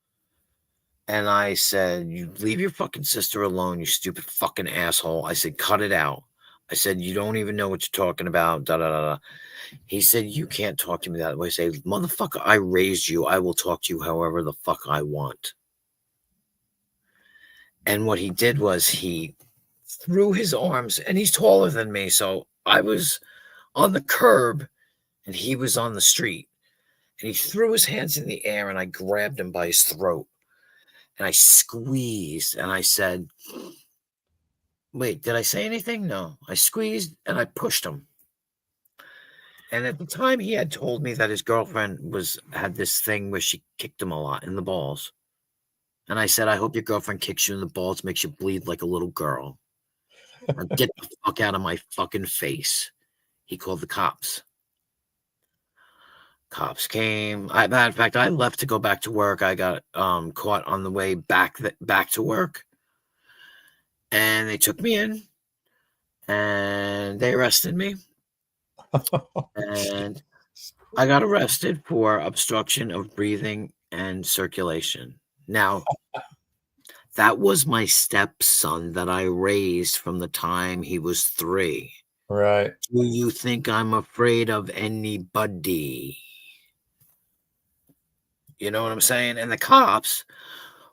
And I said, you leave your fucking sister alone, you stupid fucking asshole. I said, cut it out. I said, you don't even know what you're talking about. Da, da, da, da. He said, you can't talk to me that way. I say, motherfucker, I raised you. I will talk to you however the fuck I want. And what he did was he threw his arms, and he's taller than me. So I was on the curb, and he was on the street. And he threw his hands in the air, and I grabbed him by his throat. And I squeezed, and I said, wait, did I say anything? No. I squeezed, and I pushed him. And at the time, he had told me that his girlfriend had this thing where she kicked him a lot in the balls. And I said, I hope your girlfriend kicks you in the balls, makes you bleed like a little girl. Now get the fuck out of my fucking face. He called the cops. Cops came. In fact, I left to go back to work. I got caught on the way back to work. And they took me in. And they arrested me. And I got arrested for obstruction of breathing and circulation. Now, that was my stepson that I raised from the time he was 3. Right. Do you think I'm afraid of anybody? You know what I'm saying? And the cops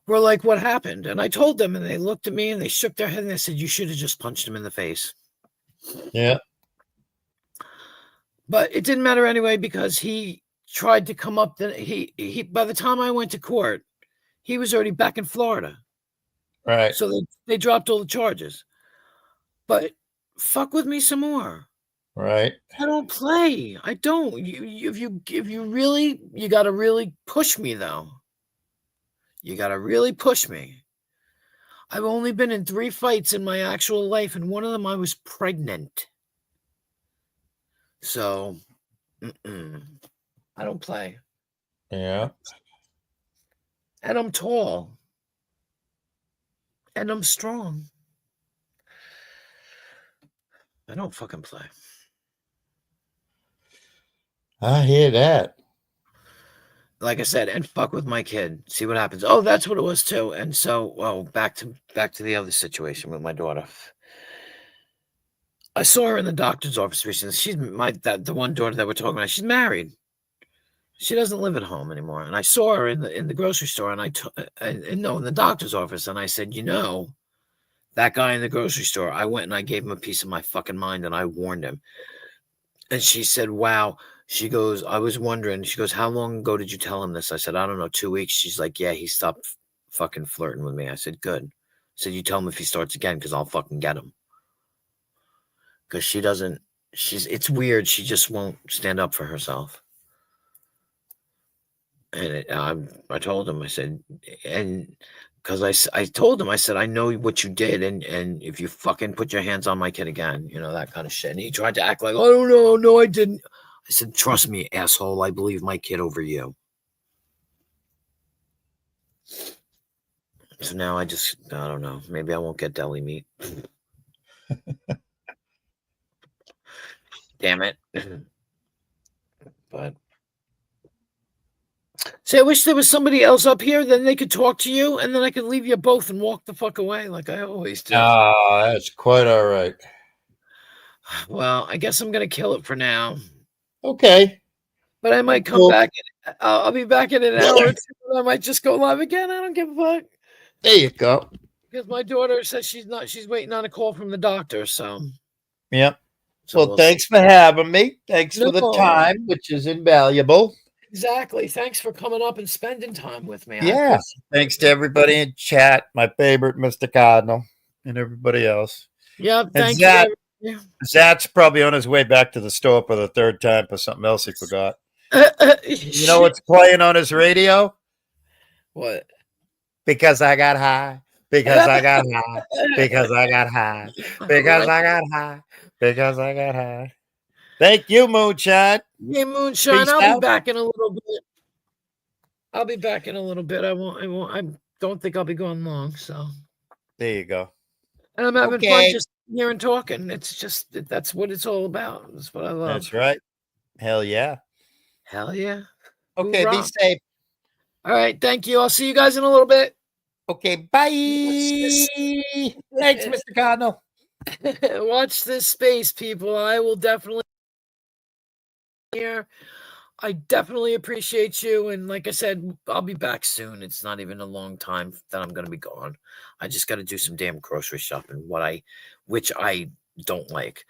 were like, what happened? And I told them, and they looked at me, and they shook their head, and they said, you should have just punched him in the face. Yeah. But it didn't matter anyway, because he tried to come up. He by the time I went to court, he was already back in Florida. Right. So they dropped all the charges. But fuck with me some more. Right. I don't play. I don't. If you really, you got to really push me though. You got to really push me. I've only been in 3 fights in my actual life, and one of them I was pregnant. So, I don't play. Yeah. And I'm tall. And I'm strong. I don't fucking play. I hear that. Like I said, and fuck with my kid. See what happens. Oh, that's what it was too. And so, back to the other situation with my daughter. I saw her in the doctor's office recently. She's the one daughter that we're talking about. She's married. She doesn't live at home anymore. And I saw her in the grocery store, and in the doctor's office. And I said, that guy in the grocery store, I went and I gave him a piece of my fucking mind, and I warned him. And she said, wow. She goes, I was wondering. She goes, how long ago did you tell him this? I said, I don't know, 2 weeks. She's like, yeah, he stopped fucking flirting with me. I said, good. I said, you tell him if he starts again, because I'll fucking get him. Because she doesn't, it's weird. She just won't stand up for herself. And I told him, I said, and because I told him, I said, I know what you did. And if you fucking put your hands on my kid again, that kind of shit. And he tried to act like, oh, no, no, I didn't. I said, trust me, asshole. I believe my kid over you. So now I don't know. Maybe I won't get deli meat. Damn it. But see, I wish there was somebody else up here, then they could talk to you, and then I could leave you both and walk the fuck away like I always do. That's quite all right. Well, I guess I'm going to kill it for now. Okay. But I might come back. I'll be back in an hour or two. I might just go live again. I don't give a fuck. There you go. Because my daughter says she's waiting on a call from the doctor, so. Yep. So well, thanks for having me. Thanks for the time, which is invaluable. Exactly. Thanks for coming up and spending time with me. Yeah. Thanks to everybody in chat, my favorite Mr. Cardinal, and everybody else. Yeah, thank you. Zat's probably on his way back to the store for the 3rd time for something else he forgot. You know what's playing on his radio? What? Because I got high. Because I got high. Because I got high. Because I got high. Because I got high. Thank you, Moonshine. Hey, Moonshine. Peace I'll out. be back in a little bit. I don't think I'll be going long. So there you go. And I'm having fun just here and talking. It's just that's what it's all about. That's what I love. That's right. Hell yeah. Hell yeah. Okay, Hoorah. be safe. All right, thank you. I'll see you guys in a little bit. Okay, bye. Thanks, Mr. Cardinal. Watch this space, people. I will definitely here. I definitely appreciate you. And like I said, I'll be back soon. It's not even a long time that I'm going to be gone. I just got to do some damn grocery shopping, which I don't like.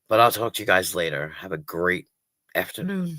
But I'll talk to you guys later. Have a great afternoon.